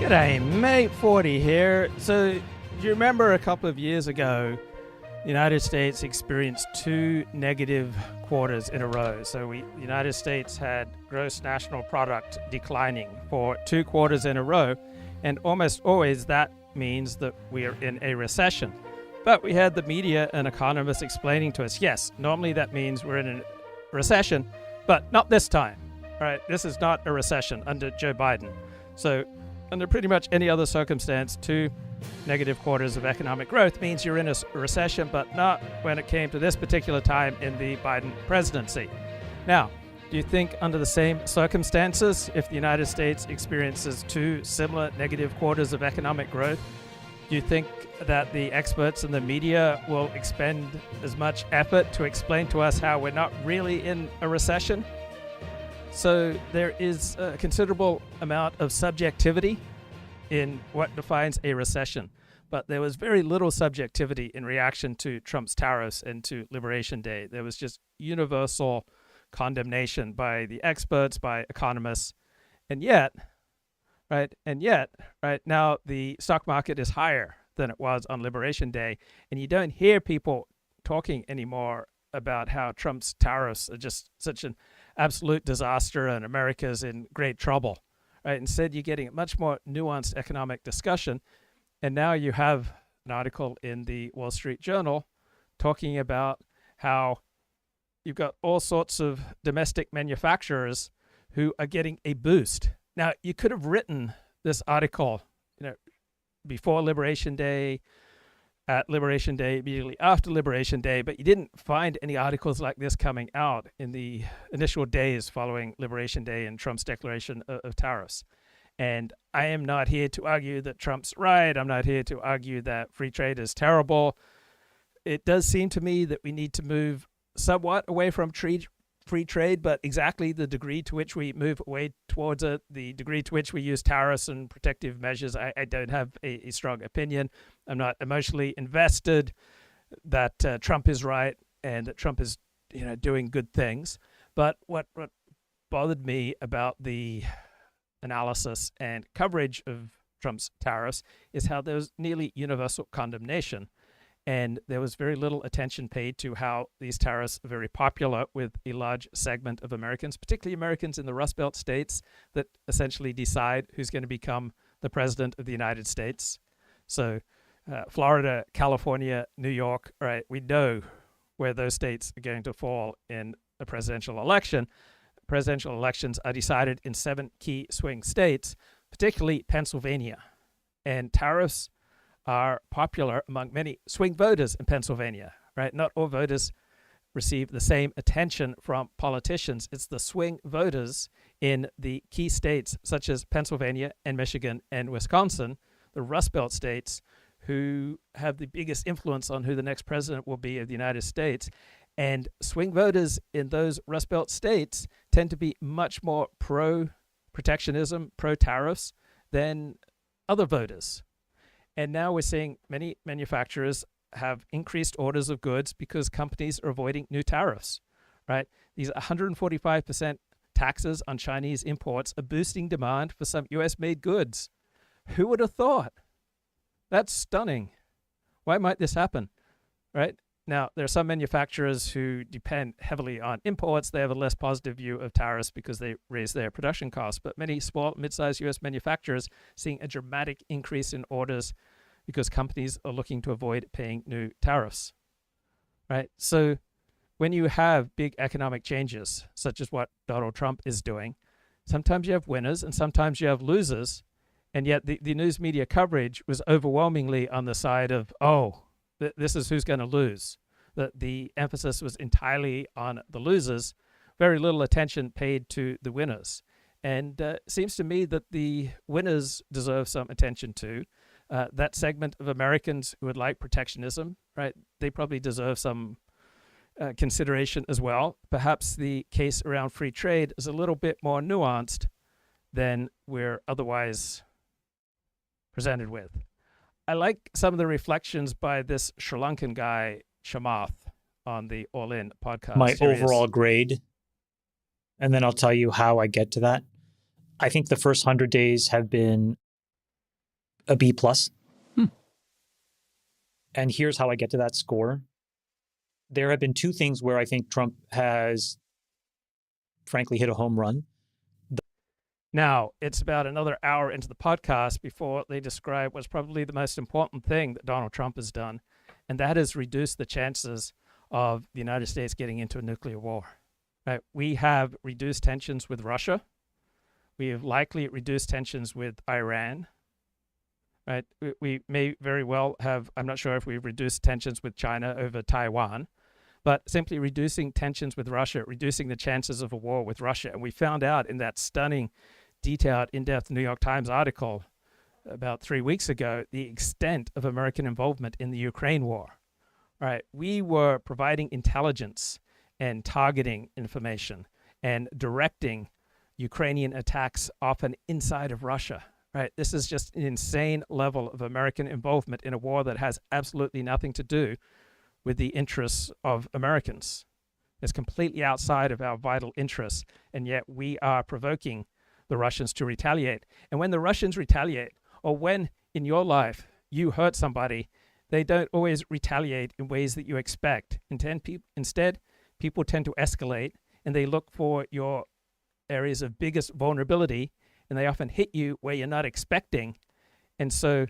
G'day, mate. 40 here. So, do you remember a couple of years ago, the United States experienced two negative quarters in a row? So, the United States had gross national product declining for 2 quarters in a row, and almost always that means that we are in a recession. But we had the media and economists explaining to us, yes, normally that means we're in a recession, but not this time. All right, this is not a recession under Joe Biden. So, under pretty much any other circumstance, 2 negative quarters of economic growth means you're in a recession, but not when it came to this particular time in the Biden presidency. Now, do you think under the same circumstances, if the United States experiences 2 similar negative quarters of economic growth, do you think that the experts in the media will expend as much effort to explain to us how we're not really in a recession? So there is a considerable amount of subjectivity in what defines a recession, but there was very little subjectivity in reaction to Trump's tariffs and to Liberation Day. There was just universal condemnation by the experts, by economists, and yet, right now the stock market is higher than it was on Liberation Day, and you don't hear people talking anymore about how Trump's tariffs are just such an absolute disaster and America's in great trouble. Right? Instead, you're getting a much more nuanced economic discussion. And now you have an article in the Wall Street Journal talking about how you've got all sorts of domestic manufacturers who are getting a boost. Now, you could have written this article, before Liberation Day, at Liberation Day, immediately after Liberation Day, but you didn't find any articles like this coming out in the initial days following Liberation Day and Trump's declaration of tariffs. And I am not here to argue that Trump's right. I'm not here to argue that free trade is terrible. It does seem to me that we need to move somewhat away from free trade, but exactly the degree to which we move away towards it, the degree to which we use tariffs and protective measures, I don't have a strong opinion. I'm not emotionally invested that Trump is right and that Trump is doing good things. But what bothered me about the analysis and coverage of Trump's tariffs is how there was nearly universal condemnation. And there was very little attention paid to how these tariffs are very popular with a large segment of Americans, particularly Americans in the Rust Belt states that essentially decide who's going to become the president of the United States. So Florida, California, New York, right, we know where those states are going to fall in a presidential election. Presidential elections are decided in 7 key swing states, particularly Pennsylvania. And tariffs are popular among many swing voters in Pennsylvania, right? Not all voters receive the same attention from politicians. It's the swing voters in the key states such as Pennsylvania and Michigan and Wisconsin, the Rust Belt states, who have the biggest influence on who the next president will be of the United States. And swing voters in those Rust Belt states tend to be much more pro-protectionism, pro-tariffs than other voters. And now we're seeing many manufacturers have increased orders of goods because companies are avoiding new tariffs, right? These 145% taxes on Chinese imports are boosting demand for some U.S.-made goods. Who would have thought? That's stunning. Why might this happen, right? Now, there are some manufacturers who depend heavily on imports. They have a less positive view of tariffs because they raise their production costs. But many small, mid-sized U.S. manufacturers seeing a dramatic increase in orders because companies are looking to avoid paying new tariffs, right? So when you have big economic changes, such as what Donald Trump is doing, sometimes you have winners and sometimes you have losers. And yet the news media coverage was overwhelmingly on the side of, this is who's going to lose. The emphasis was entirely on the losers, very little attention paid to the winners. And it seems to me that the winners deserve some attention too. That segment of Americans who would like protectionism, right, they probably deserve some consideration as well. Perhaps the case around free trade is a little bit more nuanced than we're otherwise presented with. I like some of the reflections by this Sri Lankan guy, Chamath, on the All In podcast. My overall grade, and then I'll tell you how I get to that. I think the first 100 days have been A B plus. And here's how I get to that score. There have been two things where I think Trump has, frankly, hit a home run. Now, it's about another hour into the podcast before they describe what's probably the most important thing that Donald Trump has done, and that is reduce the chances of the United States getting into a nuclear war. Right? We have reduced tensions with Russia. We have likely reduced tensions with Iran. Right? We may very well have, I'm not sure if we've reduced tensions with China over Taiwan, but simply reducing tensions with Russia, reducing the chances of a war with Russia. And we found out in that stunning, detailed, in-depth New York Times article about 3 weeks ago, the extent of American involvement in the Ukraine war. Right? We were providing intelligence and targeting information and directing Ukrainian attacks often inside of Russia. Right? This is just an insane level of American involvement in a war that has absolutely nothing to do with the interests of Americans. It's completely outside of our vital interests, and yet we are provoking the Russians to retaliate. And when the Russians retaliate, or when in your life you hurt somebody, they don't always retaliate in ways that you expect. Instead, people tend to escalate, and they look for your areas of biggest vulnerability, and they often hit you where you're not expecting. And so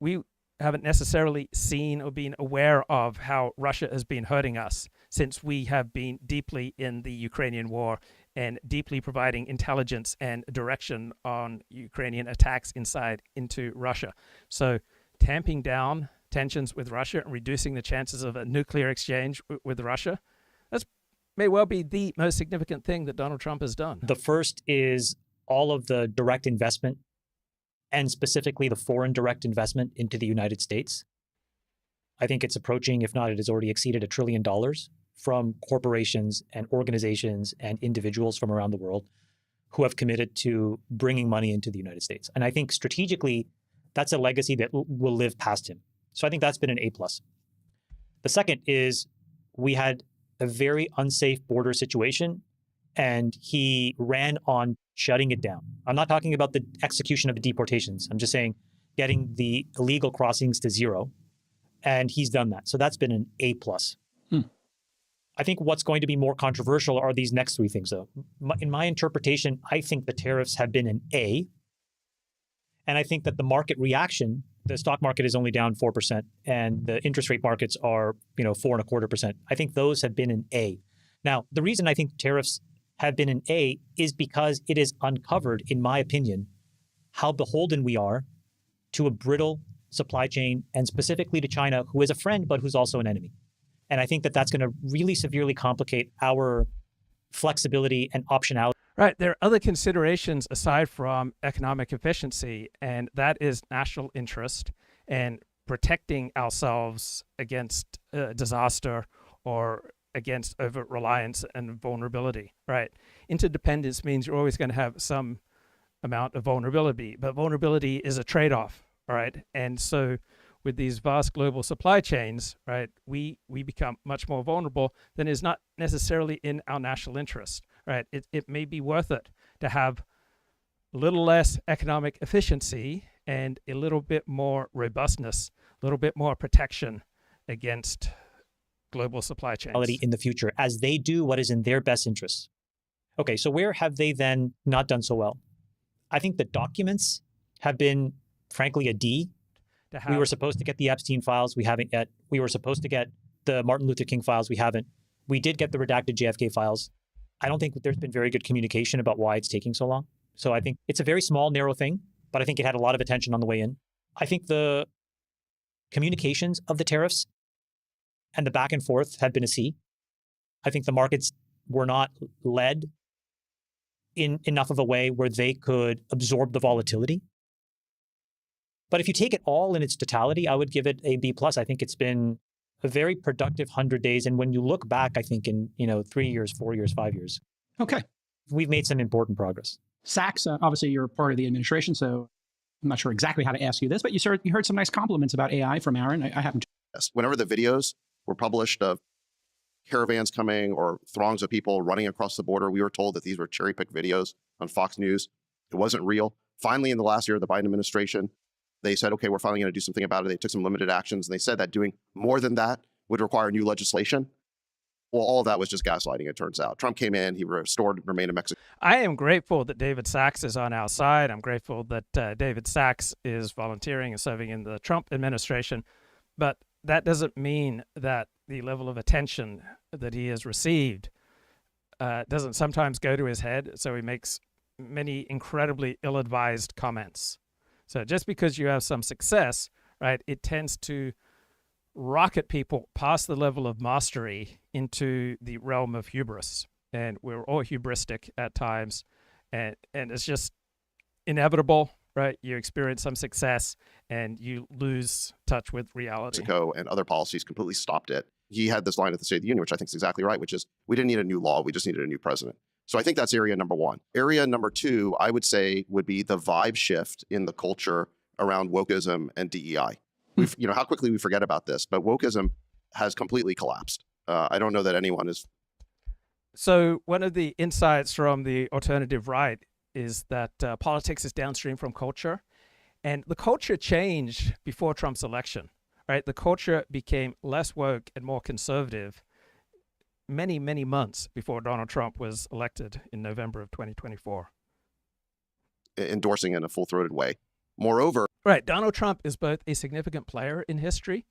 we haven't necessarily seen or been aware of how Russia has been hurting us since we have been deeply in the Ukrainian war and deeply providing intelligence and direction on Ukrainian attacks into Russia. So tamping down tensions with Russia and reducing the chances of a nuclear exchange with Russia, that's may well be the most significant thing that Donald Trump has done. The first is all of the direct investment, and specifically the foreign direct investment into the United States. I think it's approaching, if not, it has already exceeded $1 trillion from corporations and organizations and individuals from around the world who have committed to bringing money into the United States. And I think strategically, that's a legacy that will live past him. So I think that's been an A+. The second is we had a very unsafe border situation, and he ran on shutting it down. I'm not talking about the execution of the deportations. I'm just saying getting the illegal crossings to zero. And he's done that. So that's been an A+. I think what's going to be more controversial are these next three things, though. In my interpretation, I think the tariffs have been an A. And I think that the market reaction, the stock market is only down 4%, and the interest rate markets are, 4.25%. I think those have been an A. Now, the reason I think tariffs have been an A is because it has uncovered, in my opinion, how beholden we are to a brittle supply chain, and specifically to China, who is a friend, but who's also an enemy. And I think that that's going to really severely complicate our flexibility and optionality. Right. There are other considerations aside from economic efficiency, and that is national interest and protecting ourselves against disaster or against over-reliance and vulnerability. Right. Interdependence means you're always going to have some amount of vulnerability, but vulnerability is a trade-off. All right. And so with these vast global supply chains, right, we become much more vulnerable than is not necessarily in our national interest. Right. It may be worth it to have a little less economic efficiency and a little bit more robustness, a little bit more protection against global supply chains in the future as they do what is in their best interests. Okay, so where have they then not done so well? I think the documents have been, frankly, a D. We were supposed to get the Epstein files. We haven't yet. We were supposed to get the Martin Luther King files. We haven't. We did get the redacted JFK files. I don't think there's been very good communication about why it's taking so long. So I think it's a very small, narrow thing, but I think it had a lot of attention on the way in. I think the communications of the tariffs and the back and forth have been a C. I think the markets were not led in enough of a way where they could absorb the volatility. But if you take it all in its totality, I would give it a B+. I think it's been a very productive 100 days. And when you look back, I think in 3 years, 4 years, 5 years, okay, we've made some important progress. Sachs, obviously you're part of the administration, so I'm not sure exactly how to ask you this, but you heard some nice compliments about AI from Aaron. I haven't. Yes. Whenever the videos were published of caravans coming or throngs of people running across the border, we were told that these were cherry-picked videos on Fox News. It wasn't real. Finally, in the last year of the Biden administration, They said, okay, we're finally going to do something about it. They took some limited actions, and they said that doing more than that would require new legislation. Well, all of that was just gaslighting, it turns out. Trump came in, he restored Remain in Mexico. I am grateful that David Sachs is on our side. I'm grateful that David Sachs is volunteering and serving in the Trump administration. But that doesn't mean that the level of attention that he has received doesn't sometimes go to his head. So he makes many incredibly ill-advised comments. So just because you have some success, right, it tends to rocket people past the level of mastery into the realm of hubris. And we're all hubristic at times. And it's just inevitable, right? You experience some success and you lose touch with reality. Mexico and other policies completely stopped it. He had this line at the State of the Union, which I think is exactly right, which is we didn't need a new law. We just needed a new president. So I think that's area number one. Area number two, I would say, would be the vibe shift in the culture around wokeism and DEI. How quickly we forget about this, but wokeism has completely collapsed. I don't know that anyone is. So one of the insights from the alternative right is that politics is downstream from culture, and the culture changed before Trump's election, right? The culture became less woke and more conservative many, many months before Donald Trump was elected in November of 2024. Endorsing in a full-throated way. Moreover, right, Donald Trump is both a significant player in history,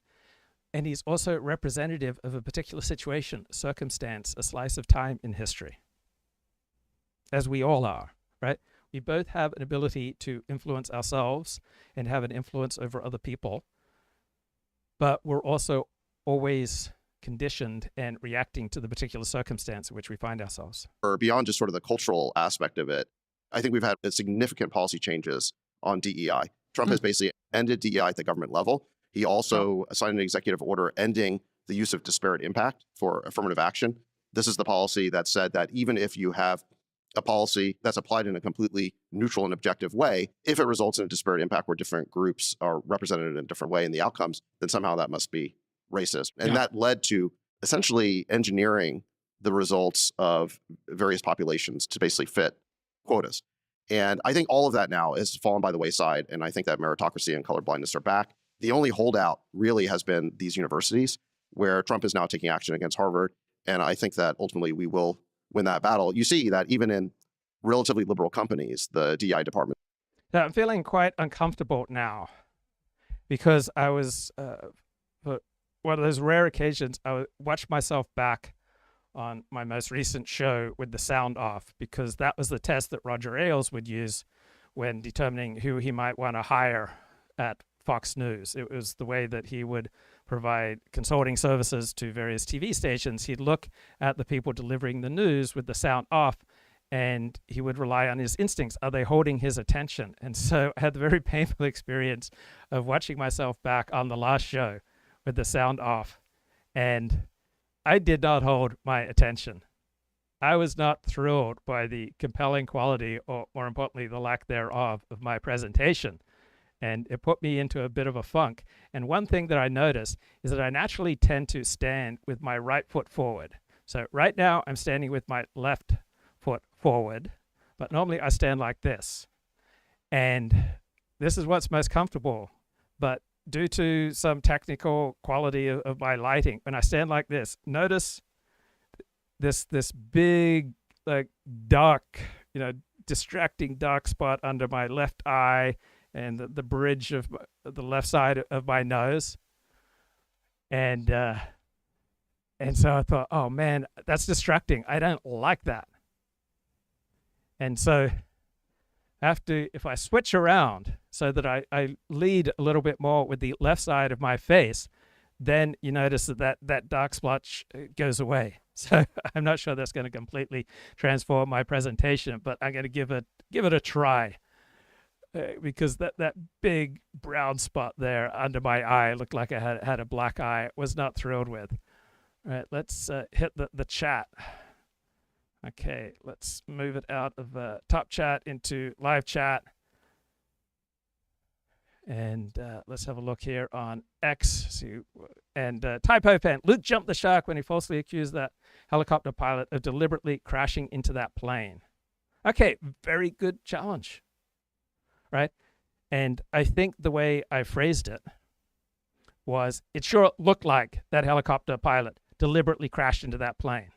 and he's also representative of a particular situation, circumstance, a slice of time in history, as we all are, right? We both have an ability to influence ourselves and have an influence over other people, but we're also always conditioned and reacting to the particular circumstance in which we find ourselves. Or beyond just sort of the cultural aspect of it, I think we've had significant policy changes on DEI. Trump has basically ended DEI at the government level. He also signed an executive order ending the use of disparate impact for affirmative action. This is the policy that said that even if you have a policy that's applied in a completely neutral and objective way, if it results in a disparate impact where different groups are represented in a different way in the outcomes, then somehow that must be racist. And that led to essentially engineering the results of various populations to basically fit quotas. And I think all of that now has fallen by the wayside. And I think that meritocracy and colorblindness are back. The only holdout really has been these universities, where Trump is now taking action against Harvard. And I think that ultimately we will win that battle. You see that even in relatively liberal companies, the DI department. Now, I'm feeling quite uncomfortable now because I was, for one of those rare occasions, I watched myself back on my most recent show with the sound off, because that was the test that Roger Ailes would use when determining who he might want to hire at Fox News. It was the way that he would provide consulting services to various TV stations. He'd look at the people delivering the news with the sound off, and he would rely on his instincts. Are they holding his attention? And so I had the very painful experience of watching myself back on the last show with the sound off, and I did not hold my attention. I was not thrilled by the compelling quality, or more importantly, the lack thereof, of my presentation. And it put me into a bit of a funk. And one thing that I noticed is that I naturally tend to stand with my right foot forward. So right now I'm standing with my left foot forward, but normally I stand like this. And this is what's most comfortable. But due to some technical quality of my lighting, when I stand like this, notice this big, like, dark, distracting dark spot under my left eye and the bridge of the left side of my nose. And so I thought, oh man, that's distracting. I don't like that. And so if I switch around so that I lead a little bit more with the left side of my face, then you notice that dark splotch goes away. So I'm not sure that's going to completely transform my presentation, but I'm going to give it a try. Because that big brown spot there under my eye looked like I had a black eye. Was not thrilled with. All right, let's hit the chat. Okay, let's move it out of top chat into live chat. And let's have a look here on X. And Typo Pen. Luke jumped the shark when he falsely accused that helicopter pilot of deliberately crashing into that plane. Okay, very good challenge. Right? And I think the way I phrased it was, it sure looked like that helicopter pilot deliberately crashed into that plane.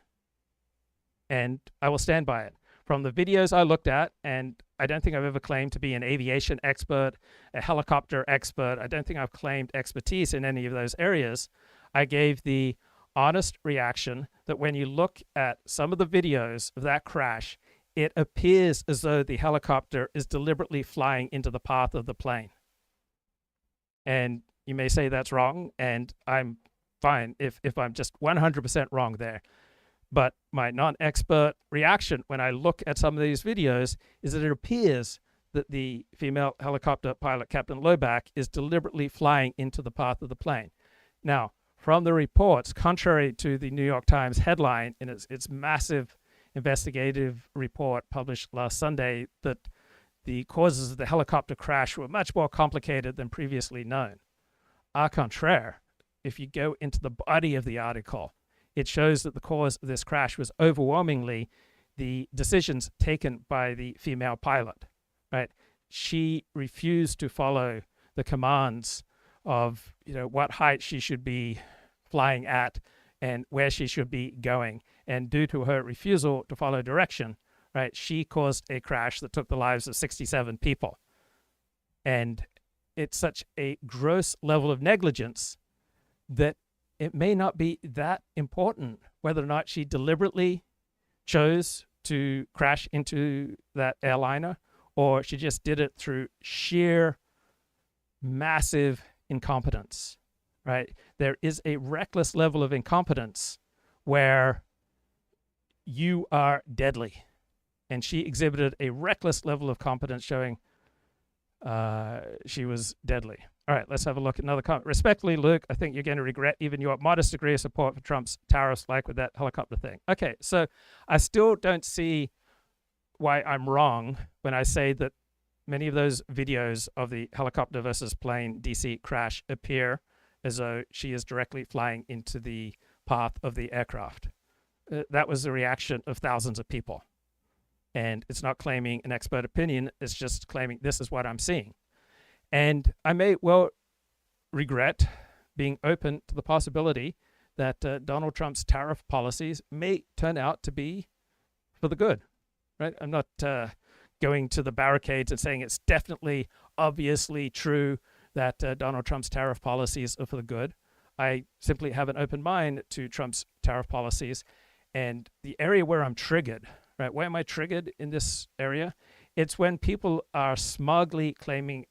And I will stand by it. From the videos I looked at, and I don't think I've ever claimed to be an aviation expert, a helicopter expert. I don't think I've claimed expertise in any of those areas. I gave the honest reaction that when you look at some of the videos of that crash, it appears as though the helicopter is deliberately flying into the path of the plane. And you may say that's wrong, and I'm fine if I'm just 100% wrong there. But my non-expert reaction when I look at some of these videos is that it appears that the female helicopter pilot, Captain Loback, is deliberately flying into the path of the plane. Now, from the reports, contrary to the New York Times headline in its massive investigative report published last Sunday, that the causes of the helicopter crash were much more complicated than previously known. Au contraire, if you go into the body of the article, it shows that the cause of this crash was overwhelmingly the decisions taken by the female pilot, right? She refused to follow the commands of, what height she should be flying at and where she should be going. And due to her refusal to follow direction, right, she caused a crash that took the lives of 67 people. And it's such a gross level of negligence that it may not be that important whether or not she deliberately chose to crash into that airliner, or she just did it through sheer massive incompetence, right? There is a reckless level of incompetence where you are deadly. And she exhibited a reckless level of competence showing she was deadly. All right, let's have a look at another comment. Respectfully, Luke, I think you're going to regret even your modest degree of support for Trump's tariffs, like with that helicopter thing. Okay, so I still don't see why I'm wrong when I say that many of those videos of the helicopter versus plane DC crash appear as though she is directly flying into the path of the aircraft. That was the reaction of thousands of people. And it's not claiming an expert opinion, it's just claiming this is what I'm seeing. And I may well regret being open to the possibility that Donald Trump's tariff policies may turn out to be for the good, right? I'm not going to the barricades and saying it's definitely, obviously true that Donald Trump's tariff policies are for the good. I simply have an open mind to Trump's tariff policies. And the area where I'm triggered, right? Why am I triggered in this area? It's when people are smugly claiming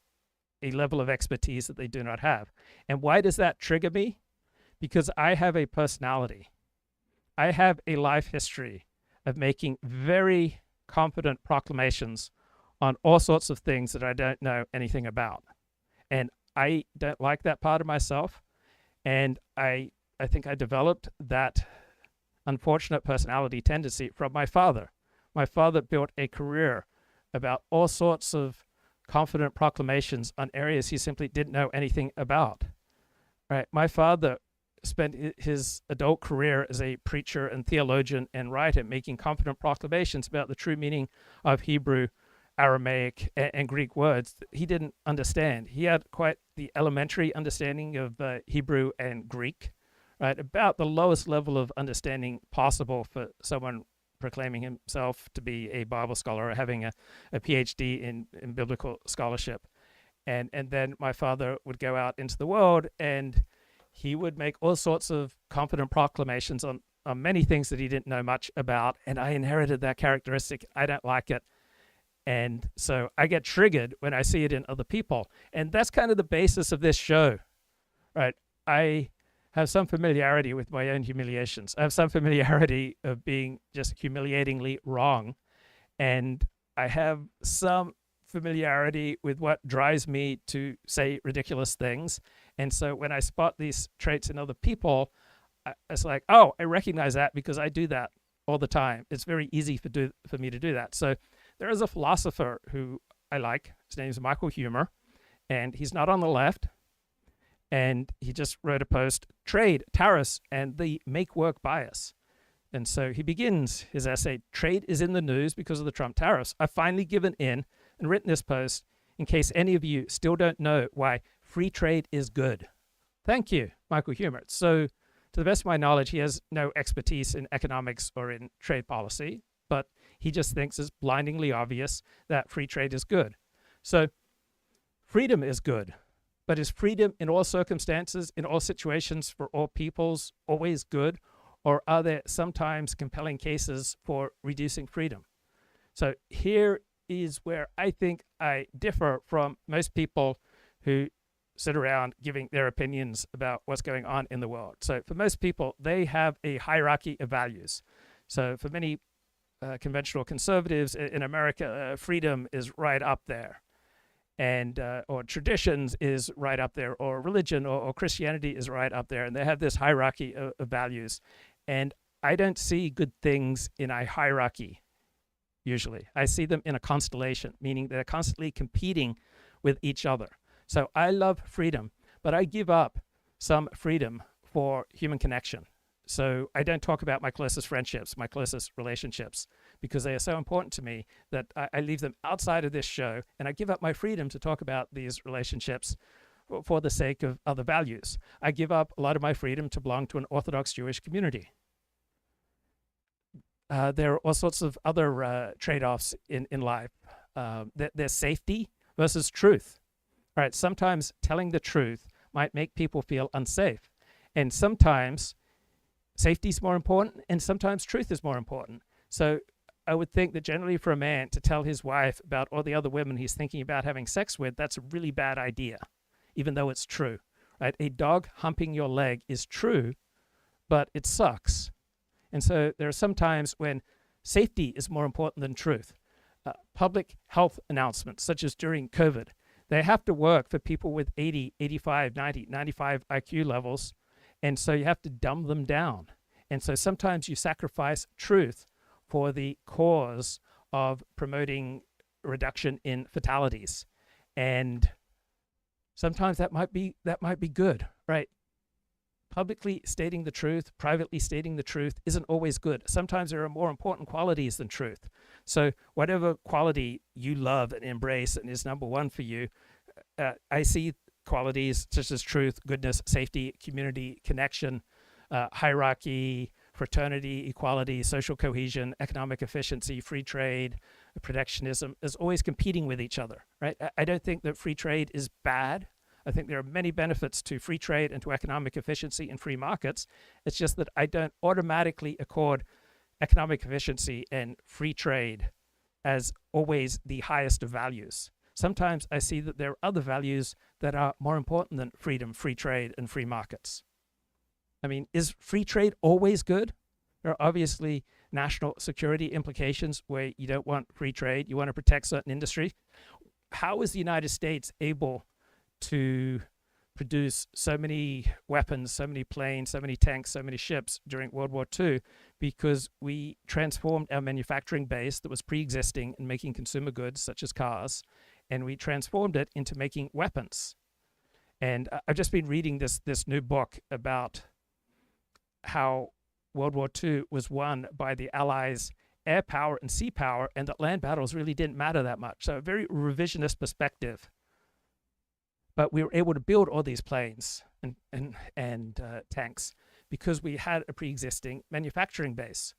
a level of expertise that they do not have. And why does that trigger me? Because I have a personality. I have a life history of making very confident proclamations on all sorts of things that I don't know anything about. And I don't like that part of myself. And I think I developed that unfortunate personality tendency from my father. My father built a career about all sorts of confident proclamations on areas he simply didn't know anything about. Right? My father spent his adult career as a preacher and theologian and writer, making confident proclamations about the true meaning of Hebrew, Aramaic, and Greek words that he didn't understand. He had quite the elementary understanding of Hebrew and Greek, right? About the lowest level of understanding possible for someone proclaiming himself to be a Bible scholar or having a PhD in biblical scholarship. And then my father would go out into the world and he would make all sorts of confident proclamations on many things that he didn't know much about. And I inherited that characteristic. I don't like it. And so I get triggered when I see it in other people. And that's kind of the basis of this show, right? I have some familiarity with my own humiliations. I have some familiarity of being just humiliatingly wrong. And I have some familiarity with what drives me to say ridiculous things. And so when I spot these traits in other people, it's like, oh, I recognize that because I do that all the time. It's very easy for me to do that. So there is a philosopher who I like. His name is Michael Huemer, and he's not on the left. And he just wrote a post, Trade, Tariffs, and the Make Work Bias. And so he begins his essay, Trade is in the news because of the Trump tariffs. I've finally given in and written this post in case any of you still don't know why free trade is good. Thank you, Michael Huemer. So, to the best of my knowledge, he has no expertise in economics or in trade policy, but he just thinks it's blindingly obvious that free trade is good. So, freedom is good, but is freedom in all circumstances, in all situations, for all peoples, always good? Or are there sometimes compelling cases for reducing freedom? So here is where I think I differ from most people who sit around giving their opinions about what's going on in the world. So for most people, they have a hierarchy of values. So for many conventional conservatives in America, freedom is right up there. And or traditions is right up there, or religion or Christianity is right up there. And they have this hierarchy of values. And I don't see good things in a hierarchy, usually. I see them in a constellation, meaning they're constantly competing with each other. So I love freedom, but I give up some freedom for human connection. So I don't talk about my closest friendships, my closest relationships, because they are so important to me that I leave them outside of this show, and I give up my freedom to talk about these relationships for the sake of other values. I give up a lot of my freedom to belong to an Orthodox Jewish community. There are all sorts of other trade-offs in life. There's safety versus truth. All right, sometimes telling the truth might make people feel unsafe. And sometimes safety is more important, and sometimes truth is more important. So I would think that generally for a man to tell his wife about all the other women he's thinking about having sex with, that's a really bad idea, even though it's true. Right? A dog humping your leg is true, but it sucks. And so there are some times when safety is more important than truth. Public health announcements, such as during COVID, they have to work for people with 80, 85, 90, 95 IQ levels. And so you have to dumb them down. And so sometimes you sacrifice truth for the cause of promoting reduction in fatalities. And sometimes that might be good, right? Publicly stating the truth, privately stating the truth isn't always good. Sometimes there are more important qualities than truth. So whatever quality you love and embrace and is number one for you, I see qualities such as truth, goodness, safety, community, connection, hierarchy, fraternity, equality, social cohesion, economic efficiency, free trade, protectionism is always competing with each other, right? I don't think that free trade is bad. I think there are many benefits to free trade and to economic efficiency and free markets. It's just that I don't automatically accord economic efficiency and free trade as always the highest of values. Sometimes I see that there are other values that are more important than freedom, free trade, and free markets. I mean, is free trade always good? There are obviously national security implications where you don't want free trade. You want to protect certain industries. How is the United States able to produce so many weapons, so many planes, so many tanks, so many ships during World War II? Because we transformed our manufacturing base that was pre-existing in making consumer goods such as cars, and we transformed it into making weapons. And I've just been reading this new book about how World War II was won by the Allies' air power and sea power, and that land battles really didn't matter that much. So a very revisionist perspective. But we were able to build all these planes and tanks because we had a pre-existing manufacturing base.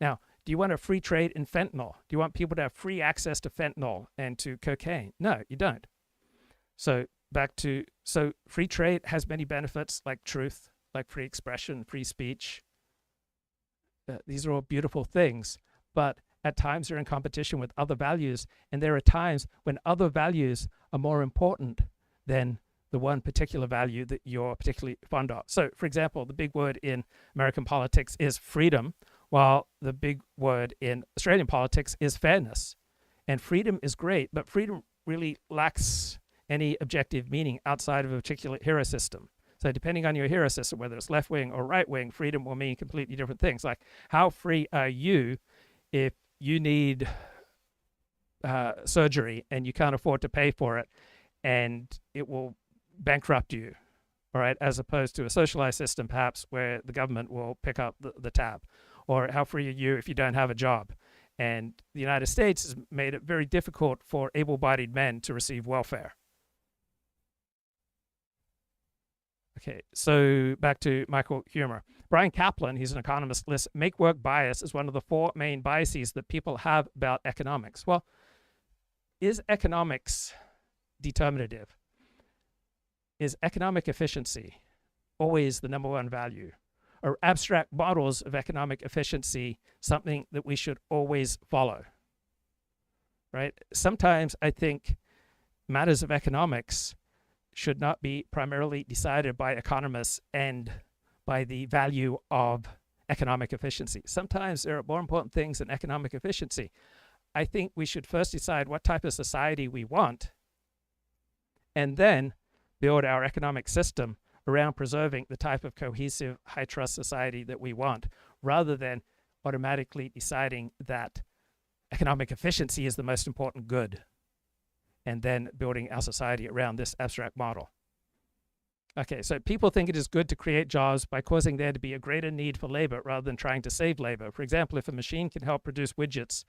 Now, do you want a free trade in fentanyl? Do you want people to have free access to fentanyl and to cocaine? No, you don't. So free trade has many benefits like truth, like free expression, free speech. These are all beautiful things, but at times they're in competition with other values, and there are times when other values are more important than the one particular value that you're particularly fond of. So, for example, the big word in American politics is freedom, while the big word in Australian politics is fairness. And freedom is great, but freedom really lacks any objective meaning outside of a particular hero system. So depending on your hero system, whether it's left-wing or right-wing, freedom will mean completely different things. Like, how free are you if you need surgery and you can't afford to pay for it, and it will bankrupt you, all right, as opposed to a socialized system, perhaps, where the government will pick up the tab? Or how free are you if you don't have a job And the United States has made it very difficult for able-bodied men to receive welfare. Okay, so back to Michael Huemer. Brian Kaplan, he's an economist, lists make-work bias as one of the 4 main biases that people have about economics. Well, is economics determinative? Is economic efficiency always the #1 value? Are abstract models of economic efficiency something that we should always follow? Right? Sometimes I think matters of economics should not be primarily decided by economists and by the value of economic efficiency. Sometimes there are more important things than economic efficiency. I think we should first decide what type of society we want, and then build our economic system around preserving the type of cohesive, high-trust society that we want, rather than automatically deciding that economic efficiency is the most important good, and then building our society around this abstract model. Okay, so people think it is good to create jobs by causing there to be a greater need for labor rather than trying to save labor. For example, if a machine can help produce widgets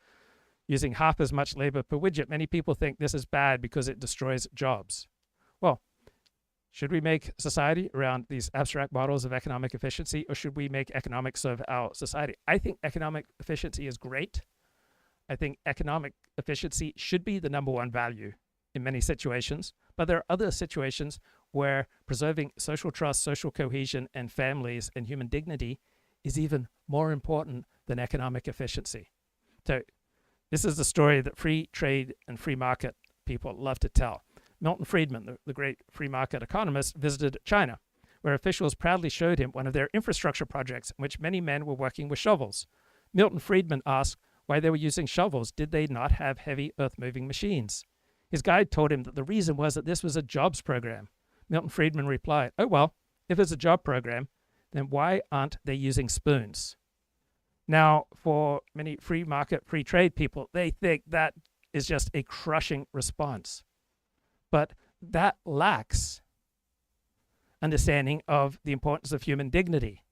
using half as much labor per widget, many people think this is bad because it destroys jobs. Well, should we make society around these abstract models of economic efficiency, or should we make economics serve our society? I think economic efficiency is great. I think economic efficiency should be the #1 value in many situations, but there are other situations where preserving social trust, social cohesion, and families and human dignity is even more important than economic efficiency. So this is the story that free trade and free market people love to tell. Milton Friedman, the great free market economist, visited China, where officials proudly showed him one of their infrastructure projects in which many men were working with shovels. Milton Friedman asked why they were using shovels. Did they not have heavy earth-moving machines? His guide told him that the reason was that this was a jobs program. Milton Friedman replied, "Oh, well, if it's a job program, then why aren't they using spoons?" Now, for many free market, free trade people, they think that is just a crushing response. But that lacks understanding of the importance of human dignity,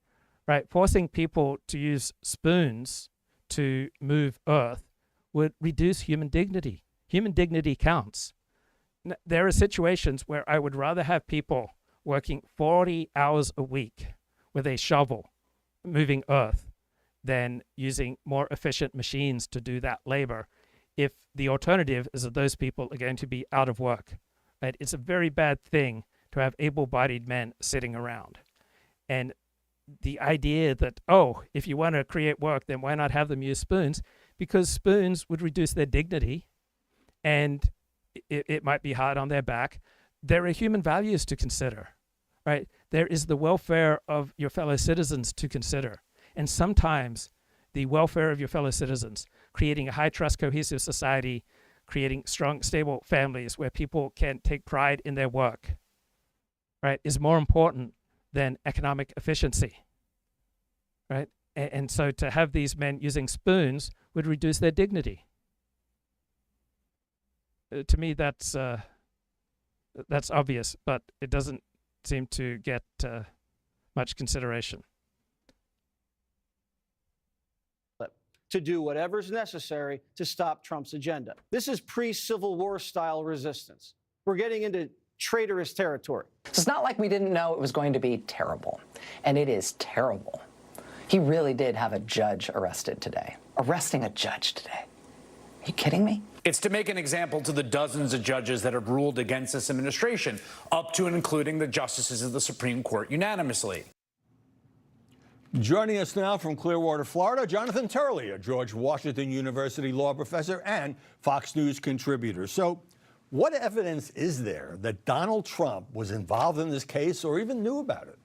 right? Forcing people to use spoons to move earth would reduce human dignity. Human dignity counts. There are situations where I would rather have people working 40 hours a week with a shovel moving earth than using more efficient machines to do that labor if the alternative is that those people are going to be out of work. Right? It's a very bad thing to have able-bodied men sitting around. And the idea that, oh, if you want to create work, then why not have them use spoons? Because spoons would reduce their dignity, and it might be hard on their back. There are human values to consider, right? There is the welfare of your fellow citizens to consider. And sometimes the welfare of your fellow citizens, creating a high-trust, cohesive society, creating strong, stable families where people can take pride in their work, right, is more important than economic efficiency, right? And so to have these men using spoons would reduce their dignity. To me, that's obvious, but it doesn't seem to get much consideration. To do whatever's necessary to stop Trump's agenda. This is pre-Civil War style resistance. We're getting into traitorous territory. So it's not like we didn't know it was going to be terrible, and it is terrible. He really did have a judge arrested today. Arresting a judge today. Are you kidding me? It's to make an example to the dozens of judges that have ruled against this administration, up to and including the justices of the Supreme Court unanimously. Joining us now from Clearwater, Florida, Jonathan Turley, a George Washington University law professor and Fox News contributor. So what evidence is there that Donald Trump was involved in this case or even knew about it?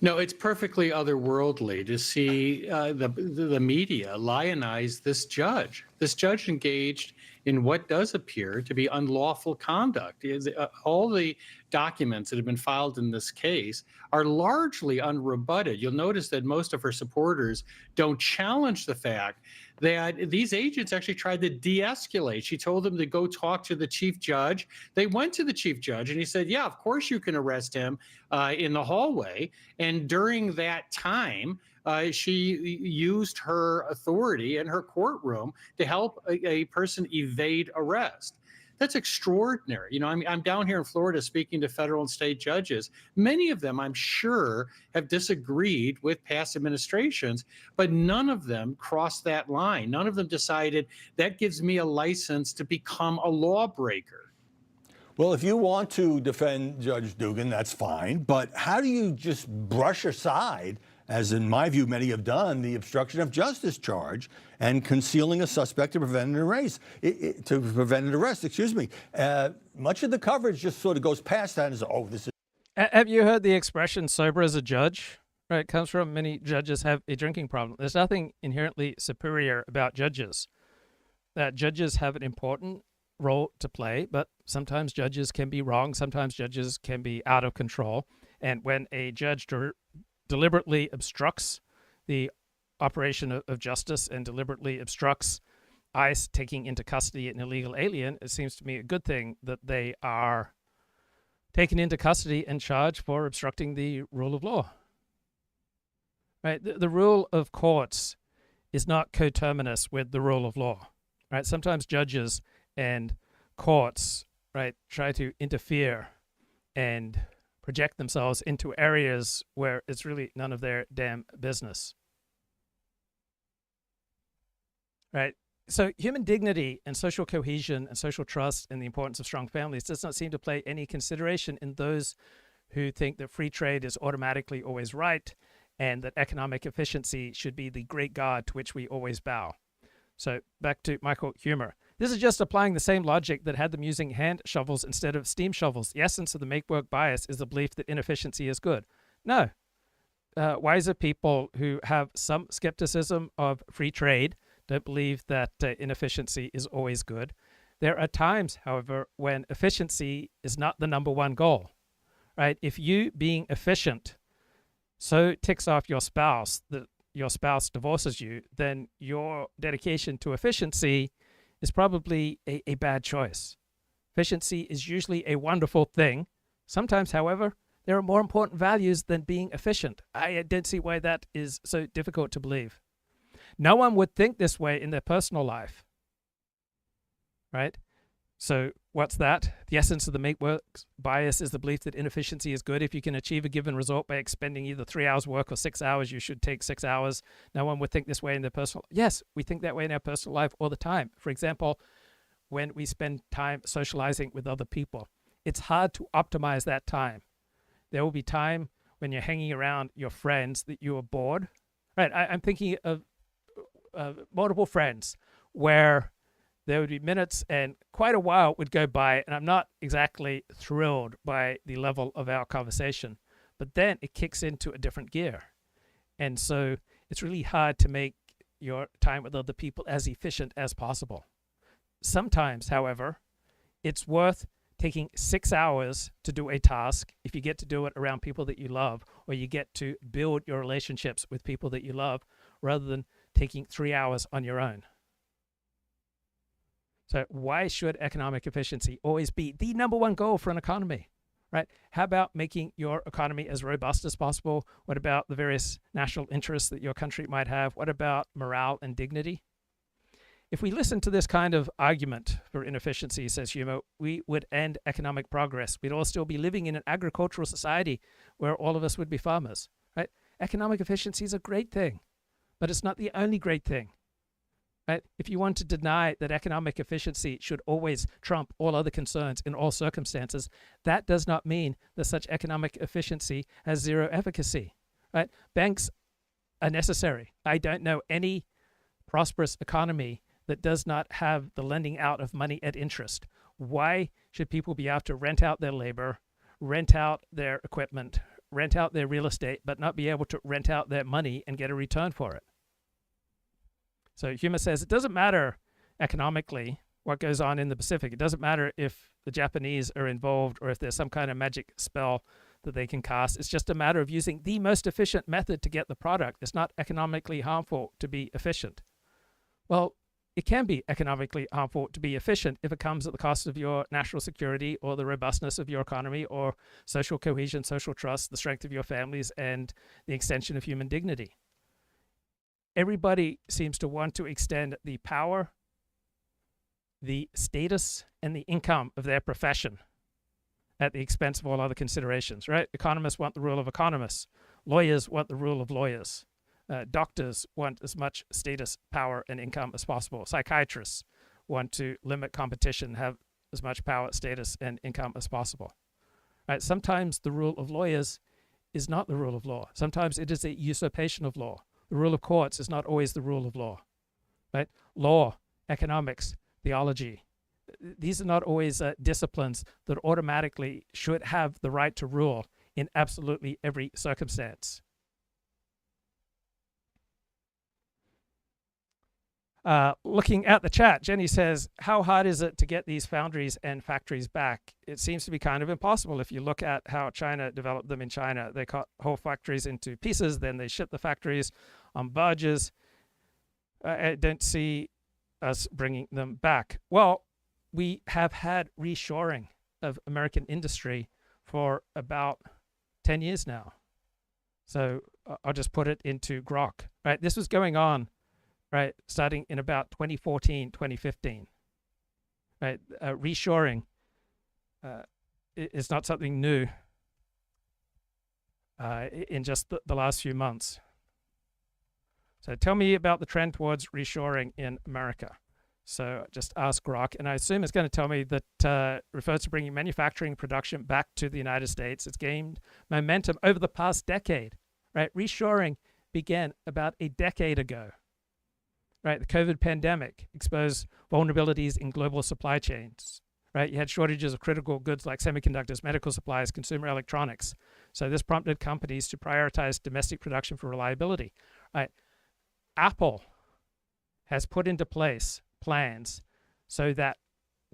No, it's perfectly otherworldly to see the media lionize this judge. This judge engaged in what does appear to be unlawful conduct. All the documents that have been filed in this case are largely unrebutted. You'll notice that most of her supporters don't challenge the fact that these agents actually tried to de-escalate. She told them to go talk to the chief judge. They went to the chief judge and he said, yeah, of course you can arrest him in the hallway. And during that time, she used her authority in her courtroom to help a person evade arrest. That's extraordinary. You know, I mean, I'm down here in Florida speaking to federal and state judges. Many of them, I'm sure, have disagreed with past administrations, but none of them crossed that line. None of them decided that gives me a license to become a lawbreaker. Well, if you want to defend Judge Dugan, that's fine. But how do you just brush aside, as in my view many have done, the obstruction of justice charge and concealing a suspect to prevent an arrest? Much of the coverage just sort of goes past that and says, oh, this is. Have you heard the expression sober as a judge? Right, it comes from many judges have a drinking problem. There's nothing inherently superior about judges. That judges have an important role to play, but sometimes judges can be wrong. Sometimes judges can be out of control. And when a judge deliberately obstructs the operation of justice and deliberately obstructs ICE taking into custody an illegal alien, it seems to me a good thing that they are taken into custody and charged for obstructing the rule of law. Right? The rule of courts is not coterminous with the rule of law. Right? Sometimes judges and courts, right, try to interfere and project themselves into areas where it's really none of their damn business. Right? So human dignity and social cohesion and social trust and the importance of strong families does not seem to play any consideration in those who think that free trade is automatically always right and that economic efficiency should be the great God to which we always bow. So back to Michael Huemer. This is just applying the same logic that had them using hand shovels instead of steam shovels. The essence of the make-work bias is the belief that inefficiency is good. No. Wiser people who have some skepticism of free trade don't believe that inefficiency is always good. There are times, however, when efficiency is not the number one goal. Right? If you being efficient so ticks off your spouse that your spouse divorces you, then your dedication to efficiency is probably a bad choice. Efficiency is usually a wonderful thing. Sometimes, however, there are more important values than being efficient. I don't see why that is so difficult to believe. No one would think this way in their personal life, right? So what's that? The essence of the make-work bias is the belief that inefficiency is good. If you can achieve a given result by expending either 3 hours work or 6 hours, you should take 6 hours. No one would think this way in their personal. Yes, we think that way in our personal life all the time. For example, when we spend time socializing with other people, it's hard to optimize that time. There will be time when you're hanging around your friends that you are bored. Right? I'm thinking of multiple friends where there would be minutes and quite a while would go by, and I'm not exactly thrilled by the level of our conversation. But then it kicks into a different gear. And so it's really hard to make your time with other people as efficient as possible. Sometimes, however, it's worth taking 6 hours to do a task if you get to do it around people that you love, or you get to build your relationships with people that you love, rather than taking 3 hours on your own. So why should economic efficiency always be the number one goal for an economy, right? How about making your economy as robust as possible? What about the various national interests that your country might have? What about morale and dignity? If we listen to this kind of argument for inefficiency, says Huemer, we would end economic progress. We'd all still be living in an agricultural society where all of us would be farmers, right? Economic efficiency is a great thing, but it's not the only great thing. Right? If you want to deny that economic efficiency should always trump all other concerns in all circumstances, that does not mean that such economic efficiency has zero efficacy. Right? Banks are necessary. I don't know any prosperous economy that does not have the lending out of money at interest. Why should people be able to rent out their labor, rent out their equipment, rent out their real estate, but not be able to rent out their money and get a return for it? So Huemer says it doesn't matter economically what goes on in the Pacific. It doesn't matter if the Japanese are involved or if there's some kind of magic spell that they can cast. It's just a matter of using the most efficient method to get the product. It's not economically harmful to be efficient. Well, it can be economically harmful to be efficient if it comes at the cost of your national security or the robustness of your economy or social cohesion, social trust, the strength of your families, and the extension of human dignity. everybody seems to want to extend the power, the status, and the income of their profession at the expense of all other considerations, right? Economists want the rule of economists. Lawyers want the rule of lawyers. Doctors want as much status, power, and income as possible. Psychiatrists want to limit competition, have as much power, status, and income as possible. Right? Sometimes the rule of lawyers is not the rule of law. Sometimes it is a usurpation of law. The rule of courts is not always the rule of law. Right? Law, economics, theology, these are not always disciplines that automatically should have the right to rule in absolutely every circumstance. Looking at the chat, Jenny says, how hard is it to get these foundries and factories back? It seems to be kind of impossible. If you look at how China developed them in China, they cut whole factories into pieces, then they ship the factories on barges. I don't see us bringing them back. Well, we have had reshoring of American industry for about 10 years now. So I'll just put it into grok, right? This was going on, right, starting in about 2014, 2015, right? Reshoring is not something new in just the last few months. So tell me about the trend towards reshoring in America. So just ask grok, and I assume it's going to tell me that refers to bringing manufacturing production back to the United States. It's gained momentum over the past decade, right? Reshoring began about a decade ago, right? The COVID pandemic exposed vulnerabilities in global supply chains, right? You had shortages of critical goods like semiconductors, medical supplies, consumer electronics. So this prompted companies to prioritize domestic production for reliability, right? Apple has put into place plans so that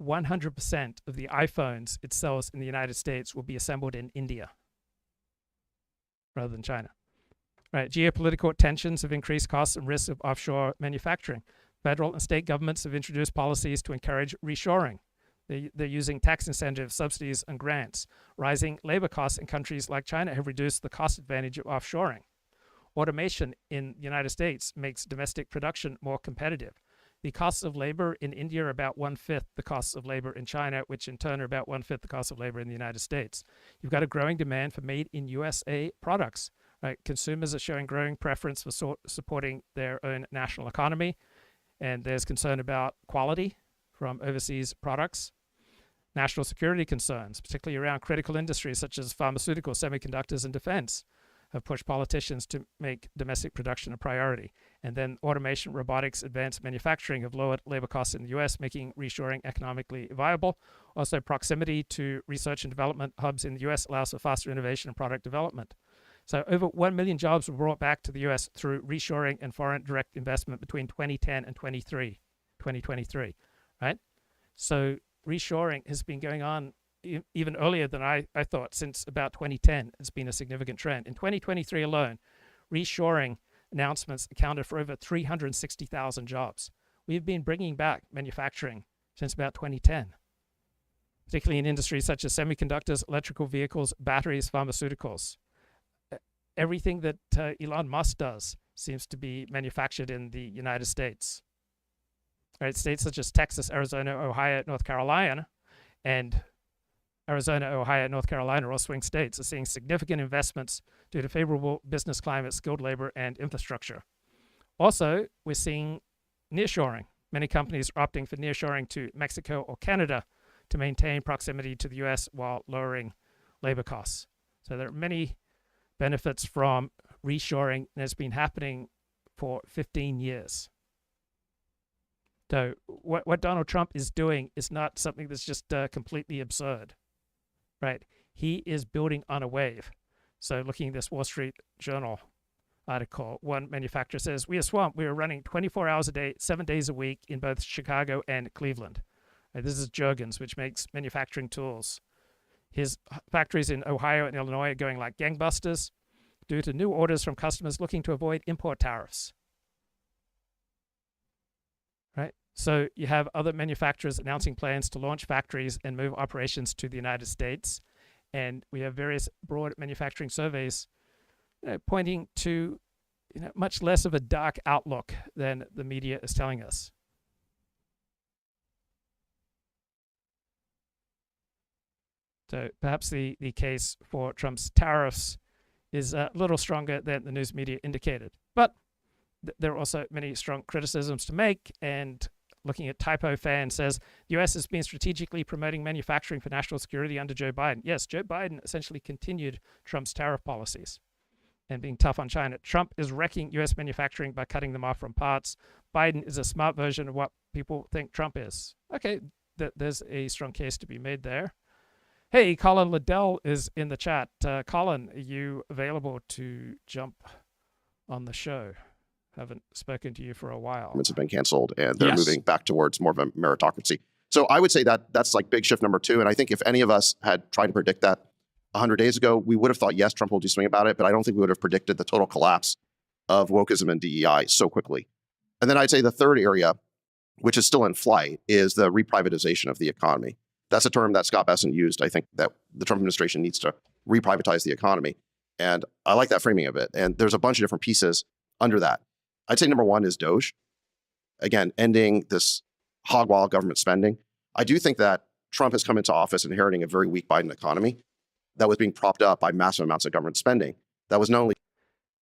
100% of the iPhones it sells in the United States will be assembled in India rather than China. Right. Geopolitical tensions have increased costs and risks of offshore manufacturing. Federal and state governments have introduced policies to encourage reshoring. They're using tax incentives, subsidies, and grants. Rising labor costs in countries like China have reduced the cost advantage of offshoring. Automation in the United States makes domestic production more competitive. The costs of labor in India are about 1/5 the costs of labor in China, which in turn are about 1/5 the cost of labor in the United States. You've got a growing demand for made in USA products. Right? Consumers are showing growing preference for supporting their own national economy, and there's concern about quality from overseas products. National security concerns, particularly around critical industries such as pharmaceuticals, semiconductors, and defense, have pushed politicians to make domestic production a priority. And then automation, robotics, advanced manufacturing have lowered labor costs in the US, making reshoring economically viable. Also, proximity to research and development hubs in the US allows for faster innovation and product development. So over 1 million jobs were brought back to the US through reshoring and foreign direct investment between 2010 and 2023, right? So reshoring has been going on even earlier than I thought. Since about 2010, it's been a significant trend. In 2023 alone, reshoring announcements accounted for over 360,000 jobs. We've been bringing back manufacturing since about 2010, particularly in industries such as semiconductors, electrical vehicles, batteries, pharmaceuticals. Everything that Elon Musk does seems to be manufactured in the United States. Right? States such as Texas, Arizona, Ohio, North Carolina, and Arizona, Ohio, North Carolina, all swing states, are seeing significant investments due to favorable business climate, skilled labor, and infrastructure. Also, we're seeing nearshoring. Many companies are opting for nearshoring to Mexico or Canada to maintain proximity to the US while lowering labor costs. So there are many benefits from reshoring, and it's been happening for 15 years. So what Donald Trump is doing is not something that's just completely absurd, right? He is building on a wave. So looking at this Wall Street Journal article, one manufacturer says, we are swamped. We are running 24 hours a day, 7 days a week in both Chicago and Cleveland. Right, this is Juergens, which makes manufacturing tools. His factories in Ohio and Illinois are going like gangbusters due to new orders from customers looking to avoid import tariffs. Right? So you have other manufacturers announcing plans to launch factories and move operations to the United States. And we have various broad manufacturing surveys pointing to much less of a dark outlook than the media is telling us. So perhaps the case for Trump's tariffs is a little stronger than the news media indicated. But there are also many strong criticisms to make. And looking at Typo Fan says, the U.S. has been strategically promoting manufacturing for national security under Joe Biden. Yes, Joe Biden essentially continued Trump's tariff policies and being tough on China. Trump is wrecking U.S. manufacturing by cutting them off from parts. Biden is a smart version of what people think Trump is. Okay, there's a strong case to be made there. Hey, Colin Liddell is in the chat. Colin, are you available to jump on the show? Haven't spoken to you for a while. Have been canceled, and they're moving back towards more of a meritocracy. So I would say that that's like big shift number two. And I think if any of us had tried to predict that 100 days ago, we would have thought, yes, Trump will do something about it. But I don't think we would have predicted the total collapse of wokeism and DEI so quickly. And then I'd say the third area, which is still in flight, is the reprivatization of the economy. That's a term that Scott Bessent used. I think that the Trump administration needs to reprivatize the economy. And I like that framing of it. And there's a bunch of different pieces under that. I'd say number one is Doge. Again, ending this hog-wild government spending. I do think that Trump has come into office inheriting a very weak Biden economy that was being propped up by massive amounts of government spending. That was not only...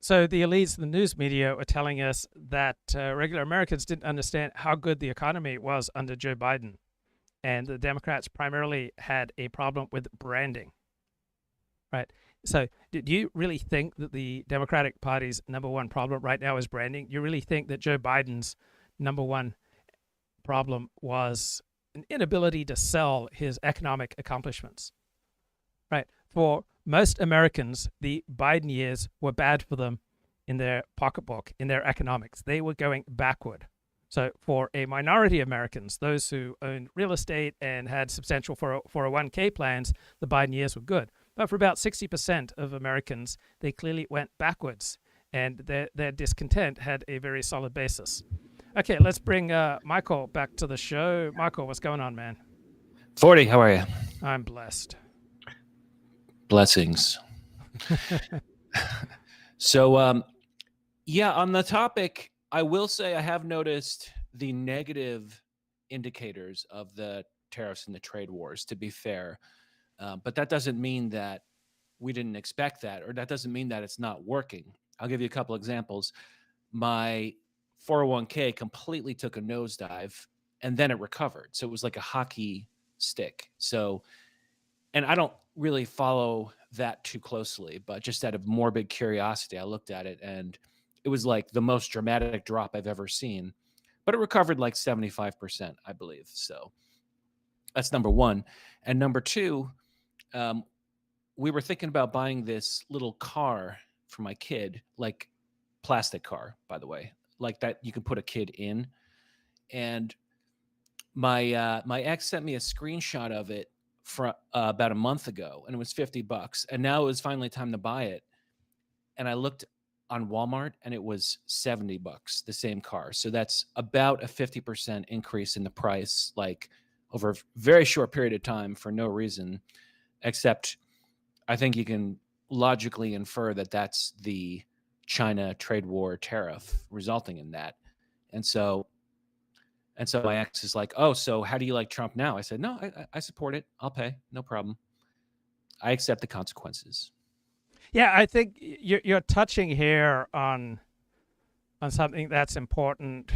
So the elites, the news media, were telling us that regular Americans didn't understand how good the economy was under Joe Biden. And the Democrats primarily had a problem with branding, right? So do you really think that the Democratic Party's number one problem right now is branding? You really think that Joe Biden's number one problem was an inability to sell his economic accomplishments, right? For most Americans, the Biden years were bad for them in their pocketbook, in their economics. They were going backward. So for a minority of Americans, those who owned real estate and had substantial 401k plans, the Biden years were good. But for about 60% of Americans, they clearly went backwards, and their discontent had a very solid basis. Okay, let's bring Michael back to the show. Michael, what's going on, man? 40, how are you? I'm blessed. Blessings. So, yeah, on the topic, I will say I have noticed the negative indicators of the tariffs and the trade wars, to be fair. But that doesn't mean that we didn't expect that, or that doesn't mean that it's not working. I'll give you a couple examples. My 401k completely took a nosedive, and then it recovered. So it was like a hockey stick. So, and I don't really follow that too closely, but just out of morbid curiosity, I looked at it, and it was like the most dramatic drop I've ever seen. But it recovered like 75%, I believe. So that's number one. And number two, we were thinking about buying this little car for my kid, like plastic car, by the way, like that you can put a kid in. And my ex sent me a screenshot of it from about a month ago, and it was $50. And now it was finally time to buy it. And I looked on Walmart, and it was $70, the same car. So that's about a 50% increase in the price, like over a very short period of time for no reason, except I think you can logically infer that that's the China trade war tariff resulting in that. And so my ex is like, oh, so how do you like Trump now? I said, no, I support it. I'll pay. No problem. I accept the consequences. Yeah, I think you're touching here on something that's important,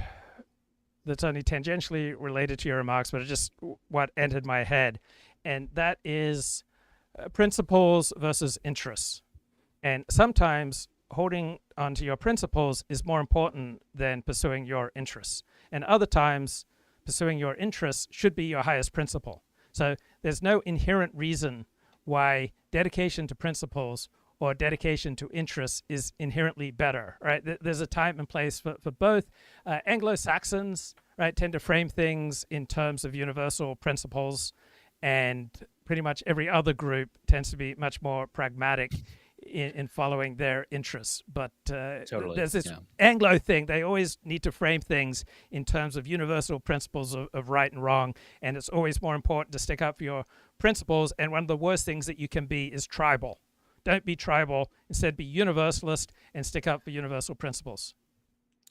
that's only tangentially related to your remarks, but it's just what entered my head, and that is principles versus interests. And sometimes holding onto your principles is more important than pursuing your interests. And other times, pursuing your interests should be your highest principle. So there's no inherent reason why dedication to principles or dedication to interests is inherently better, right? There's a time and place for both. Anglo-Saxons, right, tend to frame things in terms of universal principles, and pretty much every other group tends to be much more pragmatic in following their interests. But totally. There's this Anglo thing. They always need to frame things in terms of universal principles of right and wrong, and it's always more important to stick up for your principles. And one of the worst things that you can be is tribal. Don't be tribal. Instead, be universalist and stick up for universal principles.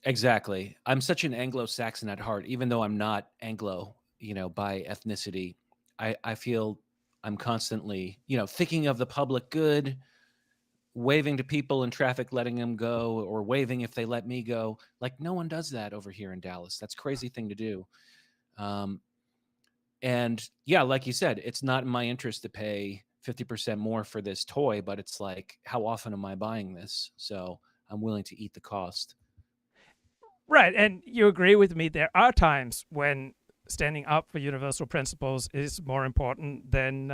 Exactly. I'm such an Anglo-Saxon at heart, even though I'm not Anglo, by ethnicity. I feel I'm constantly, thinking of the public good, waving to people in traffic, letting them go, or waving if they let me go. Like, no one does that over here in Dallas. That's a crazy thing to do. And yeah, like you said, it's not in my interest to pay 50% more for this toy, but it's like, how often am I buying this? So I'm willing to eat the cost. Right. And you agree with me. There are times when standing up for universal principles is more important than,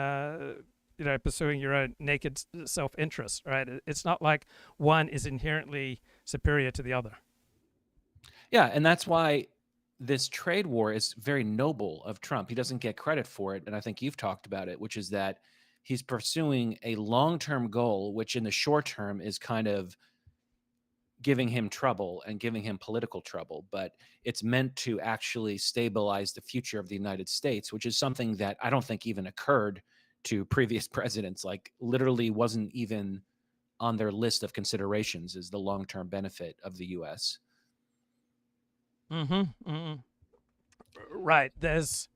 pursuing your own naked self-interest, right? It's not like one is inherently superior to the other. Yeah. And that's why this trade war is very noble of Trump. He doesn't get credit for it. And I think you've talked about it, which is that he's pursuing a long-term goal, which in the short term is kind of giving him trouble and giving him political trouble, but it's meant to actually stabilize the future of the United States, which is something that I don't think even occurred to previous presidents, like literally wasn't even on their list of considerations, is the long-term benefit of the U.S. Right. There's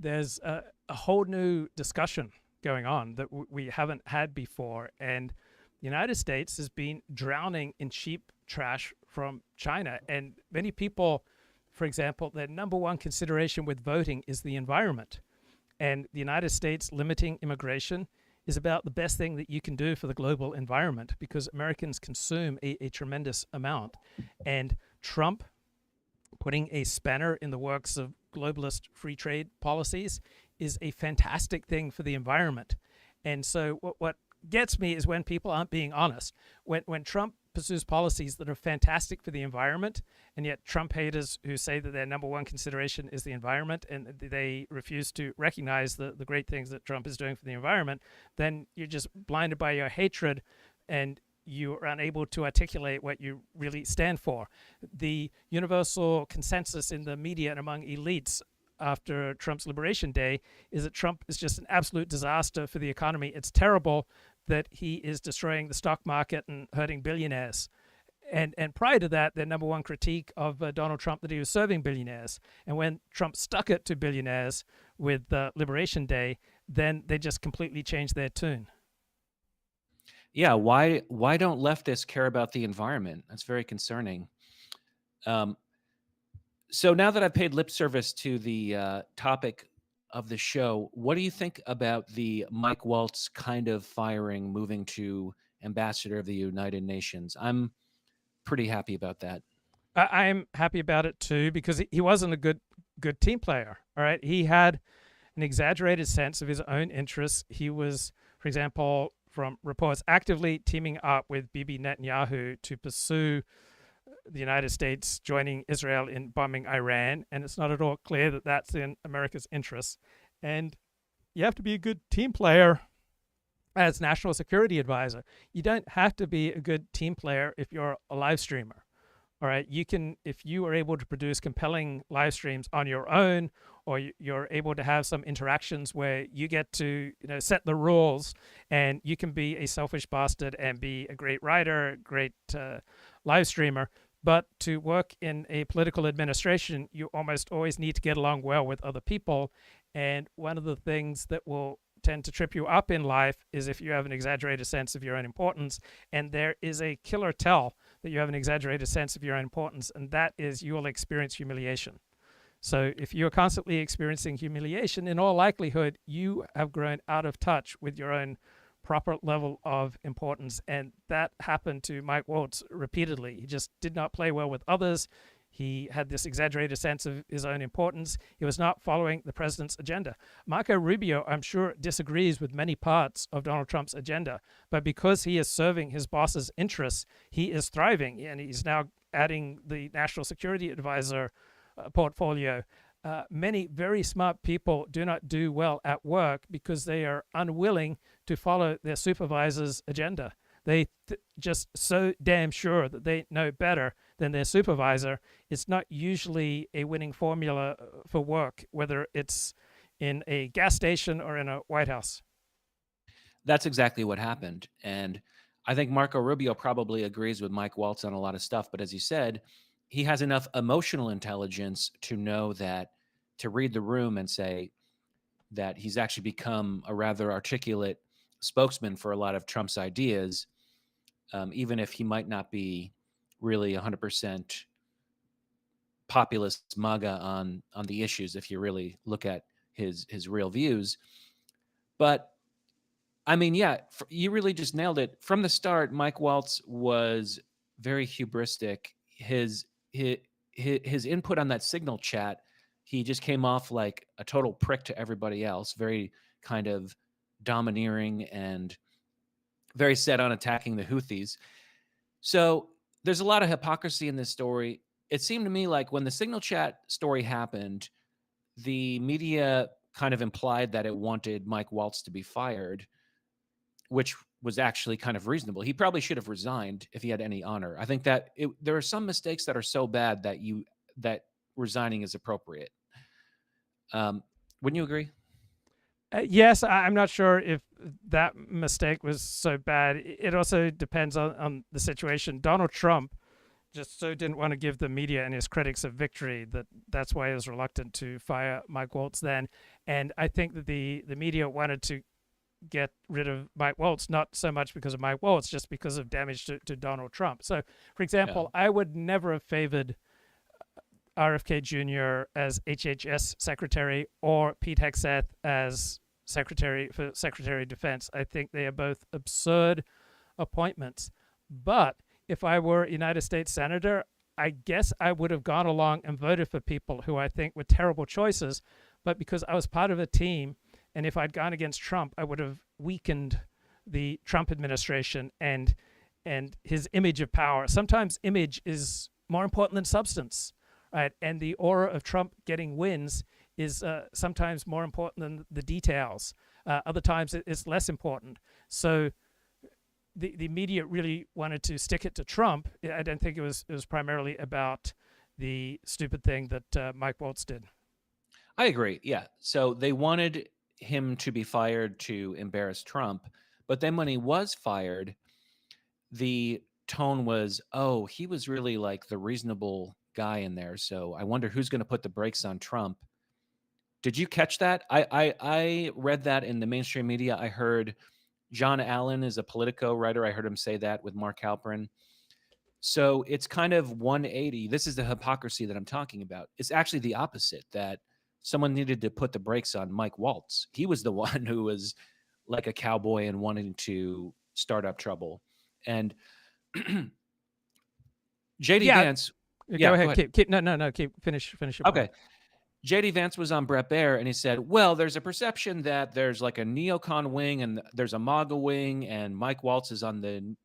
a whole new discussion going on that we haven't had before. And the United States has been drowning in cheap trash from China. And many people, for example, their number one consideration with voting is the environment. And the United States limiting immigration is about the best thing that you can do for the global environment, because Americans consume a tremendous amount. And Trump putting a spanner in the works of globalist free trade policies is a fantastic thing for the environment. And so what gets me is when people aren't being honest. When Trump pursues policies that are fantastic for the environment, and yet Trump haters who say that their number one consideration is the environment and they refuse to recognize the great things that Trump is doing for the environment, then you're just blinded by your hatred and you are unable to articulate what you really stand for. The universal consensus in the media and among elites after Trump's Liberation Day is that Trump is just an absolute disaster for the economy. It's terrible that he is destroying the stock market and hurting billionaires. And prior to that, their number one critique of Donald Trump, that he was serving billionaires. And when Trump stuck it to billionaires with Liberation Day, then they just completely changed their tune. Yeah, why don't leftists care about the environment? That's very concerning. So now that I've paid lip service to the topic of the show, what do you think about the Mike Waltz kind of firing, moving to ambassador of the United Nations? I'm pretty happy about that. I'm happy about it too, because he wasn't a good team player. All right, he had an exaggerated sense of his own interests. He was, for example, from reports, actively teaming up with Bibi Netanyahu to pursue the United States joining Israel in bombing Iran. And it's not at all clear that that's in America's interests. And you have to be a good team player as national security advisor. You don't have to be a good team player if you're a live streamer. All right, you can, if you are able to produce compelling live streams on your own, or you're able to have some interactions where you get to, set the rules, and you can be a selfish bastard and be a great writer, great live streamer. But to work in a political administration, you almost always need to get along well with other people. And one of the things that will tend to trip you up in life is if you have an exaggerated sense of your own importance. And there is a killer tell that you have an exaggerated sense of your own importance, and that is you will experience humiliation. So if you're constantly experiencing humiliation, in all likelihood, you have grown out of touch with your own proper level of importance. And that happened to Mike Waltz repeatedly. He just did not play well with others. He had this exaggerated sense of his own importance. He was not following the president's agenda. Marco Rubio, I'm sure, disagrees with many parts of Donald Trump's agenda, but because he is serving his boss's interests, he is thriving, and he's now adding the national security advisor portfolio. Many very smart people do not do well at work because they are unwilling to follow their supervisor's agenda. They just so damn sure that they know better than their supervisor. It's not usually a winning formula for work, whether it's in a gas station or in a White House. That's exactly what happened. And I think Marco Rubio probably agrees with Mike Waltz on a lot of stuff. But as you said, he has enough emotional intelligence to know that, to read the room and say that he's actually become a rather articulate spokesman for a lot of Trump's ideas, even if he might not be really 100% populist MAGA on the issues, if you really look at his real views. But I mean, yeah, you really just nailed it. From the start, Mike Waltz was very hubristic. His input on that Signal chat, he just came off like a total prick to everybody else, very kind of domineering and very set on attacking the Houthis. So there's a lot of hypocrisy in this story. It seemed to me like when the Signal chat story happened, the media kind of implied that it wanted Mike Waltz to be fired, which was actually kind of reasonable. He probably should have resigned if he had any honor. I think that there are some mistakes that are so bad that resigning is appropriate. Wouldn't you agree? Yes, I'm not sure if that mistake was so bad. It also depends on the situation. Donald Trump just so didn't want to give the media and his critics a victory that's why he was reluctant to fire Mike Waltz then. And I think that the media wanted to get rid of Mike Waltz, not so much because of Mike Waltz, just because of damage to Donald Trump. So, for example, I would never have favored RFK Jr. as HHS secretary or Pete Hegseth as secretary of defense. I think they are both absurd appointments. But if I were a United States senator, I guess I would have gone along and voted for people who I think were terrible choices. But because I was part of a team, and if I'd gone against Trump, I would have weakened the Trump administration and his image of power. Sometimes image is more important than substance, right? And the aura of Trump getting wins is sometimes more important than the details. Other times it's less important. So the media really wanted to stick it to Trump. I don't think it was primarily about the stupid thing that Mike Waltz did. I agree. Yeah. So they wanted him to be fired to embarrass Trump, but then when he was fired, the tone was, oh, he was really like the reasonable guy in there. So I wonder who's going to put the brakes on Trump. Did you catch that? I read that in the mainstream media. I heard John Allen is a Politico writer. I heard him say that with Mark Halperin. So it's kind of 180. This is the hypocrisy that I'm talking about. It's actually the opposite, that someone needed to put the brakes on Mike Waltz. He was the one who was like a cowboy and wanting to start up trouble. And JD Vance. Go ahead. Keep finish your point. Okay. JD Vance was on Brett Baier and he said, well, there's a perception that there's like a neocon wing and there's a MAGA wing, and Mike Waltz is on the,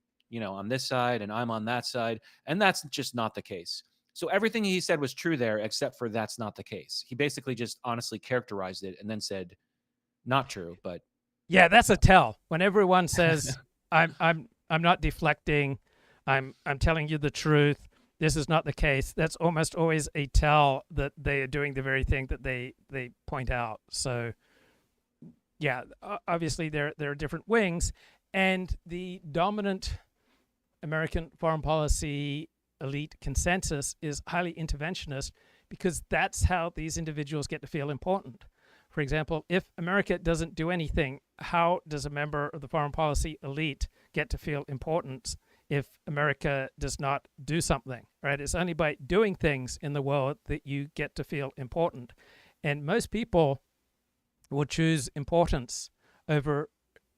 on this side and I'm on that side. And that's just not the case. So everything he said was true there, except for that's not the case. He basically just honestly characterized it and then said, not true, but. Yeah, that's a tell. When everyone says, I'm not deflecting, I'm telling you the truth, this is not the case, that's almost always a tell that they are doing the very thing that they point out. So yeah, obviously there are different wings, and the dominant American foreign policy elite consensus is highly interventionist because that's how these individuals get to feel important. For example, if America doesn't do anything, how does a member of the foreign policy elite get to feel important if America does not do something, right? It's only by doing things in the world that you get to feel important. And most people will choose importance over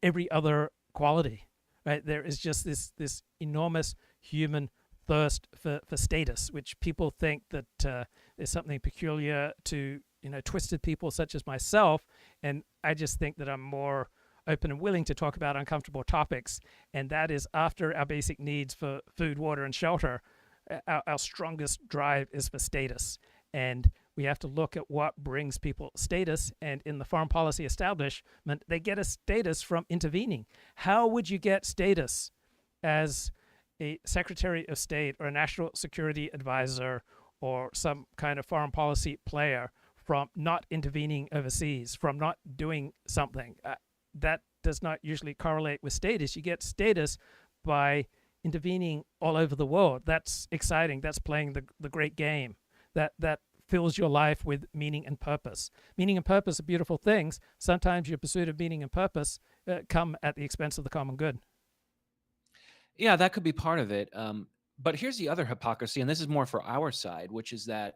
every other quality, right? There is just this enormous human thirst for status, which people think that is something peculiar to twisted people such as myself. And I just think that I'm more open and willing to talk about uncomfortable topics, and that is after our basic needs for food, water, and shelter, our strongest drive is for status. And we have to look at what brings people status, and in the foreign policy establishment, they get a status from intervening. How would you get status as a Secretary of State or a national security advisor or some kind of foreign policy player from not intervening overseas, from not doing something? That does not usually correlate with status. You get status by intervening all over the world. That's exciting. That's playing the great game. That fills your life with meaning and purpose. Meaning and purpose are beautiful things. Sometimes your pursuit of meaning and purpose come at the expense of the common good. Yeah, that could be part of it. But here's the other hypocrisy, and this is more for our side, which is that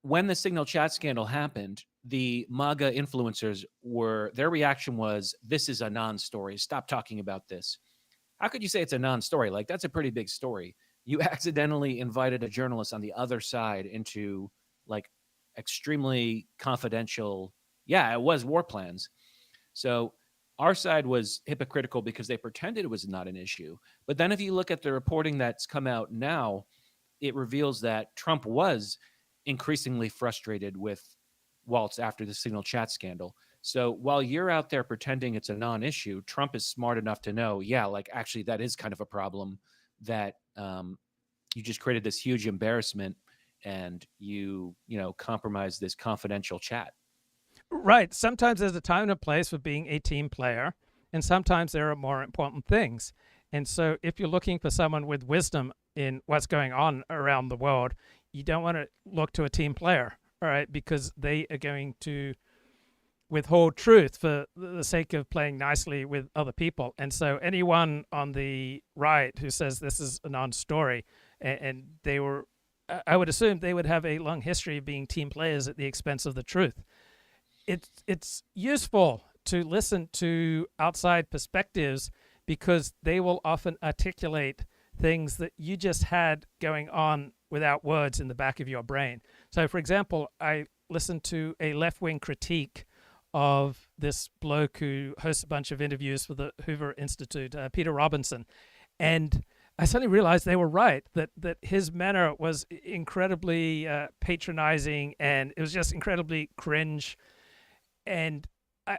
when the Signal chat scandal happened, the MAGA influencers their reaction was, this is a non-story. Stop talking about this. How could you say it's a non-story? Like, that's a pretty big story. You accidentally invited a journalist on the other side into like extremely confidential. Yeah, it was war plans. So our side was hypocritical because they pretended it was not an issue. But then if you look at the reporting that's come out now, it reveals that Trump was increasingly frustrated with Walz after the Signal chat scandal. So while you're out there pretending it's a non-issue, Trump is smart enough to know, yeah, like actually that is kind of a problem, that you just created this huge embarrassment and you compromised this confidential chat. Right. Sometimes there's a time and a place for being a team player, and sometimes there are more important things. And so if you're looking for someone with wisdom in what's going on around the world, you don't want to look to a team player, all right, because they are going to withhold truth for the sake of playing nicely with other people. And so anyone on the right who says this is a non-story, and I would assume they would have a long history of being team players at the expense of the truth. It's useful to listen to outside perspectives because they will often articulate things that you just had going on without words in the back of your brain. So, for example, I listened to a left-wing critique of this bloke who hosts a bunch of interviews for the Hoover Institute, Peter Robinson, and I suddenly realized they were right, that his manner was incredibly patronizing, and it was just incredibly cringe. And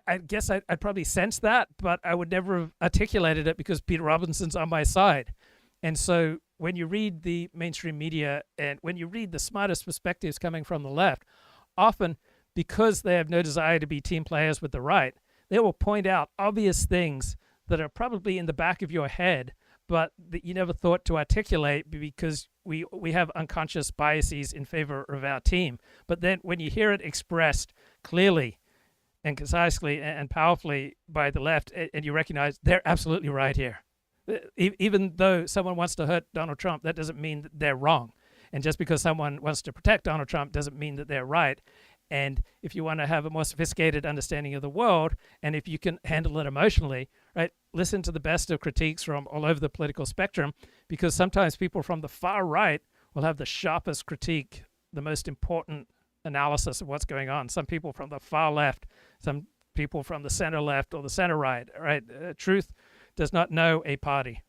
I guess I'd probably sensed that, but I would never have articulated it because Peter Robinson's on my side. And so when you read the mainstream media and when you read the smartest perspectives coming from the left, often because they have no desire to be team players with the right, they will point out obvious things that are probably in the back of your head, but that you never thought to articulate because we have unconscious biases in favor of our team. But then when you hear it expressed clearly and concisely and powerfully by the left, and you recognize they're absolutely right here. Even though someone wants to hurt Donald Trump, that doesn't mean that they're wrong. And just because someone wants to protect Donald Trump doesn't mean that they're right. And if you want to have a more sophisticated understanding of the world, and if you can handle it emotionally, right, listen to the best of critiques from all over the political spectrum, because sometimes people from the far right will have the sharpest critique, the most important analysis of what's going on. Some people from the far left, some people from the center left or the center right, right? Truth does not know a party.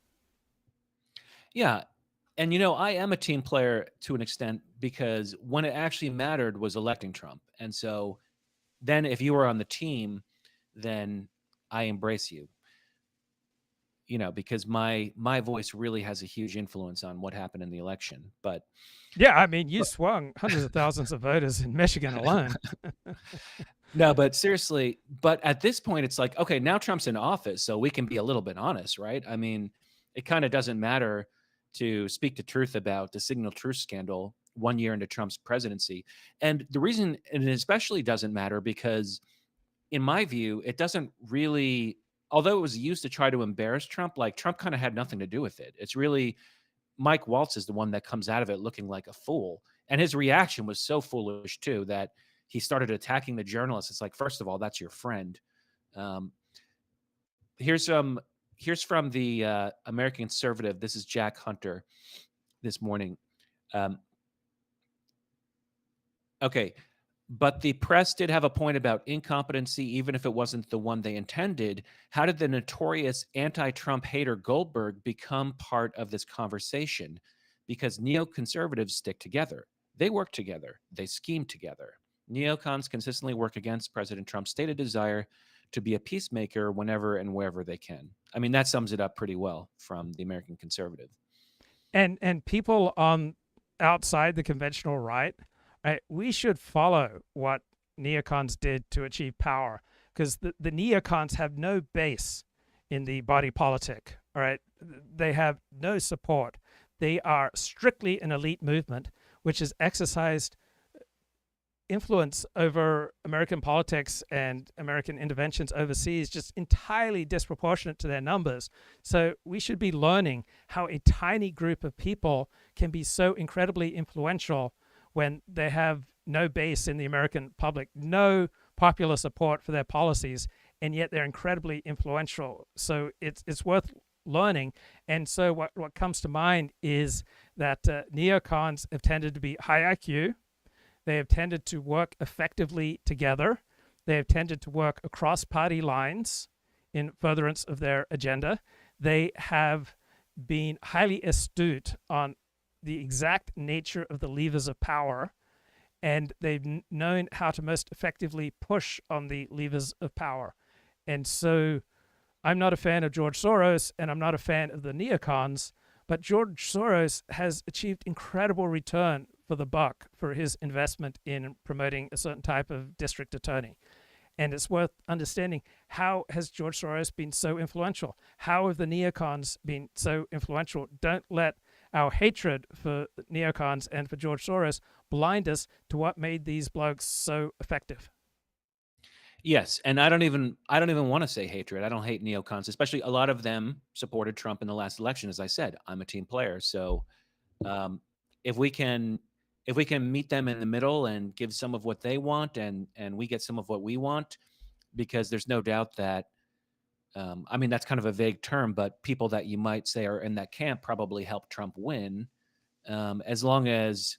Yeah. And, I am a team player to an extent because when it actually mattered was electing Trump. And so then if you were on the team, then I embrace you, because my voice really has a huge influence on what happened in the election. But yeah, I mean, you swung hundreds of thousands of voters in Michigan alone. No, but seriously, but at this point, it's like, okay, now Trump's in office, so we can be a little bit honest, right? I mean, it kind of doesn't matter to speak the truth about the Signal truth scandal 1 year into Trump's presidency. And the reason it especially doesn't matter because, in my view, it doesn't really, although it was used to try to embarrass Trump, like Trump kind of had nothing to do with it. It's really Mike Waltz is the one that comes out of it looking like a fool. And his reaction was so foolish, too, that he started attacking the journalists. It's like, first of all, that's your friend. Here's from the American Conservative. This is Jack Hunter this morning. Okay. But the press did have a point about incompetency, even if it wasn't the one they intended. How did the notorious anti-Trump hater Goldberg become part of this conversation? Because neoconservatives stick together. They work together. They scheme together. Neocons consistently work against President Trump's stated desire to be a peacemaker whenever and wherever they can. I mean, that sums it up pretty well from the American Conservative. And people on outside the conventional right, we should follow what neocons did to achieve power. because the neocons have no base in the body politic. All right, they have no support. They are strictly an elite movement, which has exercised influence over American politics and American interventions overseas just entirely disproportionate to their numbers. So we should be learning how a tiny group of people can be so incredibly influential when they have no base in the American public, no popular support for their policies, and yet they're incredibly influential. So it's worth learning. And so what comes to mind is that neocons have tended to be high IQ. They have tended to work effectively together. They have tended to work across party lines in furtherance of their agenda. They have been highly astute on the exact nature of the levers of power, and they've known how to most effectively push on the levers of power. And so I'm not a fan of George Soros, and I'm not a fan of the neocons, but George Soros has achieved incredible return for the buck for his investment in promoting a certain type of district attorney. And it's worth understanding, how has George Soros been so influential? How have the neocons been so influential? Don't let our hatred for neocons and for George Soros blind us to what made these blokes so effective. Yes, and I don't even want to say hatred. I don't hate neocons, especially a lot of them supported Trump in the last election. As I said, I'm a team player, so if we can meet them in the middle and give some of what they want, and we get some of what we want, because there's no doubt that I mean, that's kind of a vague term, but people that you might say are in that camp probably helped Trump win, as long as.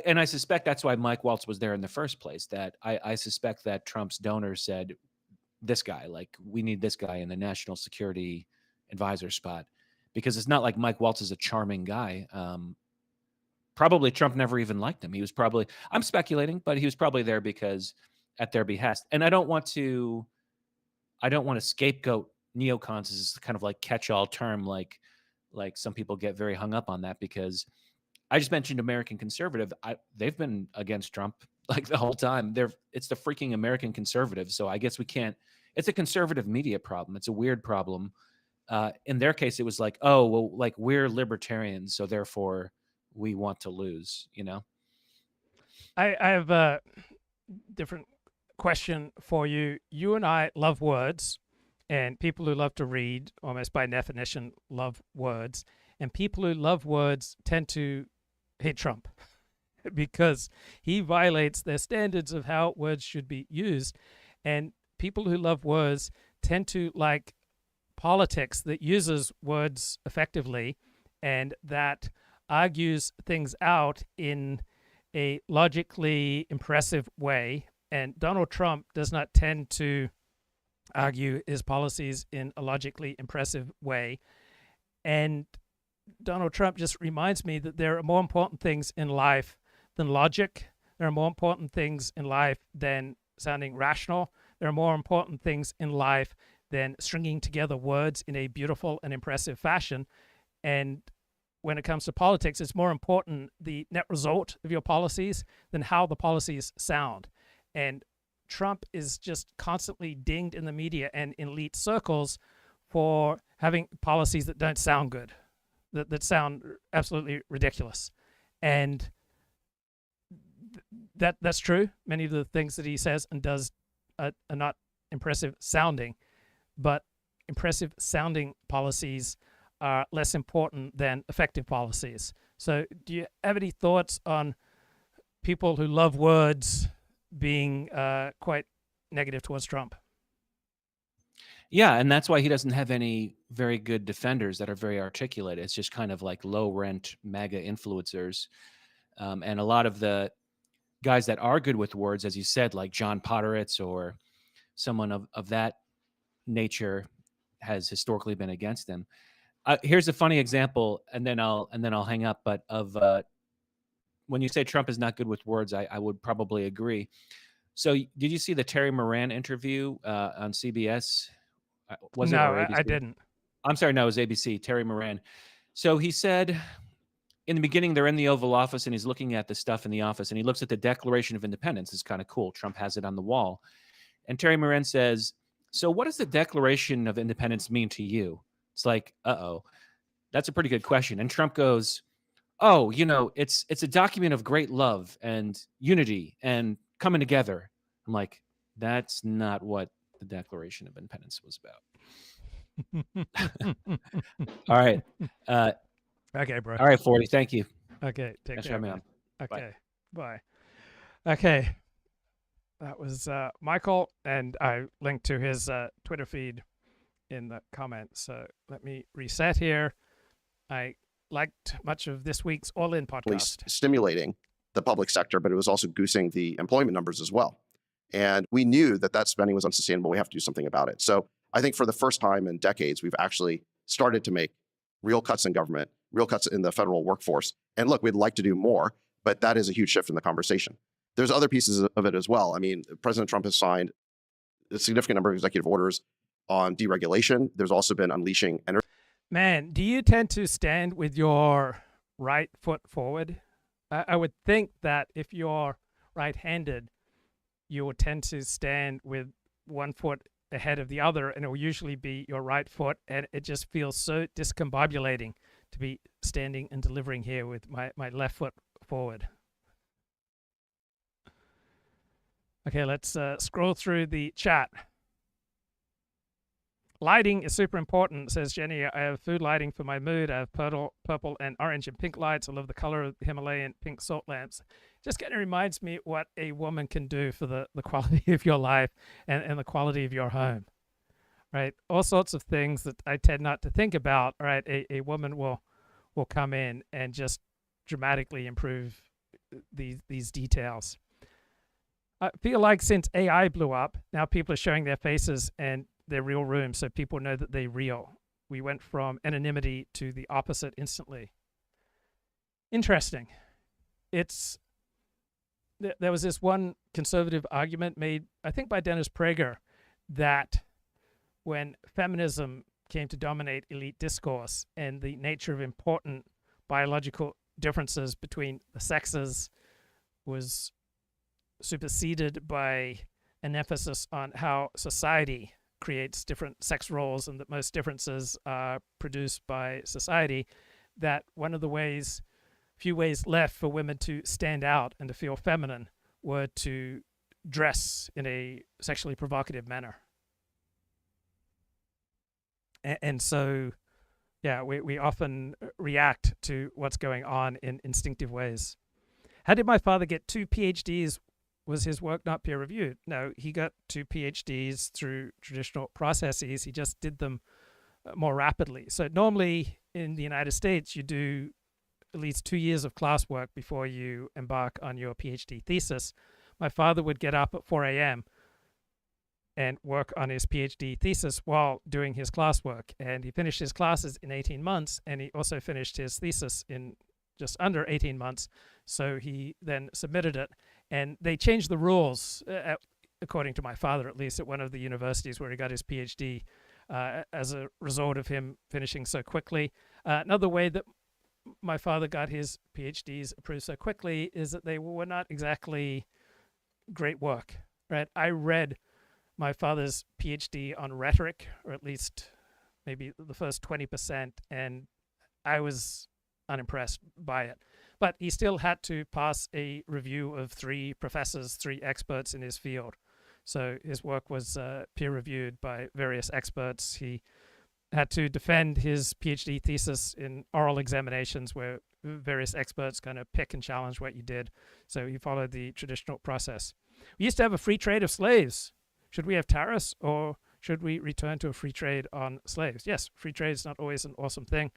And I suspect that's why Mike Waltz was there in the first place. That I suspect that Trump's donors said, this guy, like, we need this guy in the national security advisor spot, because it's not like Mike Waltz is a charming guy. Probably Trump never even liked him. He was probably, I'm speculating, but he was probably there because at their behest. And I don't want to scapegoat neocons as kind of like catch-all term, like some people get very hung up on that, because I just mentioned American conservative. They've been against Trump like the whole time. It's the freaking American conservatives. So I guess we can't. It's a conservative media problem. It's a weird problem. In their case, it was like, oh, well, like, we're libertarians, so therefore we want to lose. You know. I have a different question for you. You and I love words, and people who love to read, almost by definition, love words. And people who love words tend to hate Trump because he violates their standards of how words should be used. And people who love words tend to like politics that uses words effectively and that argues things out in a logically impressive way. And Donald Trump does not tend to argue his policies in a logically impressive way. And Donald Trump just reminds me that there are more important things in life than logic. There are more important things in life than sounding rational. There are more important things in life than stringing together words in a beautiful and impressive fashion. And when it comes to politics, it's more important the net result of your policies than how the policies sound. And Trump is just constantly dinged in the media and in elite circles for having policies that don't sound good, that sound absolutely ridiculous. And that's true. Many of the things that he says and does are not impressive sounding, but impressive sounding policies are less important than effective policies. So do you have any thoughts on people who love words being quite negative towards Trump? Yeah, and that's why he doesn't have any very good defenders that are very articulate. It's just kind of like low-rent MAGA influencers. And a lot of the guys that are good with words, as you said, like John Podhoretz or someone of that nature, has historically been against him. Here's a funny example, and then I'll hang up. But of when you say Trump is not good with words, I would probably agree. So did you see the Terry Moran interview on CBS? Was it, or ABC? I didn't. I'm sorry, no, it was ABC, Terry Moran. So he said in the beginning, they're in the Oval Office and he's looking at the stuff in the office and he looks at the Declaration of Independence. It's kind of cool. Trump has it on the wall. And Terry Moran says, so what does the Declaration of Independence mean to you? It's like, uh-oh, that's a pretty good question. And Trump goes, oh, it's a document of great love and unity and coming together. I'm like, that's not what the Declaration of Independence was about. All right. Okay, bro. All right, 40. Thank you. Okay, take Thanks for care. having me man. on. Okay, bye. Okay, that was Michael, and I linked to his Twitter feed in the comments. So let me reset here. I liked much of this week's All In podcast. Stimulating the public sector, but it was also goosing the employment numbers as well. And we knew that that spending was unsustainable. We have to do something about it. So I think for the first time in decades, we've actually started to make real cuts in government, real cuts in the federal workforce. And look, we'd like to do more, but that is a huge shift in the conversation. There's other pieces of it as well. I mean, President Trump has signed a significant number of executive orders on deregulation. There's also been unleashing energy. Man, do you tend to stand with your right foot forward? I would think that if you're right-handed, you will tend to stand with one foot ahead of the other, and it will usually be your right foot, and it just feels so discombobulating to be standing and delivering here with my left foot forward. Okay, let's scroll through the chat. Lighting is super important, says Jenny. I have food lighting for my mood. I have purple and orange and pink lights. I love the color of Himalayan pink salt lamps. Just kind of reminds me what a woman can do for the quality of your life and the quality of your home, right? All sorts of things that I tend not to think about, right? A woman will come in and just dramatically improve these details. I feel like since AI blew up, now people are showing their faces and their real rooms, so people know that they're real. We went from anonymity to the opposite instantly. Interesting. There was this one conservative argument made, I think by Dennis Prager, that when feminism came to dominate elite discourse and the nature of important biological differences between the sexes was superseded by an emphasis on how society creates different sex roles and that most differences are produced by society, that one of the few ways left for women to stand out and to feel feminine were to dress in a sexually provocative manner. And so, yeah, we often react to what's going on in instinctive ways. How did my father get 2 PhDs? Was his work not peer-reviewed? No, he got 2 PhDs through traditional processes. He just did them more rapidly. So normally in the United States, you do at least 2 years of classwork before you embark on your PhD thesis. My father would get up at 4 a.m. and work on his PhD thesis while doing his classwork. And he finished his classes in 18 months, and he also finished his thesis in just under 18 months. So he then submitted it. And they changed the rules, according to my father, at least, at one of the universities where he got his PhD as a result of him finishing so quickly. Another way that my father got his PhDs approved so quickly is that they were not exactly great work, right? I read my father's PhD on rhetoric, or at least maybe the first 20%, and I was unimpressed by it. But he still had to pass a review of 3 professors, 3 experts in his field. So his work was peer-reviewed by various experts. He had to defend his PhD thesis in oral examinations where various experts kind of pick and challenge what you did. So he followed the traditional process. We used to have a free trade of slaves. Should we have tariffs, or should we return to a free trade on slaves? Yes, free trade is not always an awesome thing.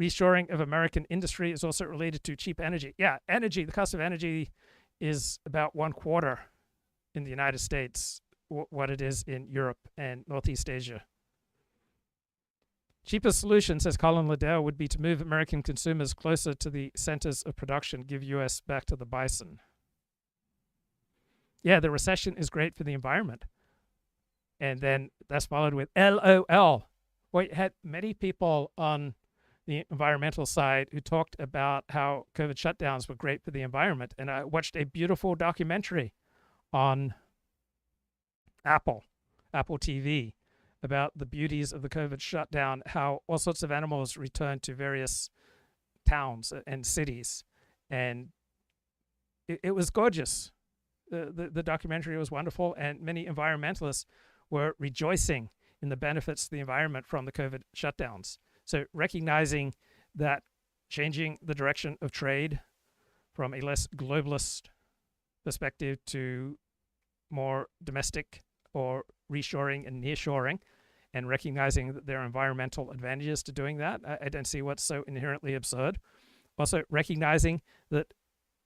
Reshoring of American industry is also related to cheap energy. Yeah, energy, the cost of energy is about 1/4 in the United States what it is in Europe and Northeast Asia. Cheapest solution, says Colin Liddell, would be to move American consumers closer to the centers of production, give U.S. back to the bison. Yeah, the recession is great for the environment. And then that's followed with LOL. Well, you had many people on the environmental side who talked about how COVID shutdowns were great for the environment. And I watched a beautiful documentary on Apple TV, about the beauties of the COVID shutdown, how all sorts of animals returned to various towns and cities. And it was gorgeous. The documentary was wonderful, and many environmentalists were rejoicing in the benefits to the environment from the COVID shutdowns. So recognizing that changing the direction of trade from a less globalist perspective to more domestic or reshoring and nearshoring, and recognizing that there are environmental advantages to doing that, I don't see what's so inherently absurd. Also recognizing that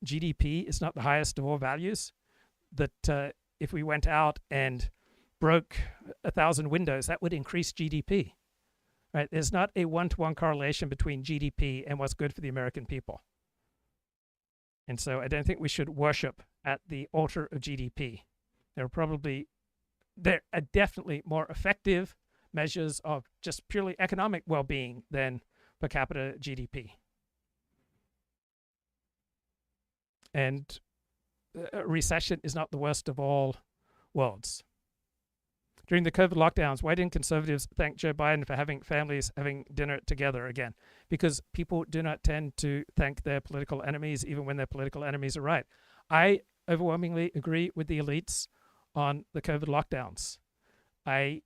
GDP is not the highest of all values, that if we went out and broke 1,000 windows, that would increase GDP. Right? There's not a one-to-one correlation between GDP and what's good for the American people. And so I don't think we should worship at the altar of GDP. There are definitely more effective measures of just purely economic well-being than per capita GDP. And a recession is not the worst of all worlds. During the COVID lockdowns, why didn't conservatives thank Joe Biden for having families having dinner together again? Because people do not tend to thank their political enemies, even when their political enemies are right. I overwhelmingly agree with the elites on the COVID lockdowns. I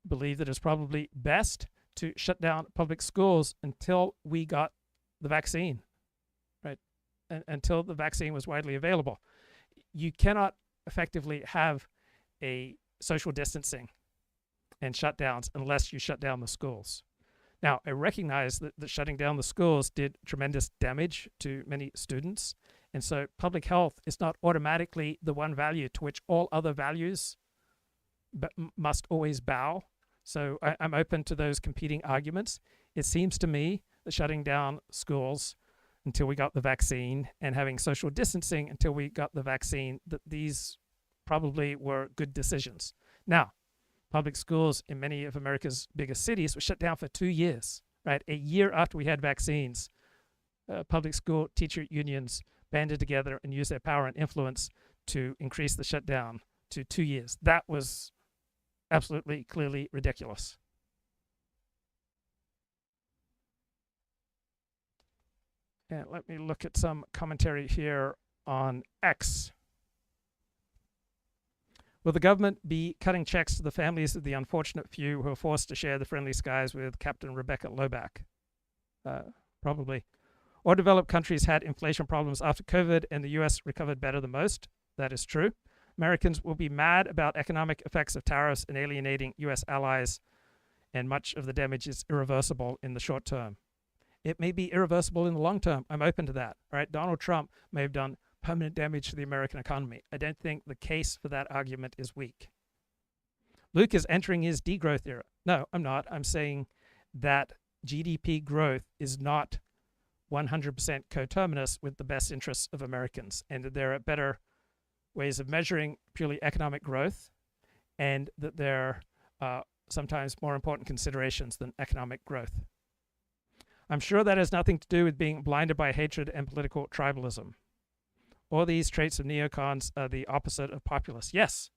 believe that it's probably best to shut down public schools until we got the vaccine, right? Until the vaccine was widely available. You cannot effectively have a social distancing and shutdowns unless you shut down the schools. Now, I recognize that shutting down the schools did tremendous damage to many students, and so public health is not automatically the one value to which all other values must always bow. So I'm open to those competing arguments. It seems to me that shutting down schools until we got the vaccine and having social distancing until we got the vaccine, that these probably were good decisions. Now, public schools in many of America's biggest cities were shut down for 2 years, right? A year after we had vaccines, public school teacher unions banded together and used their power and influence to increase the shutdown to 2 years. That was absolutely, clearly ridiculous. And let me look at some commentary here on X. Will the government be cutting checks to the families of the unfortunate few who are forced to share the friendly skies with Captain Rebecca Loback? Probably. Or developed countries had inflation problems after COVID and the US recovered better than most? That is true. Americans will be mad about economic effects of tariffs and alienating US allies, and much of the damage is irreversible in the short term. It may be irreversible in the long term. I'm open to that. All right? Donald Trump may have done permanent damage to the American economy. I don't think the case for that argument is weak. Luke is entering his degrowth era. No, I'm not. I'm saying that GDP growth is not 100% coterminous with the best interests of Americans, and that there are better ways of measuring purely economic growth, and that there are sometimes more important considerations than economic growth. I'm sure that has nothing to do with being blinded by hatred and political tribalism. All these traits of neocons are the opposite of populists. Yes,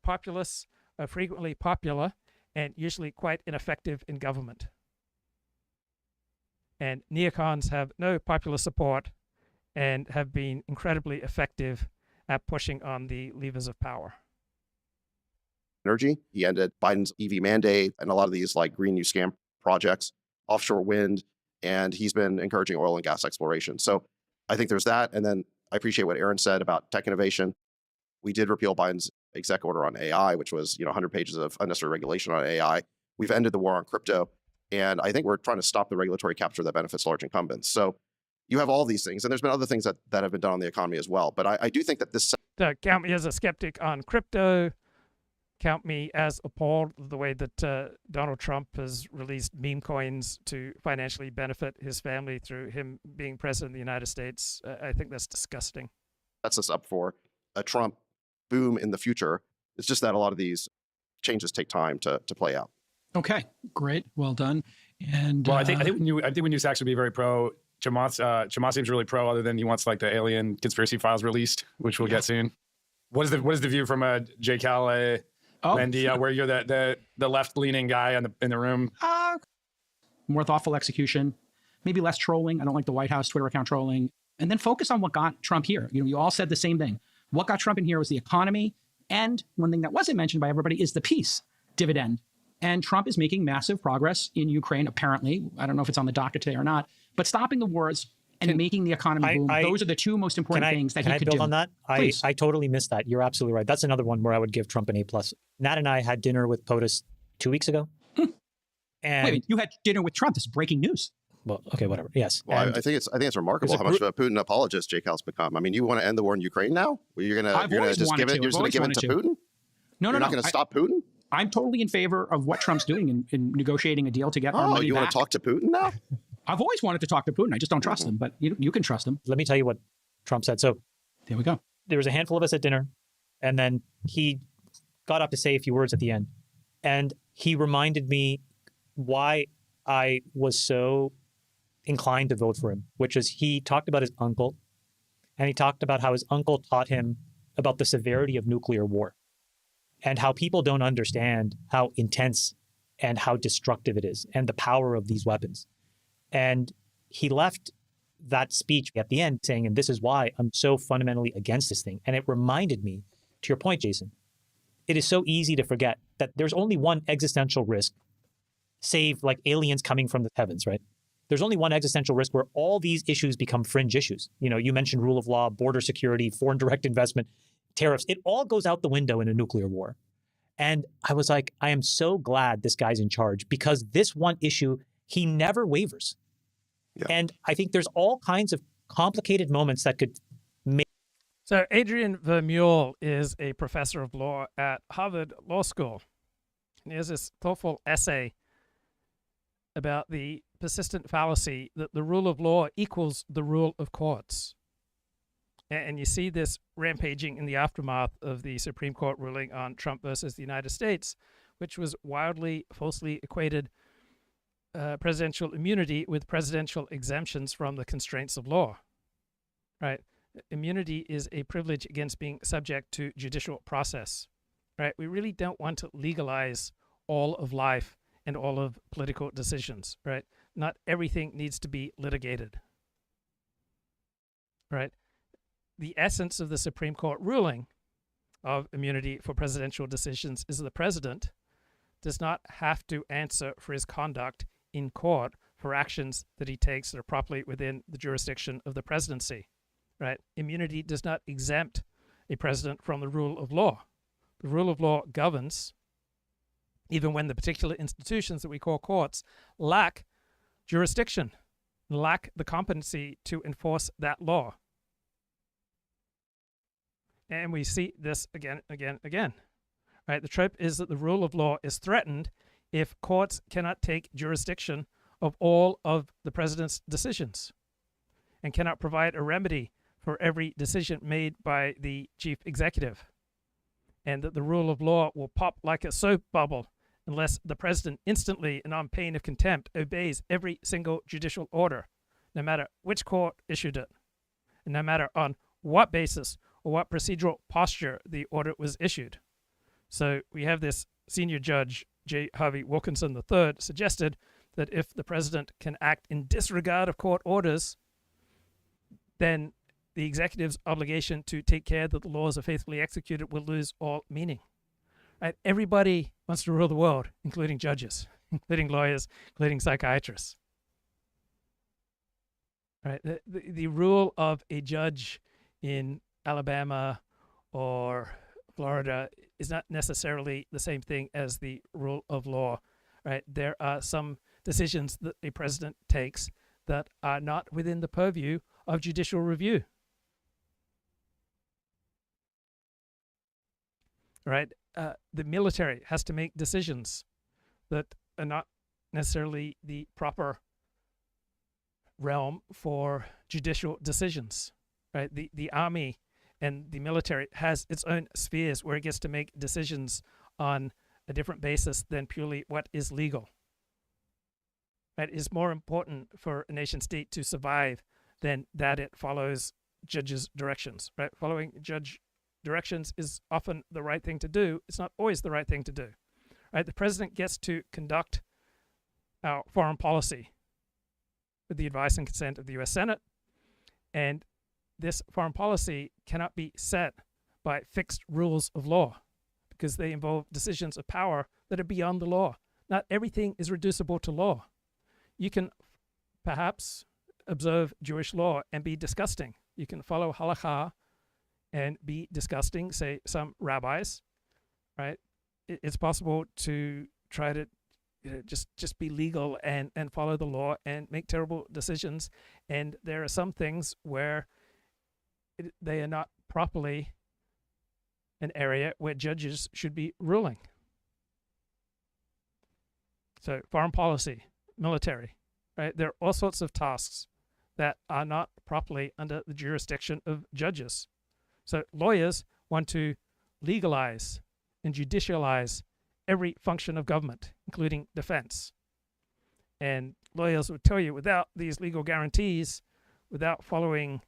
populists are frequently popular and usually quite ineffective in government. And neocons have no popular support and have been incredibly effective at pushing on the levers of power. Energy. He ended Biden's EV mandate and a lot of these like green new scam projects, offshore wind, and he's been encouraging oil and gas exploration. So I think there's that. And then I appreciate what Aaron said about tech innovation. We did repeal Biden's exec order on AI, which was 100 pages of unnecessary regulation on AI. We've ended the war on crypto. And I think we're trying to stop the regulatory capture that benefits large incumbents. So you have all these things. And there's been other things that have been done on the economy as well. But I do think that this... Count me as a skeptic on crypto. Count me as appalled the way that Donald Trump has released meme coins to financially benefit his family through him being president of the United States. I think that's disgusting. Sets us up for a Trump boom in the future. It's just that a lot of these changes take time to play out. Okay, great, well done. And well, I think when you actually be very pro. Chamath seems really pro, other than he wants like the alien conspiracy files released, which we'll get soon. What is the view from J. Cal Wendy, where you're the left leaning guy in the room? More thoughtful execution, maybe less trolling. I don't like the White House Twitter account trolling. And then focus on what got Trump here. You all said the same thing. What got Trump in here was the economy. And one thing that wasn't mentioned by everybody is the peace dividend. And Trump is making massive progress in Ukraine, apparently. I don't know if it's on the docket today or not. But stopping the wars and making the economy boom, those are the two most important things that he could do. Can I build on that? I totally missed that. You're absolutely right. That's another one where I would give Trump an A+. Nat and I had dinner with POTUS 2 weeks ago. And wait, you had dinner with Trump. This is breaking news. Well, okay, whatever. Yes. Well, I think it's remarkable how much of a Putin apologist J. Cal's become. I mean, you want to end the war in Ukraine now? You're going to just give it? You're just going to give it to Putin? No, you're not going to stop Putin? I'm totally in favor of what Trump's doing in negotiating a deal to get our money back. You want to talk to Putin now? I've always wanted to talk to Putin. I just don't trust him, but you can trust him. Let me tell you what Trump said. So there we go. There was a handful of us at dinner, and then he got up to say a few words at the end. And he reminded me why I was so inclined to vote for him, which is he talked about his uncle, and he talked about how his uncle taught him about the severity of nuclear war and how people don't understand how intense and how destructive it is and the power of these weapons. And he left that speech at the end saying, and this is why I'm so fundamentally against this thing. And it reminded me, to your point, Jason, it is so easy to forget that there's only one existential risk, save like aliens coming from the heavens, right? There's only one existential risk where all these issues become fringe issues. You mentioned rule of law, border security, foreign direct investment, tariffs. It all goes out the window in a nuclear war. And I was like, I am so glad this guy's in charge because this one issue, he never wavers. Yeah. And I think there's all kinds of complicated moments that could make. So Adrian Vermeule is a professor of law at Harvard Law School. And he has this thoughtful essay about the persistent fallacy that the rule of law equals the rule of courts. And you see this rampaging in the aftermath of the Supreme Court ruling on Trump versus the United States, which was wildly, falsely equated presidential immunity with presidential exemptions from the constraints of law, right? Immunity is a privilege against being subject to judicial process, right? We really don't want to legalize all of life and all of political decisions, right? Not everything needs to be litigated, right? The essence of the Supreme Court ruling of immunity for presidential decisions is the president does not have to answer for his conduct in court for actions that he takes that are properly within the jurisdiction of the presidency, right? Immunity does not exempt a president from the rule of law. The rule of law governs even when the particular institutions that we call courts lack jurisdiction, lack the competency to enforce that law. And we see this again, right? The trope is that the rule of law is threatened if courts cannot take jurisdiction of all of the president's decisions and cannot provide a remedy for every decision made by the chief executive, and that the rule of law will pop like a soap bubble unless the president instantly and on pain of contempt obeys every single judicial order, no matter which court issued it, and no matter on what basis or what procedural posture the order was issued. So we have this senior judge, J. Harvey Wilkinson III, suggested that if the president can act in disregard of court orders, then the executive's obligation to take care that the laws are faithfully executed will lose all meaning. Right? Everybody wants to rule the world, including judges, including lawyers, including psychiatrists. Right? The rule of a judge in Alabama or Florida is not necessarily the same thing as the rule of law, right? There are some decisions that a president takes that are not within the purview of judicial review, right? The military has to make decisions that are not necessarily the proper realm for judicial decisions, right? The army and the military has its own spheres where it gets to make decisions on a different basis than purely what is legal. Right? It is more important for a nation state to survive than that it follows judges' directions. Right? Following judge directions is often the right thing to do, it's not always the right thing to do. Right? The president gets to conduct our foreign policy with the advice and consent of the US Senate, and this foreign policy cannot be set by fixed rules of law because they involve decisions of power that are beyond the law. Not everything is reducible to law. You can perhaps observe Jewish law and be disgusting. You can follow halakha and be disgusting, say some rabbis, right? It's possible to try to just be legal and follow the law and make terrible decisions. And there are some things where they are not properly an area where judges should be ruling. So foreign policy, military, right? There are all sorts of tasks that are not properly under the jurisdiction of judges. So lawyers want to legalize and judicialize every function of government, including defense. And lawyers would tell you without these legal guarantees, without following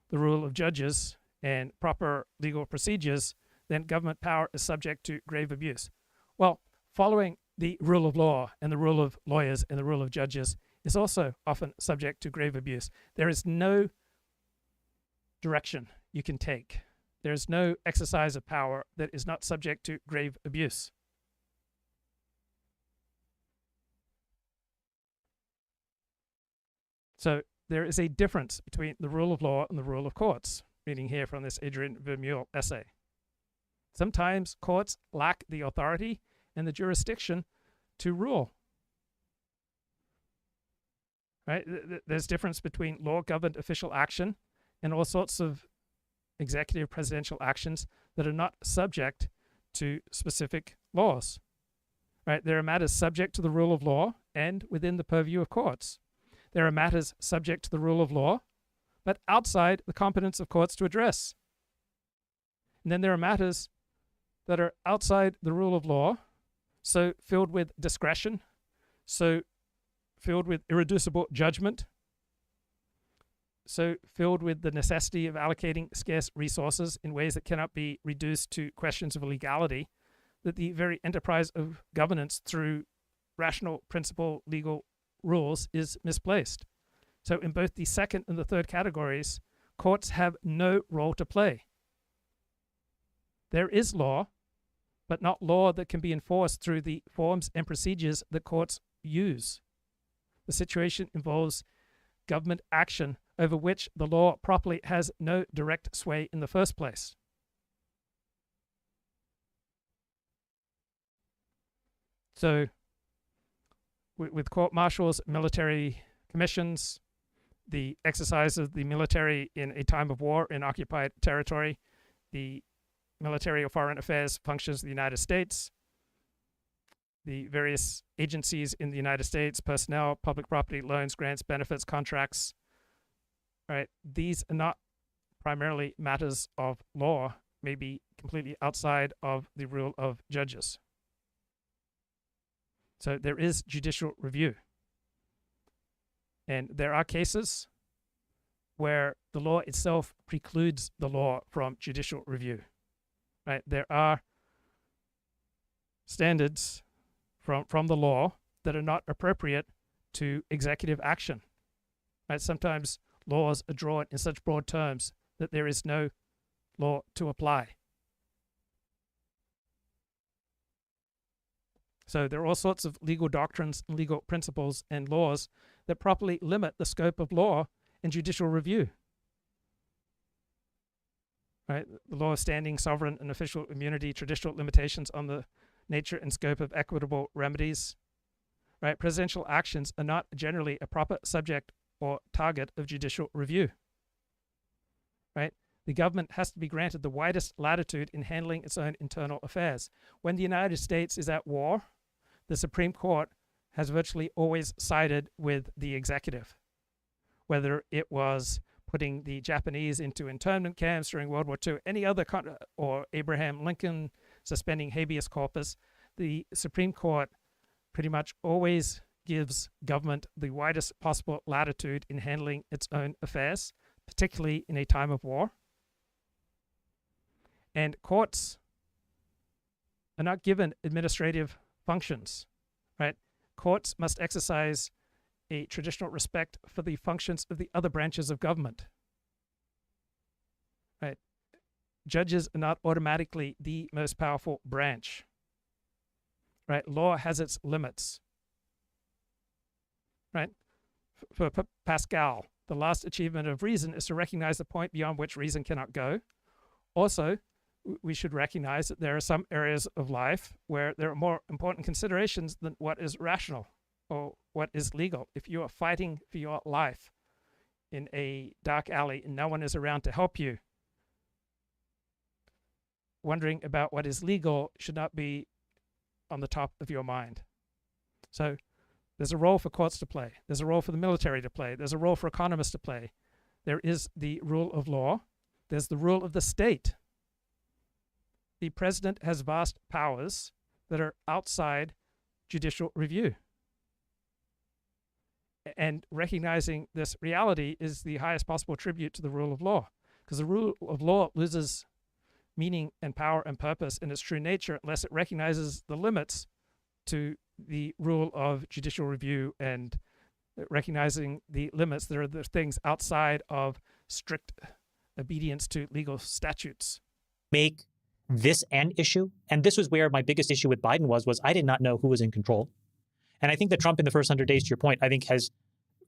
the rule of judges and proper legal procedures, then government power is subject to grave abuse. Well, following the rule of law and the rule of lawyers and the rule of judges is also often subject to grave abuse. There is no direction you can take. There is no exercise of power that is not subject to grave abuse. So there is a difference between the rule of law and the rule of courts, reading here from this Adrian Vermeule essay. Sometimes courts lack the authority and the jurisdiction to rule. Right? There's difference between law-governed official action and all sorts of executive presidential actions that are not subject to specific laws. Right? There are matters subject to the rule of law and within the purview of courts. There are matters subject to the rule of law, but outside the competence of courts to address. And then there are matters that are outside the rule of law, so filled with discretion, so filled with irreducible judgment, so filled with the necessity of allocating scarce resources in ways that cannot be reduced to questions of legality, that the very enterprise of governance through rational principle legal rules is misplaced. So in both the second and the third categories, courts have no role to play. There is law, but not law that can be enforced through the forms and procedures that courts use. The situation involves government action over which the law properly has no direct sway in the first place. So with court martials, military commissions, the exercise of the military in a time of war in occupied territory, the military or foreign affairs functions of the United States, the various agencies in the United States, personnel, public property, loans, grants, benefits, contracts, right? These are not primarily matters of law, may be completely outside of the rule of judges. So there is judicial review. And there are cases where the law itself precludes the law from judicial review. Right? There are standards from the law that are not appropriate to executive action. Right? Sometimes laws are drawn in such broad terms that there is no law to apply. So there are all sorts of legal doctrines, legal principles, and laws that properly limit the scope of law and judicial review. Right? The law of standing, sovereign, and official immunity, traditional limitations on the nature and scope of equitable remedies. Right? Presidential actions are not generally a proper subject or target of judicial review. Right? The government has to be granted the widest latitude in handling its own internal affairs. When the United States is at war, the Supreme Court has virtually always sided with the executive, whether it was putting the Japanese into internment camps during World War II, any other or Abraham Lincoln suspending habeas corpus. The Supreme Court pretty much always gives government the widest possible latitude in handling its own affairs, particularly in a time of war. And courts are not given administrative functions, right? Courts must exercise a traditional respect for the functions of the other branches of government, right? Judges are not automatically the most powerful branch, right? Law has its limits, right? For Pascal, the last achievement of reason is to recognize the point beyond which reason cannot go. Also, we should recognize that there are some areas of life where there are more important considerations than what is rational or what is legal. If you are fighting for your life in a dark alley and no one is around to help you, wondering about what is legal should not be on the top of your mind. So there's a role for courts to play. There's a role for the military to play. There's a role for economists to play. There is the rule of law. There's the rule of the state. The president has vast powers that are outside judicial review. And recognizing this reality is the highest possible tribute to the rule of law, because the rule of law loses meaning and power and purpose in its true nature unless it recognizes the limits to the rule of judicial review and recognizing the limits. There are the things outside of strict obedience to legal statutes. Make this an issue. And this was where my biggest issue with Biden was I did not know who was in control. And I think that Trump in the first 100 days, to your point, I think has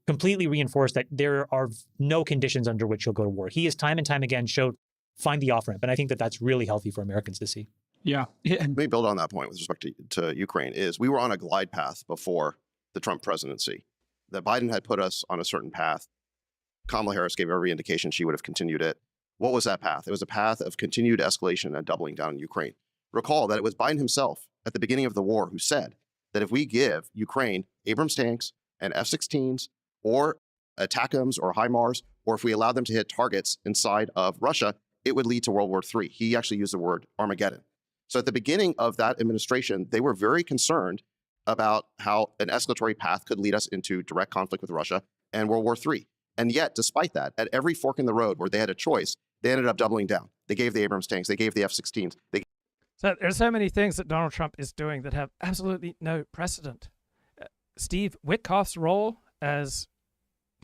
completely reinforced that there are no conditions under which he'll go to war. He has time and time again showed find the off-ramp. And I think that that's really healthy for Americans to see. Yeah. Let me build on that point with respect to Ukraine is we were on a glide path before the Trump presidency. That Biden had put us on a certain path. Kamala Harris gave every indication she would have continued it. What was that path? It was a path of continued escalation and doubling down in Ukraine. Recall that it was Biden himself at the beginning of the war who said that if we give Ukraine Abrams tanks and F-16s or ATACMS or HIMARS, or if we allow them to hit targets inside of Russia, it would lead to World War III. He actually used the word Armageddon. So at the beginning of that administration, they were very concerned about how an escalatory path could lead us into direct conflict with Russia and World War III. And yet, despite that, at every fork in the road where they had a choice, they ended up doubling down. They gave the Abrams tanks, they gave the F-16s. So there's so many things that Donald Trump is doing that have absolutely no precedent. Steve Witkoff's role as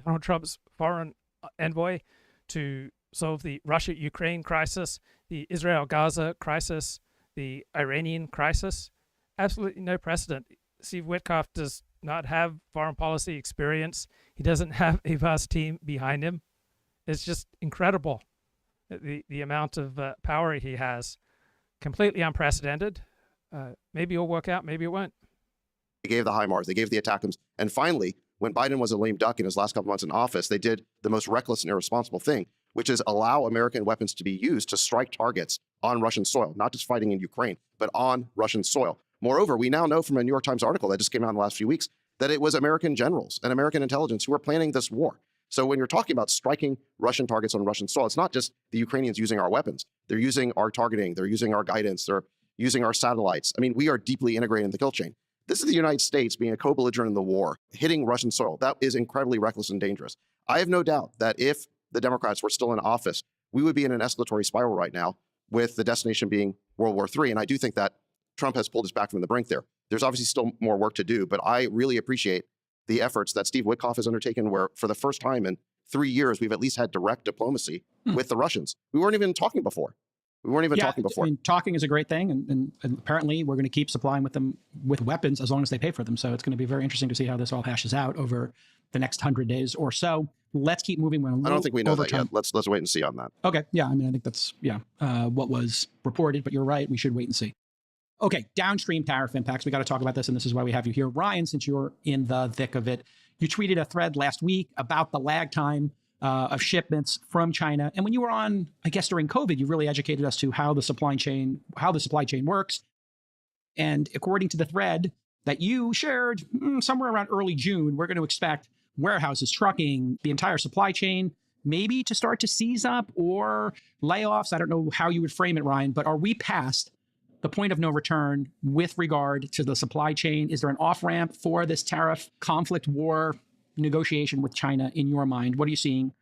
Donald Trump's foreign envoy to solve the Russia-Ukraine crisis, the Israel-Gaza crisis, the Iranian crisis, absolutely no precedent. Steve Witkoff does not have foreign policy experience. He doesn't have a vast team behind him. It's just incredible, the amount of power he has. Completely unprecedented. Maybe it'll work out, maybe it won't. They gave the HIMARS, they gave the ATACMS, and finally, when Biden was a lame duck in his last couple months in office, they did the most reckless and irresponsible thing, which is allow American weapons to be used to strike targets on Russian soil, not just fighting in Ukraine, but on Russian soil. Moreover, we now know from a New York Times article that just came out in the last few weeks that it was American generals and American intelligence who were planning this war. So when you're talking about striking Russian targets on Russian soil, it's not just the Ukrainians using our weapons. They're using our targeting. They're using our guidance. They're using our satellites. I mean, we are deeply integrated in the kill chain. This is the United States being a co-belligerent in the war, hitting Russian soil. That is incredibly reckless and dangerous. I have no doubt that if the Democrats were still in office, we would be in an escalatory spiral right now with the destination being World War III. And I do think that Trump has pulled us back from the brink there. There's obviously still more work to do, but I really appreciate the efforts that Steve Witkoff has undertaken where for the first time in 3 years, we've at least had direct diplomacy with the Russians. We weren't even talking before. I mean, talking is a great thing, and apparently we're going to keep supplying with them with weapons as long as they pay for them. So it's going to be very interesting to see how this all hashes out over the next 100 days or so. Let's keep moving. I don't think we know that yet. Let's wait and see on that. Okay. Yeah. I mean, I think that's what was reported, but you're right. We should wait and see. Okay. Downstream tariff impacts. We got to talk about this, and this is why we have you here, Ryan. Since you're in the thick of it, you tweeted a thread last week about the lag time of shipments from China. And when you were on, I guess during COVID, you really educated us to how the supply chain works. And according to the thread that you shared somewhere around early June, we're going to expect warehouses, trucking, the entire supply chain, maybe to start to seize up or layoffs. I don't know how you would frame it, Ryan, but are we past the point of no return with regard to the supply chain? Is there an off-ramp for this tariff conflict war negotiation with China in your mind? What are you seeing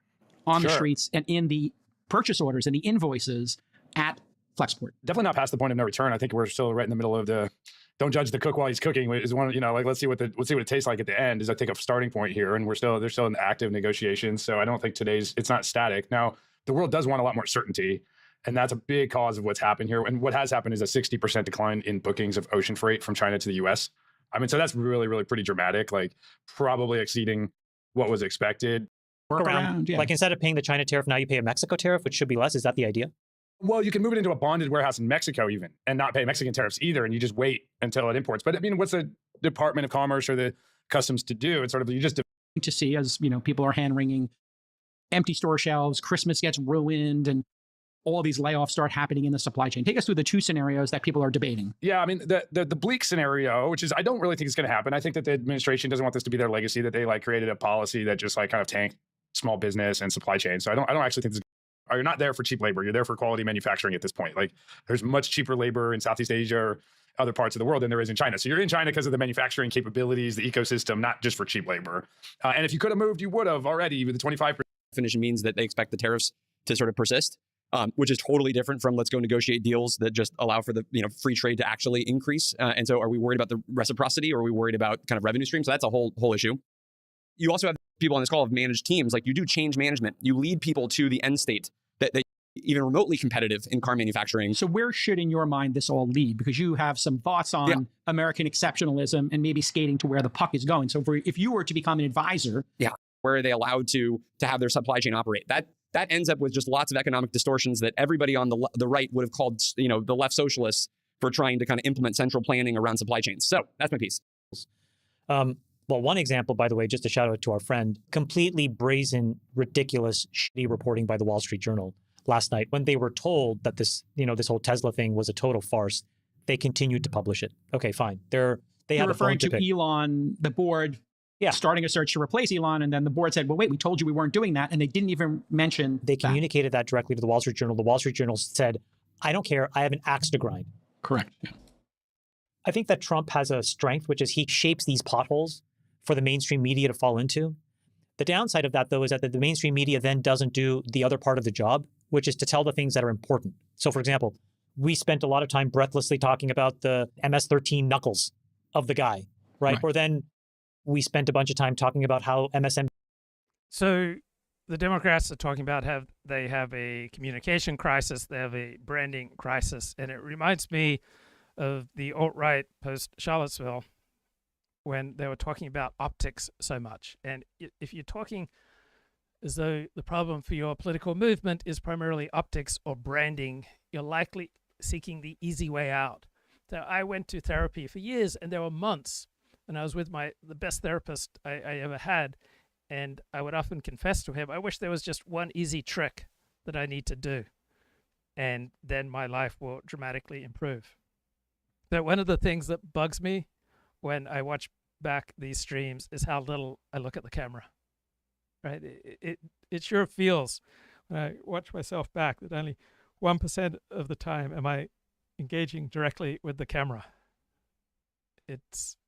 on the streets and in the purchase orders and the invoices at Flexport. Definitely not past the point of no return. I think we're still right in the middle of the don't judge the cook while he's cooking is one, like let's see what it tastes like at the end is I think a starting point here. And they're still in active negotiations. So I don't think it's not static. Now, the world does want a lot more certainty. And that's a big cause of what's happened here. And what has happened is a 60% decline in bookings of ocean freight from China to the US. I mean, so that's really, really pretty dramatic, like probably exceeding what was expected. Around, yeah. Like instead of paying the China tariff, now you pay a Mexico tariff, which should be less. Is that the idea? Well, you can move it into a bonded warehouse in Mexico even and not pay Mexican tariffs either. And you just wait until it imports. But I mean, what's the Department of Commerce or the Customs to do? It's sort of, you just to see as, people are hand-wringing empty store shelves, Christmas gets ruined, and all these layoffs start happening in the supply chain. Take us through the two scenarios that people are debating. Yeah, I mean, the bleak scenario, which is, I don't really think it's going to happen. I think that the administration doesn't want this to be their legacy, that they created a policy that just kind of tanked small business and supply chain. So I don't actually think you're not there for cheap labor. You're there for quality manufacturing at this point. There's much cheaper labor in Southeast Asia or other parts of the world than there is in China. So you're in China because of the manufacturing capabilities, the ecosystem, not just for cheap labor. And if you could have moved, you would have already with the 25%. Definition means that they expect the tariffs to sort of persist. Which is totally different from let's go negotiate deals that just allow for the free trade to actually increase. And so are we worried about the reciprocity or are we worried about kind of revenue streams? So that's a whole issue. You also have people on this call have managed teams. Like you do change management. You lead people to the end state that they even remotely competitive in car manufacturing. So where should, in your mind, this all lead? Because you have some thoughts on American exceptionalism and maybe skating to where the puck is going. So if you were to become an advisor. Yeah. Where are they allowed to have their supply chain operate? That ends up with just lots of economic distortions that everybody on the right would have called, the left socialists for trying to kind of implement central planning around supply chains. So that's my piece. Well, one example, by the way, just a shout out to our friend, completely brazen, ridiculous, shitty reporting by the Wall Street Journal last night. When they were told that this whole Tesla thing was a total farce, they continued to publish it. Okay, fine. You're referring to Elon, the board. Yeah. Starting a search to replace Elon. And then the board said, well, wait, we told you we weren't doing that. And they didn't even mention They communicated that directly to the Wall Street Journal. The Wall Street Journal said, I don't care. I have an axe to grind. Correct. Yeah. I think that Trump has a strength, which is he shapes these potholes for the mainstream media to fall into. The downside of that, though, is that the mainstream media then doesn't do the other part of the job, which is to tell the things that are important. So, for example, we spent a lot of time breathlessly talking about the MS-13 knuckles of the guy, right? Or then we spent a bunch of time talking about how MSM. So the Democrats are talking about they have a communication crisis, they have a branding crisis, and it reminds me of the alt-right post-Charlottesville when they were talking about optics so much. And if you're talking as though the problem for your political movement is primarily optics or branding, you're likely seeking the easy way out. So I went to therapy for years, and there were months when I was with the best therapist I ever had, and I would often confess to him, I wish there was just one easy trick that I need to do, and then my life will dramatically improve. But one of the things that bugs me when I watch back these streams is how little I look at the camera, right? It sure feels when I watch myself back that only 1% of the time am I engaging directly with the camera. It's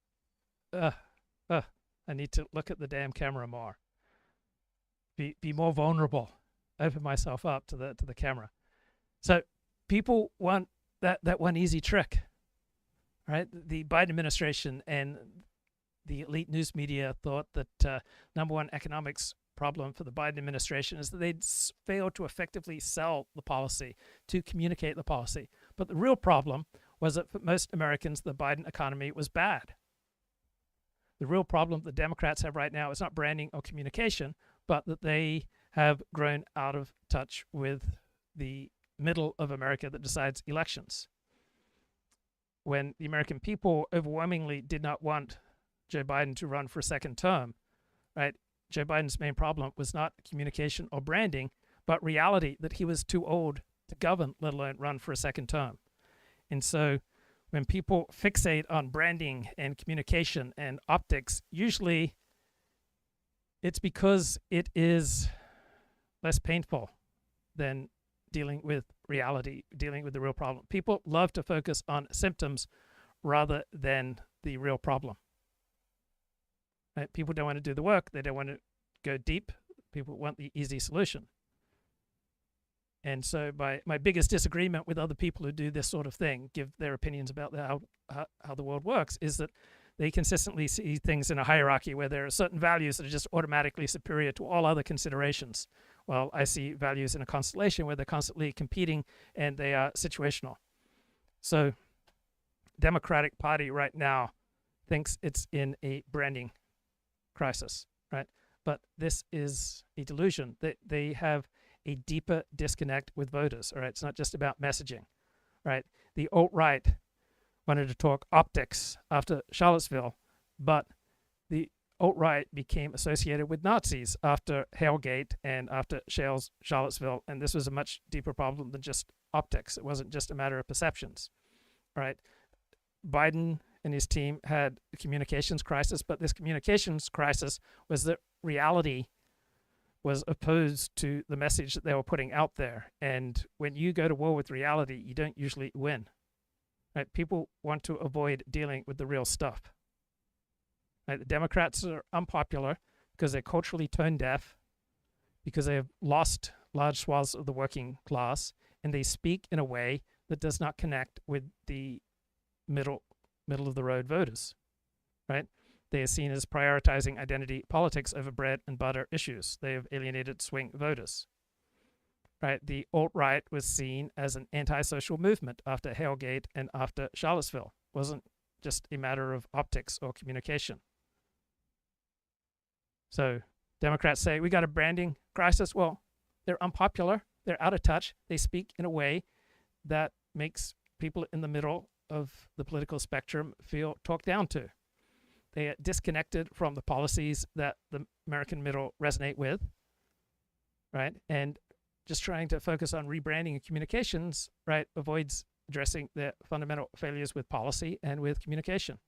I need to look at the damn camera more. Be more vulnerable. Open myself up to the camera. So people want that one easy trick, right? The Biden administration and the elite news media thought that number one economics problem for the Biden administration is that they'd failed to effectively sell the policy, to communicate the policy. But the real problem was that for most Americans, the Biden economy was bad. The real problem the Democrats have right now is not branding or communication, but that they have grown out of touch with the middle of America that decides elections. When the American people overwhelmingly did not want Joe Biden to run for a second term, right? Joe Biden's main problem was not communication or branding, but reality that he was too old to govern, let alone run for a second term. And so when people fixate on branding and communication and optics, usually it's because it is less painful than dealing with reality, dealing with the real problem. People love to focus on symptoms rather than the real problem. Right? People don't want to do the work. They don't want to go deep. People want the easy solution. And so my biggest disagreement with other people who do this sort of thing, give their opinions about how the world works, is that they consistently see things in a hierarchy where there are certain values that are just automatically superior to all other considerations. Well, I see values in a constellation where they're constantly competing and they are situational. So Democratic Party right now thinks it's in a branding crisis, right? But this is a delusion. They have a deeper disconnect with voters, all right? It's not just about messaging, right? The alt-right wanted to talk optics after Charlottesville, but the alt-right became associated with Nazis after Hailgate and after Charlottesville, and this was a much deeper problem than just optics. It wasn't just a matter of perceptions, right? Biden and his team had a communications crisis, but this communications crisis was that reality was opposed to the message that they were putting out there. And when you go to war with reality, you don't usually win. Right? People want to avoid dealing with the real stuff. Right? The Democrats are unpopular because they're culturally tone deaf, because they have lost large swaths of the working class, and they speak in a way that does not connect with the middle of the road voters. Right? They are seen as prioritizing identity politics over bread and butter issues. They have alienated swing voters. Right? The alt-right was seen as an antisocial movement after Hailgate and after Charlottesville. It wasn't just a matter of optics or communication. So Democrats say, we got a branding crisis. Well, they're unpopular. They're out of touch. They speak in a way that makes people in the middle of the political spectrum feel talked down to. They are disconnected from the policies that the American middle resonate with, right? And just trying to focus on rebranding and communications, right, avoids addressing the fundamental failures with policy and with communication.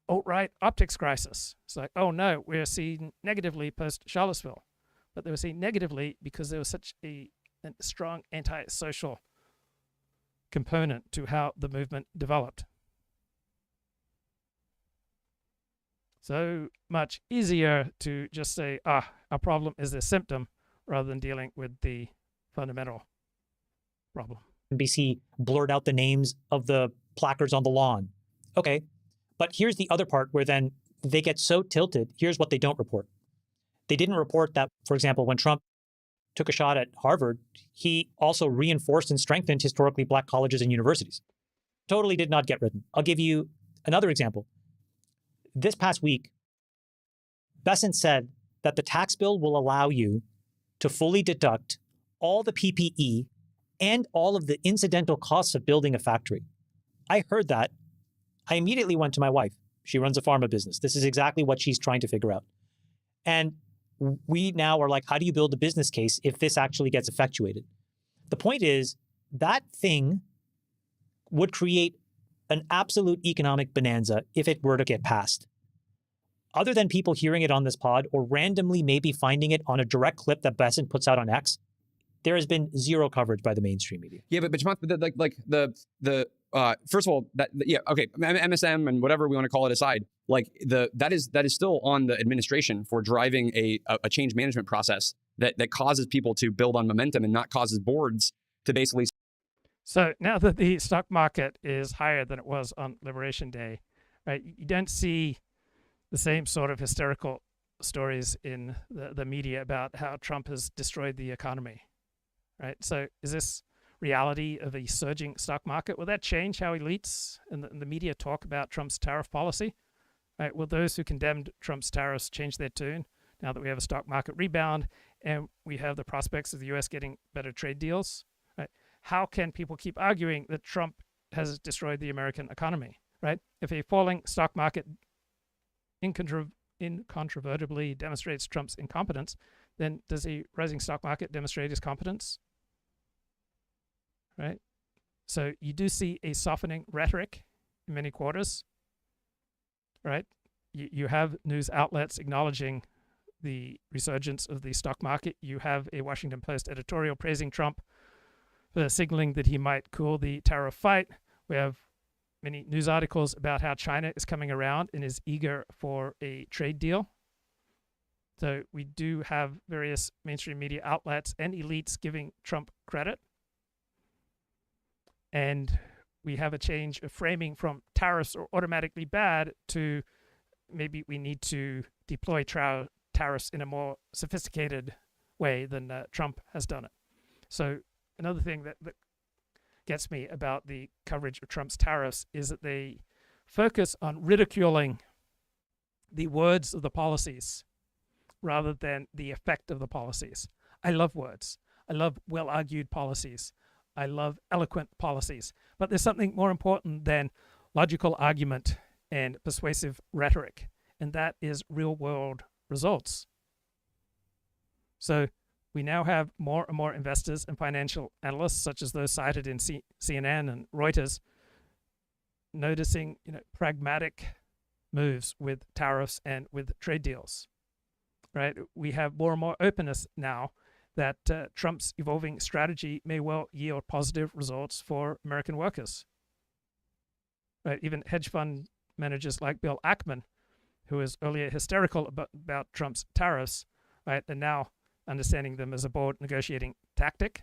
Alt-right optics crisis. It's like, oh no, we're seen negatively post-Charlottesville. But they were seen negatively because there was such a strong anti-social component to how the movement developed. So much easier to just say, our problem is this symptom, rather than dealing with the fundamental problem. NBC blurred out the names of the placards on the lawn. Okay, but here's the other part where then they get so tilted. Here's what they don't report. They didn't report that, for example, when Trump took a shot at Harvard, he also reinforced and strengthened historically black colleges and universities. Totally did not get written. I'll give you another example. This past week, Bessent said that the tax bill will allow you to fully deduct all the PPE and all of the incidental costs of building a factory. I heard that. I immediately went to my wife. She runs a pharma business. This is exactly what she's trying to figure out. And we now are like, how do you build a business case if this actually gets effectuated? The point is that thing would create an absolute economic bonanza if it were to get passed. Other than people hearing it on this pod or randomly maybe finding it on a direct clip that Bessent puts out on X, there has been zero coverage by the mainstream media. Yeah, but first of all, MSM and whatever we want to call it aside, that is still on the administration for driving a change management process that causes people to build on momentum and not causes boards to basically. So now that the stock market is higher than it was on Liberation Day, right? You don't see the same sort of hysterical stories in the media about how Trump has destroyed the economy, right? So is this reality of a surging stock market? Will that change how elites in the media talk about Trump's tariff policy? Right? Will those who condemned Trump's tariffs change their tune now that we have a stock market rebound and we have the prospects of the U.S. getting better trade deals? Right? How can people keep arguing that Trump has destroyed the American economy? Right? If a falling stock market incontrovertibly demonstrates Trump's incompetence, then does a rising stock market demonstrate his competence? Right? So you do see a softening rhetoric in many quarters, right? You have news outlets acknowledging the resurgence of the stock market. You have a Washington Post editorial praising Trump for signaling that he might cool the tariff fight. We have many news articles about how China is coming around and is eager for a trade deal. So we do have various mainstream media outlets and elites giving Trump credit. And we have a change of framing from tariffs are automatically bad to maybe we need to deploy tariffs in a more sophisticated way than Trump has done it. So another thing that gets me about the coverage of Trump's tariffs is that they focus on ridiculing the words of the policies rather than the effect of the policies. I love words. I love well-argued policies. I love eloquent policies. But there's something more important than logical argument and persuasive rhetoric, and that is real-world results. So we now have more and more investors and financial analysts, such as those cited in CNN and Reuters, noticing pragmatic moves with tariffs and with trade deals. Right? We have more and more openness now that Trump's evolving strategy may well yield positive results for American workers. Right? Even hedge fund managers like Bill Ackman, who was earlier hysterical about Trump's tariffs, right, are now understanding them as a bold negotiating tactic.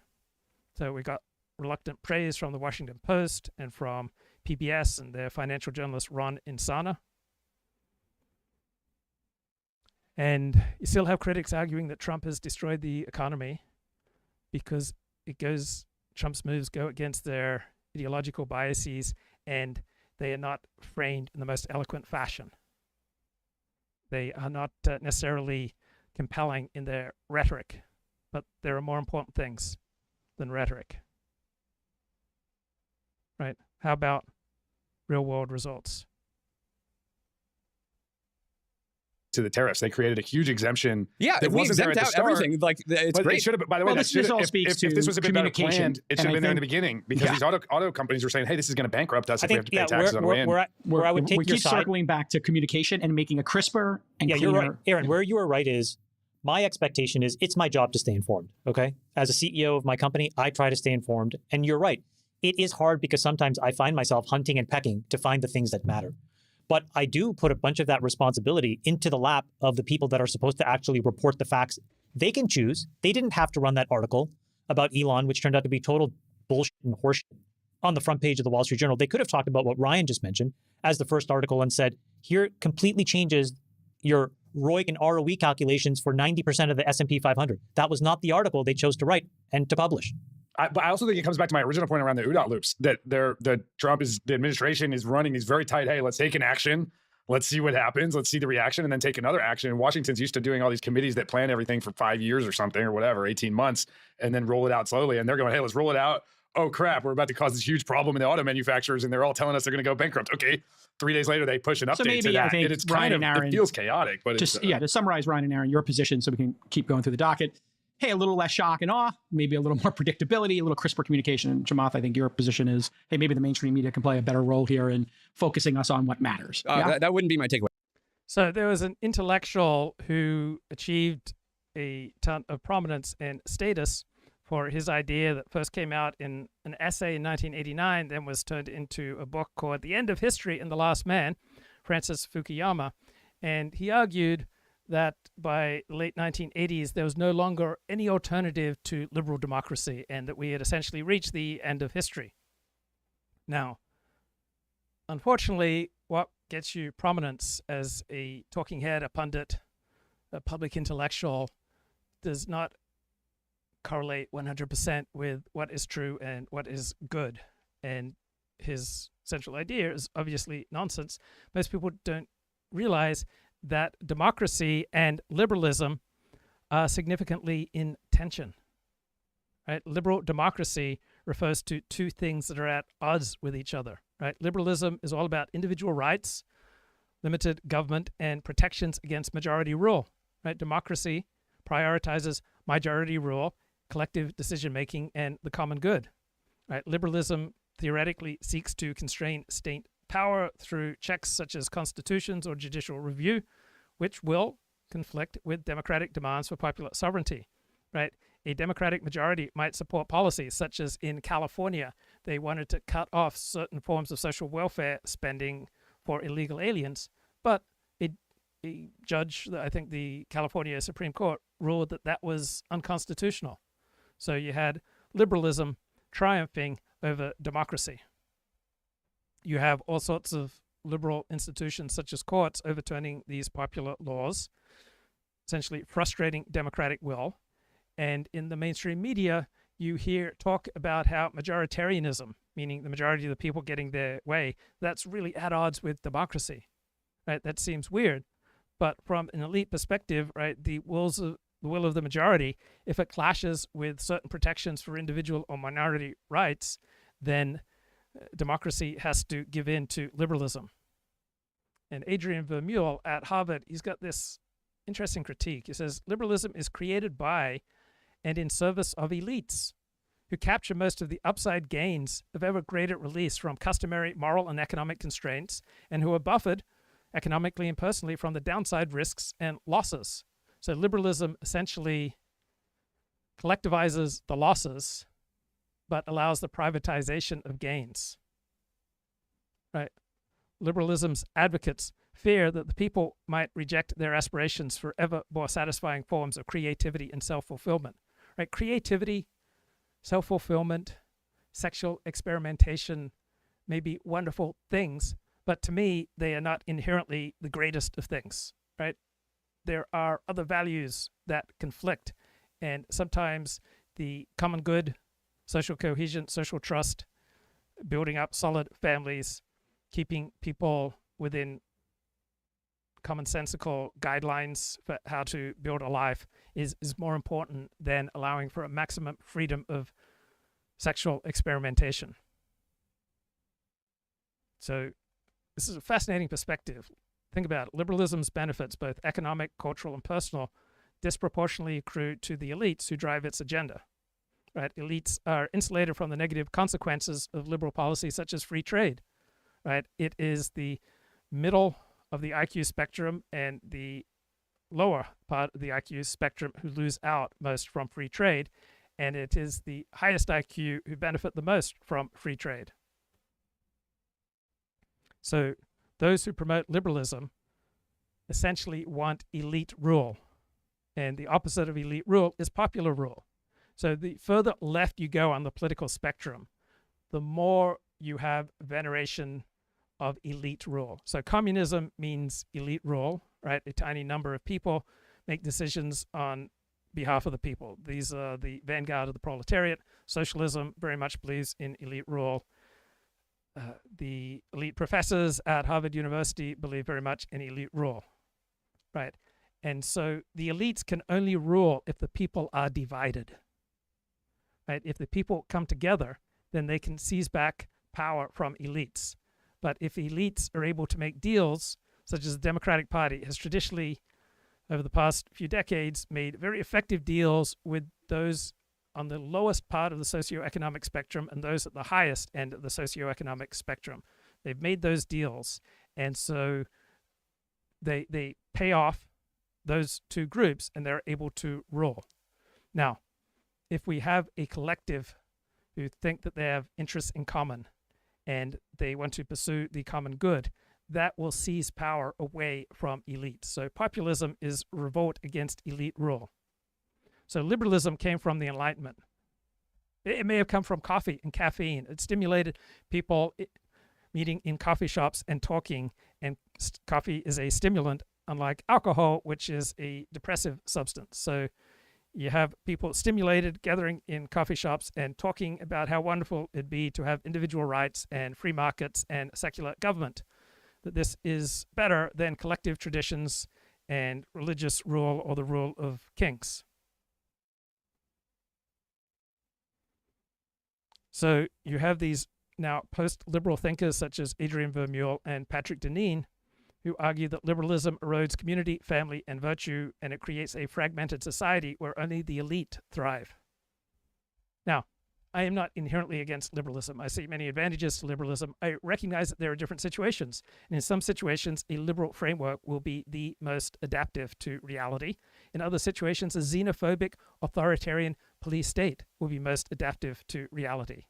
So we got reluctant praise from the Washington Post and from PBS and their financial journalist Ron Insana. And you still have critics arguing that Trump has destroyed the economy because Trump's moves go against their ideological biases and they are not framed in the most eloquent fashion. They are not necessarily compelling in their rhetoric, but there are more important things than rhetoric. Right? How about real-world results? To the tariffs, they created a huge exemption. Yeah, that we wasn't there exempt at the out start. everything. Like it's But great. They should have. By the way, this all speaks if this was a bit better communication, planned, it should have been there in the beginning because these auto companies were saying, "Hey, this is going to bankrupt us if we have to pay taxes on wind." Where I would take we your keep side, circling back to communication and making a crisper and cleaner. You're right, Aaron. Where you are right is my expectation is it's my job to stay informed. Okay, as a CEO of my company, I try to stay informed, and you're right. It is hard because sometimes I find myself hunting and pecking to find the things that matter. But I do put a bunch of that responsibility into the lap of the people that are supposed to actually report the facts. They can choose. They didn't have to run that article about Elon, which turned out to be total bullshit and horseshit, on the front page of the Wall Street Journal. They could have talked about what Ryan just mentioned as the first article and said, here completely changes your ROIC and ROE calculations for 90% of the S&P 500. That was not the article they chose to write and to publish. But I also think it comes back to my original point around the ODOT loops, that the administration is running these very tight, hey, let's take an action. Let's see what happens. Let's see the reaction and then take another action. And Washington's used to doing all these committees that plan everything for 5 years or something or whatever, 18 months, and then roll it out slowly. And they're going, hey, let's roll it out. Oh, crap, we're about to cause this huge problem in the auto manufacturers. And they're all telling us they're going to go bankrupt. Okay, 3 days later, they push an update to that. I think and it's Ryan and Aaron, it feels chaotic. But to summarize, Ryan and Aaron, your position so we can keep going through the docket. Hey, a little less shock and awe, maybe a little more predictability, a little crisper communication. And Chamath, I think your position is, hey, maybe the mainstream media can play a better role here in focusing us on what matters. That wouldn't be my takeaway. So there was an intellectual who achieved a ton of prominence and status for his idea that first came out in an essay in 1989, then was turned into a book called The End of History and the Last Man, Francis Fukuyama. And he argued that by the late 1980s, there was no longer any alternative to liberal democracy and that we had essentially reached the end of history. Now, unfortunately, what gets you prominence as a talking head, a pundit, a public intellectual does not correlate 100% with what is true and what is good. And his central idea is obviously nonsense. Most people don't realize that democracy and liberalism are significantly in tension. Right? Liberal democracy refers to two things that are at odds with each other. Right? Liberalism is all about individual rights, limited government, and protections against majority rule. Right? Democracy prioritizes majority rule, collective decision-making, and the common good. Right? Liberalism theoretically seeks to constrain state power through checks such as constitutions or judicial review, which will conflict with democratic demands for popular sovereignty. Right? A Democratic majority might support policies such as in California, they wanted to cut off certain forms of social welfare spending for illegal aliens, but a a judge, I think the California Supreme Court, ruled that that was unconstitutional. So you had liberalism triumphing over democracy. You have all sorts of liberal institutions such as courts overturning these popular laws, essentially frustrating democratic will. And in the mainstream media, you hear talk about how majoritarianism, meaning the majority of the people getting their way, that's really at odds with democracy. Right? That seems weird. But from an elite perspective, right, the will of the majority, if it clashes with certain protections for individual or minority rights, then democracy has to give in to liberalism. And Adrian Vermeule at Harvard, he's got this interesting critique. He says, liberalism is created by and in service of elites who capture most of the upside gains of ever greater release from customary moral and economic constraints, and who are buffered economically and personally from the downside risks and losses. So liberalism essentially collectivizes the losses, but allows the privatization of gains. Right? Liberalism's advocates fear that the people might reject their aspirations for ever more satisfying forms of creativity and self-fulfillment. Right? Creativity, self-fulfillment, sexual experimentation may be wonderful things, but to me, they are not inherently the greatest of things. Right? There are other values that conflict, and sometimes the common good, social cohesion, social trust, building up solid families, keeping people within commonsensical guidelines for how to build a life is more important than allowing for a maximum freedom of sexual experimentation. So this is a fascinating perspective. Think about it. Liberalism's benefits, both economic, cultural, and personal, disproportionately accrue to the elites who drive its agenda. Right? Elites are insulated from the negative consequences of liberal policy such as free trade. Right? It is the middle of the IQ spectrum and the lower part of the IQ spectrum who lose out most from free trade, and it is the highest IQ who benefit the most from free trade. So those who promote liberalism essentially want elite rule, and the opposite of elite rule is popular rule. So the further left you go on the political spectrum, the more you have veneration of elite rule. So communism means elite rule, right? A tiny number of people make decisions on behalf of the people. These are the vanguard of the proletariat. Socialism very much believes in elite rule. The elite professors at Harvard University believe very much in elite rule, right? And so the elites can only rule if the people are divided, right? If the people come together, then they can seize back power from elites. But if elites are able to make deals, such as the Democratic Party has traditionally, over the past few decades, made very effective deals with those on the lowest part of the socioeconomic spectrum and those at the highest end of the socioeconomic spectrum. They've made those deals, and so they pay off those two groups, and they're able to rule. Now, if we have a collective who think that they have interests in common, and they want to pursue the common good, that will seize power away from elites. So populism is revolt against elite rule. So liberalism came from the Enlightenment. It may have come from coffee and caffeine. It stimulated people meeting in coffee shops and talking, and coffee is a stimulant, unlike alcohol, which is a depressive substance. So you have people stimulated, gathering in coffee shops and talking about how wonderful it'd be to have individual rights and free markets and secular government. That this is better than collective traditions and religious rule or the rule of kings. So you have these now post-liberal thinkers such as Adrian Vermeule and Patrick Deneen, who argue that liberalism erodes community, family, and virtue, and it creates a fragmented society where only the elite thrive. Now, I am not inherently against liberalism. I see many advantages to liberalism. I recognize that there are different situations, and in some situations, a liberal framework will be the most adaptive to reality. In other situations, a xenophobic, authoritarian police state will be most adaptive to reality.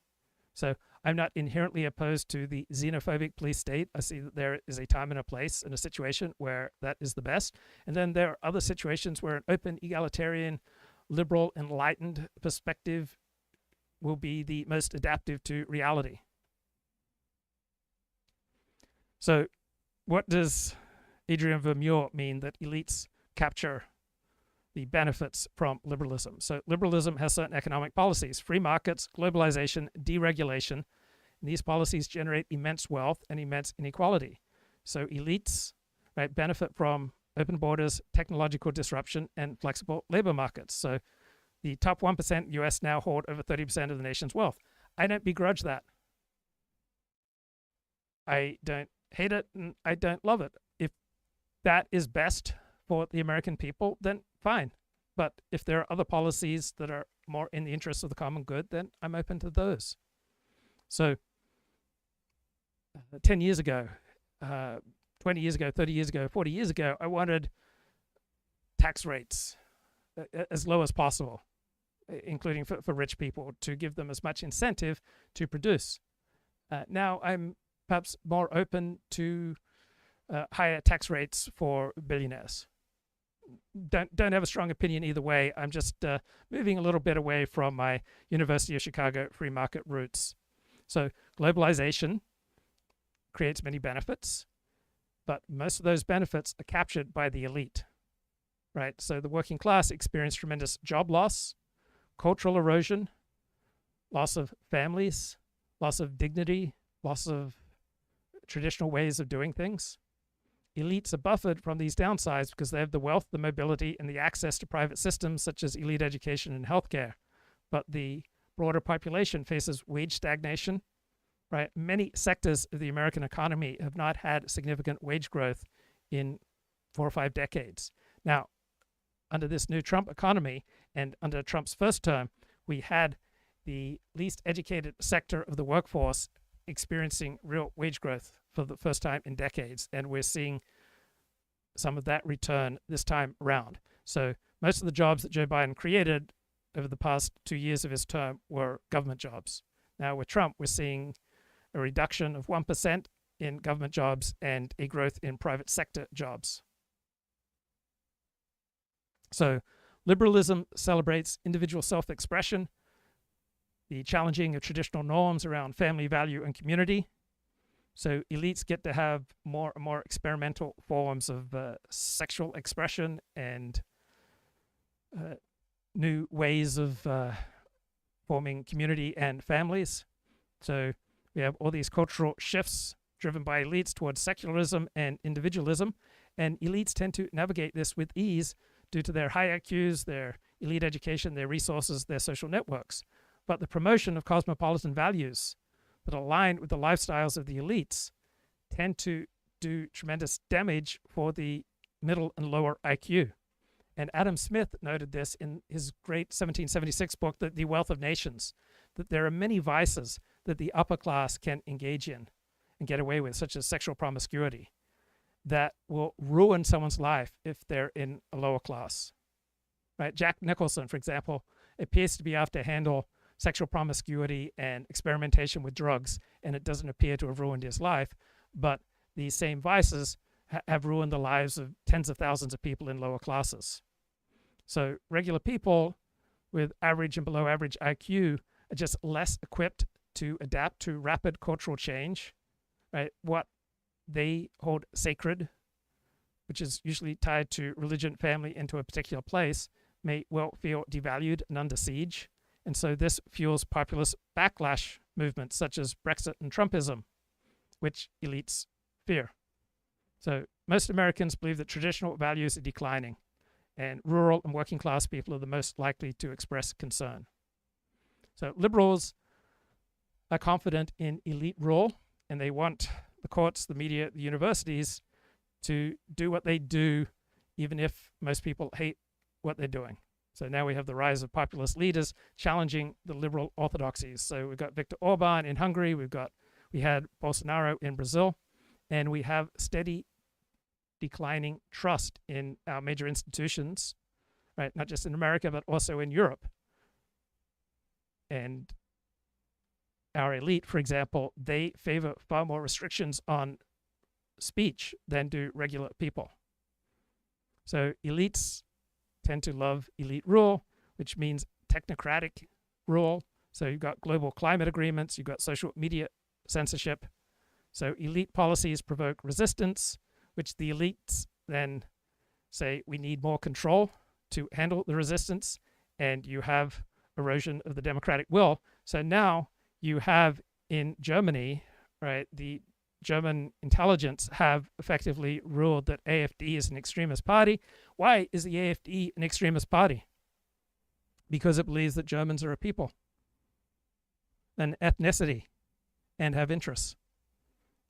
So I'm not inherently opposed to the xenophobic police state. I see that there is a time and a place and a situation where that is the best. And then there are other situations where an open, egalitarian, liberal, enlightened perspective will be the most adaptive to reality. So what does Adrian Vermeer mean that elites capture the benefits from liberalism? So liberalism has certain economic policies: free markets, globalization, deregulation. And these policies generate immense wealth and immense inequality. So elites, right, benefit from open borders, technological disruption, and flexible labor markets. So the top 1% US now hold over 30% of the nation's wealth. I don't begrudge that. I don't hate it, and I don't love it. If that is best for the American people, then fine. But if there are other policies that are more in the interest of the common good, then I'm open to those. So 10 years ago, 20 years ago, 30 years ago, 40 years ago, I wanted tax rates as low as possible, including for rich people, to give them as much incentive to produce. Now I'm perhaps more open to higher tax rates for billionaires. Don't have a strong opinion either way. I'm just moving a little bit away from my University of Chicago free market roots. So globalization creates many benefits, but most of those benefits are captured by the elite, right? So the working class experience tremendous job loss, cultural erosion, loss of families, loss of dignity, loss of traditional ways of doing things. Elites are buffered from these downsides because they have the wealth, the mobility, and the access to private systems such as elite education and healthcare. But the broader population faces wage stagnation, right? Many sectors of the American economy have not had significant wage growth in 4 or 5 decades. Now, under this new Trump economy and under Trump's first term, we had the least educated sector of the workforce experiencing real wage growth for the first time in decades. And we're seeing some of that return this time around. So most of the jobs that Joe Biden created over the past 2 years of his term were government jobs. Now with Trump, we're seeing a reduction of 1% in government jobs and a growth in private sector jobs. So liberalism celebrates individual self-expression, the challenging of traditional norms around family value and community. So elites get to have more and more experimental forms of sexual expression and new ways of forming community and families. So we have all these cultural shifts driven by elites towards secularism and individualism, and elites tend to navigate this with ease due to their high IQs, their elite education, their resources, their social networks. But the promotion of cosmopolitan values that align with the lifestyles of the elites tend to do tremendous damage for the middle and lower IQ. And Adam Smith noted this in his great 1776 book, The Wealth of Nations, that there are many vices that the upper class can engage in and get away with, such as sexual promiscuity, that will ruin someone's life if they're in a lower class. Right? Jack Nicholson, for example, appears to be able to handle sexual promiscuity and experimentation with drugs, and it doesn't appear to have ruined his life. But these same vices have ruined the lives of tens of thousands of people in lower classes. So regular people with average and below average IQ are just less equipped to adapt to rapid cultural change, right? What they hold sacred, which is usually tied to religion, family, into a particular place, may well feel devalued and under siege. And so this fuels populist backlash movements such as Brexit and Trumpism, which elites fear. So most Americans believe that traditional values are declining, and rural and working class people are the most likely to express concern. So liberals are confident in elite rule, and they want the courts, the media, the universities to do what they do, even if most people hate what they're doing. So now we have the rise of populist leaders challenging the liberal orthodoxies. So we've got Viktor Orban in Hungary, we had Bolsonaro in Brazil, and we have steady declining trust in our major institutions, right? Not just in America, but also in Europe. And our elite, for example, they favor far more restrictions on speech than do regular people. So elites tend to love elite rule, which means technocratic rule. So you've got global climate agreements, you've got social media censorship. So elite policies provoke resistance, which the elites then say we need more control to handle the resistance, and you have erosion of the democratic will. So now you have in Germany, right, the German intelligence have effectively ruled that AfD is an extremist party. Why is the AfD an extremist party? Because it believes that Germans are a people, an ethnicity, and have interests.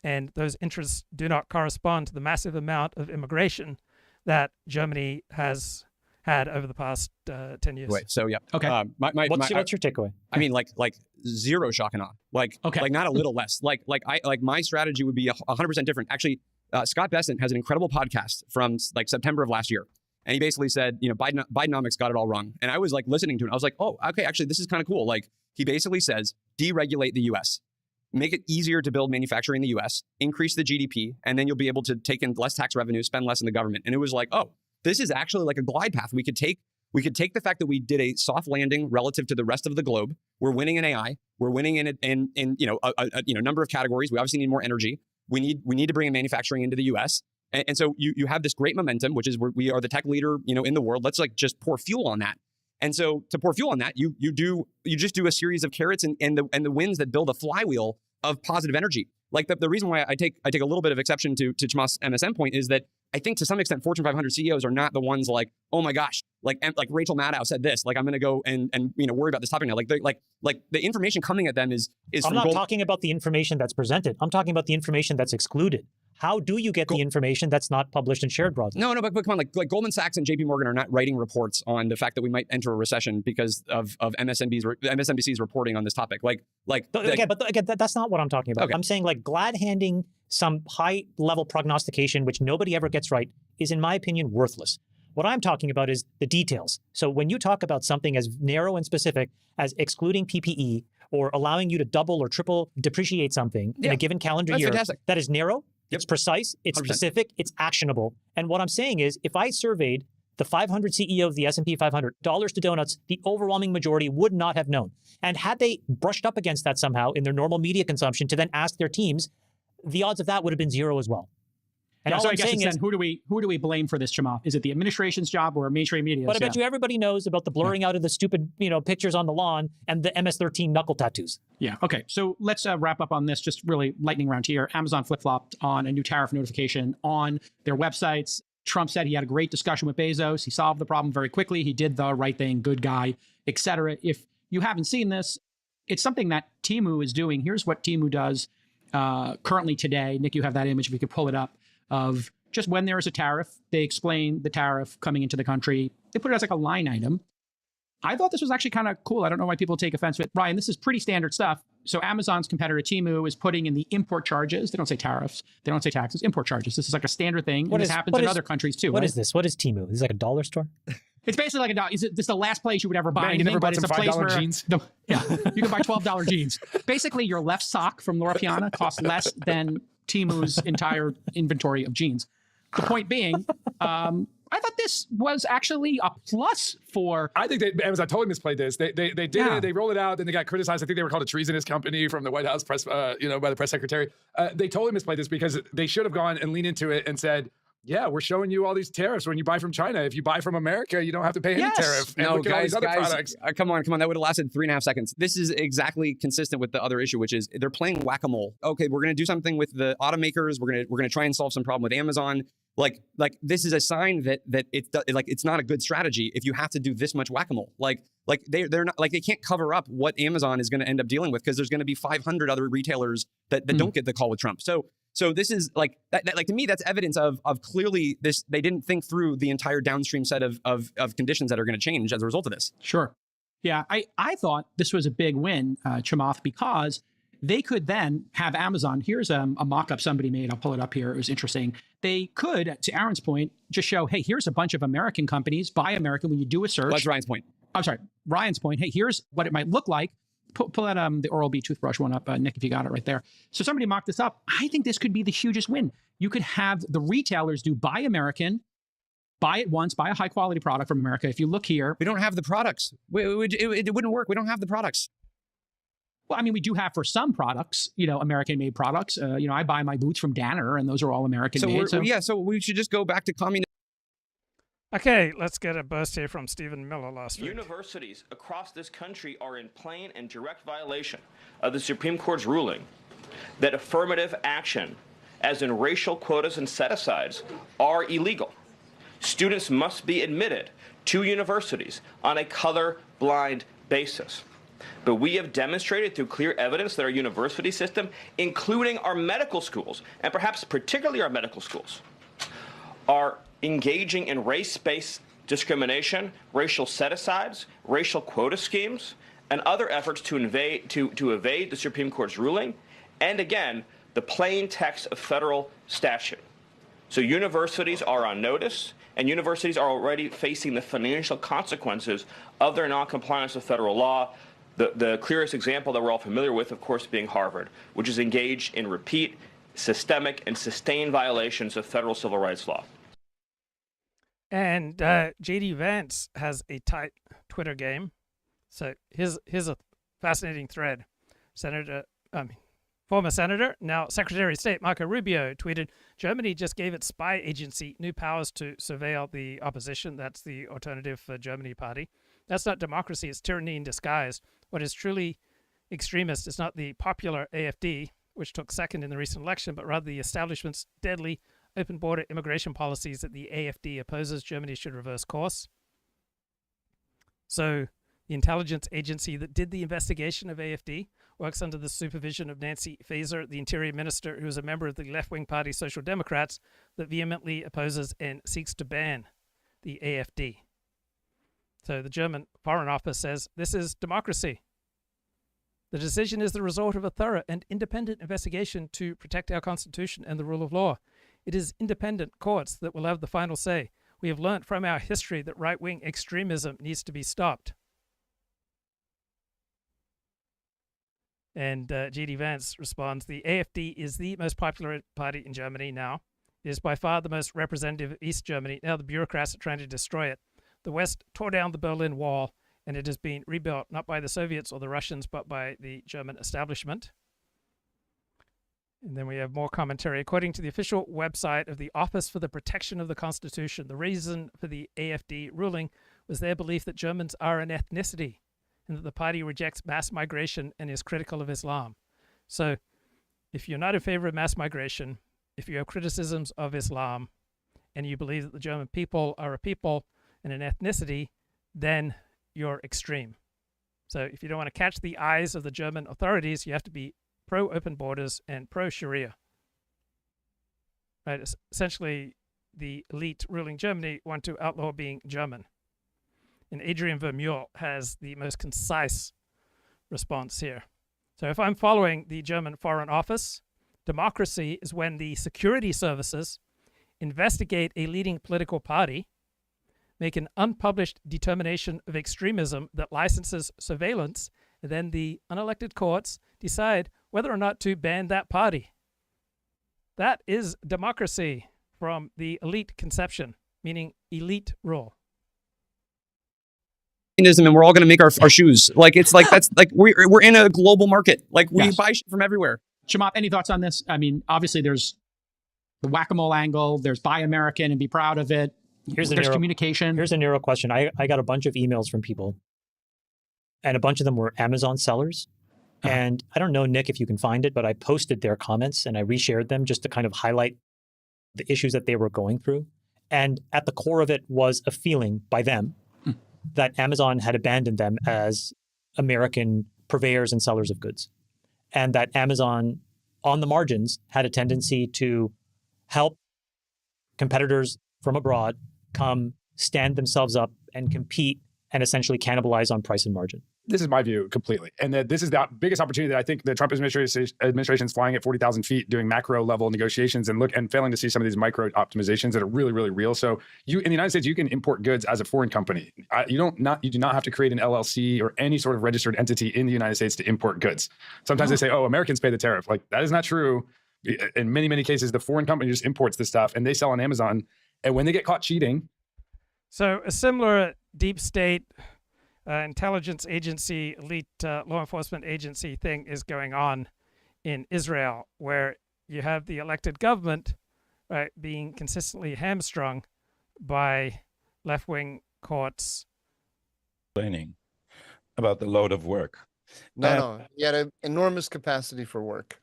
And those interests do not correspond to the massive amount of immigration that Germany has had over the past 10 years. Wait, so yeah. Okay. What's your takeaway? I mean, like zero shock and awe. Like not a little less. Like my strategy would be 100% different. Actually, Scott Bessent has an incredible podcast from like September of last year. And he basically said, you know, Bidenomics got it all wrong. And I was like listening to it. I was like, oh, okay, actually, this is kind of cool. Like he basically says, deregulate the US. Make it easier to build manufacturing in the US, increase the GDP, and then you'll be able to take in less tax revenue, spend less in the government. And it was like, oh, this is actually like a glide path. We could take the fact that we did a soft landing relative to the rest of the globe. We're winning in AI. We're winning in a number of categories. We obviously need more energy. We need to bring in manufacturing into the US. And so you have this great momentum, which is we are the tech leader, in the world. Let's like just pour fuel on that. And so to pour fuel on that, you just do a series of carrots and the wins that build a flywheel of positive energy. Like the reason why I take a little bit of exception to Chamath's MSM point is that I think to some extent Fortune 500 CEOs are not the ones like, oh my gosh, like Rachel Maddow said this, like I'm going to go and worry about this topic now. Like the information coming at them is. I'm not talking about the information that's presented. I'm talking about the information that's excluded. How do you get the information that's not published and shared broadly? No, but come on, like Goldman Sachs and JP Morgan are not writing reports on the fact that we might enter a recession because of MSNBC's reporting on this topic. But that's not what I'm talking about. Okay. I'm saying like glad handing some high level prognostication, which nobody ever gets right, is in my opinion worthless. What I'm talking about is the details. So when you talk about something as narrow and specific as excluding PPE or allowing you to double or triple depreciate something in a given calendar year, fantastic. That is narrow. Yep. It's precise, it's 100%. Specific, it's actionable. And what I'm saying is, if I surveyed the 500 CEO of the S&P 500, dollars to donuts, the overwhelming majority would not have known. And had they brushed up against that somehow in their normal media consumption to then ask their teams, the odds of that would have been zero as well. And all so I'm I guess saying then, is, who do we blame for this, Chamath? Is it the administration's job or mainstream media? But I bet you everybody knows about the blurring out of the stupid, pictures on the lawn and the MS-13 knuckle tattoos. Yeah. Okay. So let's wrap up on this. Just really lightning round here. Amazon flip-flopped on a new tariff notification on their websites. Trump said he had a great discussion with Bezos. He solved the problem very quickly. He did the right thing, good guy, etc. If you haven't seen this, it's something that Temu is doing. Here's what Temu does currently today. Nick, you have that image if you could pull it up of just when there is a tariff, they explain the tariff coming into the country. They put it as like a line item. I thought this was actually kind of cool. I don't know why people take offense with it. Ryan, this is pretty standard stuff. So Amazon's competitor Temu is putting in the import charges. They don't say tariffs. They don't say taxes. Import charges. This is like a standard thing. This happens in other countries too. What is this? What is Temu? This is like a dollar store? It's basically like a dollar. This is the last place you would ever buy anything, but it's a place where jeans? You can buy $12 jeans. Basically, your left sock from Laura Piana costs less than Temu's entire inventory of jeans. The point being, I thought this was actually a plus for. I think Amazon totally misplayed this. They did it. They rolled it out. Then they got criticized. I think they were called a treasonous company from the White House press, by the press secretary. They totally misplayed this because they should have gone and leaned into it and said, yeah, we're showing you all these tariffs when you buy from China. If you buy from America, you don't have to pay any tariff. And look at all these other products. Come on. That would have lasted 3.5 seconds. This is exactly consistent with the other issue, which is they're playing whack-a-mole. Okay, we're going to do something with the automakers. We're going to try and solve some problem with Amazon. Like this is a sign that it's not a good strategy if you have to do this much whack-a-mole. They're not they can't cover up what Amazon is going to end up dealing with because there's going to be 500 other retailers that don't get the call with Trump. So this is to me, that's evidence of clearly they didn't think through the entire downstream set of conditions that are going to change as a result of this. Sure. Yeah, I thought this was a big win, Chamath, because they could then have Amazon. Here's a mock-up somebody made. I'll pull it up here. It was interesting. They could, to Aaron's point, just show, hey, here's a bunch of American companies. Buy American when you do a search. That's Ryan's point. I'm sorry, Ryan's point. Hey, here's what it might look like. Pull that the Oral-B toothbrush one up, Nick, if you got it right there. So somebody mocked this up. I think this could be the hugest win. You could have the retailers do buy American, buy it once, buy a high-quality product from America. If you look here. We don't have the products. It wouldn't work. We don't have the products. Well, I mean, we do have for some products, American-made products. I buy my boots from Danner, and those are all American-made. So we should just go back to communism. Okay, let's get a burst here from Stephen Miller last week. Universities across this country are in plain and direct violation of the Supreme Court's ruling that affirmative action, as in racial quotas and set-asides, are illegal. Students must be admitted to universities on a color-blind basis. But we have demonstrated through clear evidence that our university system, including our medical schools, and perhaps particularly our medical schools, are engaging in race-based discrimination, racial set-asides, racial quota schemes, and other efforts to evade the Supreme Court's ruling, and again, the plain text of federal statute. So universities are on notice, and universities are already facing the financial consequences of their noncompliance with federal law. The clearest example that we're all familiar with, of course, being Harvard, which is engaged in repeat, systemic, and sustained violations of federal civil rights law. And J.D. Vance has a tight Twitter game. So here's a fascinating thread. Former Senator, now Secretary of State Marco Rubio tweeted, Germany just gave its spy agency new powers to surveil the opposition. That's the Alternative for Germany party. That's not democracy, it's tyranny in disguise. What is truly extremist is not the popular AfD, which took second in the recent election, but rather the establishment's deadly open border immigration policies that the AfD opposes. Germany should reverse course. So the intelligence agency that did the investigation of AfD works under the supervision of Nancy Faeser, the interior minister, who is a member of the left-wing party Social Democrats that vehemently opposes and seeks to ban the AfD. So the German Foreign Office says this is democracy. The decision is the result of a thorough and independent investigation to protect our Constitution and the rule of law. It is independent courts that will have the final say. We have learned from our history that right-wing extremism needs to be stopped. And J.D. Vance responds, the AfD is the most popular party in Germany now. It is by far the most representative of East Germany. Now the bureaucrats are trying to destroy it. The West tore down the Berlin Wall, and it has been rebuilt not by the Soviets or the Russians, but by the German establishment. And then we have more commentary. According to the official website of the Office for the Protection of the Constitution, the reason for the AfD ruling was their belief that Germans are an ethnicity and that the party rejects mass migration and is critical of Islam. So if you're not in favor of mass migration, if you have criticisms of Islam, and you believe that the German people are a people and an ethnicity, then you're extreme. So if you don't want to catch the eyes of the German authorities, you have to be pro-open borders and pro-Sharia. Right? Essentially, the elite ruling Germany want to outlaw being German. And Adrian Vermeulen has the most concise response here. So if I'm following the German Foreign Office, democracy is when the security services investigate a leading political party, make an unpublished determination of extremism that licenses surveillance, and then the unelected courts decide whether or not to ban that party. That is democracy from the elite conception, meaning elite rule. And we're all going to make our shoes. Like it's like that's like we're in a global market. Like we buy shit from everywhere. Chamath, any thoughts on this? I mean, obviously there's the whack-a-mole angle. There's buy American and be proud of it. There's communication. Here's a narrow question. I got a bunch of emails from people, and a bunch of them were Amazon sellers. And I don't know, Nick, if you can find it, but I posted their comments and I reshared them just to kind of highlight the issues that they were going through. And at the core of it was a feeling by them that Amazon had abandoned them as American purveyors and sellers of goods. And that Amazon, on the margins, had a tendency to help competitors from abroad come stand themselves up and compete and essentially cannibalize on price and margin. this is my view completely. And that this is the biggest opportunity that I think the Trump administration is flying at 40,000 feet, doing macro level negotiations and failing to see some of these micro optimizations that are really, really real. So in the United States, you can import goods as a foreign company. You do not have to create an LLC or any sort of registered entity in the United States to import goods. Sometimes they say, oh, Americans pay the tariff. Like, that is not true. In many, many cases, the foreign company just imports this stuff and they sell on Amazon. And when they get caught cheating. So a similar deep state intelligence agency, elite law enforcement agency thing is going on in Israel, where you have the elected government being consistently hamstrung by left-wing courts. About the load of work. No, he had an enormous capacity for work.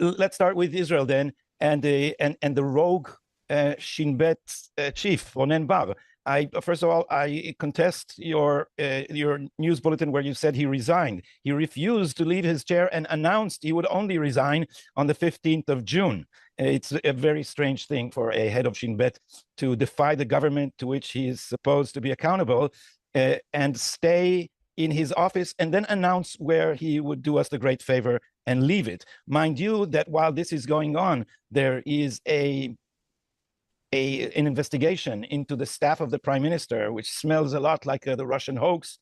Let's start with Israel then, and the rogue Shin Bet chief Ronen Bar. First of all, I contest your news bulletin where you said he resigned. He refused to leave his chair and announced he would only resign on the 15th of June. It's a very strange thing for a head of Shin Bet to defy the government to which he is supposed to be accountable and stay in his office and then announce where he would do us the great favor and leave it. Mind you that while this is going on, there is an investigation into the staff of the prime minister, which smells a lot like the Russian hoax.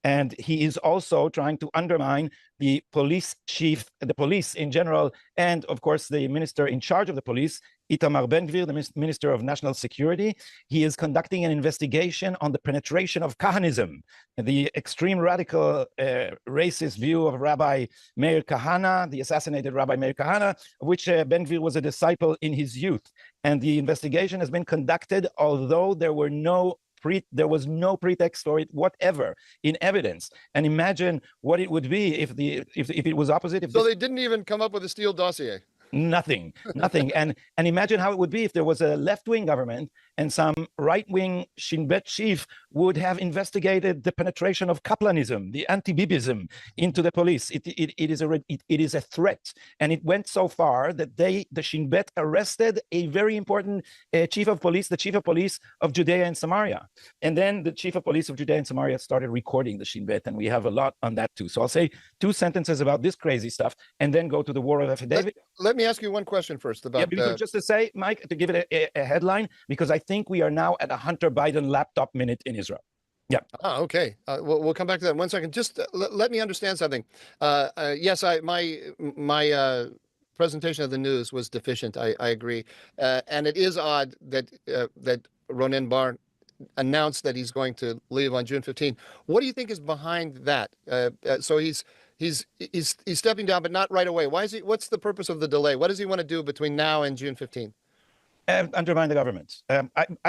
And he is also trying to undermine the police chief, the police in general, and of course, the minister in charge of the police, Itamar Ben-Gvir, the Minister of National Security. He is conducting an investigation on the penetration of Kahanism, the extreme radical racist view of Rabbi Meir Kahana, the assassinated Rabbi Meir Kahana, of which Ben-Gvir was a disciple in his youth. And the investigation has been conducted, although there was no pretext for it whatever in evidence. And imagine what it would be if it was opposite. So they didn't even come up with a Steele dossier. Nothing. And imagine how it would be if there was a left-wing government and some right-wing Shin Bet chief would have investigated the penetration of Kaplanism, the anti-Bibism, into the police. It is a threat, and it went so far that the Shin Bet arrested a very important chief of police, the chief of police of Judea and Samaria, and then the chief of police of Judea and Samaria started recording the Shin Bet, and we have a lot on that too. So I'll say 2 sentences about this crazy stuff, and then go to the war of affidavit. Let me ask you one question first about just to say, Mike, to give it a headline, because I think we are now at a Hunter Biden laptop minute in Israel. Yeah. Okay. We'll come back to that in 1 second. Just let me understand something. Yes, my presentation of the news was deficient. I agree, and it is odd that that Ronen Bar announced that he's going to leave on June 15. What do you think is behind that? So he's stepping down, but not right away. Why is he? What's the purpose of the delay? What does he want to do between now and June 15? Undermine the government.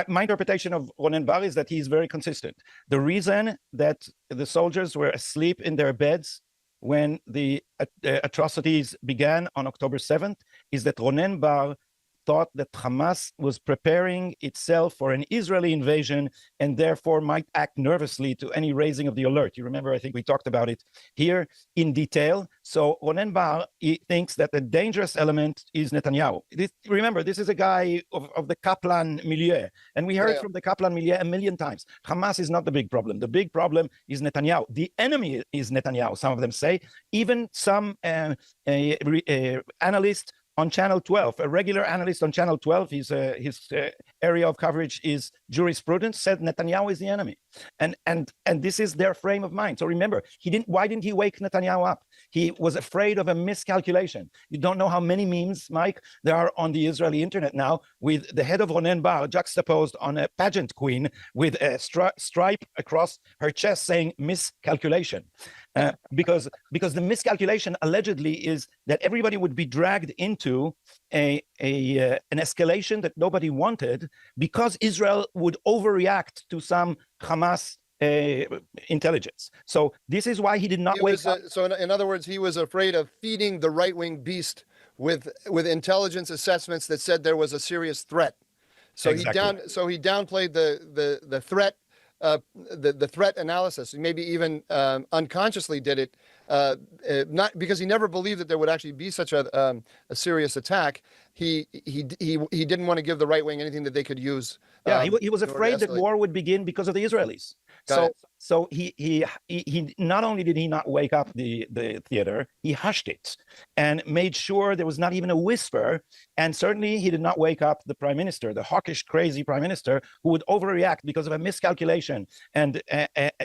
My interpretation of Ronen Bar is that he's very consistent. The reason that the soldiers were asleep in their beds when the atrocities began on October 7th is that Ronen Bar thought that Hamas was preparing itself for an Israeli invasion and therefore might act nervously to any raising of the alert. You remember, I think we talked about it here in detail. So Ronen Bar thinks that the dangerous element is Netanyahu. Remember, this is a guy of the Kaplan milieu, and we heard from the Kaplan milieu a million times. Hamas is not the big problem. The big problem is Netanyahu. The enemy is Netanyahu, some of them say. Even some analysts on Channel 12, a regular analyst on Channel 12, his area of coverage is jurisprudence, said Netanyahu is the enemy. And this is their frame of mind. So remember, why didn't he wake Netanyahu up? He was afraid of a miscalculation. You don't know how many memes, Mike, there are on the Israeli internet now with the head of Ronen Bar juxtaposed on a pageant queen with a stripe across her chest saying miscalculation. Because the miscalculation allegedly is that everybody would be dragged into an escalation that nobody wanted because Israel would overreact to some Hamas intelligence. So this is why he did not wake up. So in other words, he was afraid of feeding the right-wing beast with intelligence assessments that said there was a serious threat. So exactly. he downplayed the threat. The threat analysis, maybe even unconsciously did it, not because he never believed that there would actually be such a serious attack. he didn't want to give the right wing anything that they could use. Yeah, he was in order to afraid that escalate. war would begin because of the Israelis. Got it. So he not only did he not wake up the theater, he hushed it and made sure there was not even a whisper. And certainly he did not wake up the prime minister, the hawkish, crazy prime minister who would overreact because of a miscalculation. And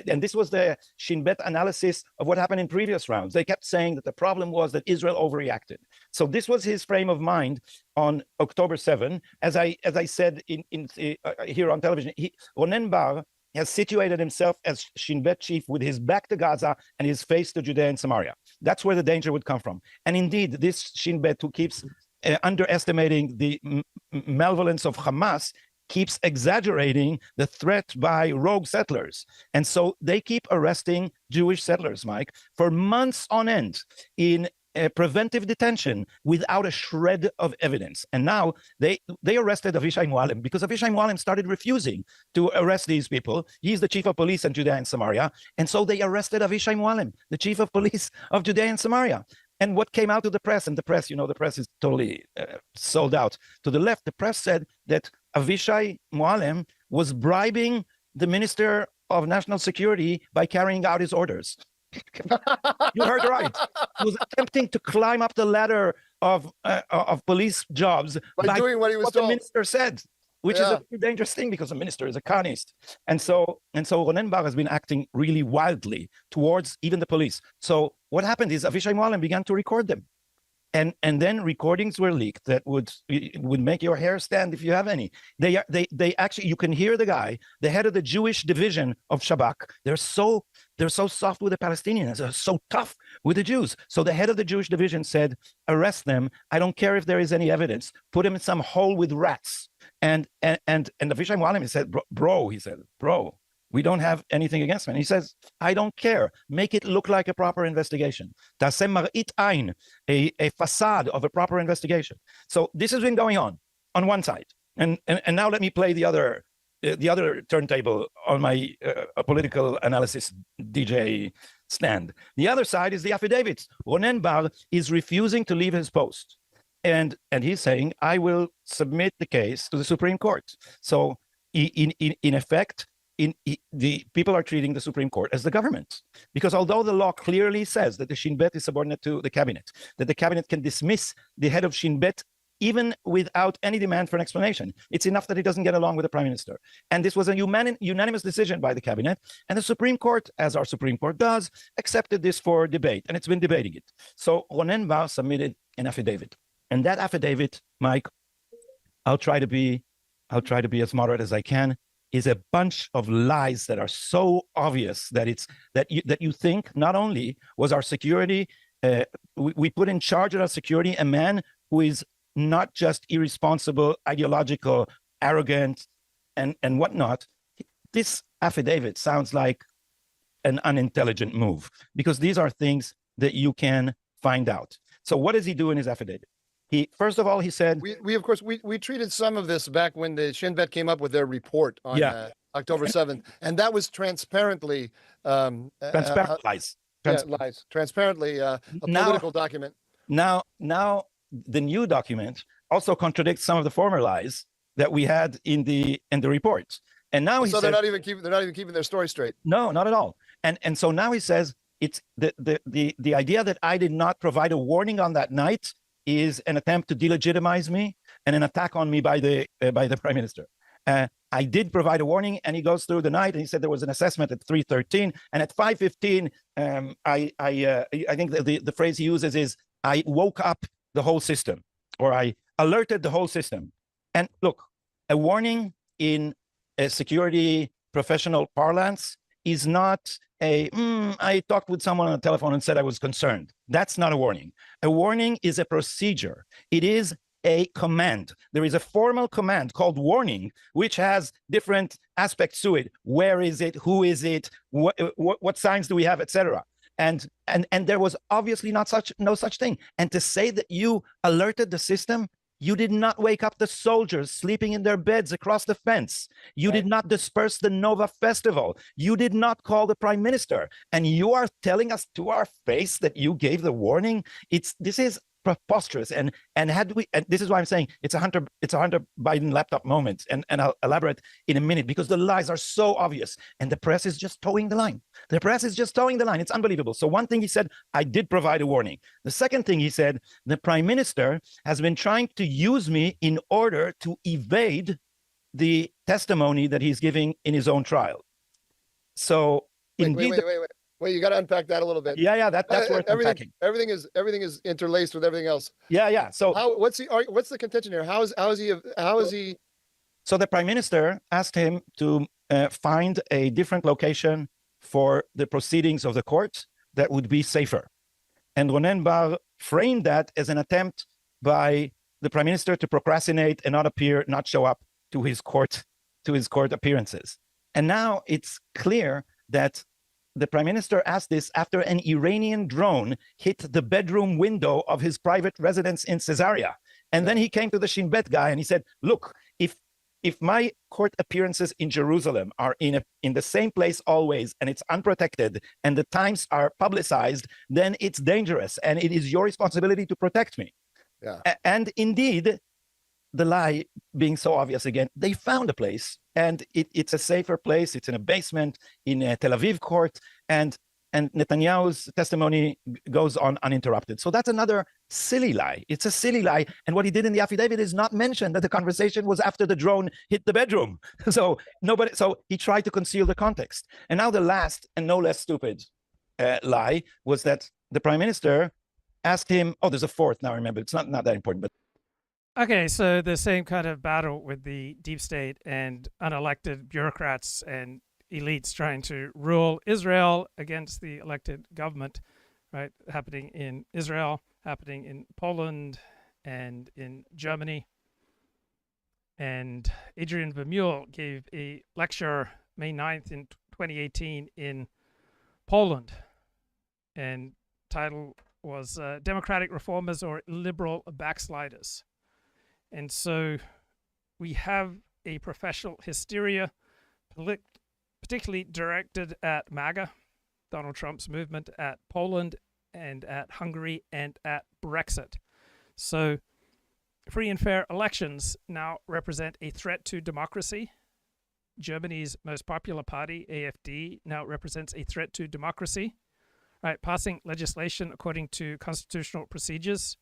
this was the Shin Bet analysis of what happened in previous rounds. They kept saying that the problem was that Israel overreacted. So this was his frame of mind on October 7. As I said here on television, Ronen Bar has situated himself as Shin Bet chief with his back to Gaza and his face to Judea and Samaria. That's where the danger would come from. And indeed, this Shin Bet who keeps underestimating the malevolence of Hamas keeps exaggerating the threat by rogue settlers. And so they keep arresting Jewish settlers, Mike, for months on end in preventive detention without a shred of evidence. And now they arrested Avishai Mualem because Avishai Mualem started refusing to arrest these people. He's the chief of police in Judea and Samaria. And so they arrested Avishai Mualem, the chief of police of Judea and Samaria. And what came out to the press, and the press, the press is totally sold out to the left. The press said that Avishai Mualem was bribing the Minister of National Security by carrying out his orders. You heard right. He was attempting to climb up the ladder of police jobs by doing what he was told. The minister said, which is a very dangerous thing because the minister is a carnist. And so Ronen Bar has been acting really wildly towards even the police. So what happened is Avishai Mualem began to record them. And then recordings were leaked that would make your hair stand if you have any. They actually, you can hear the guy, the head of the Jewish division of Shabak. They're so soft with the Palestinians. They're so tough with the Jews. So the head of the Jewish division said, arrest them. I don't care if there is any evidence. Put them in some hole with rats. And Avishai Mualem, he said, bro, we don't have anything against him. And he says, I don't care. Make it look like a proper investigation. Taseh mar'it ayn, a facade of a proper investigation. So this has been going on one side. And now let me play the other turntable on my political analysis DJ stand. The other side is the affidavits. Ronen Bar is refusing to leave his post. And he's saying, I will submit the case to the Supreme Court. So in effect, the people are treating the Supreme Court as the government, because although the law clearly says that the Shin Bet is subordinate to the cabinet, that the cabinet can dismiss the head of Shin Bet even without any demand for an explanation. It's enough that he doesn't get along with the prime minister. And this was a unanimous decision by the cabinet, and the Supreme Court, as our Supreme Court does, accepted this for debate, and it's been debating it. So Ronen Bar submitted an affidavit, and that affidavit, Mike, I'll try to be as moderate as I can, is a bunch of lies that are so obvious that you think not only was our security, we put in charge of our security a man who is not just irresponsible, ideological, arrogant, and whatnot. This affidavit sounds like an unintelligent move, because these are things that you can find out. So what does he do in his affidavit? First of all, he said, we of course treated some of this back when the Shin Bet came up with their report on October 7th, and that was transparently lies. Lies. Transparently a political document. Now the new document also contradicts some of the former lies that we had in the report. And now he says, they're not even keeping their story straight. No, not at all. And so now he says it's the idea that I did not provide a warning on that night is an attempt to delegitimize me and an attack on me by the prime minister. I did provide a warning, and he goes through the night, and he said there was an assessment at 3:13, and at 5:15, I think the phrase he uses is, I woke up the whole system, or I alerted the whole system. And look, a warning in a security professional parlance is not I talked with someone on the telephone and said I was concerned. That's not a warning. A warning is a procedure. It is a command. There is a formal command called warning, which has different aspects to it. Where is it? Who is it? What signs do we have, etc. And there was obviously no such thing. And to say that you alerted the system, you did not wake up the soldiers sleeping in their beds across the fence. You did not disperse the Nova Festival. You did not call the prime minister. And you are telling us to our face that you gave the warning? This is preposterous. And this is why I'm saying it's a Hunter Biden laptop moment. And I'll elaborate in a minute, because the lies are so obvious and the press is just towing the line. The press is just towing the line. It's unbelievable. So one thing he said, I did provide a warning. The second thing he said, the prime minister has been trying to use me in order to evade the testimony that he's giving in his own trial. So Wait, you got to unpack that a little bit. Yeah, that's worth unpacking. Everything is interlaced with everything else. Yeah. So what's the contention here? How is he? So the prime minister asked him to find a different location for the proceedings of the court that would be safer. And Ronen Bar framed that as an attempt by the prime minister to procrastinate and not show up to his court appearances. And now it's clear that the prime minister asked this after an Iranian drone hit the bedroom window of his private residence in Caesarea. And then he came to the Shin Bet guy and he said, look, if my court appearances in Jerusalem are in the same place always, and it's unprotected, and the times are publicized, then it's dangerous, and it is your responsibility to protect me. Yeah. And indeed, the lie being so obvious again, they found a place, and it's a safer place. It's in a basement in a Tel Aviv court, and Netanyahu's testimony goes on uninterrupted. So that's another silly lie. It's a silly lie. And what he did in the affidavit is not mentioned that the conversation was after the drone hit the bedroom. So he tried to conceal the context. And now the last and no less stupid lie was that the prime minister asked him, there's a fourth now, remember, it's not that important, but okay, so the same kind of battle with the deep state and unelected bureaucrats and elites trying to rule Israel against the elected government, right? Happening in Israel, happening in Poland, and in Germany. And Adrian Vermeule gave a lecture May 9th in 2018 in Poland, and title was Democratic Reformers or Liberal Backsliders. And so we have a professional hysteria, particularly directed at MAGA, Donald Trump's movement, at Poland and at Hungary and at Brexit. So free and fair elections now represent a threat to democracy. Germany's most popular party, AfD, now represents a threat to democracy. Right, passing legislation according to constitutional procedures,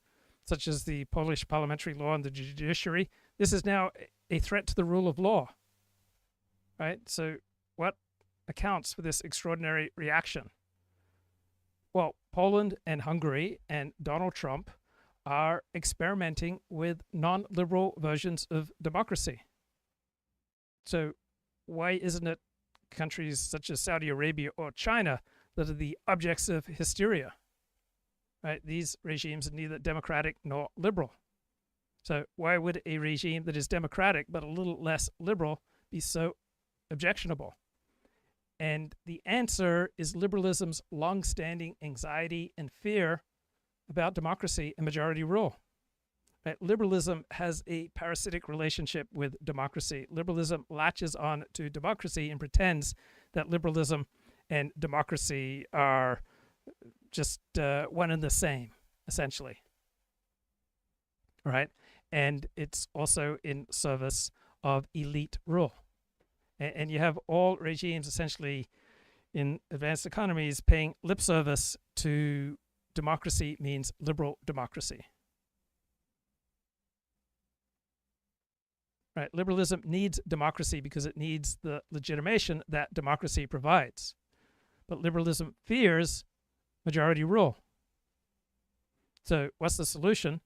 such as the Polish parliamentary law and the judiciary, this is now a threat to the rule of law. Right? So what accounts for this extraordinary reaction? Well, Poland and Hungary and Donald Trump are experimenting with non-liberal versions of democracy. So why isn't it countries such as Saudi Arabia or China that are the objects of hysteria? Right? These regimes are neither democratic nor liberal. So why would a regime that is democratic but a little less liberal be so objectionable? And the answer is liberalism's long-standing anxiety and fear about democracy and majority rule. Right? Liberalism has a parasitic relationship with democracy. Liberalism latches on to democracy and pretends that liberalism and democracy are just one and the same, essentially. Right? And it's also in service of elite rule. And you have all regimes essentially in advanced economies paying lip service to democracy means liberal democracy. Right? Liberalism needs democracy because it needs the legitimation that democracy provides. But liberalism fears majority rule. So what's the solution?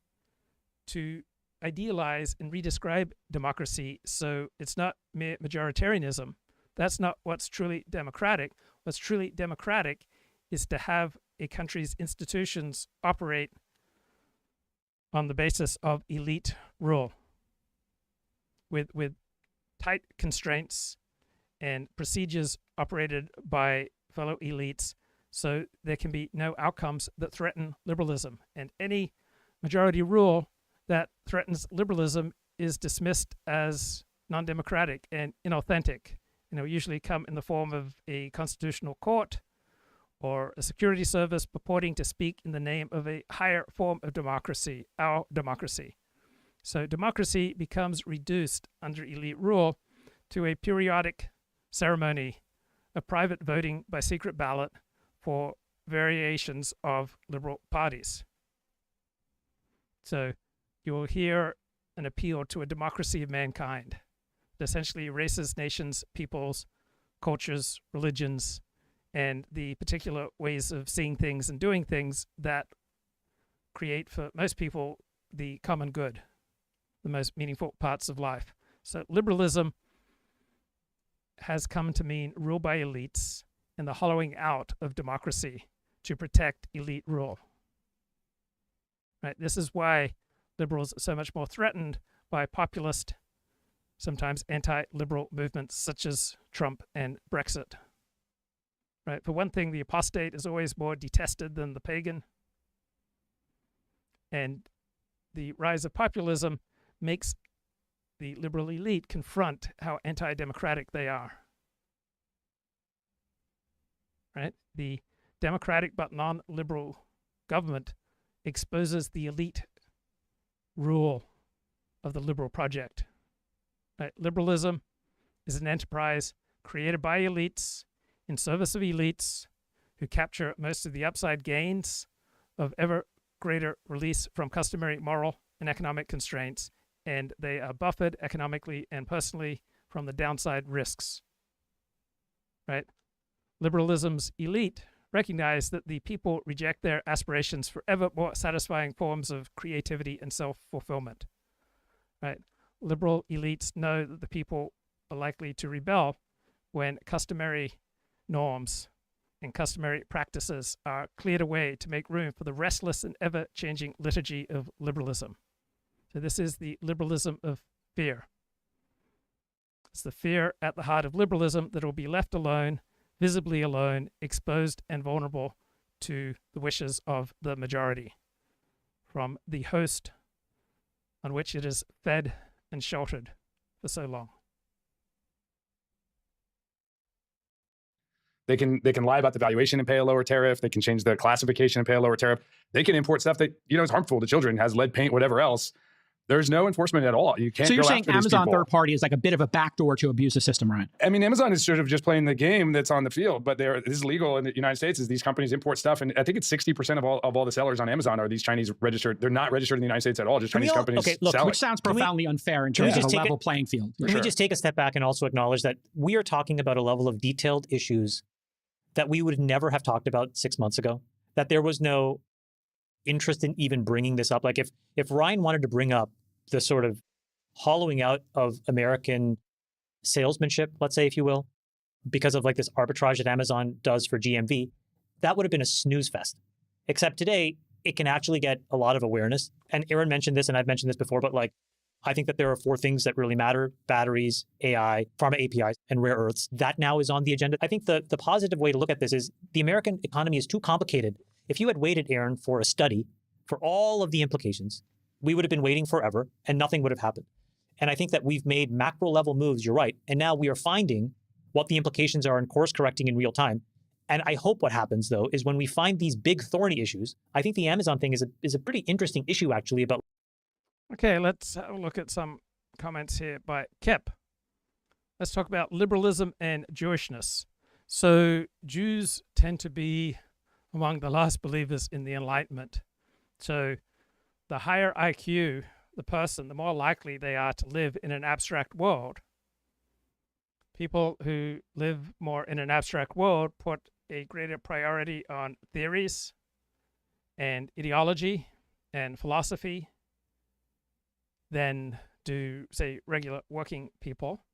To idealize and redescribe democracy so it's not mere majoritarianism. That's not what's truly democratic. What's truly democratic is to have a country's institutions operate on the basis of elite rule with tight constraints and procedures operated by fellow elites, so there can be no outcomes that threaten liberalism. And any majority rule that threatens liberalism is dismissed as non-democratic and inauthentic. Usually come in the form of a constitutional court or a security service purporting to speak in the name of a higher form of democracy, our democracy. So democracy becomes reduced under elite rule to a periodic ceremony of private voting by secret ballot for variations of liberal parties. So you will hear an appeal to a democracy of mankind that essentially erases nations, peoples, cultures, religions, and the particular ways of seeing things and doing things that create for most people the common good, the most meaningful parts of life. So liberalism has come to mean rule by elites and the hollowing out of democracy to protect elite rule. Right? This is why liberals are so much more threatened by populist, sometimes anti-liberal movements such as Trump and Brexit. Right? For one thing, the apostate is always more detested than the pagan. And the rise of populism makes the liberal elite confront how anti-democratic they are. Right? The democratic but non-liberal government exposes the elite rule of the liberal project. Right? Liberalism is an enterprise created by elites in service of elites who capture most of the upside gains of ever greater release from customary moral and economic constraints, and they are buffered economically and personally from the downside risks. Right? Liberalism's elite recognize that the people reject their aspirations for ever more satisfying forms of creativity and self-fulfillment. Right? Liberal elites know that the people are likely to rebel when customary norms and customary practices are cleared away to make room for the restless and ever-changing liturgy of liberalism. So this is the liberalism of fear. It's the fear at the heart of liberalism that will be left alone, visibly alone, exposed and vulnerable to the wishes of the majority from the host on which it is fed and sheltered for so long. They can lie about the valuation and pay a lower tariff. They can change the classification and pay a lower tariff. They can import stuff that is harmful to children, has lead paint, whatever else. There's no enforcement at all. You can't. So you're go saying after these Amazon people. third party is like a bit of a backdoor to abuse the system, right? I mean, Amazon is sort of just playing the game that's on the field, but this is legal in the United States. Is these companies import stuff, and I think it's 60% of all the sellers on Amazon are these Chinese registered. They're not registered in the United States at all. Just Chinese companies selling. Which sounds profoundly unfair in terms of a level playing field. Can we just take a step back and also acknowledge that we are talking about a level of detailed issues that we would never have talked about 6 months ago? That there was no interest in even bringing this up. Like if Ryan wanted to bring up the sort of hollowing out of American salesmanship, let's say, if you will, because of like this arbitrage that Amazon does for GMV, that would have been a snooze fest. Except today, it can actually get a lot of awareness. And Aaron mentioned this, and I've mentioned this before, but like, I think that there are 4 things that really matter: batteries, AI, pharma APIs, and rare earths. That now is on the agenda. I think the positive way to look at this is the American economy is too complicated. If you had waited, Aaron, for a study for all of the implications, we would have been waiting forever and nothing would have happened. And I think that we've made macro level moves, you're right. And now we are finding what the implications are and course correcting in real time. And I hope what happens, though, is when we find these big thorny issues, I think the Amazon thing is a pretty interesting issue, actually, about. Okay, let's have a look at some comments here by Kep. Let's talk about liberalism and Jewishness. So Jews tend to be among the last believers in the Enlightenment. So the higher IQ the person, the more likely they are to live in an abstract world. People who live more in an abstract world put a greater priority on theories and ideology and philosophy than do, say, regular working people.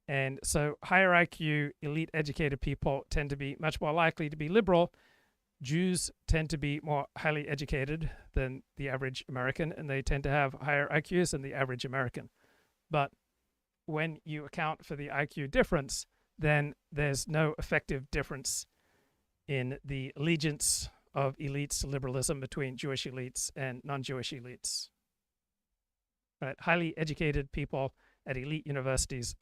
And so higher IQ, elite educated people tend to be much more likely to be liberal. Jews tend to be more highly educated than the average American, and they tend to have higher IQs than the average American. But when you account for the IQ difference, then there's no effective difference in the allegiance of elites to liberalism between Jewish elites and non-Jewish elites. Right? Highly educated people at elite universities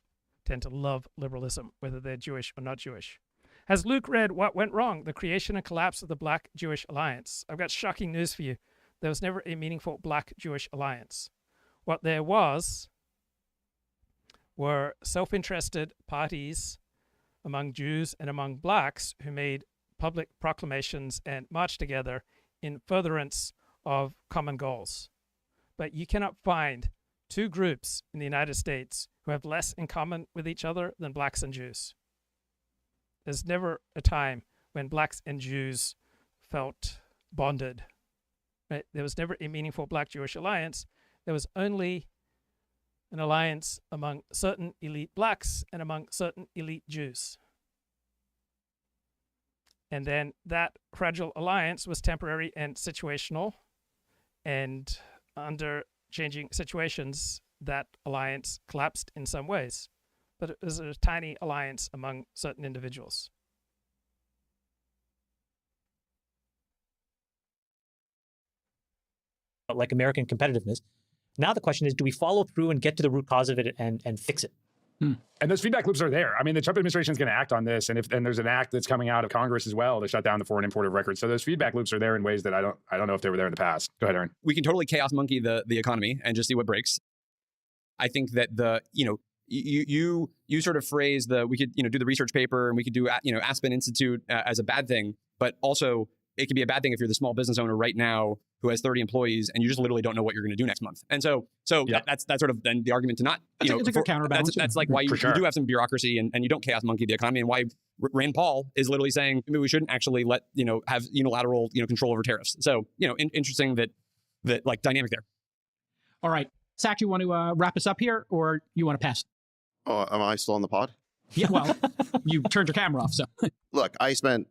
tend to love liberalism, whether they're Jewish or not Jewish. Has Luke read What Went Wrong? The Creation and Collapse of the Black-Jewish Alliance. I've got shocking news for you. There was never a meaningful Black-Jewish alliance. What there were self-interested parties among Jews and among blacks who made public proclamations and marched together in furtherance of common goals. But you cannot find two groups in the United States who have less in common with each other than blacks and Jews. There's never a time when blacks and Jews felt bonded. Right? There was never a meaningful Black-Jewish alliance. There was only an alliance among certain elite blacks and among certain elite Jews. And then that fragile alliance was temporary and situational, and under changing situations, that alliance collapsed in some ways. But it was a tiny alliance among certain individuals. Like American competitiveness. Now the question is, do we follow through and get to the root cause of it and fix it? And those feedback loops are there. I mean, the Trump administration is going to act on this, and there's an act that's coming out of Congress as well to shut down the foreign import of records. So those feedback loops are there in ways that I don't know if they were there in the past. Go ahead, Aaron. We can totally chaos monkey the economy and just see what breaks. I think that you sort of phrase we could do the research paper, and we could do Aspen Institute as a bad thing, but also it could be a bad thing if you're the small business owner right now who has 30 employees and you just literally don't know what you're going to do next month. And so that's sort of then the argument to not, it's a good counterbalance. That's like why you do have some bureaucracy and you don't chaos monkey the economy, and why Rand Paul is literally saying maybe we shouldn't actually let, have unilateral, control over tariffs. So, interesting that like dynamic there. All right. Zach, you want to wrap us up here, or you want to pass? Oh, am I still on the pod? Yeah, well, you turned your camera off, so. Look, I spent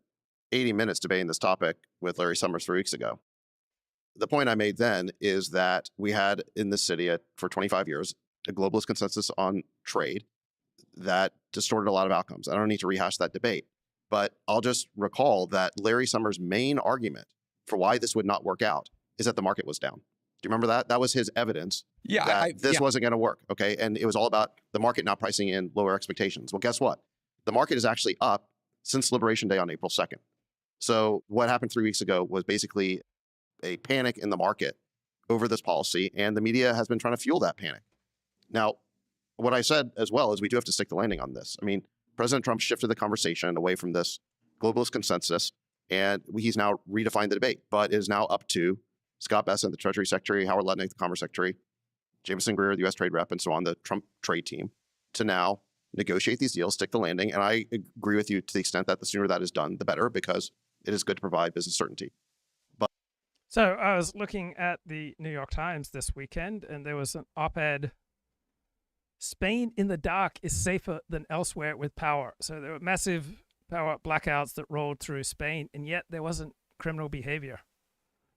80 minutes debating this topic with Larry Summers 3 weeks ago. The point I made then is that we had in this city for 25 years a globalist consensus on trade that distorted a lot of outcomes. I don't need to rehash that debate, but I'll just recall that Larry Summers' main argument for why this would not work out is that the market was down. Do you remember that? That was his evidence that this wasn't going to work, okay? And it was all about the market not pricing in lower expectations. Well, guess what? The market is actually up since Liberation Day on April 2nd. So what happened 3 weeks ago was basically a panic in the market over this policy, and the media has been trying to fuel that panic. Now, what I said as well is we do have to stick the landing on this. I mean, President Trump shifted the conversation away from this globalist consensus, and he's now redefined the debate, but it is now up to Scott Bessent, the Treasury Secretary, Howard Lutnick, the Commerce Secretary, Jameson Greer, the U.S. Trade Rep, and so on, the Trump trade team, to now negotiate these deals, stick the landing. And I agree with you to the extent that the sooner that is done, the better, because it is good to provide business certainty. So I was looking at the New York Times this weekend, and there was an op-ed, Spain in the dark is safer than elsewhere with power. So there were massive power blackouts that rolled through Spain, and yet there wasn't criminal behavior,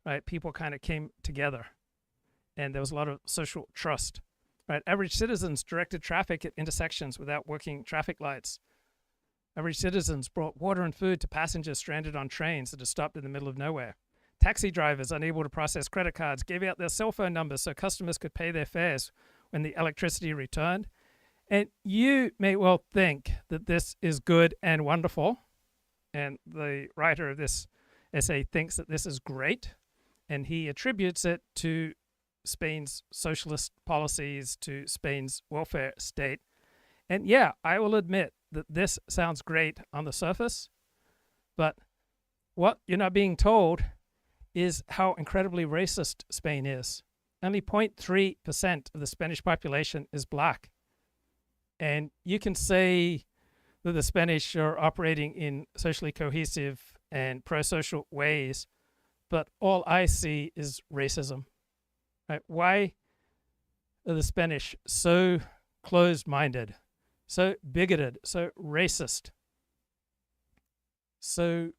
right? People kind of came together, and there was a lot of social trust, right? Average citizens directed traffic at intersections without working traffic lights. Average citizens brought water and food to passengers stranded on trains that had stopped in the middle of nowhere. Taxi drivers unable to process credit cards gave out their cell phone numbers so customers could pay their fares when the electricity returned. And you may well think that this is good and wonderful, and the writer of this essay thinks that this is great, and he attributes it to Spain's socialist policies, to Spain's welfare state. And yeah, I will admit that this sounds great on the surface, but what you're not being told is how incredibly racist Spain is. Only 0.3% of the Spanish population is black. And you can say that the Spanish are operating in socially cohesive and pro-social ways, but all I see is racism. Right? Why are the Spanish so closed-minded, so bigoted, so racist, so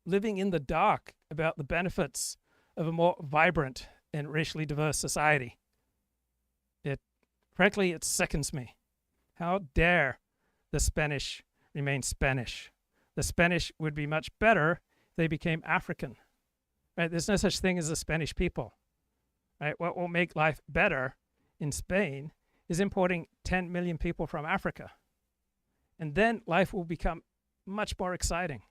living in the dark about the benefits of a more vibrant and racially diverse society? Frankly, it sickens me. How dare the Spanish remain Spanish? The Spanish would be much better if they became African. Right? There's no such thing as the Spanish people. Right? What will make life better in Spain is importing 10 million people from Africa. And then life will become much more exciting.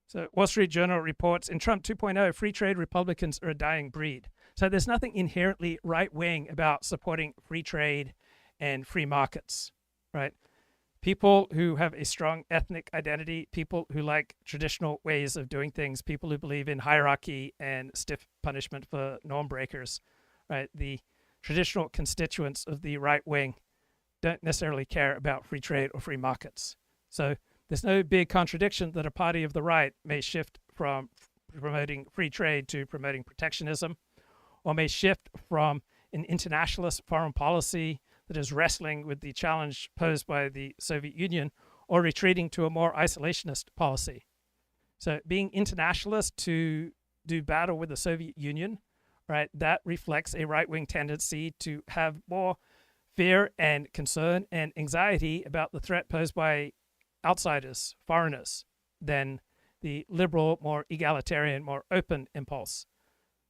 So Wall Street Journal reports, in Trump 2.0, free trade Republicans are a dying breed. So there's nothing inherently right-wing about supporting free trade and free markets, right? People who have a strong ethnic identity, people who like traditional ways of doing things, people who believe in hierarchy and stiff punishment for norm breakers, right? The traditional constituents of the right wing don't necessarily care about free trade or free markets. So there's no big contradiction that a party of the right may shift from promoting free trade to promoting protectionism, or may shift from an internationalist foreign policy that is wrestling with the challenge posed by the Soviet Union, or retreating to a more isolationist policy. So being internationalist to do battle with the Soviet Union, right, that reflects a right-wing tendency to have more fear and concern and anxiety about the threat posed by outsiders, foreigners, than the liberal, more egalitarian, more open impulse.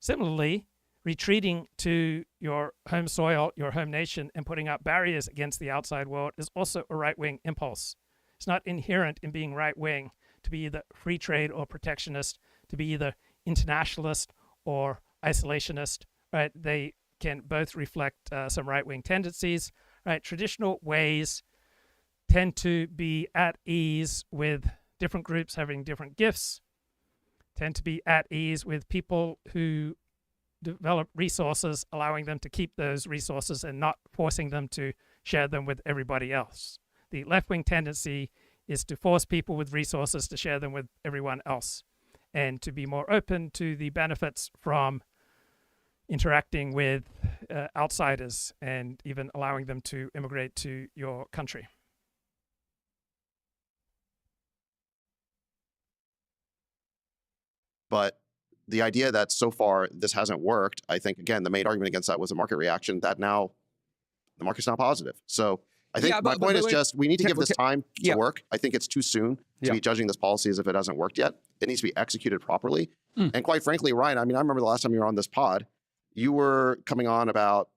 Similarly, retreating to your home soil, your home nation, and putting up barriers against the outside world is also a right-wing impulse. It's not inherent in being right-wing to be either free trade or protectionist, to be either internationalist or isolationist, right? They can both reflect some right-wing tendencies, right? Traditional ways tend to be at ease with different groups having different gifts, tend to be at ease with people who develop resources, allowing them to keep those resources and not forcing them to share them with everybody else. The left-wing tendency is to force people with resources to share them with everyone else, and to be more open to the benefits from interacting with outsiders and even allowing them to immigrate to your country. But the idea that so far this hasn't worked, I think, again, the main argument against that was a market reaction that now the market's not positive. So I think my point is just we need to give this time to work. I think it's too soon to be judging this policy as if it hasn't worked yet. It needs to be executed properly. And quite frankly, Ryan, I mean, I remember the last time you were on this pod, you were coming on about,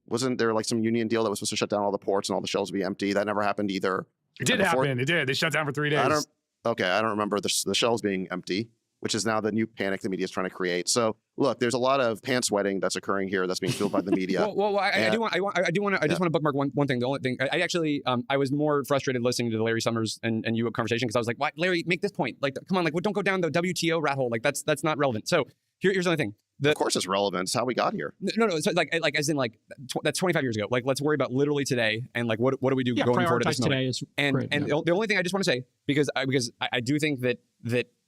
wasn't there like some union deal that was supposed to shut down all the ports and all the shelves would be empty? That never happened either. It did happen. It did. They shut down for 3 days. I don't remember the shelves being empty, which is now the new panic the media is trying to create. So look, there's a lot of pants sweating that's occurring here that's being fueled by the media. I just want to bookmark one thing. The only thing I actually, I was more frustrated listening to the Larry Summers and you conversation because I was like, why, Larry, make this point. Like, come on, like, well, don't go down the WTO rat hole. Like, that's not relevant. So here's the other thing. Of course it's relevant. It's how we got here. No. So like as in like that's 25 years ago. Like, let's worry about literally today and like what do we do going forward at this moment? Today is the only thing I just want to say, because I do think that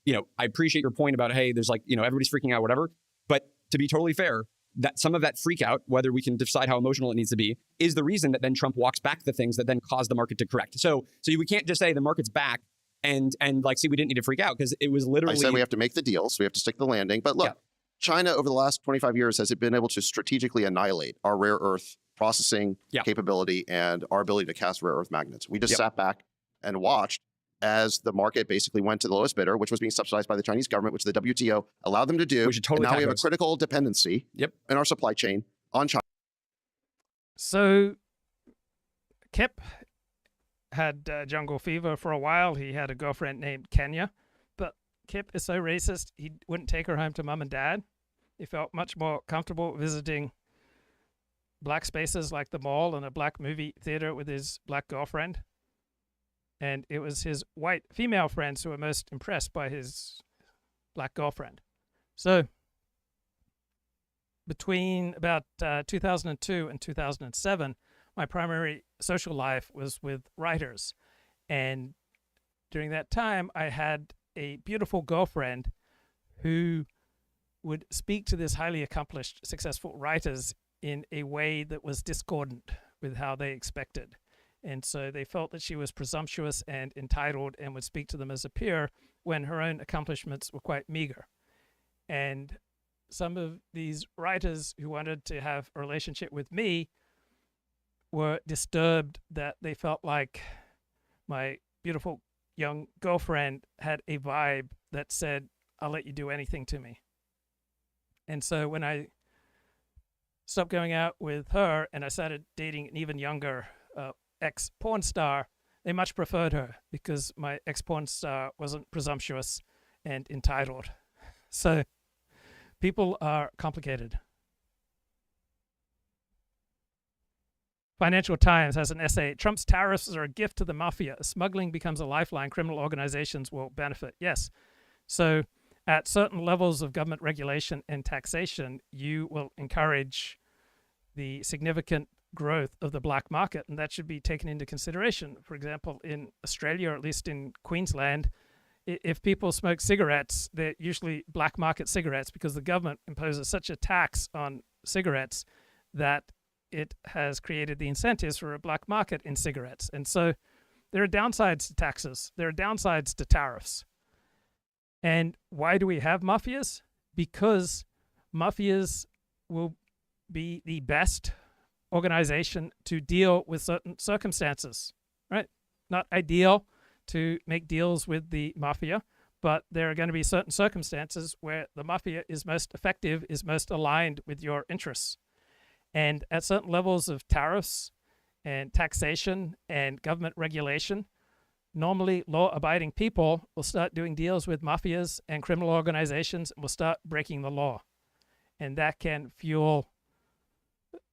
you know, I appreciate your point about, hey, there's like, you know, everybody's freaking out, whatever. But to be totally fair, that some of that freak out, whether we can decide how emotional it needs to be, is the reason that then Trump walks back the things that then cause the market to correct. So we can't just say the market's back and like, see, we didn't need to freak out because it was literally. I said we have to make the deals. We have to stick the landing. But look, China over the last 25 years has been able to strategically annihilate our rare earth processing capability and our ability to cast rare earth magnets. We just sat back and watched as the market basically went to the lowest bidder, which was being subsidized by the Chinese government, which the WTO allowed them to do. We should totally and now we have a critical dependency in our supply chain on China. So Kip had jungle fever for a while. He had a girlfriend named Kenya, but Kip is so racist, he wouldn't take her home to mom and dad. He felt much more comfortable visiting black spaces like the mall and a black movie theater with his black girlfriend. And it was his white female friends who were most impressed by his black girlfriend. So between about 2002 and 2007, my primary social life was with writers. And during that time, I had a beautiful girlfriend who would speak to this highly accomplished, successful writers in a way that was discordant with how they expected. And so they felt that she was presumptuous and entitled and would speak to them as a peer when her own accomplishments were quite meager. And some of these writers who wanted to have a relationship with me were disturbed that they felt like my beautiful young girlfriend had a vibe that said, I'll let you do anything to me. And so when I stopped going out with her and I started dating an even younger ex-porn star, they much preferred her because my ex-porn star wasn't presumptuous and entitled. So people are complicated. Financial Times has an essay, Trump's tariffs are a gift to the mafia. Smuggling becomes a lifeline. Criminal organizations will benefit. Yes. So at certain levels of government regulation and taxation, you will encourage the significant growth of the black market, and that should be taken into consideration. For example, in Australia, or at least in Queensland, if people smoke cigarettes, they're usually black market cigarettes because the government imposes such a tax on cigarettes that it has created the incentives for a black market in cigarettes. And so there are downsides to taxes. There are downsides to tariffs. And why do we have mafias? Because mafias will be the best organization to deal with certain circumstances, right? Not ideal to make deals with the mafia, but there are going to be certain circumstances where the mafia is most effective, is most aligned with your interests. And at certain levels of tariffs and taxation and government regulation, normally law-abiding people will start doing deals with mafias and criminal organizations and will start breaking the law. And that can fuel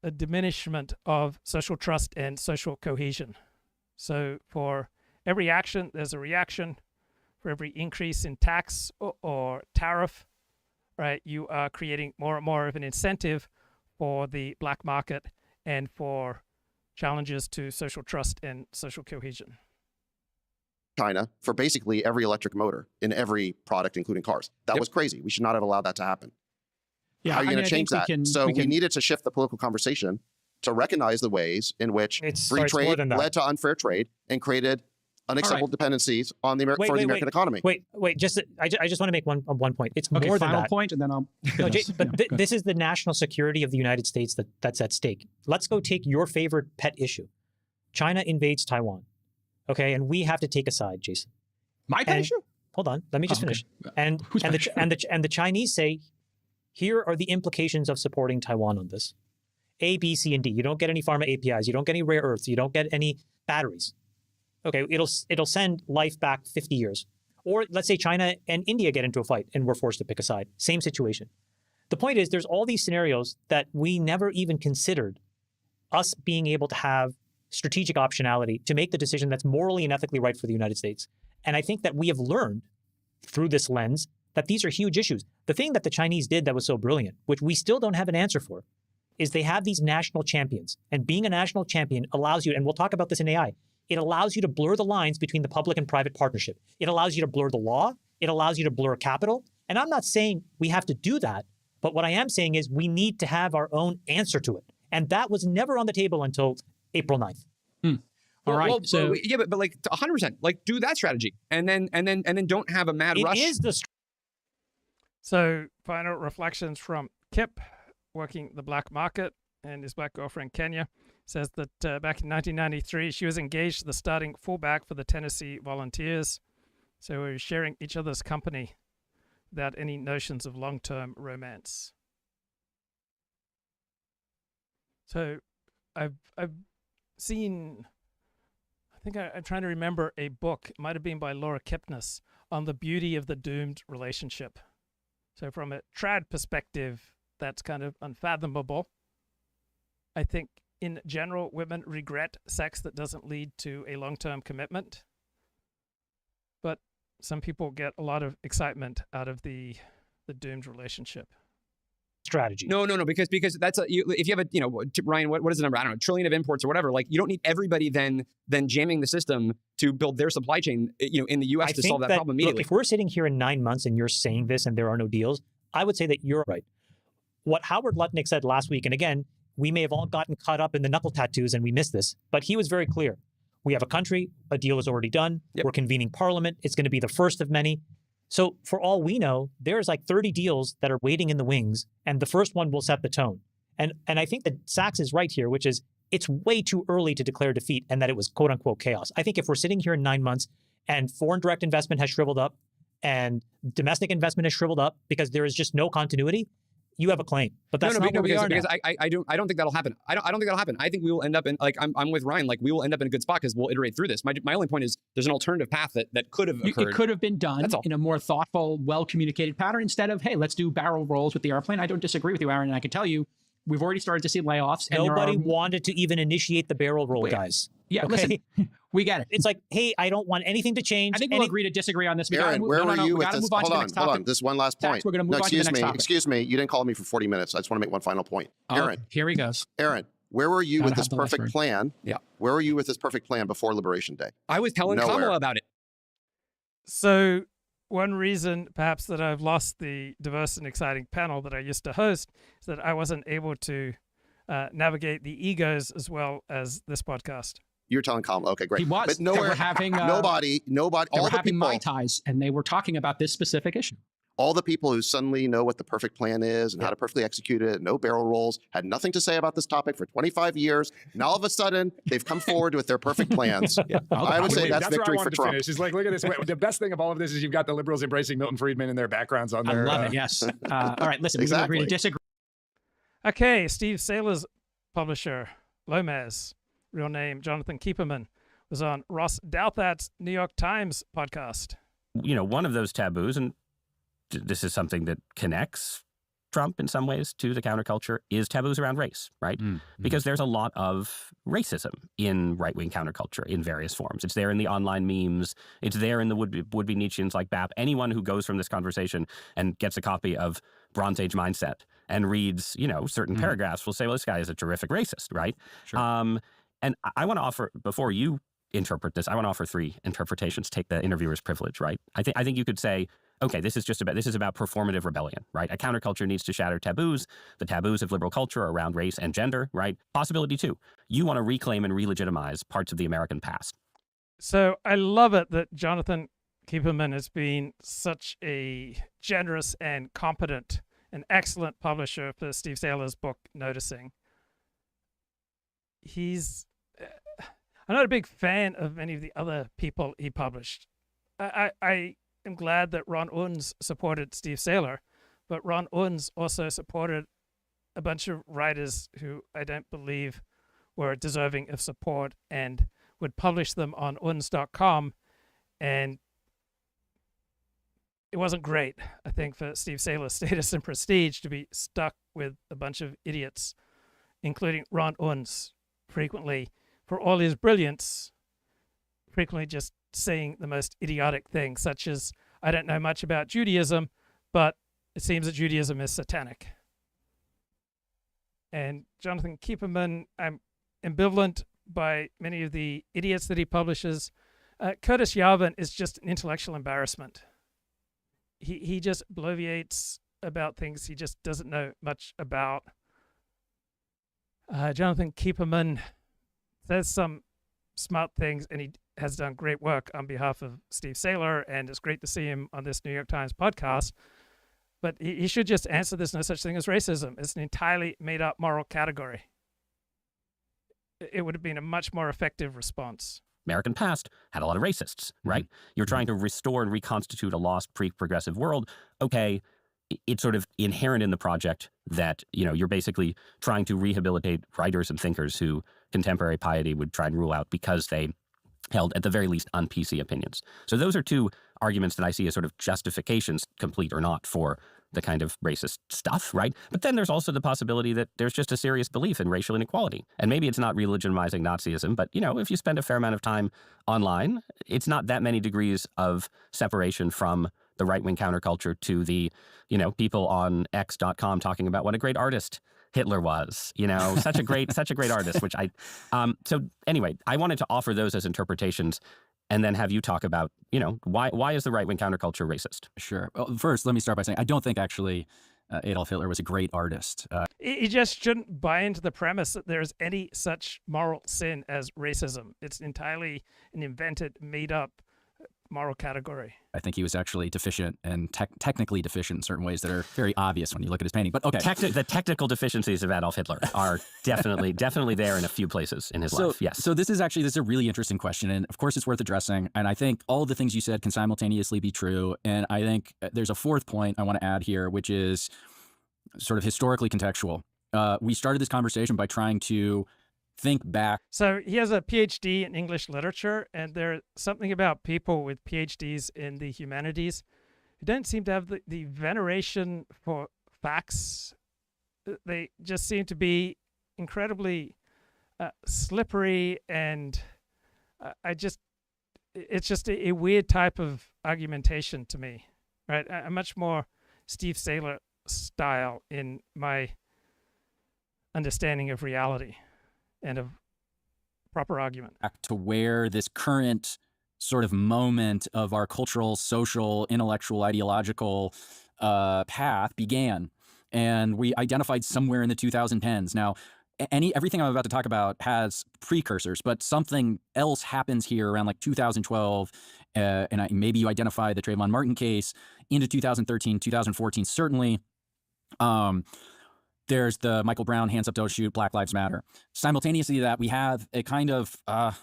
a diminishment of social trust and social cohesion. So for every action, there's a reaction. For every increase in tax or tariff, right, you are creating more and more of an incentive for the black market and for challenges to social trust and social cohesion. China for basically every electric motor in every product, including cars. That was crazy. We should not have allowed that to happen. Yeah, how are you going to change that? We needed to shift the political conversation to recognize the ways in which free trade led to unfair trade and created unacceptable dependencies on the American economy. I just want to make one point. It's more than that. Final point, and then I'll. This is the national security of the United States that's at stake. Let's go take your favorite pet issue. China invades Taiwan. Okay, and we have to take a side, Jason. My pet issue? Hold on, let me just finish. And the Chinese say, here are the implications of supporting Taiwan on this. A, B, C, and D. You don't get any pharma APIs. You don't get any rare earths. You don't get any batteries. Okay, it'll send life back 50 years. Or let's say China and India get into a fight and we're forced to pick a side. Same situation. The point is there's all these scenarios that we never even considered us being able to have strategic optionality to make the decision that's morally and ethically right for the United States. And I think that we have learned through this lens that these are huge issues. The thing that the Chinese did that was so brilliant, which we still don't have an answer for, is they have these national champions. And being a national champion allows you, and we'll talk about this in AI, it allows you to blur the lines between the public and private partnership. It allows you to blur the law. It allows you to blur capital. And I'm not saying we have to do that, but what I am saying is we need to have our own answer to it. And that was never on the table until April 9th. All right. Well, so yeah, but like 100%, like do that strategy, and then don't have a mad rush. It is the. So final reflections from Kip, working the black market, and his black girlfriend Kenya, says that back in 1993 she was engaged to the starting fullback for the Tennessee Volunteers. So we were sharing each other's company without any notions of long-term romance. So I've seen, I think I'm trying to remember a book, it might have been by Laura Kipnis, on the beauty of the doomed relationship. So from a trad perspective, that's kind of unfathomable. I think in general, women regret sex that doesn't lead to a long-term commitment. But some people get a lot of excitement out of the doomed relationship. Strategy. No, because that's if you have Ryan, what is the number? I don't know, $1 trillion of imports or whatever. Like you don't need everybody then jamming the system to build their supply chain, in the U.S. to solve that problem immediately. Look, if we're sitting here in 9 months and you're saying this and there are no deals, I would say that you're right. What Howard Lutnick said last week, and again, we may have all gotten caught up in the knuckle tattoos and we missed this, but he was very clear. We have a country, a deal is already done. Yep. We're convening parliament. It's going to be the first of many. So for all we know, there's like 30 deals that are waiting in the wings, and the first one will set the tone. And I think that Sachs is right here, which is it's way too early to declare defeat and that it was quote unquote chaos. I think if we're sitting here in 9 months and foreign direct investment has shriveled up and domestic investment has shriveled up because there is just no continuity, you have a claim, but that's not where we are because now. I don't think that'll happen. I don't think that'll happen. I think we will end up in, like, I'm with Ryan, like we will end up in a good spot because we'll iterate through this. My only point is there's an alternative path that could have occurred. It could have been done in a more thoughtful, well-communicated pattern instead of, hey, let's do barrel rolls with the airplane. I don't disagree with you, Aaron, and I can tell you, we've already started to see layoffs. And Nobody wanted to even initiate the barrel roll, guys. Yeah, okay? listen, we get it. It's like, hey, I don't want anything to change. I think we'll agree to disagree on this. Aaron, where were you with this? Hold on. This is one last point. We're going to move on to the next topic. Excuse me. You didn't call me for 40 minutes. I just want to make one final point. Aaron. Here he goes. Aaron, where were you with this perfect plan? Yeah. Where were you with this perfect plan before Liberation Day? I was telling Kamala about it. So one reason perhaps that I've lost the diverse and exciting panel that I used to host is that I wasn't able to navigate the egos as well as this podcast. You're telling Kamala. Okay, great. He was. But nowhere, they were having, nobody, they all were the having people, Mai Tais, and they were talking about this specific issue. all the people who suddenly know what the perfect plan is and how to perfectly execute it, no barrel rolls, had nothing to say about this topic for 25 years. And all of a sudden, they've come forward with their perfect plans. I would say that's victory for Trump. It's like, look at this. The best thing of all of this is you've got the liberals embracing Milton Friedman in their backgrounds on their... I love it, yes. All right, listen, we can agree to disagree. Okay, Steve Saylor's publisher, Lomez, real name Jonathan Keeperman, was on Ross Douthat's New York Times podcast. You know, one of those taboos, and this is something that connects Trump in some ways to the counterculture, is taboos around race, right? Mm-hmm. Because there's a lot of racism in right-wing counterculture in various forms. It's there in the online memes. It's there in the would-be Nietzscheans like BAP. Anyone who goes from this conversation and gets a copy of Bronze Age Mindset and reads, you know, certain paragraphs will say, well, this guy is a terrific racist, right? Sure. And I want to offer, before you interpret this, I want to offer three interpretations. Take the interviewer's privilege, right? I think you could say, okay, this is about performative rebellion, right? A counterculture needs to shatter taboos. The taboos of liberal culture are around race and gender, right? Possibility two, you want to reclaim and relegitimize parts of the American past. So I love it that Jonathan Keeperman has been such a generous and competent and excellent publisher for Steve Saylor's book, Noticing. I'm not a big fan of many of the other people he published. I am glad that Ron Unz supported Steve Saylor, but Ron Unz also supported a bunch of writers who I don't believe were deserving of support and would publish them on unz.com. And it wasn't great, I think, for Steve Saylor's status and prestige to be stuck with a bunch of idiots, including Ron Unz, frequently, for all his brilliance, frequently just saying the most idiotic things, such as, I don't know much about Judaism, but it seems that Judaism is satanic. And Jonathan Keeperman, I'm ambivalent by many of the idiots that he publishes. Curtis Yarvin is just an intellectual embarrassment. He just bloviates about things he just doesn't know much about. Jonathan Keeperman says some smart things, and he has done great work on behalf of Steve Saylor, and it's great to see him on this New York Times podcast. But he should just answer there's no such thing as racism. It's an entirely made-up moral category. It would have been a much more effective response. American past had a lot of racists, right? You're trying to restore and reconstitute a lost pre-progressive world. Okay, it's sort of inherent in the project that, you know, you're basically trying to rehabilitate writers and thinkers who contemporary piety would try and rule out because they held, at the very least, un-PC opinions. So those are two arguments that I see as sort of justifications, complete or not, for the kind of racist stuff, right? But then there's also the possibility that there's just a serious belief in racial inequality. And maybe it's not re-legitimizing Nazism, but, you know, if you spend a fair amount of time online, it's not that many degrees of separation from the right-wing counterculture to the, you know, people on X.com talking about what a great artist Hitler was, you know, such a great artist, which so anyway, I wanted to offer those as interpretations and then have you talk about, you know, why is the right-wing counterculture racist? Sure. Well, first, let me start by saying I don't think actually Adolf Hitler was a great artist. You just shouldn't buy into the premise that there's any such moral sin as racism. It's entirely an invented, made-up moral category. I think he was actually deficient and technically deficient in certain ways that are very obvious when you look at his painting. But okay, the technical deficiencies of Adolf Hitler are definitely there in a few places in his life. Yes. So this is a really interesting question, and of course it's worth addressing. And I think all the things you said can simultaneously be true. And I think there's a fourth point I want to add here, which is sort of historically contextual. We started this conversation by trying to think back. So he has a PhD in English literature, and there's something about people with PhDs in the humanities who don't seem to have the veneration for facts. They just seem to be incredibly slippery, and it's just a weird type of argumentation to me, right? I'm much more Steve Saylor style in my understanding of reality and of proper argument. Back to where this current sort of moment of our cultural, social, intellectual, ideological path began. And we identified somewhere in the 2010s. Now, everything I'm about to talk about has precursors, but something else happens here around like 2012, and maybe you identify the Trayvon Martin case into 2013, 2014, certainly. There's the Michael Brown hands up, don't shoot, Black Lives Matter. Simultaneously to that, we have a kind of a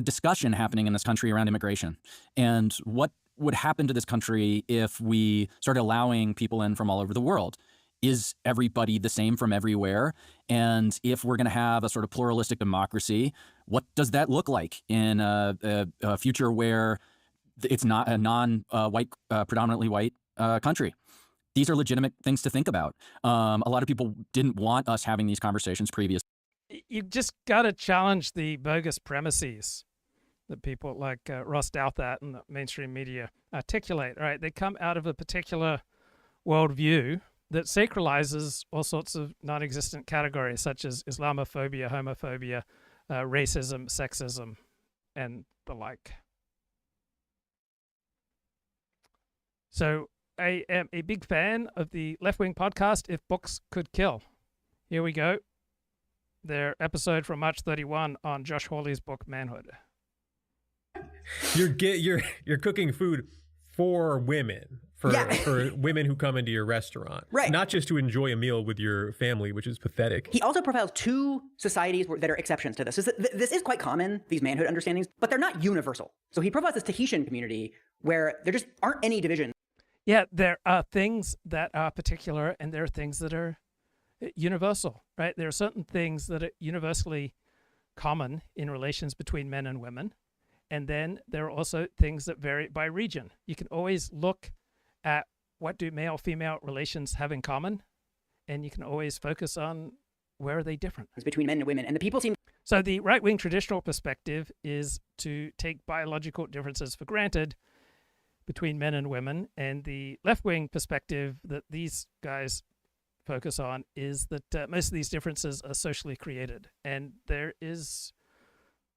discussion happening in this country around immigration and what would happen to this country if we started allowing people in from all over the world. Is everybody the same from everywhere? And if we're going to have a sort of pluralistic democracy, what does that look like in a future where it's not a non-white, predominantly white country? These are legitimate things to think about. A lot of people didn't want us having these conversations previously. You just got to challenge the bogus premises that people like Ross Douthat and the mainstream media articulate, right? They come out of a particular worldview that sacralizes all sorts of non-existent categories such as Islamophobia, homophobia, racism, sexism, and the like. So I am a big fan of the left-wing podcast, If Books Could Kill. Here we go. Their episode from March 31 on Josh Hawley's book, Manhood. You're cooking food for women, for women who come into your restaurant, right? Not just to enjoy a meal with your family, which is pathetic. He also profiles two societies that are exceptions to this. This is quite common, these manhood understandings, but they're not universal. So he profiles this Tahitian community where there just aren't any divisions. Yeah, there are things that are particular and there are things that are universal, right? There are certain things that are universally common in relations between men and women. And then there are also things that vary by region. You can always look at what do male-female relations have in common, and you can always focus on where are they different. It's between men and women, and the people seem... So the right-wing traditional perspective is to take biological differences for granted between men and women, and the left-wing perspective that these guys focus on is that most of these differences are socially created, and there is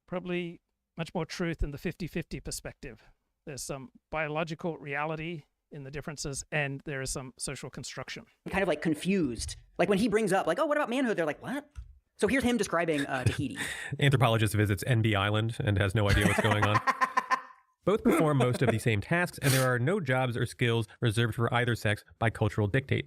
probably much more truth in the 50-50 perspective. There's some biological reality in the differences, and there is some social construction. Kind of like confused. Like when he brings up, like, oh, what about manhood? They're like, what? So here's him describing Tahiti. Anthropologist visits NB Island and has no idea what's going on. Both perform most of the same tasks, and there are no jobs or skills reserved for either sex by cultural dictate.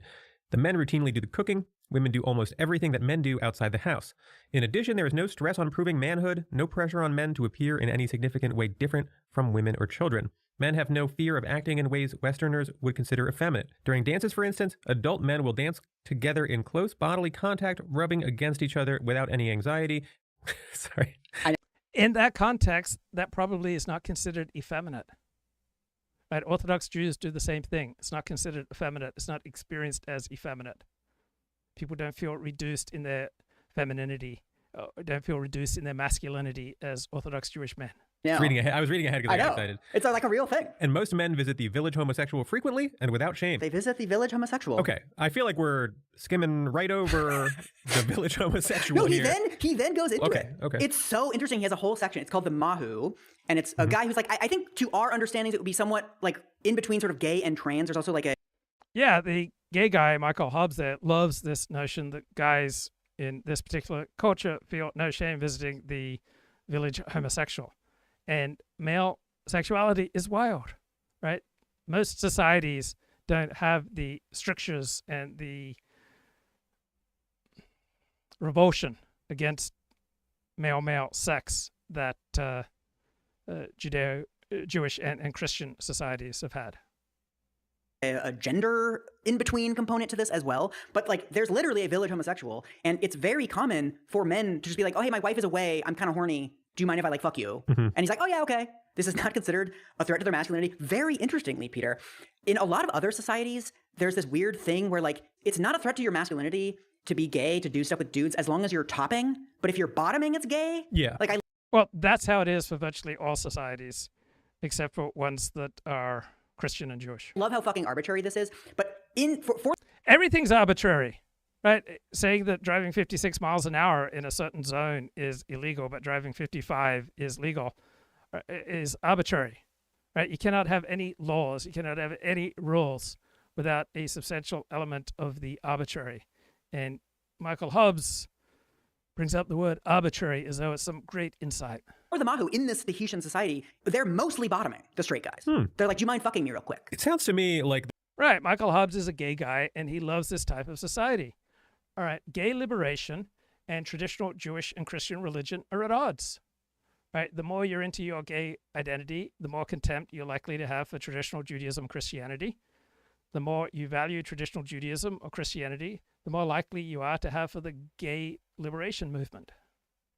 The men routinely do the cooking. Women do almost everything that men do outside the house. In addition, there is no stress on proving manhood, no pressure on men to appear in any significant way different from women or children. Men have no fear of acting in ways Westerners would consider effeminate. During dances, for instance, adult men will dance together in close bodily contact, rubbing against each other without any anxiety. Sorry. In that context, that probably is not considered effeminate. Right? Orthodox Jews do the same thing. It's not considered effeminate. It's not experienced as effeminate. People don't feel reduced in their femininity, don't feel reduced in their masculinity as Orthodox Jewish men. Yeah. I was reading ahead because I got excited. It's like a real thing. And most men visit the village homosexual frequently and without shame. They visit the village homosexual. Okay, I feel like we're skimming right over the village homosexual No, here. he then goes into it. Okay. It's so interesting. He has a whole section. It's called the Mahu, and it's a guy who's like, I think to our understandings, it would be somewhat like in between sort of gay and trans. There's also like a... Yeah, the gay guy, Michael Hobbs, there loves this notion that guys in this particular culture feel no shame visiting the village homosexual. And male sexuality is wild, right? Most societies don't have the strictures and the revulsion against male-male sex that Judeo-Jewish and Christian societies have had. a gender in between component to this as well. But like, there's literally a village homosexual, and it's very common for men to just be like, oh, hey, my wife is away. I'm kind of horny. Do you mind if I like fuck you? And he's like, oh yeah, okay. This is not considered a threat to their masculinity. Very interestingly, Peter, in a lot of other societies, there's this weird thing where like, it's not a threat to your masculinity to be gay, to do stuff with dudes, as long as you're topping. But if you're bottoming, it's gay. Yeah. Like Well, that's how it is for virtually all societies, except for ones that are Christian and Jewish. love how fucking arbitrary this is. But for Everything's arbitrary, right? Saying that driving 56 miles an hour in a certain zone is illegal, but driving 55 is legal, is arbitrary, right? You cannot have any laws, you cannot have any rules without a substantial element of the arbitrary. And Michael Hobbes brings up the word arbitrary as though it's some great insight. Or the Mahu in this Tahitian society, they're mostly bottoming the straight guys. They're like, do you mind fucking me real quick? It sounds to me like... Right, Michael Hobbes is a gay guy, and he loves this type of society. All right, gay liberation and traditional Jewish and Christian religion are at odds. Right, the more you're into your gay identity, the more contempt you're likely to have for traditional Judaism, Christianity. The more you value traditional Judaism or Christianity, the more likely you are to have for the gay liberation movement.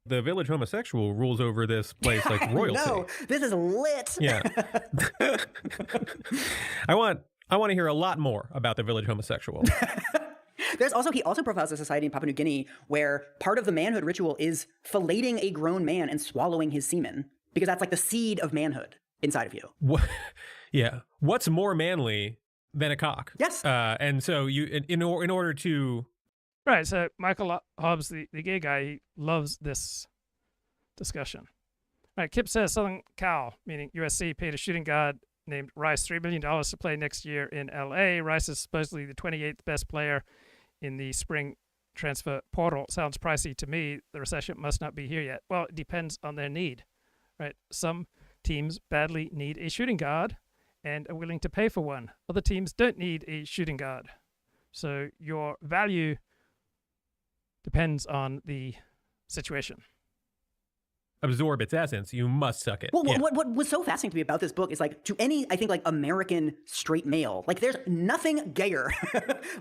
The village homosexual rules over this place like royalty. No, this is lit. Yeah. I want to hear a lot more about the village homosexual. He also profiles a society in Papua New Guinea where part of the manhood ritual is filleting a grown man and swallowing his semen, because that's like the seed of manhood inside of you. What? Yeah. What's more manly than a cock? Yes. And so you, in order to... Right, so Michael Hobbes, the gay guy, he loves this discussion. Right, Kip says Southern Cal, meaning USC, paid a shooting guard named Rice $3 million to play next year in LA. Rice is supposedly the 28th best player in the spring transfer portal. Sounds pricey to me. The recession must not be here yet. Well, it depends on their need, right? Some teams badly need a shooting guard and are willing to pay for one. Other teams don't need a shooting guard. So your value depends on the situation. Absorb its essence, you must suck it. Well, Yeah. what was so fascinating to me about this book is like, to any, I think, like American straight male, like there's nothing gayer,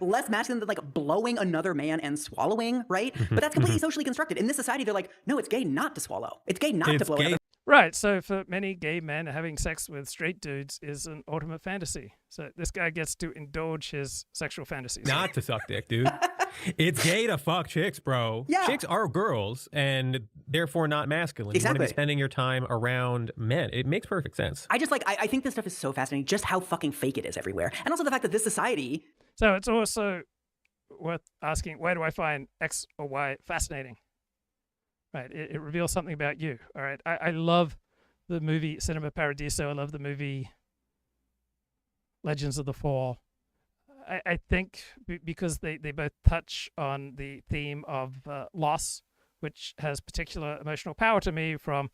less masculine than like blowing another man and swallowing, right? But that's completely socially constructed. In this society, they're like, no, it's gay not to swallow. It's gay not to blow another. Right, so for many gay men, having sex with straight dudes is an ultimate fantasy. So this guy gets to indulge his sexual fantasies. Not to suck dick, dude. It's gay to fuck chicks, bro. Yeah. Chicks are girls and therefore not masculine. You want to be spending your time around men. It makes perfect sense. I just like, I think this stuff is so fascinating, just how fucking fake it is everywhere. And also the fact that this society... So it's also worth asking, where do I find X or Y fascinating? Right, it reveals something about you. All right, I love the movie Cinema Paradiso. I love the movie Legends of the Fall. I think because they both touch on the theme of loss, which has particular emotional power to me from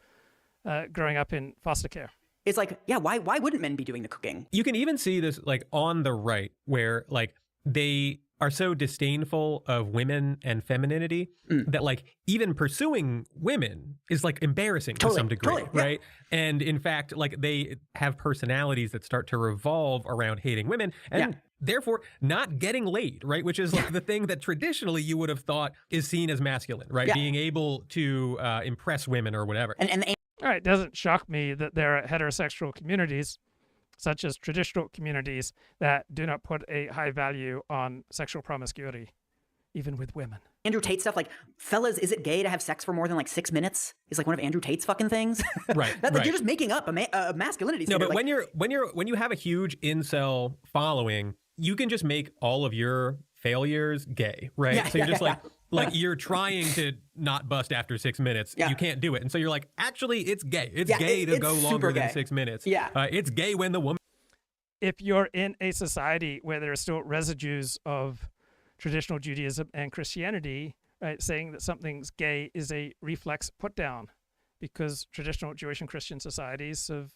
growing up in foster care. It's like, yeah, why wouldn't men be doing the cooking? You can even see this like on the right, where like they are so disdainful of women and femininity that like even pursuing women is like embarrassing to some degree, right? And in fact, like they have personalities that start to revolve around hating women and therefore not getting laid, right? Which is like the thing that traditionally you would have thought is seen as masculine, right? Being able to impress women or whatever. All right, it doesn't shock me that there are heterosexual communities, such as traditional communities, that do not put a high value on sexual promiscuity, even with women. Andrew Tate stuff, like, fellas, is it gay to have sex for more than like 6 minutes? Is like one of Andrew Tate's fucking things. Right. That's right. like, you're just making up a masculinity. No, standard. but like, when you have a huge incel following, you can just make all of your failures gay, right? Yeah, so you're yeah, just yeah. like you're trying to not bust after 6 minutes. Yeah. You can't do it. And so you're like, actually, it's gay. It's Yeah, gay to it's go super longer than gay. 6 minutes. Yeah. It's gay when the woman. If you're in a society where there are still residues of traditional Judaism and Christianity, right, saying that something's gay is a reflex put down, because traditional Jewish and Christian societies have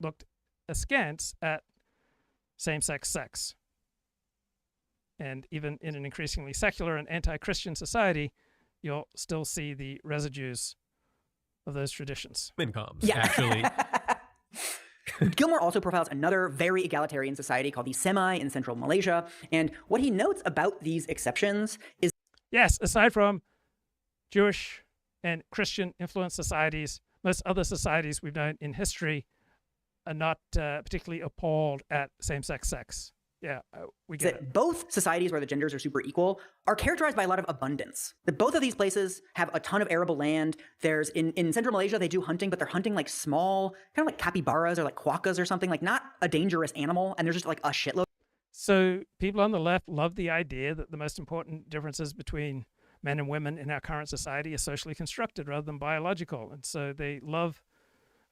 looked askance at same-sex sex. And even in an increasingly secular and anti-Christian society, you'll still see the residues of those traditions. Comes, actually. Gilmore also profiles another very egalitarian society called the Semi in central Malaysia. And what he notes about these exceptions is... Yes, aside from Jewish and Christian influenced societies, most other societies we've known in history are not particularly appalled at same-sex sex. Yeah, we get it. Both societies where the genders are super equal are characterized by a lot of abundance. That both of these places have a ton of arable land. There's in central Malaysia, they do hunting, but they're hunting like small, kind of like capybaras or like quokkas or something, like not a dangerous animal. And there's just like a shitload. So people on the left love the idea that the most important differences between men and women in our current society are socially constructed rather than biological. And so they love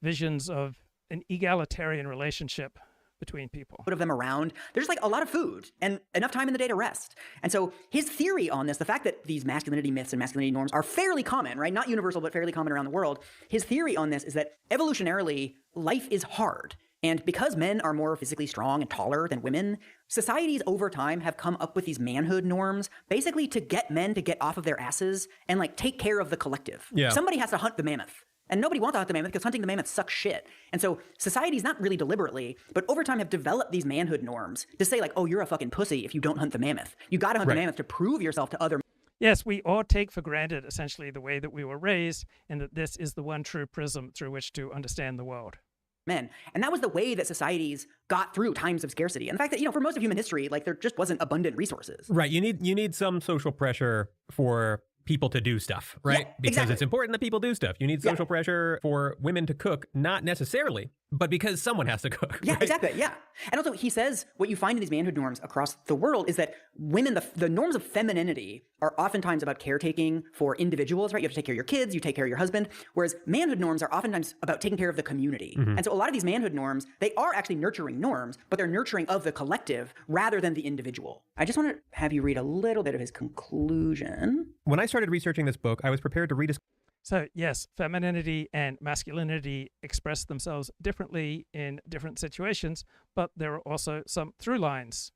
visions of an egalitarian relationship between people. Of them around. There's like a lot of food and enough time in the day to rest. And so his theory on this, the fact that these masculinity myths and masculinity norms are fairly common, right? Not universal, but fairly common around the world. His theory on this is that evolutionarily, life is hard. And because men are more physically strong and taller than women, societies over time have come up with these manhood norms, basically to get men to get off of their asses and like take care of the collective. Yeah. Somebody has to hunt the mammoth. And nobody wants to hunt the mammoth because hunting the mammoth sucks shit. And so societies, not really deliberately, but over time have developed these manhood norms to say like, oh, you're a fucking pussy if you don't hunt the mammoth. You got to hunt the mammoth to prove yourself to other. Yes, we all take for granted essentially the way that we were raised and that this is the one true prism through which to understand the world. Men. And that was the way that societies got through times of scarcity. And the fact that, for most of human history, like there just wasn't abundant resources. Right. You need some social pressure for people to do stuff, right? Yeah, because exactly. it's important that people do stuff. You need social pressure for women to cook, not necessarily, but because someone has to cook. Yeah, right? exactly. Yeah. And also he says what you find in these manhood norms across the world is that women, the norms of femininity are oftentimes about caretaking for individuals, right? You have to take care of your kids, you take care of your husband, whereas manhood norms are oftentimes about taking care of the community. Mm-hmm. And so a lot of these manhood norms, they are actually nurturing norms, but they're nurturing of the collective rather than the individual. I just want to have you read a little bit of his conclusion. When I started researching this book, I was prepared to read a... So yes, femininity and masculinity express themselves differently in different situations, but there are also some through lines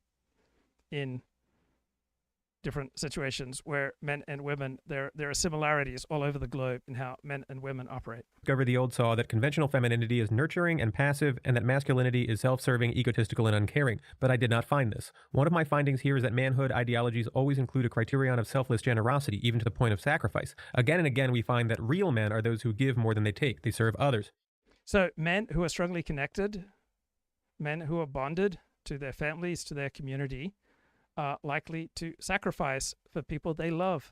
in different situations where men and women, there are similarities all over the globe in how men and women operate. Discovered the old saw that conventional femininity is nurturing and passive and that masculinity is self-serving, egotistical, and uncaring, but I did not find this. One of my findings here is that manhood ideologies always include a criterion of selfless generosity, even to the point of sacrifice. Again and again, we find that real men are those who give more than they take. They serve others. So men who are strongly connected, men who are bonded to their families, to their community, are likely to sacrifice for people they love.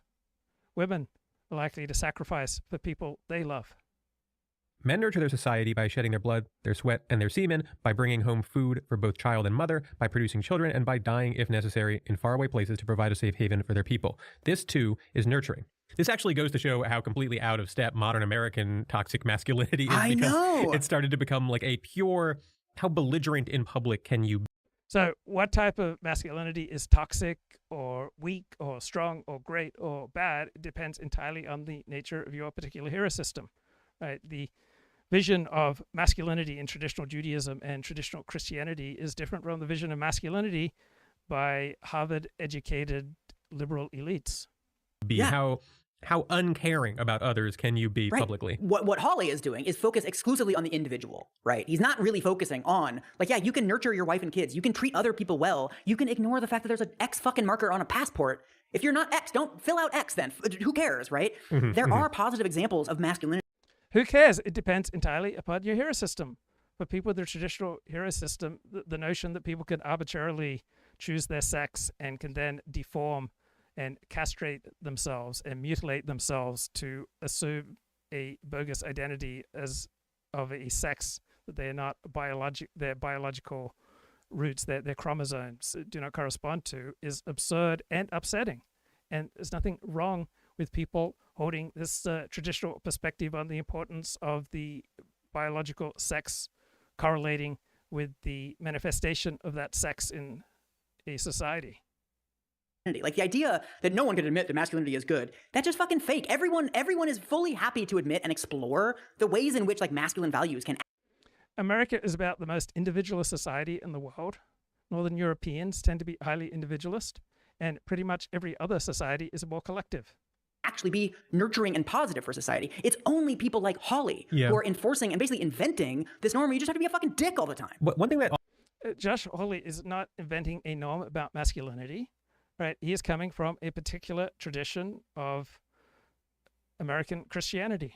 Women are likely to sacrifice for people they love. Men nurture their society by shedding their blood, their sweat, and their semen, by bringing home food for both child and mother, by producing children, and by dying, if necessary, in faraway places to provide a safe haven for their people. This, too, is nurturing. This actually goes to show how completely out of step modern American toxic masculinity is. I know! It started to become like a pure, how belligerent in public can you be? So what type of masculinity is toxic or weak or strong or great or bad? It depends entirely on the nature of your particular hero system, right? The vision of masculinity in traditional Judaism and traditional Christianity is different from the vision of masculinity by Harvard-educated liberal elites. How uncaring about others can you be publicly? What Hawley is doing is focus exclusively on the individual, right? He's not really focusing on, like, yeah, you can nurture your wife and kids. You can treat other people well. You can ignore the fact that there's an X fucking marker on a passport. If you're not X, don't fill out X then. Who cares, right? Mm-hmm, There are positive examples of masculinity. Who cares? It depends entirely upon your hero system. For people with the traditional hero system, the notion that people can arbitrarily choose their sex and can then deform and castrate themselves and mutilate themselves to assume a bogus identity as of a sex that they are not their biological roots, their chromosomes do not correspond to, is absurd and upsetting. And there's nothing wrong with people holding this traditional perspective on the importance of the biological sex correlating with the manifestation of that sex in a society. Like the idea that no one can admit that masculinity is good, that's just fucking fake. Everyone is fully happy to admit and explore the ways in which like masculine values can. America is about the most individualist society in the world. Northern Europeans tend to be highly individualist, and pretty much every other society is more collective. actually be nurturing and positive for society. It's only people like Hawley who are enforcing and basically inventing this norm where you just have to be a fucking dick all the time. One thing that Josh Hawley is not inventing a norm about masculinity, right? He is coming from a particular tradition of American Christianity.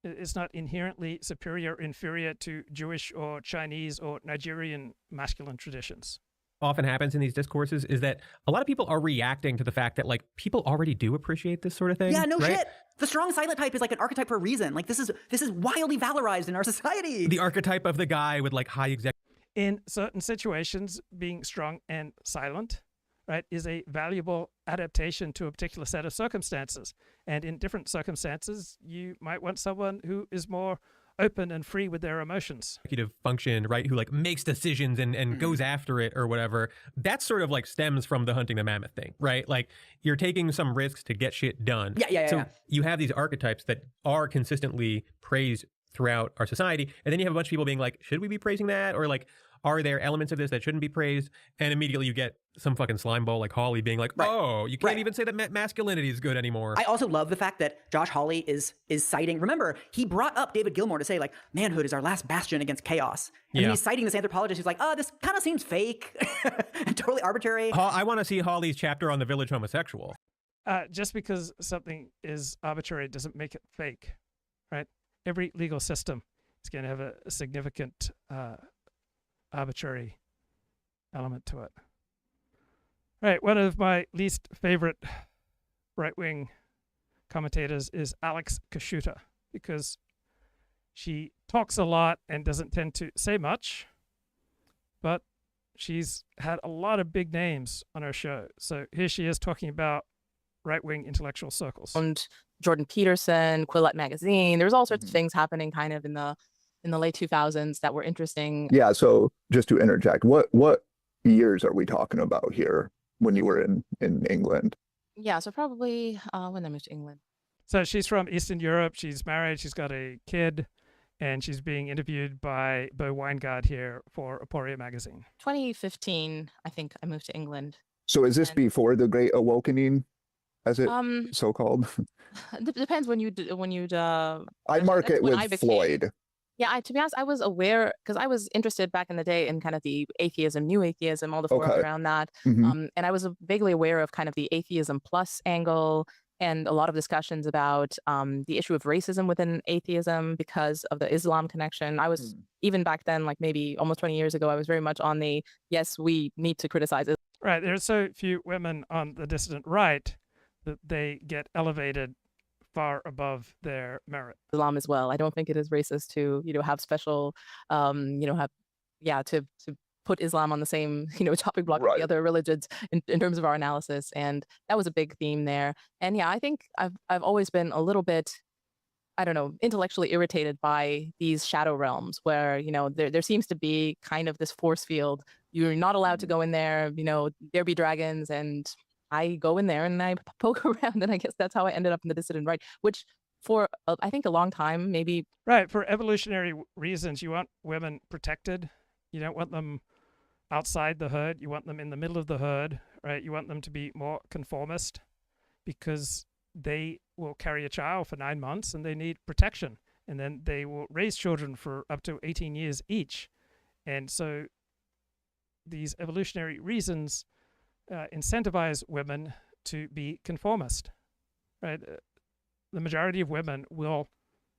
It's not inherently superior or inferior to Jewish or Chinese or Nigerian masculine traditions. often happens in these discourses is that a lot of people are reacting to the fact that like people already do appreciate this sort of thing. Yeah, no right? shit. The strong silent type is like an archetype for a reason. Like this is wildly valorized in our society. The archetype of the guy with like high exec. In certain situations, being strong and silent, right, is a valuable adaptation to a particular set of circumstances. And in different circumstances, you might want someone who is more open and free with their emotions. Executive function, right, who like makes decisions and goes after it or whatever. That sort of like stems from the hunting the mammoth thing, right? Like you're taking some risks to get shit done. So you have these archetypes that are consistently praised throughout our society. And then you have a bunch of people being like, should we be praising that? Or like, are there elements of this that shouldn't be praised? And immediately you get some fucking slime ball like Hawley being like, oh, you can't even say that masculinity is good anymore. I also love the fact that Josh Hawley is citing, remember, he brought up David Gilmour to say like, manhood is our last bastion against chaos. And then he's citing this anthropologist who's like, oh, this kind of seems fake and totally arbitrary. I want to see Hawley's chapter on the village homosexual. Just because something is arbitrary doesn't make it fake, right? Every legal system is going to have a significant arbitrary element to it. Right, one of my least favorite right-wing commentators is Alex Kashuta, because she talks a lot and doesn't tend to say much, but she's had a lot of big names on her show. So here she is talking about right-wing intellectual circles. And Jordan Peterson, Quillette Magazine, there's all sorts of things happening kind of in the late 2000s that were interesting. Yeah, so just to interject, what years are we talking about here when you were in England? Yeah, so probably when I moved to England. So she's from Eastern Europe. She's married. She's got a kid. And she's being interviewed by Bo Weingart here for Aporia magazine. 2015, I think I moved to England. So is this before the Great Awakening, as it so-called? Depends when you'd I mark it with Floyd. Yeah, to be honest, I was aware because I was interested back in the day in kind of the atheism, new atheism, all the forums around that. And I was vaguely aware of kind of the atheism plus angle and a lot of discussions about the issue of racism within atheism because of the Islam connection. I was, even back then, like maybe almost 20 years ago, I was very much on the, yes, we need to criticize it. Right. There are so few women on the dissident right that they get elevated far above their merit. Islam as well. I don't think it is racist to, have special, to put Islam on the same, topic block with the other religions in terms of our analysis. And that was a big theme there. And yeah, I think I've always been a little bit, I don't know, intellectually irritated by these shadow realms where, there seems to be kind of this force field. You're not allowed to go in there, there be dragons, and I go in there and I poke around, and I guess that's how I ended up in the dissident right, which for, I think, a long time, maybe. Right. For evolutionary reasons, you want women protected. You don't want them outside the herd. You want them in the middle of the herd, right? You want them to be more conformist because they will carry a child for 9 months and they need protection. And then they will raise children for up to 18 years each. And so these evolutionary reasons incentivize women to be conformist, right? The majority of women will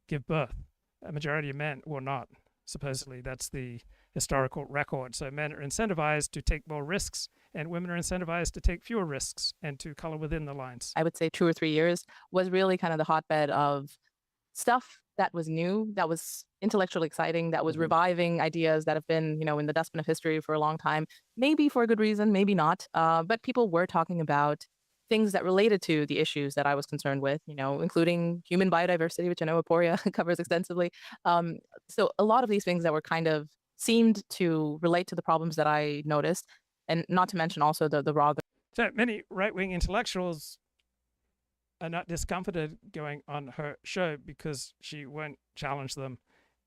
give birth. A majority of men will not, supposedly. That's the historical record. So men are incentivized to take more risks, and women are incentivized to take fewer risks and to color within the lines. I would say 2 or 3 years was really kind of the hotbed of stuff that was new, that was intellectually exciting, that was reviving ideas that have been, in the dustbin of history for a long time, maybe for a good reason, maybe not. But people were talking about things that related to the issues that I was concerned with, including human biodiversity, which I know Aporia covers extensively. So a lot of these things that were kind of seemed to relate to the problems that I noticed, and not to mention also the raw. So many right-wing intellectuals are not discomforted going on her show because she won't challenge them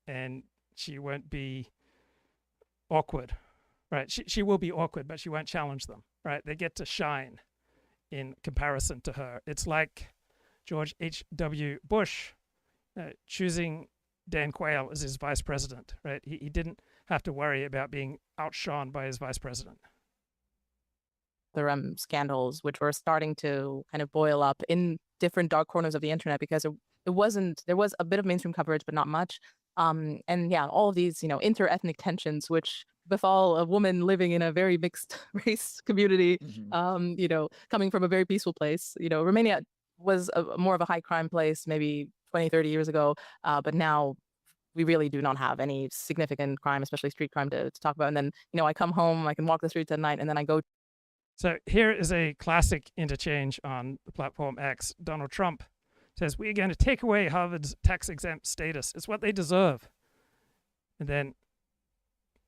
and she won't be awkward, right? She will be awkward, but she won't challenge them, right? They get to shine in comparison to her. It's like George H.W. Bush choosing Dan Quayle as his vice president, right? He didn't have to worry about being outshone by his vice president. The scandals, which were starting to kind of boil up in different dark corners of the internet, because there was a bit of mainstream coverage, but not much. And yeah, all of these, inter-ethnic tensions, which befall a woman living in a very mixed race community, coming from a very peaceful place. Romania was more of a high crime place maybe 20, 30 years ago, but now we really do not have any significant crime, especially street crime, to talk about. And then, I come home, I can walk the streets at night, and then I go. So here is a classic interchange on the platform X. Donald Trump says, "We're going to take away Harvard's tax-exempt status. It's what they deserve." And then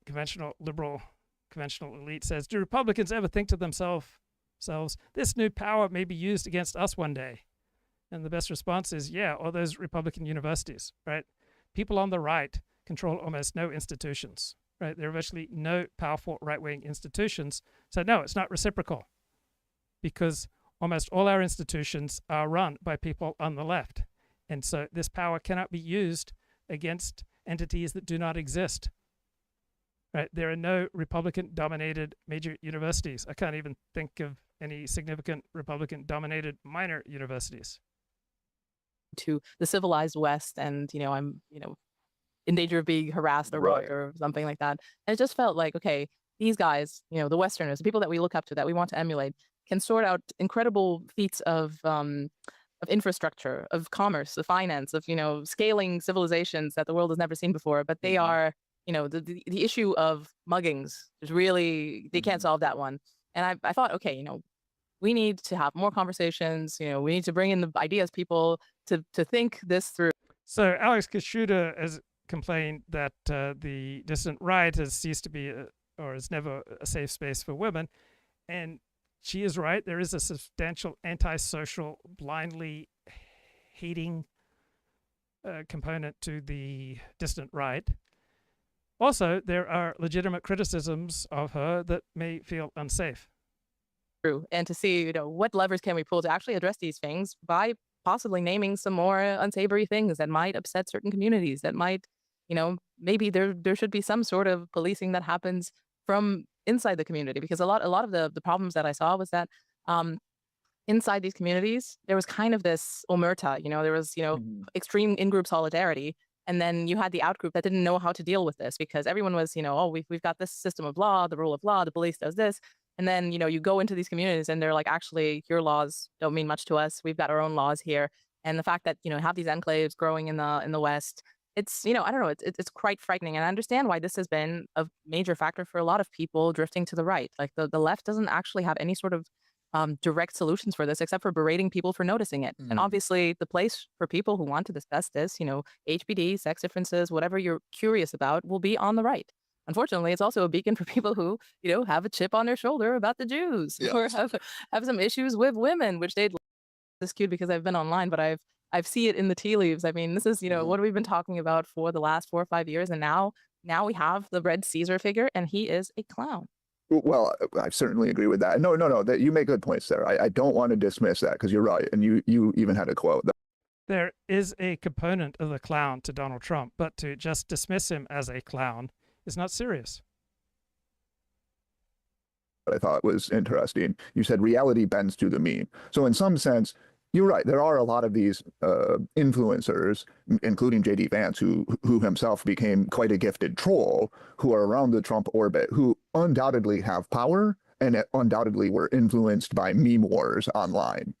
conventional elite says, "Do Republicans ever think to themselves, this new power may be used against us one day?" And the best response is, yeah, all those Republican universities, right? People on the right control almost no institutions, right? There are virtually no powerful right-wing institutions. So no, it's not reciprocal, because almost all our institutions are run by people on the left. And so this power cannot be used against entities that do not exist. Right? There are no Republican-dominated major universities. I can't even think of any significant Republican-dominated minor universities. To the civilized West, and I'm in danger of being harassed or something like that. And it just felt like, okay, these guys, the Westerners, the people that we look up to, that we want to emulate, can sort out incredible feats of infrastructure, of commerce, of finance, of scaling civilizations that the world has never seen before. But they are, the issue of muggings is really, they can't solve that one. And I thought, okay, we need to have more conversations. We need to bring in the ideas, people to think this through. So Alex Kashuda has complained that the dissident right has ceased to be or is never a safe space for women. And she is right. There is a substantial antisocial, blindly hating component to the dissident right. Also, there are legitimate criticisms of her that may feel unsafe. True. And to see, what levers can we pull to actually address these things by possibly naming some more unsavory things that might upset certain communities, that might, maybe there should be some sort of policing that happens from inside the community, because a lot of the problems that I saw was that inside these communities, there was kind of this omerta, there was, extreme in-group solidarity. And then you had the out-group that didn't know how to deal with this, because everyone was, oh, we've got this system of law, the rule of law, the police does this. And then, you go into these communities and they're like, actually, your laws don't mean much to us. We've got our own laws here. And the fact that, have these enclaves growing in the West, it's, I don't know, it's quite frightening. And I understand why this has been a major factor for a lot of people drifting to the right. Like the left doesn't actually have any sort of direct solutions for this, except for berating people for noticing it. And obviously the place for people who want to discuss this, HBD, sex differences, whatever you're curious about, will be on the right. Unfortunately, it's also a beacon for people who, have a chip on their shoulder about the Jews, or have some issues with women, which they'd this cute because I've been online, but I've seen it in the tea leaves. I mean, this is, what we've been talking about for the last 4 or 5 years. And now we have the Red Caesar figure, and he is a clown. Well, I certainly agree with that. No, that you make good points there. I don't want to dismiss that, because you're right. And you even had a quote. There is a component of the clown to Donald Trump, but to just dismiss him as a clown is not serious. What I thought was interesting, you said reality bends to the meme. So in some sense, you're right. There are a lot of these influencers, including J.D. Vance, who himself became quite a gifted troll, who are around the Trump orbit, who undoubtedly have power and undoubtedly were influenced by meme wars online.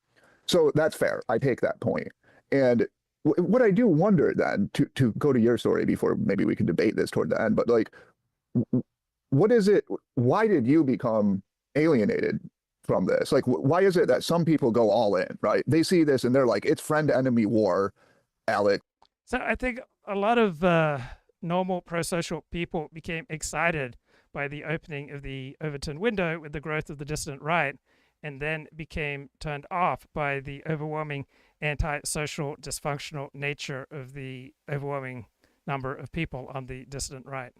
So that's fair. I take that point. And what I do wonder then, to go to your story before maybe we can debate this toward the end, but like, what is it? Why did you become alienated from this? Like, why is it that some people go all in, right? They see this and they're like, it's friend-enemy war, Alex. So I think a lot of normal pro-social people became excited by the opening of the Overton window with the growth of the dissident right, and then became turned off by the overwhelming anti-social, dysfunctional nature of the overwhelming number of people on the dissident right.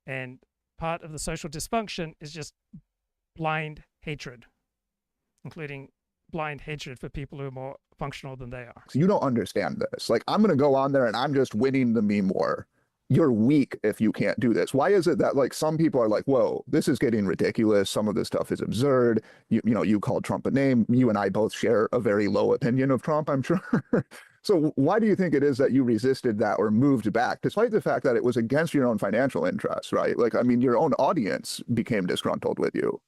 And part of the social dysfunction is just blind hatred. including blind hatred for people who are more functional than they are. So you don't understand this. Like, I'm going to go on there and I'm just winning the meme war. You're weak if you can't do this. Why is it that like some people are like, whoa, this is getting ridiculous. Some of this stuff is absurd. You know, you called Trump a name. You and I both share a very low opinion of Trump, I'm sure. So why do you think it is that you resisted that or moved back, despite the fact that it was against your own financial interests, right? Like, I mean, your own audience became disgruntled with you.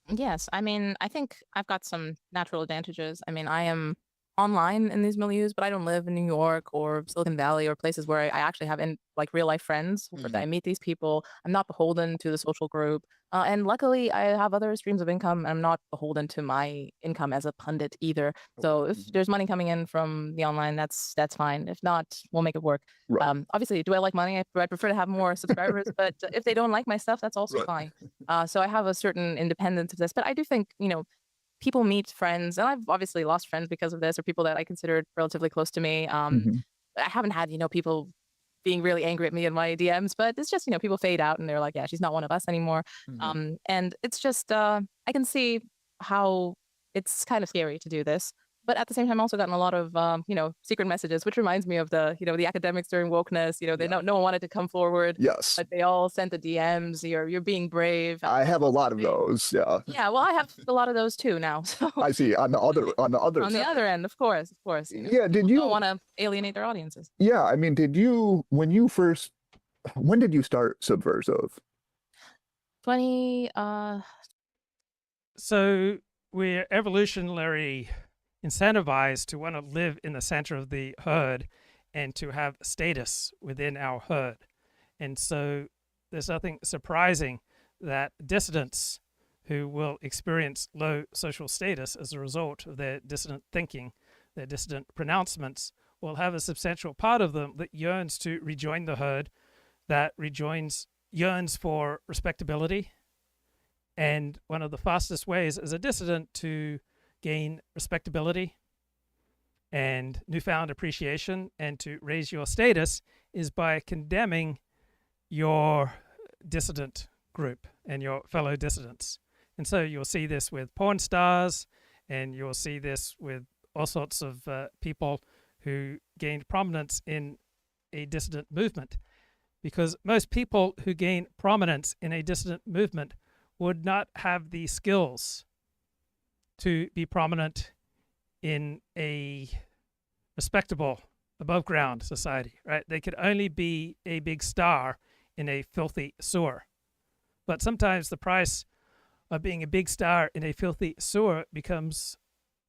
Yes, I mean, I think I've got some natural advantages. I mean, I am online in these milieux, but I don't live in New York or Silicon Valley or places where I actually have like real life friends where I meet these people. I'm not beholden to the social group. And luckily, I have other streams of income. I'm not beholden to my income as a pundit either. So if there's money coming in from the online, that's fine. If not, we'll make it work. Right. Obviously, do I like money? I prefer to have more subscribers, but if they don't like my stuff, that's also fine. So I have a certain independence of this. But I do think, you know, people meet friends, and I've obviously lost friends because of this, or people that I considered relatively close to me. I haven't had, you know, people being really angry at me in my DMs, but it's just, you know, people fade out and they're like, yeah, she's not one of us anymore. And it's just, I can see how it's kind of scary to do this. But at the same time, I've also gotten a lot of, you know, secret messages, which reminds me of the, you know, the academics during wokeness. You know, they no one wanted to come forward. Yes. But they all sent the DMs. You're being brave. I have a lot of those. Yeah. Yeah. Well, I have a lot of those too now. So I see. On the other on the other end, of course. You know, yeah. Did you don't want to alienate their audiences? Yeah. I mean, when did you start Subversive? 20. So we're evolutionarily incentivized to want to live in the center of the herd and to have status within our herd. And so there's nothing surprising that dissidents who will experience low social status as a result of their dissident thinking, their dissident pronouncements, will have a substantial part of them that yearns to rejoin the herd, that yearns for respectability. And one of the fastest ways as a dissident to gain respectability and newfound appreciation and to raise your status is by condemning your dissident group and your fellow dissidents. And so you'll see this with porn stars, and you'll see this with all sorts of people who gained prominence in a dissident movement, because most people who gain prominence in a dissident movement would not have the skills to be prominent in a respectable, above ground society, right? They could only be a big star in a filthy sewer. But sometimes the price of being a big star in a filthy sewer becomes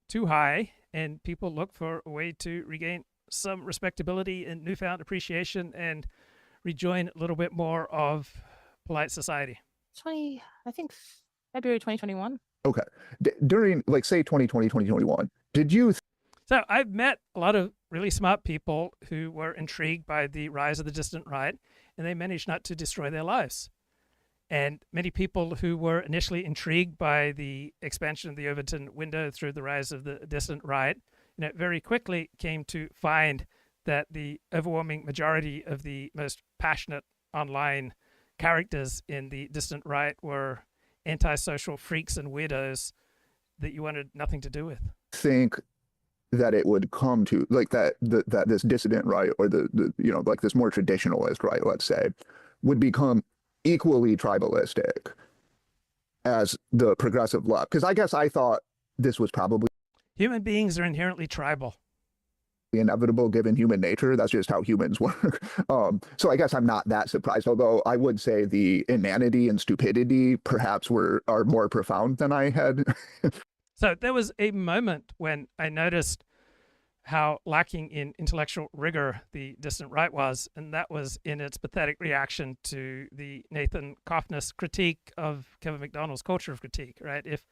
too high, and people look for a way to regain some respectability and newfound appreciation and rejoin a little bit more of polite society. I think February 2021. Okay. During, like, say, 2020, 2021, did you... So I've met a lot of really smart people who were intrigued by the rise of the dissident right, and they managed not to destroy their lives. And many people who were initially intrigued by the expansion of the Overton window through the rise of the dissident right, you know, very quickly came to find that the overwhelming majority of the most passionate online characters in the dissident right were antisocial freaks and weirdos that you wanted nothing to do with. Think that it would come to like that this dissident right, or the you know, like this more traditionalist right, let's say, would become equally tribalistic as the progressive left? Because I guess I thought this was probably human beings are inherently tribal. Inevitable given human nature. That's just how humans work. So I guess I'm not that surprised, although I would say the inanity and stupidity perhaps are more profound than I had. So there was a moment when I noticed how lacking in intellectual rigor the dissident right was, and that was in its pathetic reaction to the Nathan Coffness critique of Kevin McDonald's culture of critique, right? If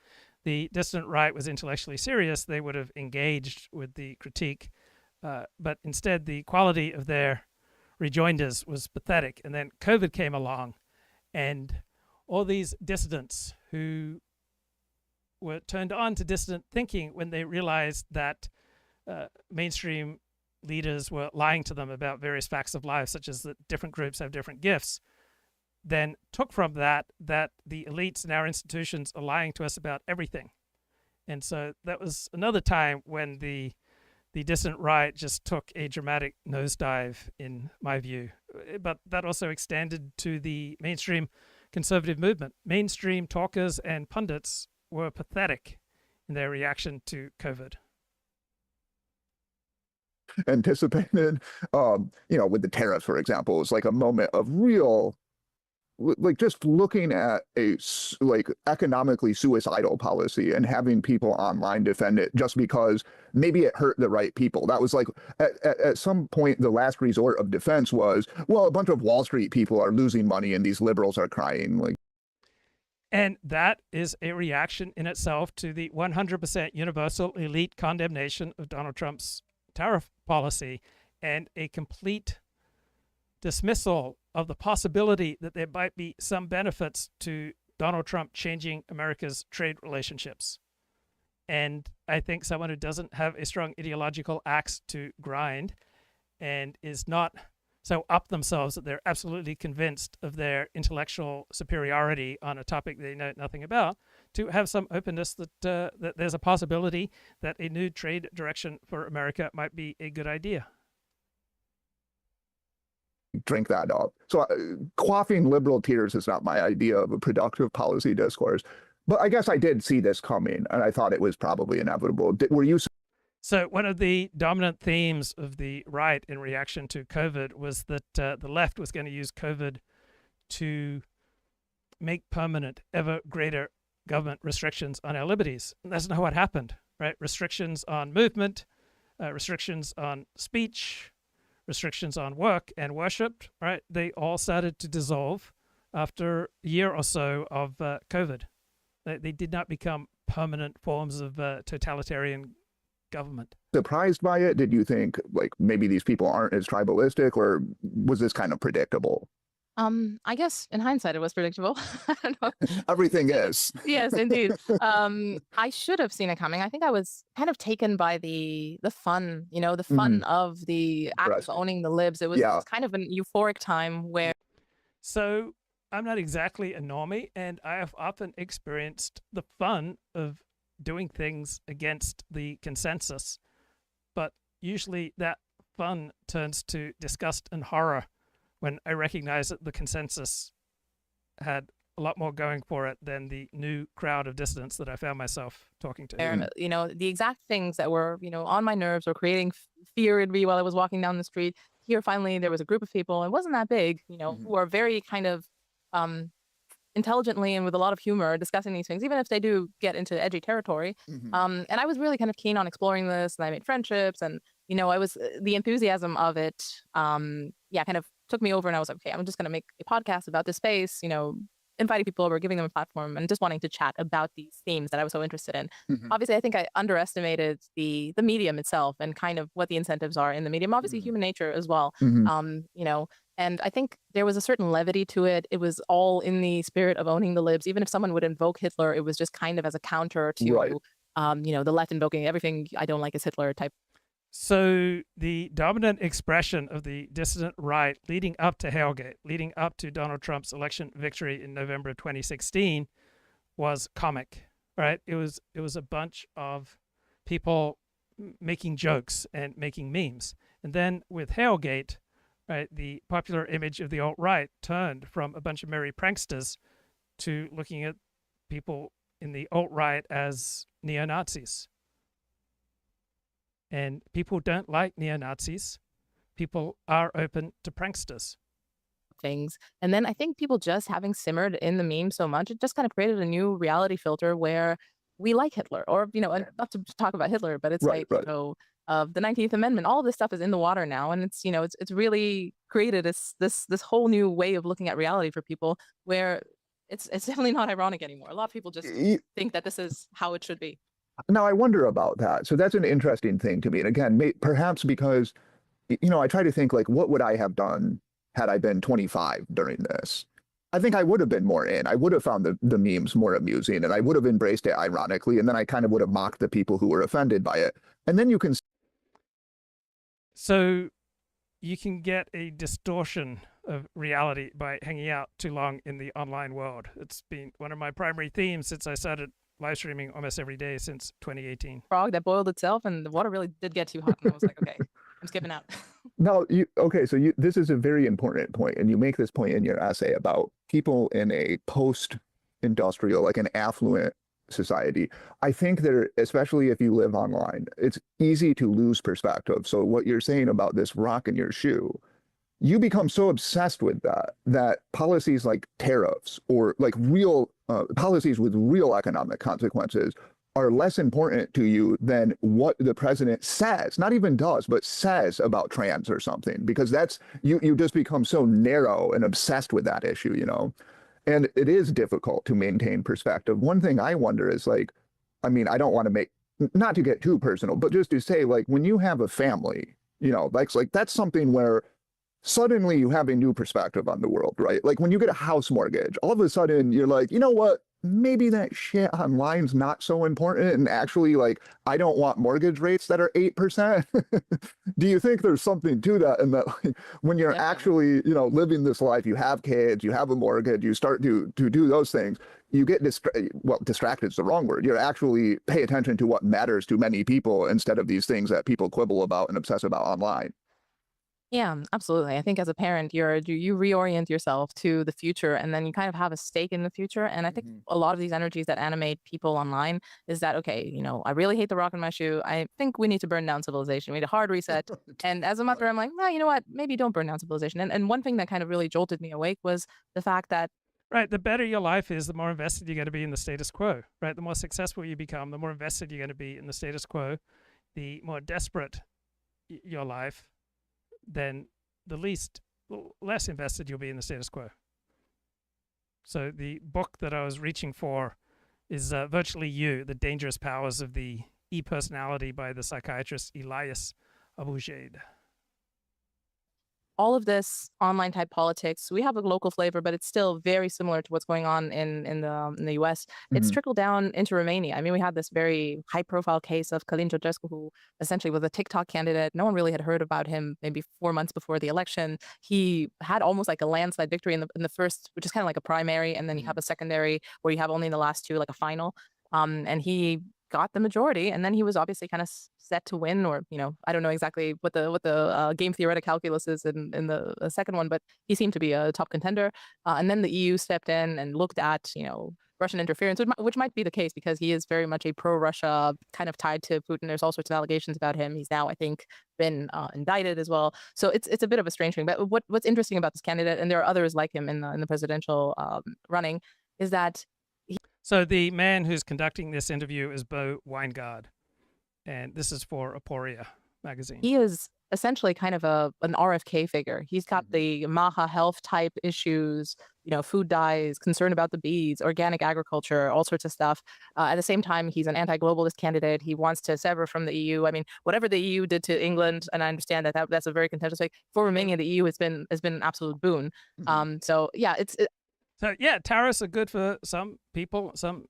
the dissident right was intellectually serious, they would have engaged with the critique. But instead, the quality of their rejoinders was pathetic. And then COVID came along, and all these dissidents who were turned on to dissident thinking when they realized that mainstream leaders were lying to them about various facts of life, such as that different groups have different gifts, then took from that the elites in our institutions are lying to us about everything. And so that was another time when the dissident right just took a dramatic nosedive, in my view. But that also extended to the mainstream conservative movement. Mainstream talkers and pundits were pathetic in their reaction to COVID. Anticipated, with the tariffs, for example, it was like a moment of real, like just looking at a economically suicidal policy and having people online defend it just because maybe it hurt the right people. That was like at some point the last resort of defense was, well, a bunch of Wall Street people are losing money and these liberals are crying. And that is a reaction in itself to the 100% universal elite condemnation of Donald Trump's tariff policy and a complete dismissal of the possibility that there might be some benefits to Donald Trump changing America's trade relationships. And I think someone who doesn't have a strong ideological axe to grind and is not so up themselves that they're absolutely convinced of their intellectual superiority on a topic they know nothing about, to have some openness that there's a possibility that a new trade direction for America might be a good idea. Drink that up. So quaffing liberal tears is not my idea of a productive policy discourse. But I guess I did see this coming, and I thought it was probably inevitable. Were you? So one of the dominant themes of the right in reaction to COVID was that the left was going to use COVID to make permanent ever greater government restrictions on our liberties. And that's not what happened, right? Restrictions on movement, restrictions on speech, restrictions on work and worship, right? They all started to dissolve after a year or so of COVID. They did not become permanent forms of totalitarian government. Surprised by it? Did you think like maybe these people aren't as tribalistic, or was this kind of predictable? I guess in hindsight, it was predictable. I don't know. Everything is. Yes, indeed. I should have seen it coming. I think I was kind of taken by the fun, the fun of the act of owning the libs. It was kind of an euphoric time where. So I'm not exactly a normie, and I have often experienced the fun of doing things against the consensus, but usually that fun turns to disgust and horror when I recognize that the consensus had a lot more going for it than the new crowd of dissidents that I found myself talking to. The exact things that were, on my nerves or creating fear in me while I was walking down the street. Here, finally, there was a group of people, it wasn't that big, who are very kind of intelligently and with a lot of humor discussing these things, even if they do get into edgy territory. And I was really kind of keen on exploring this, and I made friendships, and, I was the enthusiasm of it, kind of took me over, and I was like, okay, I'm just going to make a podcast about this space, inviting people over, giving them a platform, and just wanting to chat about these themes that I was so interested in. Obviously, I think I underestimated the medium itself and kind of what the incentives are in the medium. Obviously, human nature as well. And I think there was a certain levity to it. It was all in the spirit of owning the libs. Even if someone would invoke Hitler, it was just kind of as a counter to, the left invoking everything I don't like is Hitler type. So the dominant expression of the dissident right leading up to Hailgate, leading up to Donald Trump's election victory in November of 2016, was comic, right? It was a bunch of people making jokes and making memes. And then with Hailgate, right, the popular image of the alt-right turned from a bunch of merry pranksters to looking at people in the alt-right as neo-Nazis. And people don't like neo-Nazis. People are open to pranksters. Things. And then I think people just having simmered in the meme so much, it just kind of created a new reality filter where we like Hitler, or, not to talk about Hitler, but it's of the 19th Amendment, all this stuff is in the water now. And it's, it's really created this whole new way of looking at reality for people where it's definitely not ironic anymore. A lot of people just think that this is how it should be. Now, I wonder about that. So that's an interesting thing to me. And again, perhaps because, I try to think like, what would I have done had I been 25 during this? I think I would have been more in. I would have found the memes more amusing, and I would have embraced it ironically. And then I kind of would have mocked the people who were offended by it. And then you can. So you can get a distortion of reality by hanging out too long in the online world. It's been one of my primary themes since I started live streaming almost every day since 2018. Frog that boiled itself, and the water really did get too hot. And I was like, okay, I'm skipping out. No, this is a very important point, and you make this point in your essay about people in a post-industrial, like an affluent society. I think that, especially if you live online, it's easy to lose perspective. So what you're saying about this rock in your shoe, you become so obsessed with that policies like tariffs or like real policies with real economic consequences are less important to you than what the president says, not even does, but says about trans or something, because that's, you just become so narrow and obsessed with that issue, And it is difficult to maintain perspective. One thing I wonder is like, I mean, I don't want to not to get too personal, but just to say, like, when you have a family, like that's something where suddenly you have a new perspective on the world, right? Like when you get a house mortgage, all of a sudden you're like, you know what? Maybe that shit online's not so important. And actually, like, I don't want mortgage rates that are 8%. Do you think there's something to that? And that, like, when you're actually, living this life, you have kids, you have a mortgage, you start to do those things, you get distracted is the wrong word. You actually pay attention to what matters to many people instead of these things that people quibble about and obsess about online. Yeah, absolutely. I think as a parent, you reorient yourself to the future, and then you kind of have a stake in the future. And I think a lot of these energies that animate people online is that, okay, I really hate the rock in my shoe. I think we need to burn down civilization. We need a hard reset. And as a mother, I'm like, well, you know what? Maybe don't burn down civilization. And one thing that kind of really jolted me awake was the fact that right, the better your life is, the more invested you're going to be in the status quo, right? The more successful you become, the more invested you're going to be in the status quo, the more desperate your life, then the less invested you'll be in the status quo. So the book that I was reaching for is Virtually You, The Dangerous Powers of the E-Personality by the psychiatrist Elias Abu-Jaid. all of this online type politics, we have a local flavor, but it's still very similar to what's going on in the US. It's trickled down into Romania. I mean, we had this very high profile case of Călin Georgescu, who essentially was a TikTok candidate. No one really had heard about him maybe 4 months before the election. He had almost like a landslide victory in the first, which is kind of like a primary, and then you have a secondary where you have only in the last two, like a final. And he got the majority, and then he was obviously kind of set to win, or I don't know exactly what the game theoretic calculus is in the second one, but he seemed to be a top contender. And then the EU stepped in and looked at Russian interference, which might be the case because he is very much a pro-Russia, kind of tied to Putin. There's all sorts of allegations about him. He's now, I think, been indicted as well. So it's a bit of a strange thing. But what's interesting about this candidate, and there are others like him in the presidential running, is that. So the man who's conducting this interview is Bo Weingard, and this is for Aporia magazine. He is essentially kind of an RFK figure. He's got the Maha health type issues, food dyes, concern about the bees, organic agriculture, all sorts of stuff. At the same time, he's an anti-globalist candidate. He wants to sever from the EU. I mean, whatever the EU did to England, and I understand that's a very contentious thing. For Romania, the EU has been an absolute boon. So yeah, So yeah, tariffs are good for some people, some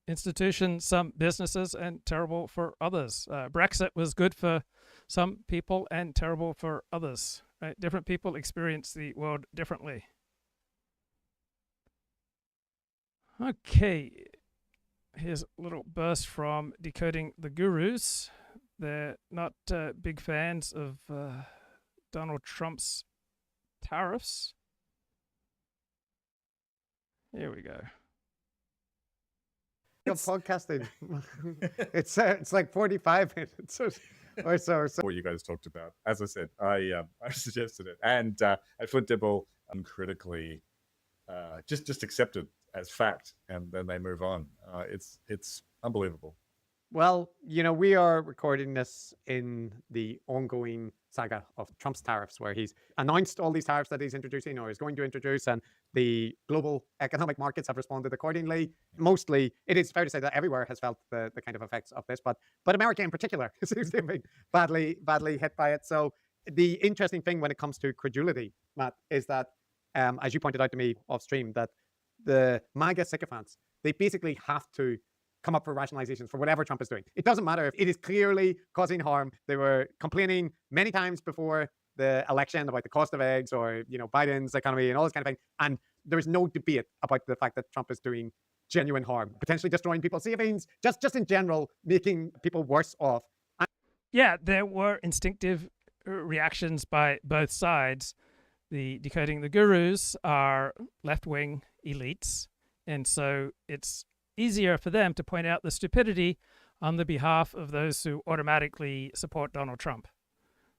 institutions, some businesses, and terrible for others. Brexit was good for some people and terrible for others. Right? Different people experience the world differently. Okay, here's a little burst from Decoding the Gurus. They're not big fans of Donald Trump's tariffs. Here we go. Podcasting. It's like 45 minutes or so. What you guys talked about. As I said, I suggested it, and at Flint Dibble, uncritically, just accept it as fact, and then they move on. It's unbelievable. Well, we are recording this in the ongoing saga of Trump's tariffs, where he's announced all these tariffs that he's introducing or is going to introduce, and the global economic markets have responded accordingly. Mostly, it is fair to say that everywhere has felt the kind of effects of this, but America in particular seems to be badly hit by it. So the interesting thing when it comes to credulity, Matt, is that, as you pointed out to me off stream, that the MAGA sycophants, they basically have to come up for rationalizations for whatever Trump is doing. It doesn't matter if it is clearly causing harm. They were complaining many times before the election about the cost of eggs or, Biden's economy and all this kind of thing. And there is no debate about the fact that Trump is doing genuine harm, potentially destroying people's savings, just in general, making people worse off. Yeah, there were instinctive reactions by both sides. The Decoding the Gurus are left-wing elites, and so it's easier for them to point out the stupidity on the behalf of those who automatically support Donald Trump,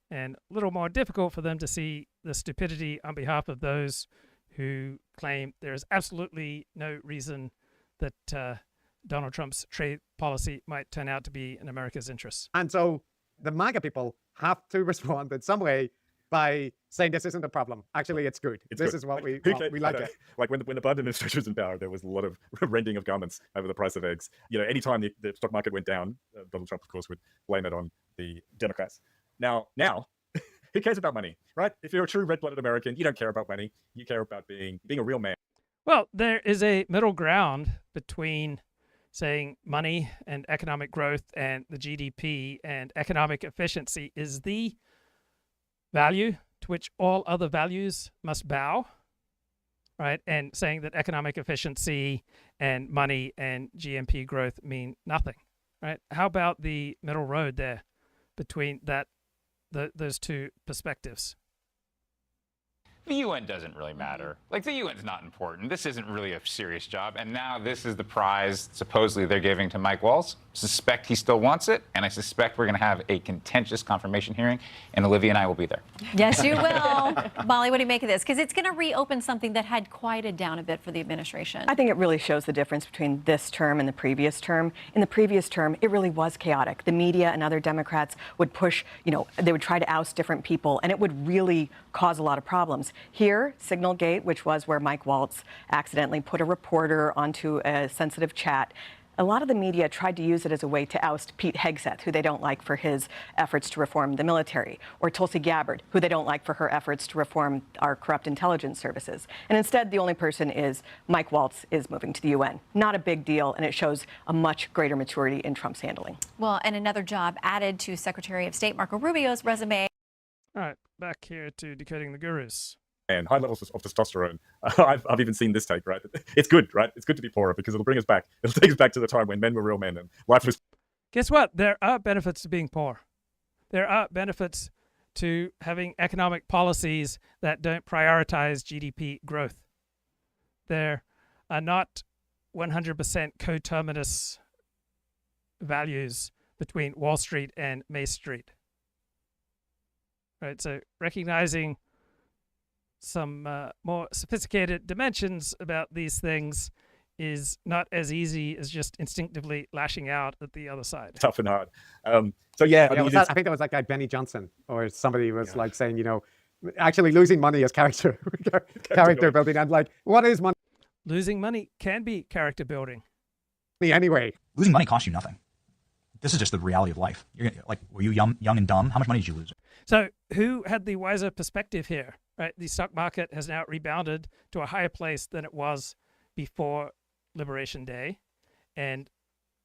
and a little more difficult for them to see the stupidity on behalf of those who claim there is absolutely no reason that Donald Trump's trade policy might turn out to be in America's interests. And so the MAGA people have to respond in some way by saying this isn't a problem. Actually, it's good. This is what we want. We like it. Like when the Biden administration was in power, there was a lot of rending of garments over the price of eggs. Anytime the stock market went down, Donald Trump, of course, would blame it on the Democrats. Now, who cares about money, right? If you're a true red-blooded American, you don't care about money. You care about being a real man. Well, there is a middle ground between saying money and economic growth and the GDP and economic efficiency is the value to which all other values must bow, right? And saying that economic efficiency and money and GNP growth mean nothing, right? How about the middle road there between those two perspectives? The UN doesn't really matter. Like, the UN's not important. This isn't really a serious job. And now this is the prize supposedly they're giving to Mike Walz. Suspect he still wants it. And I suspect we're going to have a contentious confirmation hearing. And Olivia and I will be there. Yes, you will. Molly, what do you make of this? Because it's going to reopen something that had quieted down a bit for the administration. I think it really shows the difference between this term and the previous term. In the previous term, it really was chaotic. The media and other Democrats would push, they would try to oust different people, and it would really cause a lot of problems. Here, Signalgate, which was where Mike Walz accidentally put a reporter onto a sensitive chat, a lot of the media tried to use it as a way to oust Pete Hegseth, who they don't like for his efforts to reform the military, or Tulsi Gabbard, who they don't like for her efforts to reform our corrupt intelligence services. And instead, the only person is Mike Walz is moving to the UN. Not a big deal, and it shows a much greater maturity in Trump's handling. Well, and another job added to Secretary of State Marco Rubio's resume. All right, back here to Decoding the Gurus. And high levels of testosterone. I've even seen this take, right? It's good, right? It's good to be poorer because it'll bring us back. It'll take us back to the time when men were real men and life was... Guess what? There are benefits to being poor. There are benefits to having economic policies that don't prioritize GDP growth. There are not 100% coterminous values between Wall Street and Main Street. Right, so recognizing some more sophisticated dimensions about these things is not as easy as just instinctively lashing out at the other side. Tough and hard. So yeah, I think that was that guy Benny Johnson, or somebody was like saying, actually losing money is character building, and like, what is money? Losing money can be character building. Anyway, losing money costs you nothing. This is just the reality of life. Were you young and dumb? How much money did you lose? So who had the wiser perspective here? Right, the stock market has now rebounded to a higher place than it was before Liberation Day, and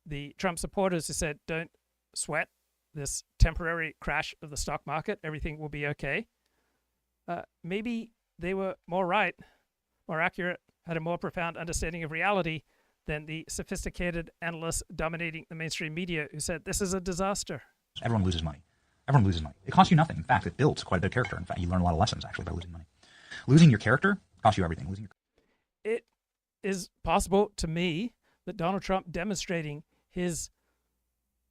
the Trump supporters who said, "Don't sweat this temporary crash of the stock market; everything will be okay." Maybe they were more right, more accurate, had a more profound understanding of reality than the sophisticated analysts dominating the mainstream media who said this is a disaster. Everyone loses money. Everyone loses money. It costs you nothing. In fact, it builds quite a bit of character. In fact, you learn a lot of lessons, actually, by losing money. Losing your character costs you everything. It is possible to me that Donald Trump demonstrating his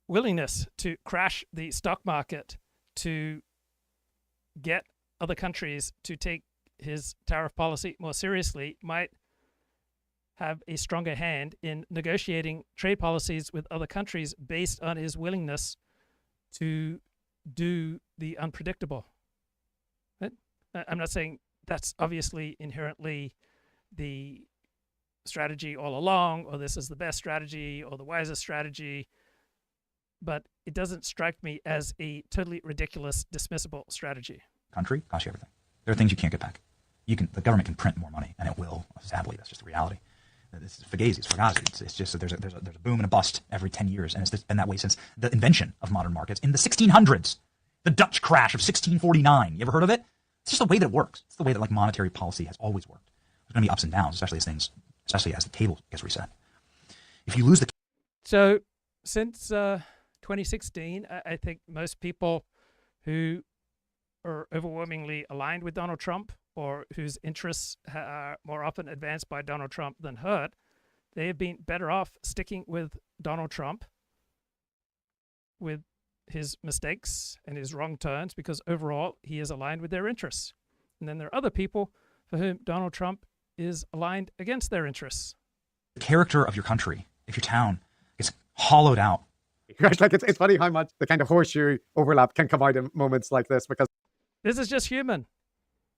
willingness to crash the stock market to get other countries to take his tariff policy more seriously might have a stronger hand in negotiating trade policies with other countries based on his willingness to do the unpredictable. Right? I'm not saying that's obviously inherently the strategy all along, or this is the best strategy or the wisest strategy, but it doesn't strike me as a totally ridiculous, dismissible strategy. Country costs you everything. There are things you can't get back. The government can print more money, and it will. Sadly, that's just the reality. This is Fugazi, it's Fugazi. It's just that there's a boom and a bust every 10 years, and it's been that way since the invention of modern markets in the 1600s. The Dutch crash of 1649. You ever heard of it? It's just the way that it works. It's the way that monetary policy has always worked. There's going to be ups and downs, especially as the table gets reset. If you lose the So since 2016, I think most people who are overwhelmingly aligned with Donald Trump or whose interests are more often advanced by Donald Trump than hurt, they have been better off sticking with Donald Trump with his mistakes and his wrong turns because overall he is aligned with their interests. And then there are other people for whom Donald Trump is aligned against their interests. character of your country, if your town gets hollowed out. Right, like it's funny how much the kind of horseshoe overlap can come out in moments like this because this is just human,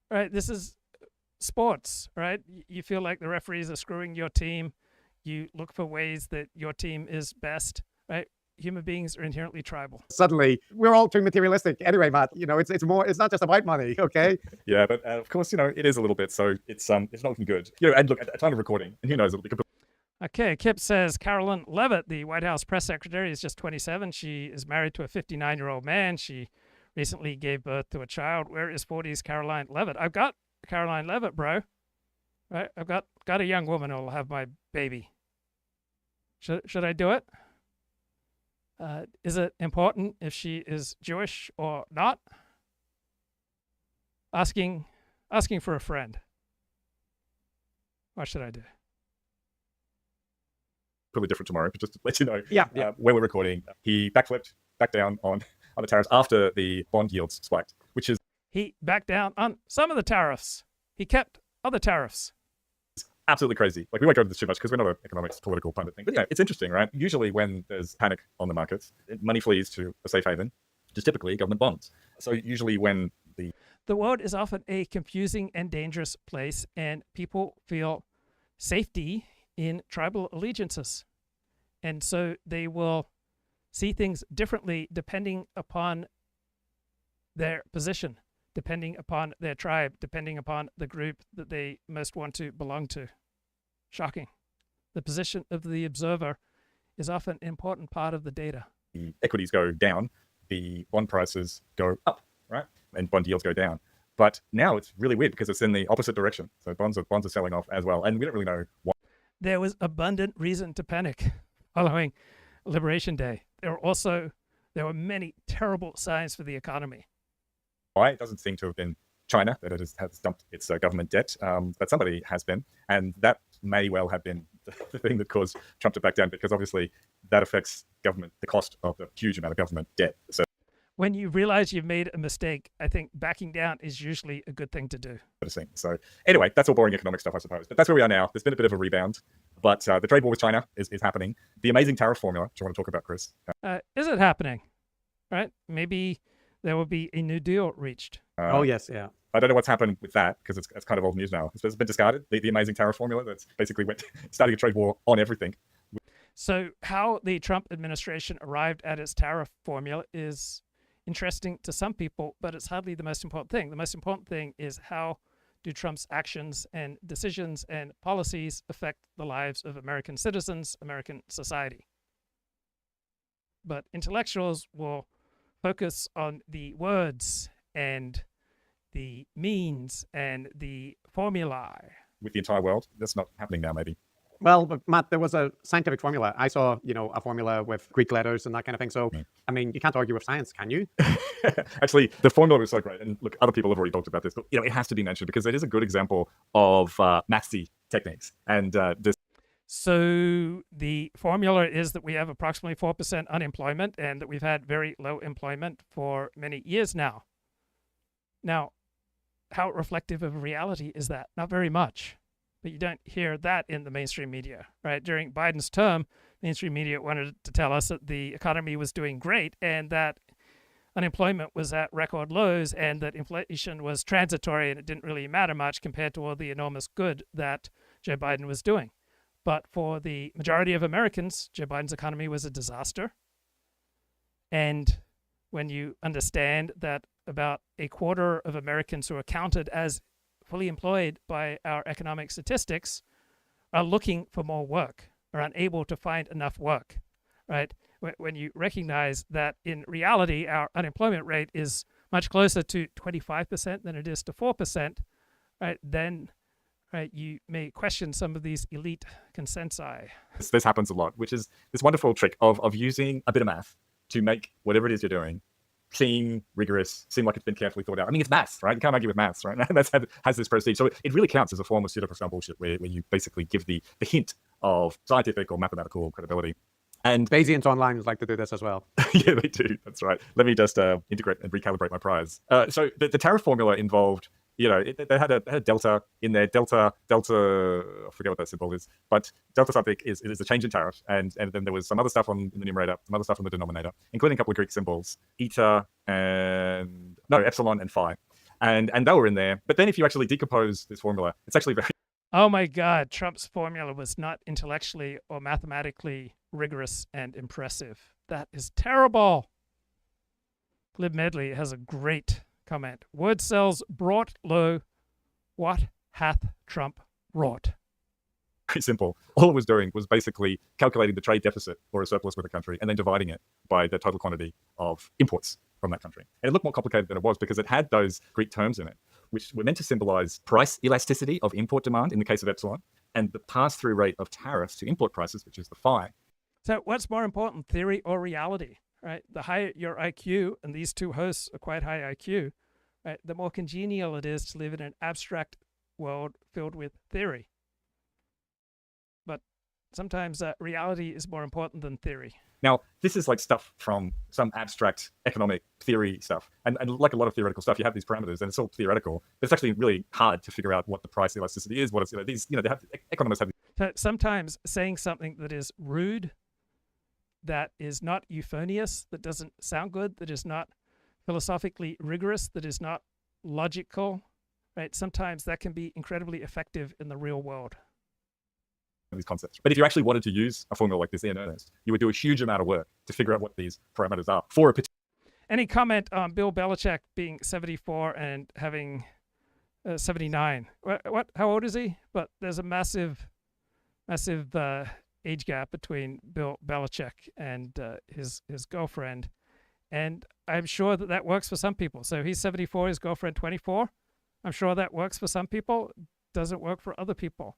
right? This is sports, right? You feel like the referees are screwing your team. You look for ways that your team is best, right? Human beings are inherently tribal. suddenly we're all too materialistic. Anyway, Matt, it's more. It's not just about money, okay? Yeah, but of course, it is a little bit. So it's not looking good. And look, at the time of recording, and who knows, it'll be completely. Okay, Kip says Carolyn Levitt, the White House press secretary, is just 27. She is married to a 59-year-old man. She recently gave birth to a child. Where is 40s Caroline Levitt? I've got Caroline Levitt, bro. Right? I've got a young woman who will have my baby. Should I do it? Is it important if she is Jewish or not? Asking for a friend. What should I do? Probably different tomorrow, but just to let you know, yeah. Where we're recording, he backflipped back down on the tariffs after the bond yields spiked, which is He backed down on some of the tariffs. He kept other tariffs. absolutely crazy. Like, we won't go into this too much because we're not an economics political pundit thing. But it's interesting, right? Usually when there's panic on the markets, money flees to a safe haven, which is typically government bonds. So usually when the world is often a confusing and dangerous place, and people feel safety in tribal allegiances. And so they will see things differently depending upon their position, depending upon their tribe, depending upon the group that they most want to belong to. Shocking. The position of the observer is often an important part of the data. the equities go down, the bond prices go up, right? And bond yields go down. But now it's really weird because it's in the opposite direction. So bonds are selling off as well. And we don't really know why. There was abundant reason to panic following Liberation Day. There were many terrible signs for the economy. Why? It doesn't seem to have been China that has dumped its government debt, but somebody has been. And that may well have been the thing that caused Trump to back down, because obviously that affects government, the cost of the huge amount of government debt. So when you realize you've made a mistake, I think backing down is usually a good thing to do. So anyway, that's all boring economic stuff, I suppose. But that's where we are now. There's been a bit of a rebound, but the trade war with China is happening. The amazing tariff formula, which I want to talk about, Chris. Is it happening? Right? Maybe there will be a new deal reached. Oh, yes, yeah. I don't know what's happened with that, because it's kind of old news now. It's been discarded, the amazing tariff formula that's basically starting a trade war on everything. So how the Trump administration arrived at its tariff formula is interesting to some people, but it's hardly the most important thing. The most important thing is how do Trump's actions and decisions and policies affect the lives of American citizens, American society. But intellectuals will focus on the words and the means and the formulae. With the entire world, that's not happening now, maybe. Well, but Matt, there was a scientific formula. I saw, a formula with Greek letters and that kind of thing. So, I mean, you can't argue with science, can you? Actually, the formula was so great. And look, other people have already talked about this, but it has to be mentioned because it is a good example of mathsy techniques. And this. So the formula is that we have approximately 4% unemployment and that we've had very low employment for many years now. Now, how reflective of reality is that? Not very much. But you don't hear that in the mainstream media, right? During Biden's term, mainstream media wanted to tell us that the economy was doing great and that unemployment was at record lows and that inflation was transitory and it didn't really matter much compared to all the enormous good that Joe Biden was doing. But for the majority of Americans, Joe Biden's economy was a disaster. And when you understand that about a quarter of Americans who are counted as fully employed by our economic statistics are looking for more work, are unable to find enough work, right? When you recognize that in reality, our unemployment rate is much closer to 25% than it is to 4%, right? Then right, you may question some of these elite consensi. This happens a lot, which is this wonderful trick of using a bit of math to make whatever it is you're doing seem rigorous, seem like it's been carefully thought out. I mean, it's maths, right? You can't argue with maths, right? That's has this prestige. So it really counts as a form of pseudo-profound bullshit where you basically give the hint of scientific or mathematical credibility. And Bayesians online like to do this as well. Yeah, they do. That's right. Let me just integrate and recalibrate my priors. So the tariff formula involved, they had a delta in there. Delta, I forget what that symbol is, but delta something is a change in tariff. And then there was some other stuff in the numerator, some other stuff on the denominator, including a couple of Greek symbols, epsilon and phi. And they were in there. But then if you actually decompose this formula, it's actually very... Oh my God, Trump's formula was not intellectually or mathematically rigorous and impressive. That is terrible. Glib Medley has a great comment. Word cells brought low. What hath Trump wrought? Very simple. All it was doing was basically calculating the trade deficit or a surplus with a country and then dividing it by the total quantity of imports from that country. And it looked more complicated than it was because it had those Greek terms in it, which were meant to symbolize price elasticity of import demand in the case of epsilon, and the pass-through rate of tariffs to import prices, which is the phi. So what's more important, theory or reality? Right? The higher your IQ, and these two hosts are quite high IQ, right, the more congenial it is to live in an abstract world filled with theory. But sometimes reality is more important than theory. Now, this is like stuff from some abstract economic theory stuff. And like a lot of theoretical stuff, you have these parameters, and it's all theoretical. But it's actually really hard to figure out what the price elasticity is. What it's, economists have. So sometimes saying something that is rude, that is not euphonious, that doesn't sound good, that is not philosophically rigorous, that is not logical, right? Sometimes that can be incredibly effective in the real world. These concepts. But if you actually wanted to use a formula like this in earnest, you would do a huge amount of work to figure out what these parameters are for a particular. Any comment on Bill Belichick being 74 and having 79? How old is he? But there's a massive age gap between Bill Belichick and his girlfriend, and I'm sure that works for some people. So he's 74, his girlfriend 24. I'm sure that works for some people. Doesn't work for other people.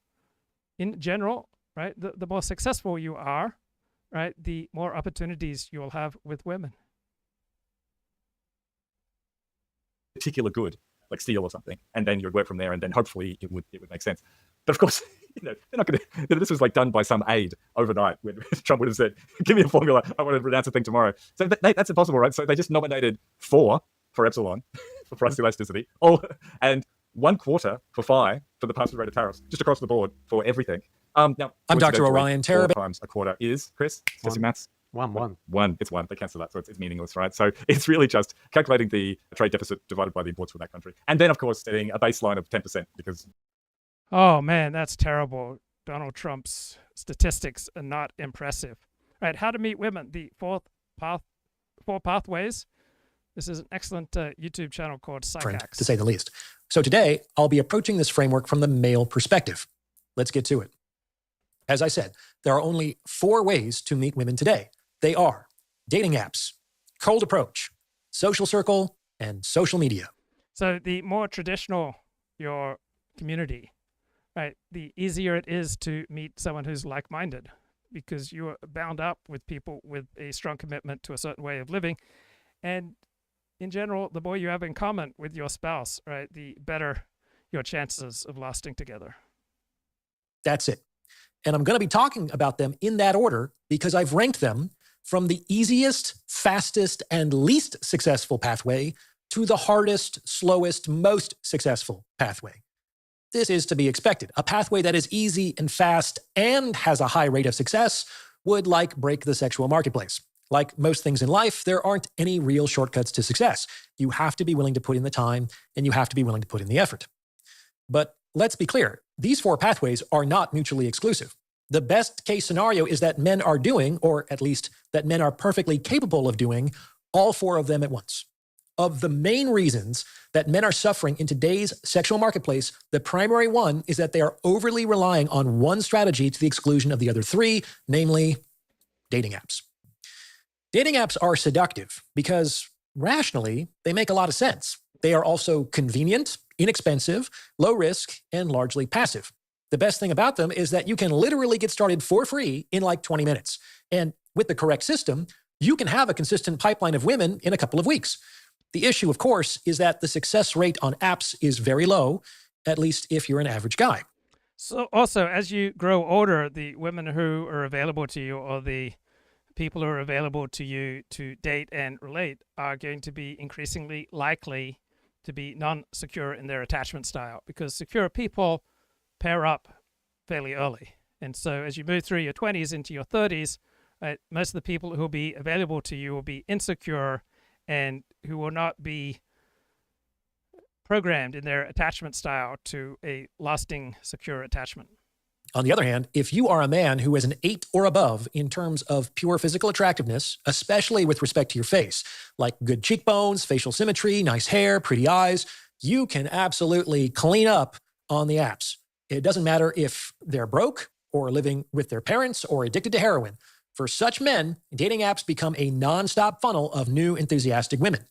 In general, right, the more successful you are, right, the more opportunities you will have with women. Particular good, like steel or something, and then you would work from there, and then hopefully it would make sense. But of course, they're not going to. This was like done by some aide overnight. When Trump would have said, "Give me a formula. I want to renounce a thing tomorrow." So that's impossible, right? So they just nominated 4 for epsilon for price elasticity, and 1/4 for phi for the pass-through rate of tariffs, just across the board for everything. Now, I'm Dr. Orion. 4 times a quarter is, Chris, just maths. 1. It's 1. They cancel that, so it's meaningless, right? So it's really just calculating the trade deficit divided by the imports from that country, and then of course setting a baseline of 10% because. Oh man, that's terrible. Donald Trump's statistics are not impressive. Right, how to meet women, the 4 pathways. This is an excellent YouTube channel called Psychax. To say the least. So today, I'll be approaching this framework from the male perspective. Let's get to it. As I said, there are only 4 ways to meet women today. They are dating apps, cold approach, social circle, and social media. So the more traditional your community, right, the easier it is to meet someone who's like-minded because you are bound up with people with a strong commitment to a certain way of living. And in general, the more you have in common with your spouse, right, the better your chances of lasting together. That's it. And I'm going to be talking about them in that order because I've ranked them from the easiest, fastest, and least successful pathway to the hardest, slowest, most successful pathway. This is to be expected. A pathway that is easy and fast and has a high rate of success would break the sexual marketplace. Like most things in life, there aren't any real shortcuts to success. You have to be willing to put in the time, and you have to be willing to put in the effort. But let's be clear, these 4 pathways are not mutually exclusive. The best case scenario is that men are doing, or at least that men are perfectly capable of doing, all 4 of them at once. Of the main reasons that men are suffering in today's sexual marketplace, the primary one is that they are overly relying on one strategy to the exclusion of the other 3, namely dating apps. Dating apps are seductive because, rationally, they make a lot of sense. They are also convenient, inexpensive, low risk, and largely passive. The best thing about them is that you can literally get started for free in like 20 minutes. And with the correct system, you can have a consistent pipeline of women in a couple of weeks. The issue, of course, is that the success rate on apps is very low, at least if you're an average guy. So also, as you grow older, the women who are available to you, or the people who are available to you to date and relate, are going to be increasingly likely to be non-secure in their attachment style, because secure people pair up fairly early. And so as you move through your 20s into your 30s, most of the people who will be available to you will be insecure and who will not be programmed in their attachment style to a lasting, secure attachment. On the other hand, if you are a man who is an 8 or above in terms of pure physical attractiveness, especially with respect to your face, like good cheekbones, facial symmetry, nice hair, pretty eyes, you can absolutely clean up on the apps. It doesn't matter if they're broke or living with their parents or addicted to heroin. For such men, dating apps become a nonstop funnel of new enthusiastic women.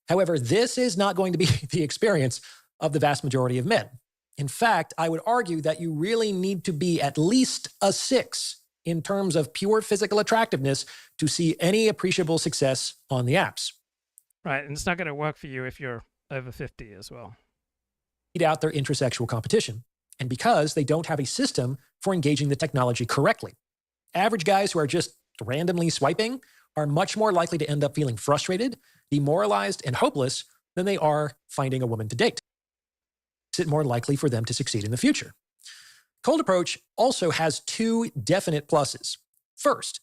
However, this is not going to be the experience of the vast majority of men. In fact, I would argue that you really need to be at least a 6 in terms of pure physical attractiveness to see any appreciable success on the apps. Right, and it's not going to work for you if you're over 50 as well. Beat out their intersexual competition, and because they don't have a system for engaging the technology correctly. Average guys who are just randomly swiping are much more likely to end up feeling frustrated, demoralized, and hopeless than they are finding a woman to date. Makes it more likely for them to succeed in the future. Cold approach also has 2 definite pluses. First,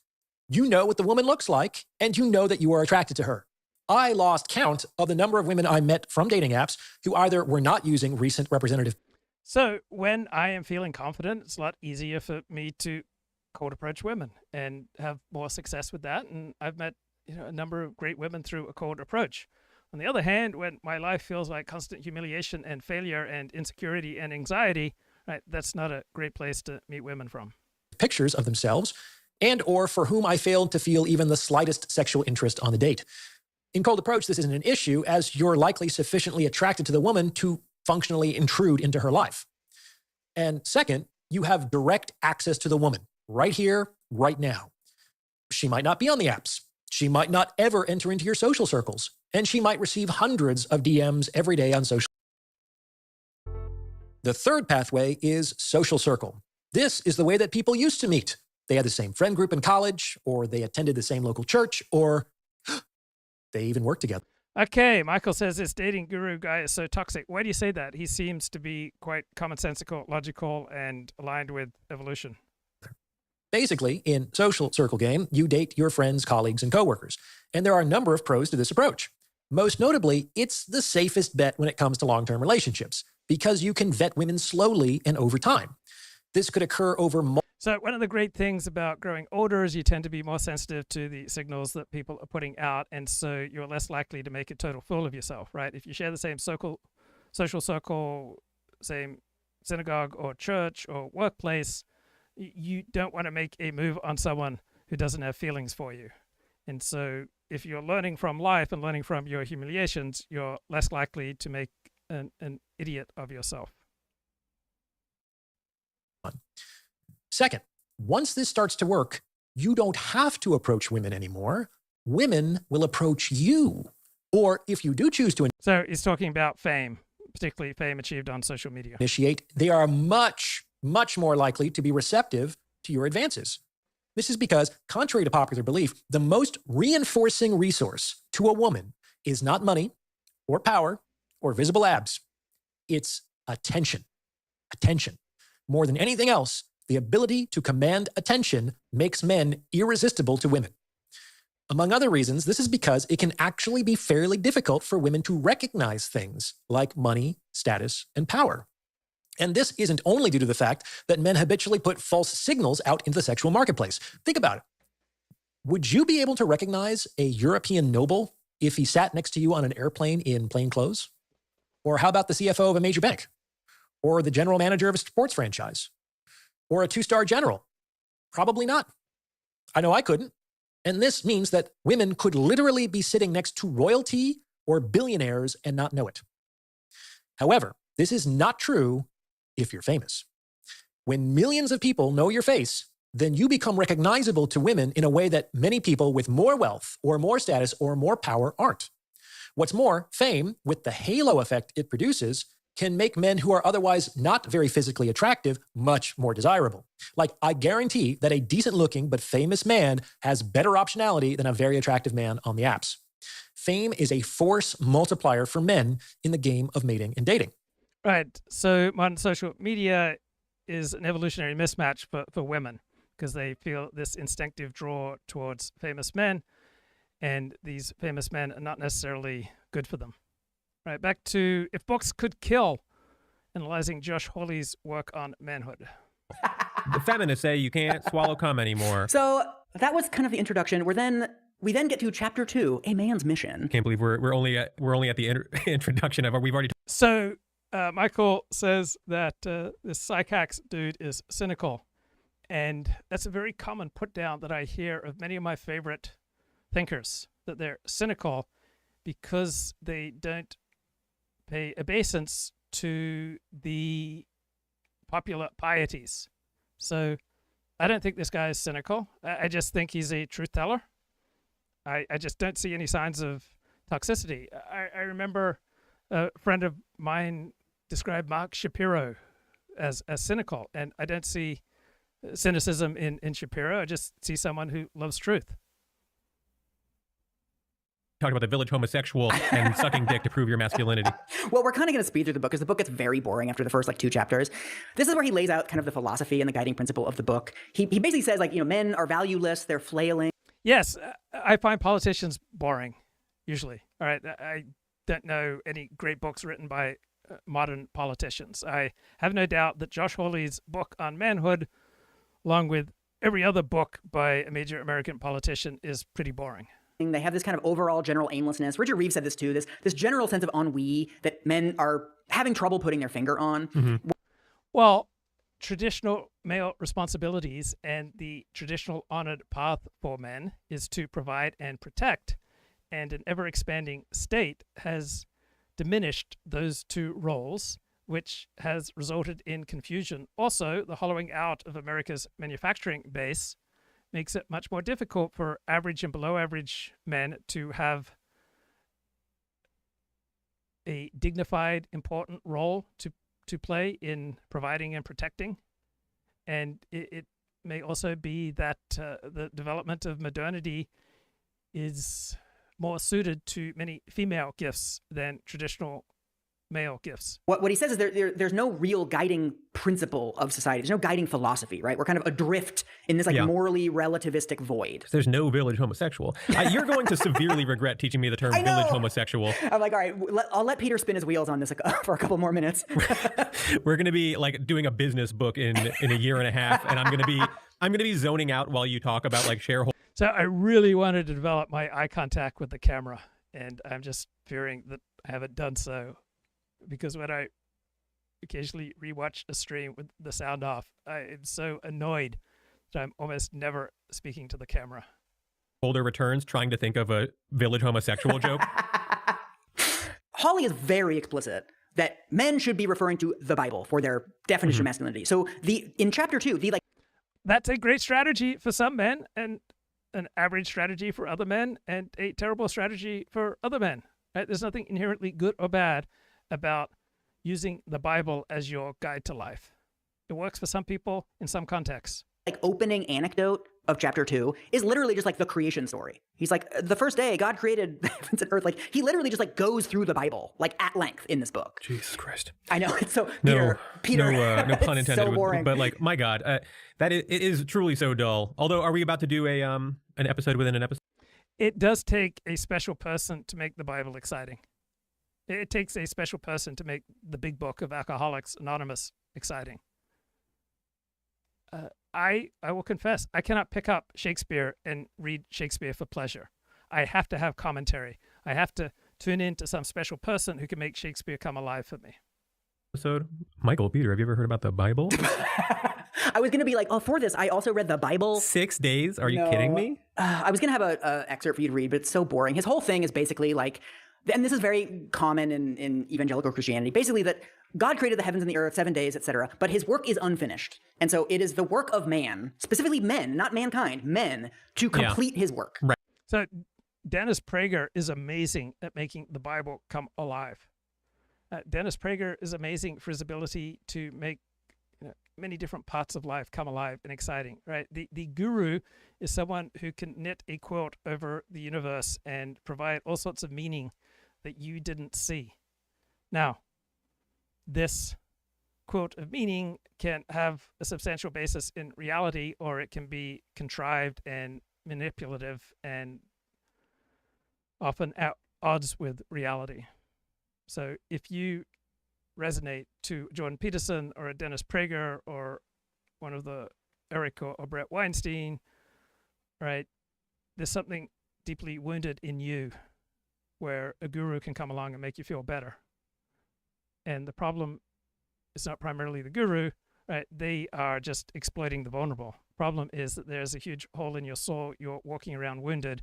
you know what the woman looks like, and you know that you are attracted to her. I lost count of the number of women I met from dating apps who either were not using recent representative. So when I am feeling confident, it's a lot easier for me to cold approach women and have more success with that. And I've met a number of great women through a cold approach. On the other hand, when my life feels like constant humiliation and failure and insecurity and anxiety, right, that's not a great place to meet women from. Pictures of themselves, and or for whom I failed to feel even the slightest sexual interest on the date. In cold approach, this isn't an issue, as you're likely sufficiently attracted to the woman to functionally intrude into her life. And second, you have direct access to the woman right here, right now. She might not be on the apps. She might not ever enter into your social circles, and she might receive hundreds of DMs every day on social. The third pathway is social circle. This is the way that people used to meet. They had the same friend group in college, or they attended the same local church, or they even worked together. Okay, Michael says this dating guru guy is so toxic. Why do you say that? He seems to be quite commonsensical, logical, and aligned with evolution. Basically, in social circle game, you date your friends, colleagues, and coworkers. And there are a number of pros to this approach. Most notably, it's the safest bet when it comes to long-term relationships, because you can vet women slowly and over time. This could occur over So one of the great things about growing older is you tend to be more sensitive to the signals that people are putting out, and so you're less likely to make a total fool of yourself, right? If you share the same social circle, same synagogue or church or workplace, you don't want to make a move on someone who doesn't have feelings for you. And so if you're learning from life and learning from your humiliations, you're less likely to make an idiot of yourself. Second, once this starts to work, you don't have to approach women anymore. Women will approach you. Or if you do choose to So he's talking about fame, particularly fame achieved on social media. Initiate, they are much more likely to be receptive to your advances. This is because, contrary to popular belief, the most reinforcing resource to a woman is not money or power or visible abs. It's attention. Attention. More than anything else, the ability to command attention makes men irresistible to women. Among other reasons, this is because it can actually be fairly difficult for women to recognize things like money, status, and power. And this isn't only due to the fact that men habitually put false signals out into the sexual marketplace. Think about it. Would you be able to recognize a European noble if he sat next to you on an airplane in plain clothes? Or how about the CFO of a major bank? Or the general manager of a sports franchise? Or a 2-star general? Probably not. I know I couldn't. And this means that women could literally be sitting next to royalty or billionaires and not know it. However, This is not true if you're famous. When millions of people know your face, then you become recognizable to women in a way that many people with more wealth or more status or more power aren't. What's more, fame, with the halo effect it produces, can make men who are otherwise not very physically attractive much more desirable. Like, I guarantee that a decent-looking but famous man has better optionality than a very attractive man on the apps. Fame is a force multiplier for men in the game of mating and dating. Right. So modern social media is an evolutionary mismatch for women because they feel this instinctive draw towards famous men, and these famous men are not necessarily good for them. Right, back to If Books Could Kill, analyzing Josh Hawley's work on manhood. The feminists say you can't swallow cum anymore. So that was kind of the introduction. We then get to chapter 2, A Man's Mission. Can't believe we're only at the introduction of it. We've already. So Michael says that this psychax dude is cynical, and that's a very common put down that I hear of many of my favorite thinkers, that they're cynical because they don't pay obeisance to the popular pieties. So I don't think this guy is cynical. I just think he's a truth teller. I just don't see any signs of toxicity. I remember a friend of mine described Mark Shapiro as cynical, and I don't see cynicism in Shapiro. I just see someone who loves truth. Talking about the village homosexual and sucking dick to prove your masculinity. Well, we're kind of going to speed through the book because the book gets very boring after the first 2 chapters. This is where he lays out kind of the philosophy and the guiding principle of the book. He basically says, men are valueless, they're flailing. Yes, I find politicians boring, usually. All right, I don't know any great books written by modern politicians. I have no doubt that Josh Hawley's book on manhood, along with every other book by a major American politician, is pretty boring. They have this kind of overall general aimlessness. Richard Reeves said this too, this general sense of ennui that men are having trouble putting their finger on. Mm-hmm. Well, traditional male responsibilities and the traditional honored path for men is to provide and protect, and an ever-expanding state has diminished those 2 roles, which has resulted in confusion. Also, the hollowing out of America's manufacturing base makes it much more difficult for average and below average men to have a dignified, important role to play in providing and protecting. And it may also be that the development of modernity is more suited to many female gifts than traditional male gifts. What he says is there's no real guiding principle of society. There's no guiding philosophy, right? We're kind of adrift in this morally relativistic void. There's no village homosexual. You're going to severely regret teaching me the term village homosexual. I'm like, all right, I'll let Peter spin his wheels on this for a couple more minutes. We're going to be like doing a business book in a year and a half, and I'm going to be zoning out while you talk about like shareholders. So I really wanted to develop my eye contact with the camera, and I'm just fearing that I haven't done so. Because when I occasionally rewatch a stream with the sound off, I am so annoyed that I'm almost never speaking to the camera. Holder returns trying to think of a village homosexual joke. Hawley is very explicit that men should be referring to the Bible for their definition of masculinity. So in chapter 2, that's a great strategy for some men and an average strategy for other men and a terrible strategy for other men. Right? There's nothing inherently good or bad about using the Bible as your guide to life. It works for some people in some contexts. Opening anecdote of chapter 2 is literally just the creation story. He's like, the first day God created the heavens and earth. He literally just goes through the Bible at length in this book. Jesus Christ. I know. It's so Peter. No pun intended. So boring. But my God, it is truly so dull. Although, are we about to do an episode within an episode? It does take a special person to make the Bible exciting. It takes a special person to make the big book of Alcoholics Anonymous exciting. I will confess, I cannot pick up Shakespeare and read Shakespeare for pleasure. I have to have commentary. I have to tune in to some special person who can make Shakespeare come alive for me. Episode, Michael, Peter, have you ever heard about the Bible? I was going to be like, for this, I also read the Bible. 6 days? Are you kidding me? I was going to have an excerpt for you to read, but it's so boring. His whole thing is basically and this is very common in evangelical Christianity, basically that God created the heavens and the earth, 7 days, etc., but his work is unfinished. And so it is the work of man, specifically men, not mankind, men, to complete his work. Right. So Dennis Prager is amazing at making the Bible come alive. Dennis Prager is amazing for his ability to make many different parts of life come alive and exciting, right? The guru is someone who can knit a quilt over the universe and provide all sorts of meaning that you didn't see. Now, this quilt of meaning can have a substantial basis in reality, or it can be contrived and manipulative and often at odds with reality. So if you resonate to Jordan Peterson or a Dennis Prager or one of the Eric or Brett Weinstein, right, there's something deeply wounded in you where a guru can come along and make you feel better. And the problem is not primarily the guru, right? They are just exploiting the vulnerable. Problem is that there's a huge hole in your soul. You're walking around wounded.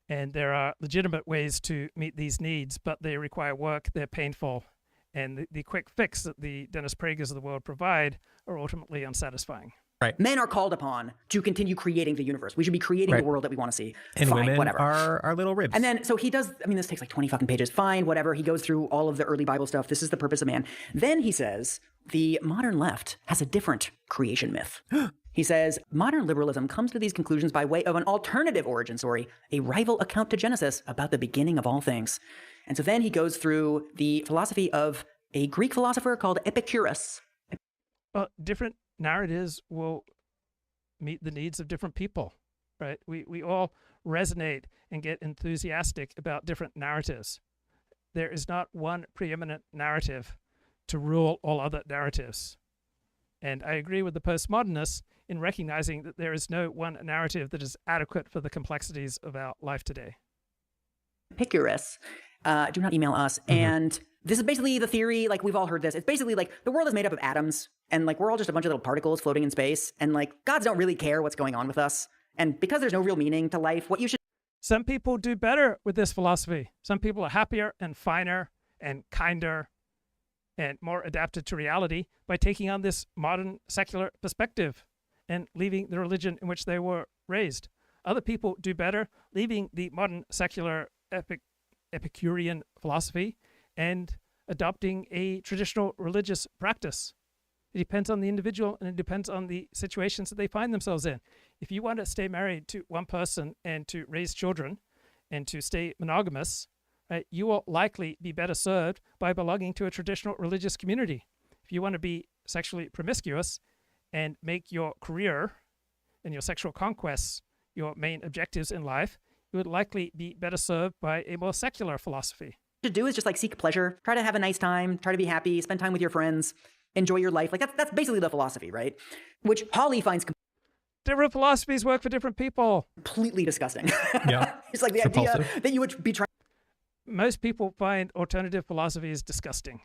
And there are legitimate ways to meet these needs, but they require work, they're painful, and the quick fix that the Dennis Pragers of the world provide are ultimately unsatisfying. Right. Men are called upon to continue creating the universe. We should be creating the world that we want to see. And Fine, women whatever. are little ribs. And then, so he does, I mean, this takes like 20 fucking pages. Fine, whatever. He goes through all of the early Bible stuff. This is the purpose of man. Then he says, the modern left has a different creation myth. He says, modern liberalism comes to these conclusions by way of an alternative origin story, a rival account to Genesis about the beginning of all things. And so then he goes through the philosophy of a Greek philosopher called Epicurus. Well, different narratives will meet the needs of different people, right? We all resonate and get enthusiastic about different narratives. There is not one preeminent narrative to rule all other narratives. And I agree with the postmodernists in recognizing that there is no one narrative that is adequate for the complexities of our life today. Epicurus, do not email us. And this is basically the theory, like we've all heard this. It's basically like the world is made up of atoms, and like we're all just a bunch of little particles floating in space, and like gods don't really care what's going on with us. And because there's no real meaning to life, what you should... Some people do better with this philosophy. Some people are happier and finer and kinder and more adapted to reality by taking on this modern secular perspective and leaving the religion in which they were raised. Other people do better leaving the modern secular Epicurean philosophy and adopting a traditional religious practice. It depends on the individual, and it depends on the situations that they find themselves in. If you want to stay married to one person and to raise children and to stay monogamous, right, you will likely be better served by belonging to a traditional religious community. If you want to be sexually promiscuous and make your career and your sexual conquests your main objectives in life, you would likely be better served by a more secular philosophy. To do is just like seek pleasure, try to have a nice time, try to be happy, spend time with your friends, enjoy your life. Like that's basically the philosophy, right? Which Hawley finds different philosophies work for different people. Completely disgusting. Yeah. It's like the idea that you would be trying. Most people find alternative philosophies disgusting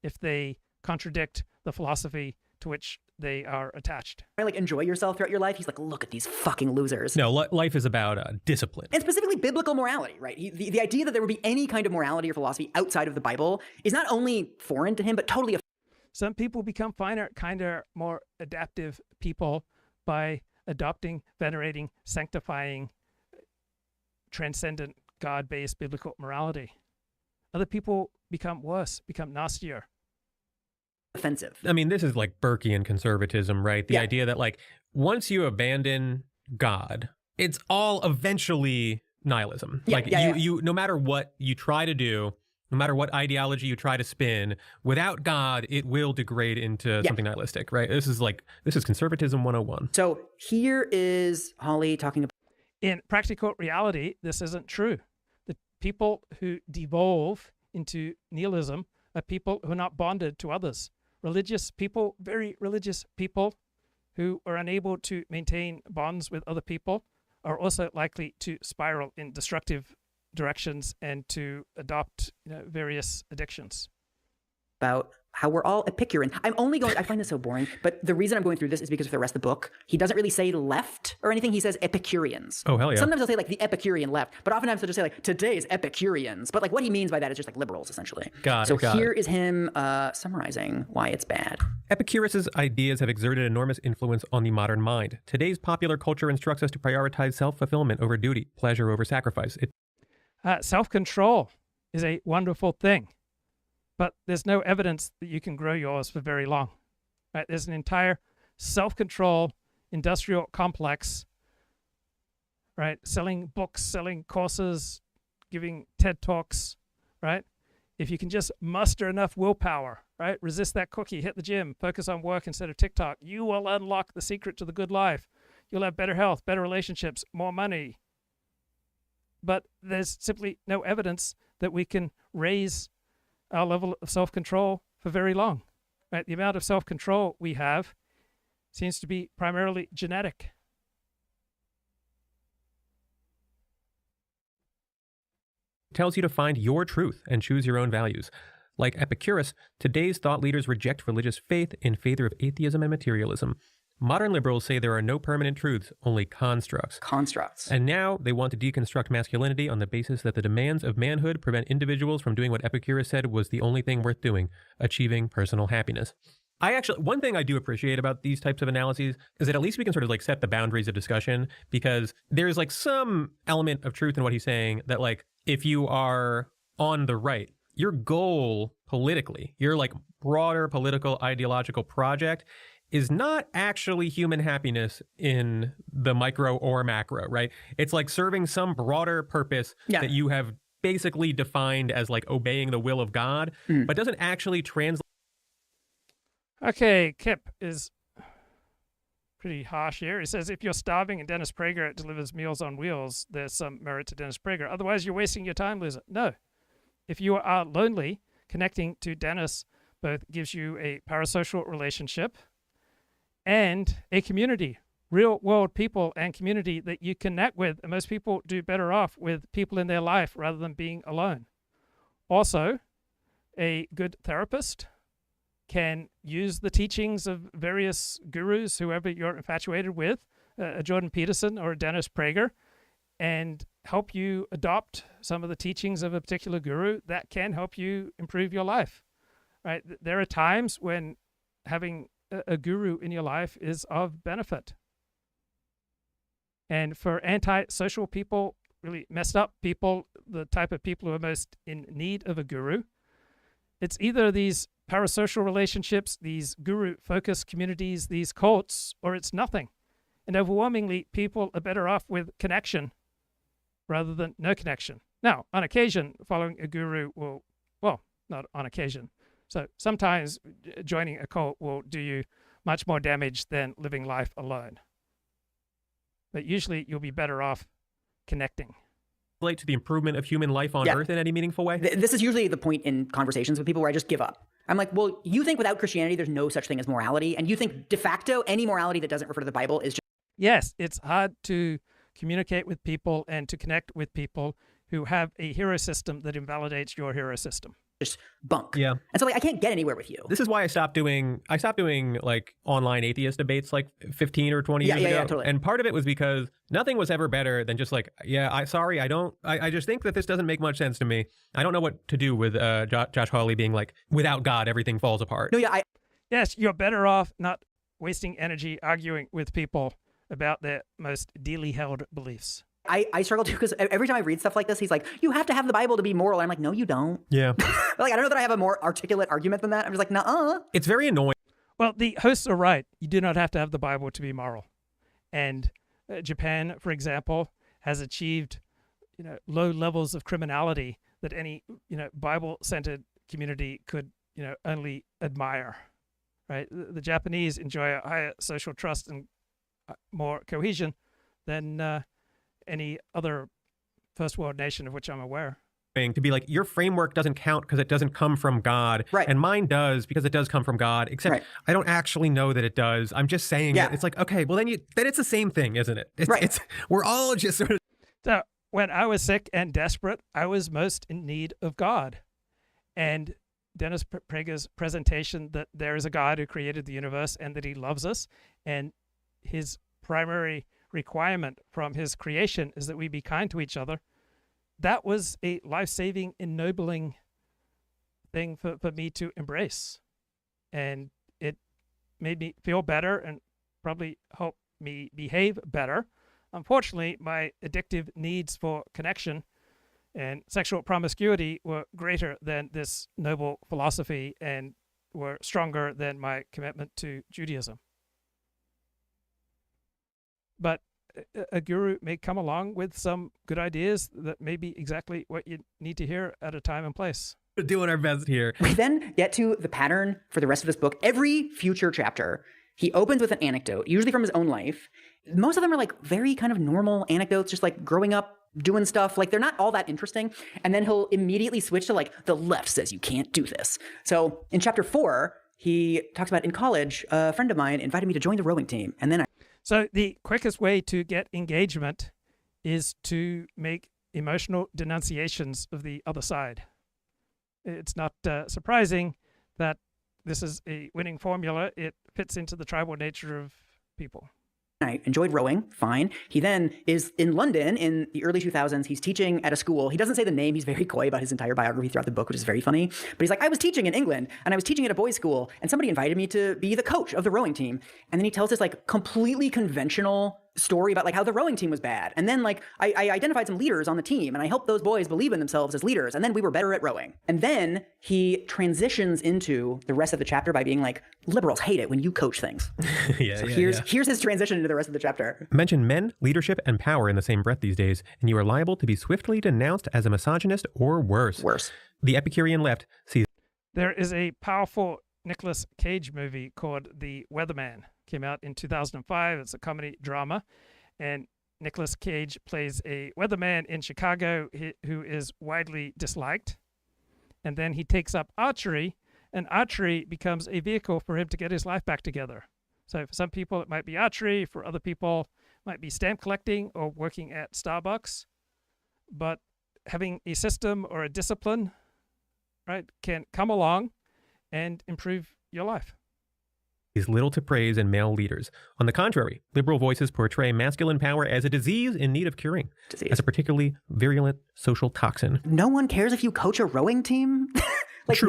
if they contradict the philosophy to which they are attached. Like enjoy yourself throughout your life. He's like, look at these fucking losers. No, life is about discipline. And specifically biblical morality, right? The idea that there would be any kind of morality or philosophy outside of the Bible is not only foreign to him, but totally. Some people become finer, kinder, more adaptive people by adopting, venerating, sanctifying, transcendent, God-based biblical morality. Other people become worse, become nastier. Offensive. I mean, this is like Burkean conservatism, right? The idea that like once you abandon God, it's all eventually nihilism. You no matter what you try to do, no matter what ideology you try to spin, without God, it will degrade into something nihilistic, right? This is conservatism 101. So here is Hawley talking about. In practical reality, this isn't true. The people who devolve into nihilism are people who are not bonded to others. Religious people, very religious people who are unable to maintain bonds with other people are also likely to spiral in destructive directions and to adopt various addictions. about how we're all Epicurean. I find this so boring, but the reason I'm going through this is because for the rest of the book, he doesn't really say left or anything. He says Epicureans. Oh, hell yeah. Sometimes he'll say like the Epicurean left, but oftentimes he'll just say like today's Epicureans. But like what he means by that is just like liberals, essentially. Got it. Here is him summarizing why it's bad. Epicurus' ideas have exerted enormous influence on the modern mind. Today's popular culture instructs us to prioritize self-fulfillment over duty, pleasure over sacrifice. Self-control is a wonderful thing. But there's no evidence that you can grow yours for very long. Right? There's an entire self-control industrial complex, right? Selling books, selling courses, giving TED Talks, right? If you can just muster enough willpower, right? Resist that cookie, hit the gym, focus on work instead of TikTok, you will unlock the secret to the good life. You'll have better health, better relationships, more money. But there's simply no evidence that we can raise our level of self-control for very long. Right? The amount of self-control we have seems to be primarily genetic. Tells you to find your truth and choose your own values. Like Epicurus, today's thought leaders reject religious faith in favor of atheism and materialism. Modern liberals say there are no permanent truths, only constructs. Constructs. And now they want to deconstruct masculinity on the basis that the demands of manhood prevent individuals from doing what Epicurus said was the only thing worth doing, achieving personal happiness. One thing I do appreciate about these types of analyses is that at least we can sort of like set the boundaries of discussion, because there's like some element of truth in what he's saying that like, if you are on the right, your goal politically, your like broader political ideological project is not actually human happiness in the micro or macro, right? It's like serving some broader purpose that you have basically defined as like obeying the will of God, but doesn't actually translate. Okay, Kip is pretty harsh here. He says, if you're starving and Dennis Prager delivers Meals on Wheels, there's some merit to Dennis Prager. Otherwise, you're wasting your time, loser. No. If you are lonely, connecting to Dennis both gives you a parasocial relationship and a community, real world people and community that you connect with. And most people do better off with people in their life rather than being alone. Also, a good therapist can use the teachings of various gurus, whoever you're infatuated with, a Jordan Peterson or a Dennis Prager, and help you adopt some of the teachings of a particular guru that can help you improve your life. Right? There are times when having a guru in your life is of benefit. And for anti-social people, really messed up people, the type of people who are most in need of a guru, it's either these parasocial relationships, these guru-focused communities, these cults, or it's nothing. And overwhelmingly, people are better off with connection rather than no connection. Now, on occasion, following a guru will, well, not on occasion. So sometimes joining a cult will do you much more damage than living life alone. But usually you'll be better off connecting. Relate to the improvement of human life on Earth in any meaningful way? This is usually the point in conversations with people where I just give up. I'm like, well, you think without Christianity there's no such thing as morality, and you think de facto any morality that doesn't refer to the Bible is just... Yes, it's hard to communicate with people and to connect with people who have a hero system that invalidates your hero system. Just bunk. Yeah. And so like I can't get anywhere with you. This is why I stopped doing like online atheist debates like 15 or 20 years ago. Yeah, totally. And part of it was because nothing was ever better than just like, I just think that this doesn't make much sense to me. I don't know what to do with Josh Hawley being like, without God, everything falls apart. No, yeah, Yes, you're better off not wasting energy arguing with people about their most dearly held beliefs. I struggle too, because every time I read stuff like this, he's like, you have to have the Bible to be moral. I'm like, no, you don't. Yeah. Like, I don't know that I have a more articulate argument than that. I'm just like, nuh-uh. It's very annoying. Well, the hosts are right. You do not have to have the Bible to be moral. And Japan, for example, has achieved, low levels of criminality that any, Bible-centered community could, only admire, right? The Japanese enjoy a higher social trust and more cohesion than any other first world nation of which I'm aware. To be like, your framework doesn't count because it doesn't come from God, right? And mine does because it does come from God, except I don't actually know that it does. I'm just saying it. It's like, okay, well then it's the same thing, isn't it? We're all just sort of... So when I was sick and desperate, I was most in need of God. And Dennis Prager's presentation that there is a God who created the universe and that he loves us, and his primary requirement from his creation is that we be kind to each other, that was a life-saving, ennobling thing for me to embrace. And it made me feel better and probably helped me behave better. Unfortunately, my addictive needs for connection and sexual promiscuity were greater than this noble philosophy and were stronger than my commitment to Judaism. But a guru may come along with some good ideas that may be exactly what you need to hear at a time and place. We're doing our best here. We then get to the pattern for the rest of this book. Every future chapter, he opens with an anecdote, usually from his own life. Most of them are like very kind of normal anecdotes, just like growing up, doing stuff. Like they're not all that interesting. And then he'll immediately switch to like, the left says you can't do this. So in chapter 4, he talks about in college, a friend of mine invited me to join the rowing team. And then So the quickest way to get engagement is to make emotional denunciations of the other side. It's not surprising that this is a winning formula. It fits into the tribal nature of people. I enjoyed rowing, fine. He then is in London in the early 2000s. He's teaching at a school. He doesn't say the name. He's very coy about his entire biography throughout the book, which is very funny. But he's like, I was teaching in England, and I was teaching at a boys' school, and somebody invited me to be the coach of the rowing team. And then he tells this like completely conventional story about like how the rowing team was bad. And then like I identified some leaders on the team, and I helped those boys believe in themselves as leaders. And then we were better at rowing. And then he transitions into the rest of the chapter by being like, liberals hate it when you coach things. Here's his transition into the rest of the chapter. Mention men, leadership, and power in the same breath these days, and you are liable to be swiftly denounced as a misogynist or worse. The Epicurean left sees. There is a powerful Nicolas Cage movie called The Weatherman. Came out in 2005. It's a comedy drama, and Nicolas Cage plays a weatherman in Chicago who is widely disliked. And then he takes up archery, and archery becomes a vehicle for him to get his life back together. So for some people, it might be archery. For other people, it might be stamp collecting or working at Starbucks. But having a system or a discipline, right, can come along and improve your life. Is little to praise in male leaders. On the contrary, liberal voices portray masculine power as a disease in need of curing, as a particularly virulent social toxin. No one cares if you coach a rowing team. Like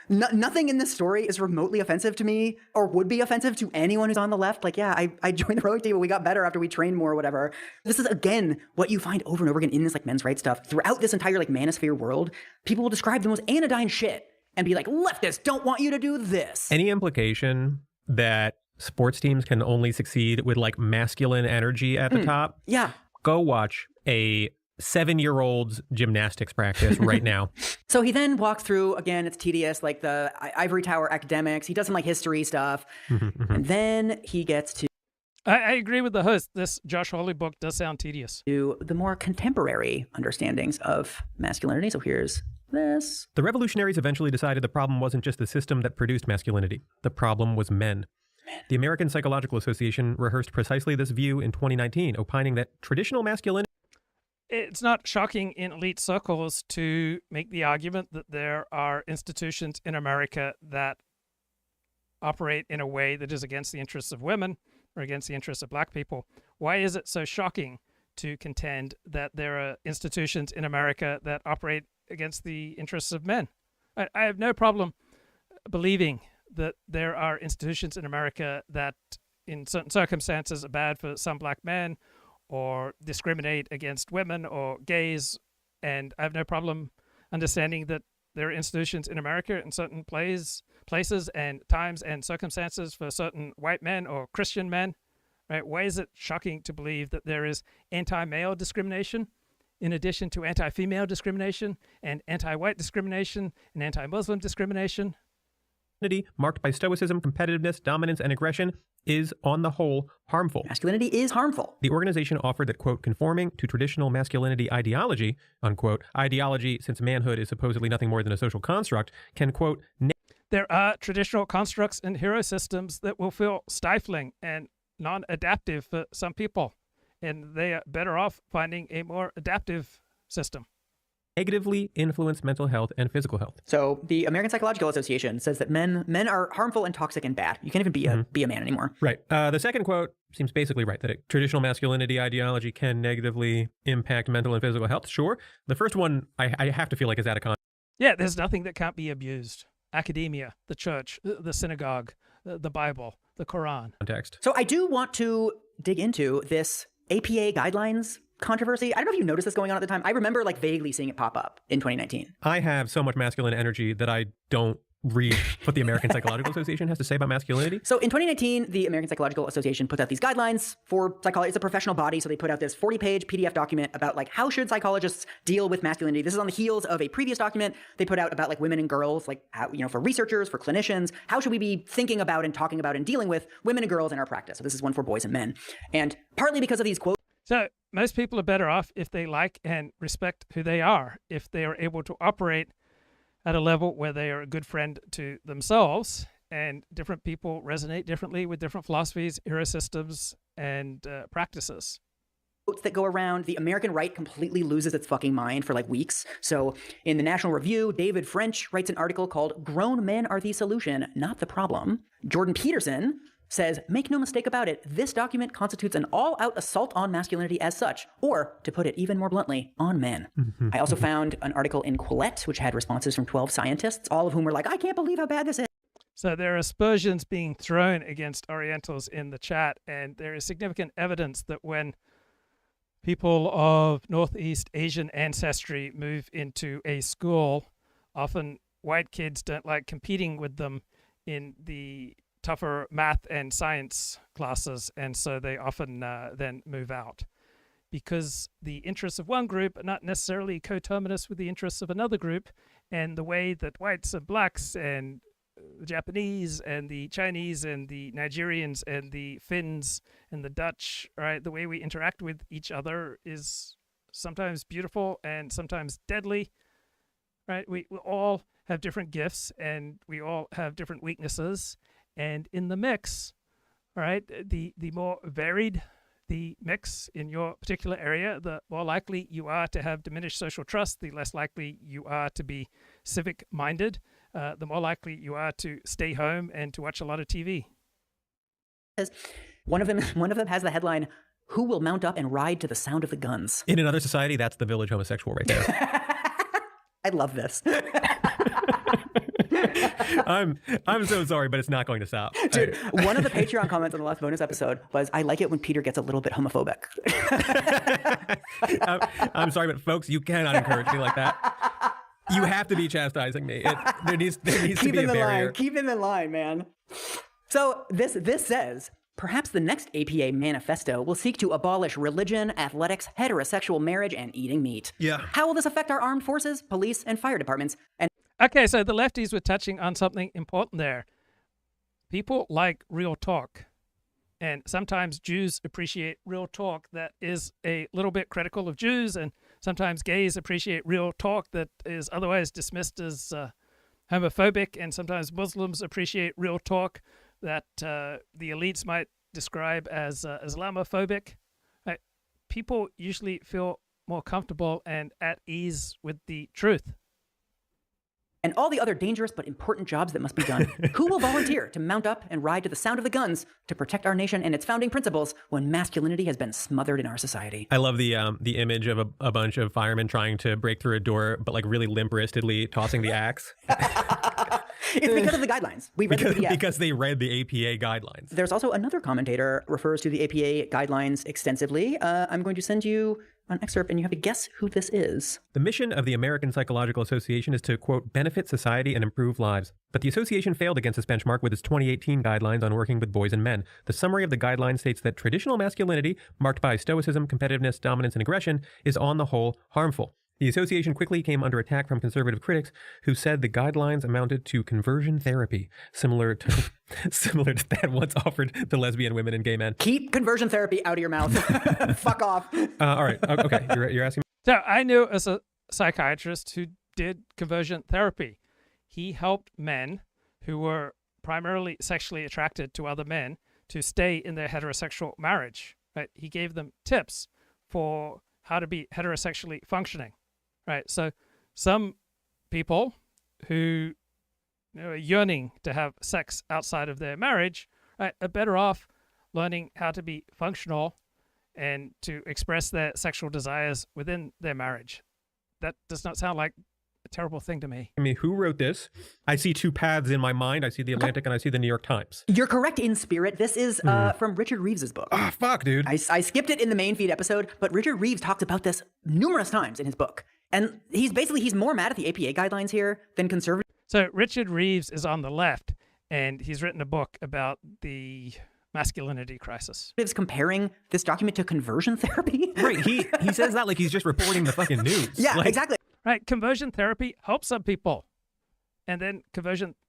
nothing in this story is remotely offensive to me or would be offensive to anyone who's on the left. Like, yeah, I joined the rowing team, but we got better after we trained more or whatever. This is, again, what you find over and over again in this like men's rights stuff. Throughout this entire like manosphere world, people will describe the most anodyne shit and be like, leftists don't want you to do this. Any implication that sports teams can only succeed with like masculine energy at the top? Yeah. Go watch a 7-year-old's gymnastics practice right now. So he then walks through, again, it's tedious, like the ivory tower academics. He does some like history stuff. And then he gets to I agree with the host. This Josh Hawley book does sound tedious. To the more contemporary understandings of masculinity. So here's this. The revolutionaries eventually decided the problem wasn't just the system that produced masculinity. The problem was men. The American Psychological Association rehearsed precisely this view in 2019, opining that traditional masculinity. It's not shocking in elite circles to make the argument that there are institutions in America that operate in a way that is against the interests of women or against the interests of black people. Why is it so shocking to contend that there are institutions in America that operate against the interests of men? I have no problem believing that there are institutions in America that in certain circumstances are bad for some black men or discriminate against women or gays. And I have no problem understanding that there are institutions in America in certain places and times and circumstances for certain white men or Christian men. Right? Why is it shocking to believe that there is anti-male discrimination in addition to anti-female discrimination and anti-white discrimination and anti-Muslim discrimination? Marked by stoicism, competitiveness, dominance, and aggression is, on the whole, harmful. Masculinity is harmful. The organization offered that, quote, conforming to traditional masculinity ideology, unquote, ideology, since manhood is supposedly nothing more than a social construct, can, quote, there are traditional constructs and hero systems that will feel stifling and non-adaptive for some people, and they are better off finding a more adaptive system. negatively influence mental health and physical health. So the American Psychological Association says that men are harmful and toxic and bad. You can't even be a man anymore. Right. The second quote seems basically right, that traditional masculinity ideology can negatively impact mental and physical health. Sure. The first one, I have to feel like is out of context. Yeah, there's nothing that can't be abused. Academia, the church, the synagogue, the Bible, the Quran. Context. So I do want to dig into this APA guidelines controversy. I don't know if you noticed this going on at the time. I remember like vaguely seeing it pop up in 2019. I have so much masculine energy that I don't read what the American Psychological Association has to say about masculinity. So in 2019, the American Psychological Association put out these guidelines for psychology. It's a professional body, so they put out this 40-page PDF document about like how should psychologists deal with masculinity. This is on the heels of a previous document they put out about like women and girls, like how, you know, for researchers, for clinicians, how should we be thinking about and talking about and dealing with women and girls in our practice. So this is one for boys and men. And partly because of these quotes. So most people are better off if they like and respect who they are, if they are able to operate at a level where they are a good friend to themselves, and different people resonate differently with different philosophies, era systems, and practices. That go around, the American right completely loses its fucking mind for like weeks. So in the National Review, David French writes an article called "Grown Men Are the Solution, Not the Problem." Jordan Peterson says, make no mistake about it, this document constitutes an all-out assault on masculinity as such, or, to put it even more bluntly, on men. I also found an article in Quillette, which had responses from 12 scientists, all of whom were like, I can't believe how bad this is. So there are aspersions being thrown against Orientals in the chat, and there is significant evidence that when people of Northeast Asian ancestry move into a school, often white kids don't like competing with them in the tougher math and science classes, and so they often then move out because the interests of one group are not necessarily coterminous with the interests of another group, and the way that whites and blacks and the Japanese and the Chinese and the Nigerians and the Finns and the Dutch, right, the way we interact with each other is sometimes beautiful and sometimes deadly, right? We all have different gifts and we all have different weaknesses. And in the mix, all right, the more varied the mix in your particular area, the more likely you are to have diminished social trust, the less likely you are to be civic-minded, the more likely you are to stay home and to watch a lot of TV. One of them has the headline, "Who will mount up and ride to the sound of the guns?" In another society, that's the village homosexual right there. I love this. I'm so sorry, but it's not going to stop. Dude, one of the Patreon comments on the last bonus episode was, I like it when Peter gets a little bit homophobic. I'm sorry, but folks, you cannot encourage me like that. You have to be chastising me. There needs to be a barrier. Keep him in line, man. So this says, perhaps the next APA manifesto will seek to abolish religion, athletics, heterosexual marriage, and eating meat. Yeah. How will this affect our armed forces, police, and fire departments? And okay, so the lefties were touching on something important there. People like real talk. And sometimes Jews appreciate real talk that is a little bit critical of Jews, and sometimes gays appreciate real talk that is otherwise dismissed as homophobic, and sometimes Muslims appreciate real talk that the elites might describe as Islamophobic. People usually feel more comfortable and at ease with the truth. And all the other dangerous but important jobs that must be done. Who will volunteer to mount up and ride to the sound of the guns to protect our nation and its founding principles when masculinity has been smothered in our society? I love the image of a bunch of firemen trying to break through a door, but like really limp-wristedly tossing the axe. It's because of the guidelines. We read the PDF. Because they read the APA guidelines. There's also another commentator refers to the APA guidelines extensively. I'm going to send you an excerpt, and you have to guess who this is. The mission of the American Psychological Association is to, quote, benefit society and improve lives. But the association failed against this benchmark with its 2018 guidelines on working with boys and men. The summary of the guidelines states that traditional masculinity, marked by stoicism, competitiveness, dominance, and aggression, is on the whole harmful. The association quickly came under attack from conservative critics who said the guidelines amounted to conversion therapy, similar to that once offered to lesbian women and gay men. Keep conversion therapy out of your mouth. Fuck off. All right. Okay. You're asking me. So I knew as a psychiatrist who did conversion therapy. He helped men who were primarily sexually attracted to other men to stay in their heterosexual marriage. Right? He gave them tips for how to be heterosexually functioning. right? So some people who are yearning to have sex outside of their marriage, right, are better off learning how to be functional and to express their sexual desires within their marriage. That does not sound like a terrible thing to me. I mean, who wrote this? I see two paths in my mind. I see the Atlantic and I see the New York Times. You're correct in spirit. This is from Richard Reeves's book. Ah, fuck, dude. I skipped it in the main feed episode, but Richard Reeves talks about this numerous times in his book. And he's more mad at the APA guidelines here than conservative. So Richard Reeves is on the left, and he's written a book about the masculinity crisis. Comparing this document to conversion therapy. Right. He says that like he's just reporting the fucking news. Yeah, like, exactly. Right. Conversion therapy helps some people. And then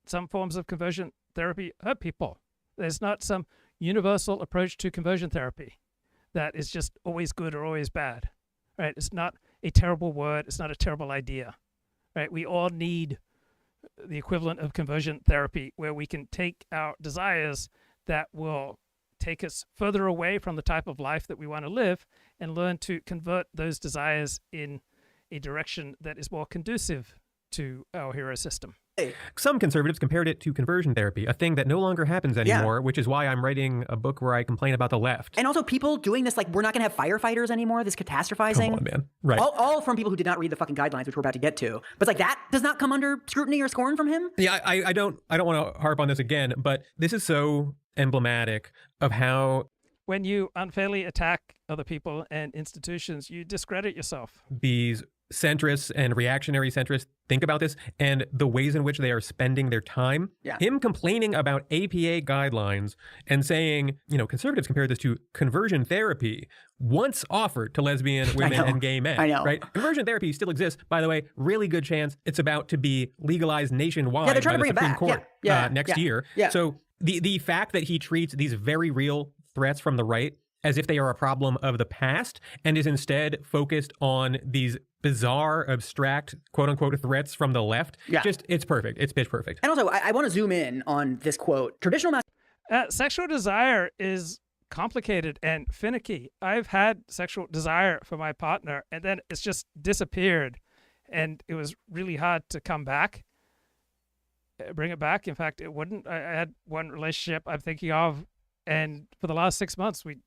some forms of conversion therapy hurt people. There's not some universal approach to conversion therapy that is just always good or always bad. Right. It's not a terrible word. It's not a terrible idea. Right. We all need the equivalent of conversion therapy where we can take our desires that will take us further away from the type of life that we want to live and learn to convert those desires in a direction that is more conducive to our hero system. Some conservatives compared it to conversion therapy, a thing that no longer happens anymore, which is why I'm writing a book where I complain about the left. And also people doing this, like, we're not going to have firefighters anymore, this catastrophizing. Come on, man. Right. All from people who did not read the fucking guidelines, which we're about to get to. But it's like, that does not come under scrutiny or scorn from him? Yeah, I don't want to harp on this again, but this is so emblematic of how when you unfairly attack other people and institutions, you discredit yourself. These centrists and reactionary centrists think about this and the ways in which they are spending their time. Yeah. Him complaining about APA guidelines and saying, conservatives compare this to conversion therapy once offered to lesbian women and gay men. I know. Right? Conversion therapy still exists. By the way, really good chance it's about to be legalized nationwide Yeah, they're trying by to the bring it Supreme back. Court next year. Yeah. So the fact that he treats these very real threats from the right as if they are a problem of the past and is instead focused on these bizarre, abstract, quote-unquote threats from the left. Yeah. It's perfect. It's pitch perfect. And also, I want to zoom in on this quote. Traditional sexual desire is complicated and finicky. I've had sexual desire for my partner, and then it's just disappeared. And it was really hard to come back, bring it back. In fact, it wouldn't. I had one relationship I'm thinking of, and for the last 6 months, we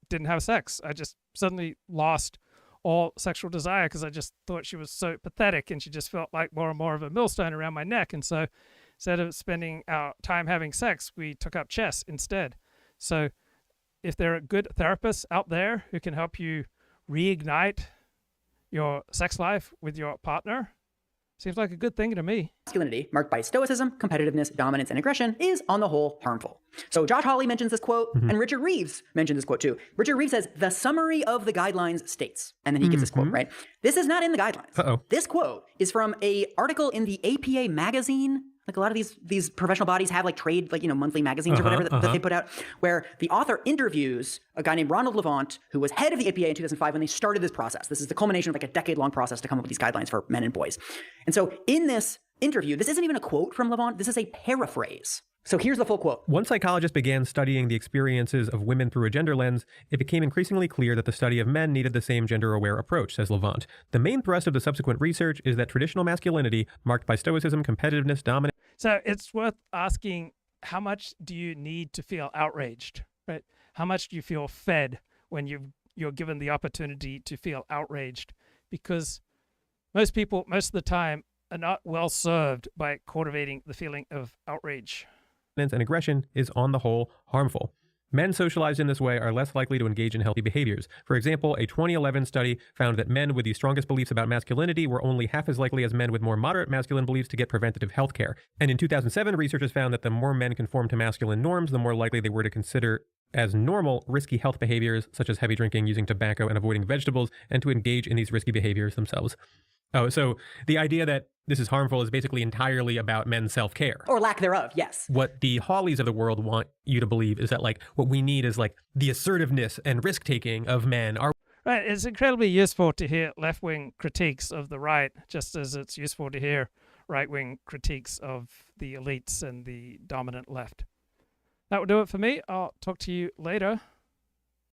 didn't have sex. I just suddenly lost all sexual desire because I just thought she was so pathetic and she just felt like more and more of a millstone around my neck. And so instead of spending our time having sex, we took up chess instead. So if there are good therapists out there who can help you reignite your sex life with your partner, seems like a good thing to me. Masculinity, marked by stoicism, competitiveness, dominance, and aggression, is on the whole harmful. So Josh Hawley mentions this quote, and Richard Reeves mentions this quote too. Richard Reeves says, the summary of the guidelines states, and then he gives this quote, right? This is not in the guidelines. Uh-oh. This quote is from an article in the APA magazine. Like a lot of these professional bodies have like trade, monthly magazines or whatever that they put out, where the author interviews a guy named Ronald Levant, who was head of the APA in 2005 when they started this process. This is the culmination of like a decade-long process to come up with these guidelines for men and boys. And so in this interview, this isn't even a quote from Levant, this is a paraphrase. So here's the full quote. Once psychologists began studying the experiences of women through a gender lens, it became increasingly clear that the study of men needed the same gender-aware approach, says Levant. The main thrust of the subsequent research is that traditional masculinity, marked by stoicism, competitiveness, dominance... So it's worth asking, how much do you need to feel outraged, right? How much do you feel fed when you're given the opportunity to feel outraged? Because most people, most of the time, are not well served by cultivating the feeling of outrage. And aggression is, on the whole, harmful. Men socialized in this way are less likely to engage in healthy behaviors. For example, a 2011 study found that men with the strongest beliefs about masculinity were only half as likely as men with more moderate masculine beliefs to get preventative health care. And in 2007, researchers found that the more men conformed to masculine norms, the more likely they were to consider as normal risky health behaviors, such as heavy drinking, using tobacco, and avoiding vegetables, and to engage in these risky behaviors themselves. Oh, so the idea that this is harmful is basically entirely about men's self-care. Or lack thereof, yes. What the Hawleys of the world want you to believe is that, what we need is, the assertiveness and risk-taking of men. Right, it's incredibly useful to hear left-wing critiques of the right, just as it's useful to hear right-wing critiques of the elites and the dominant left. That will do it for me. I'll talk to you later.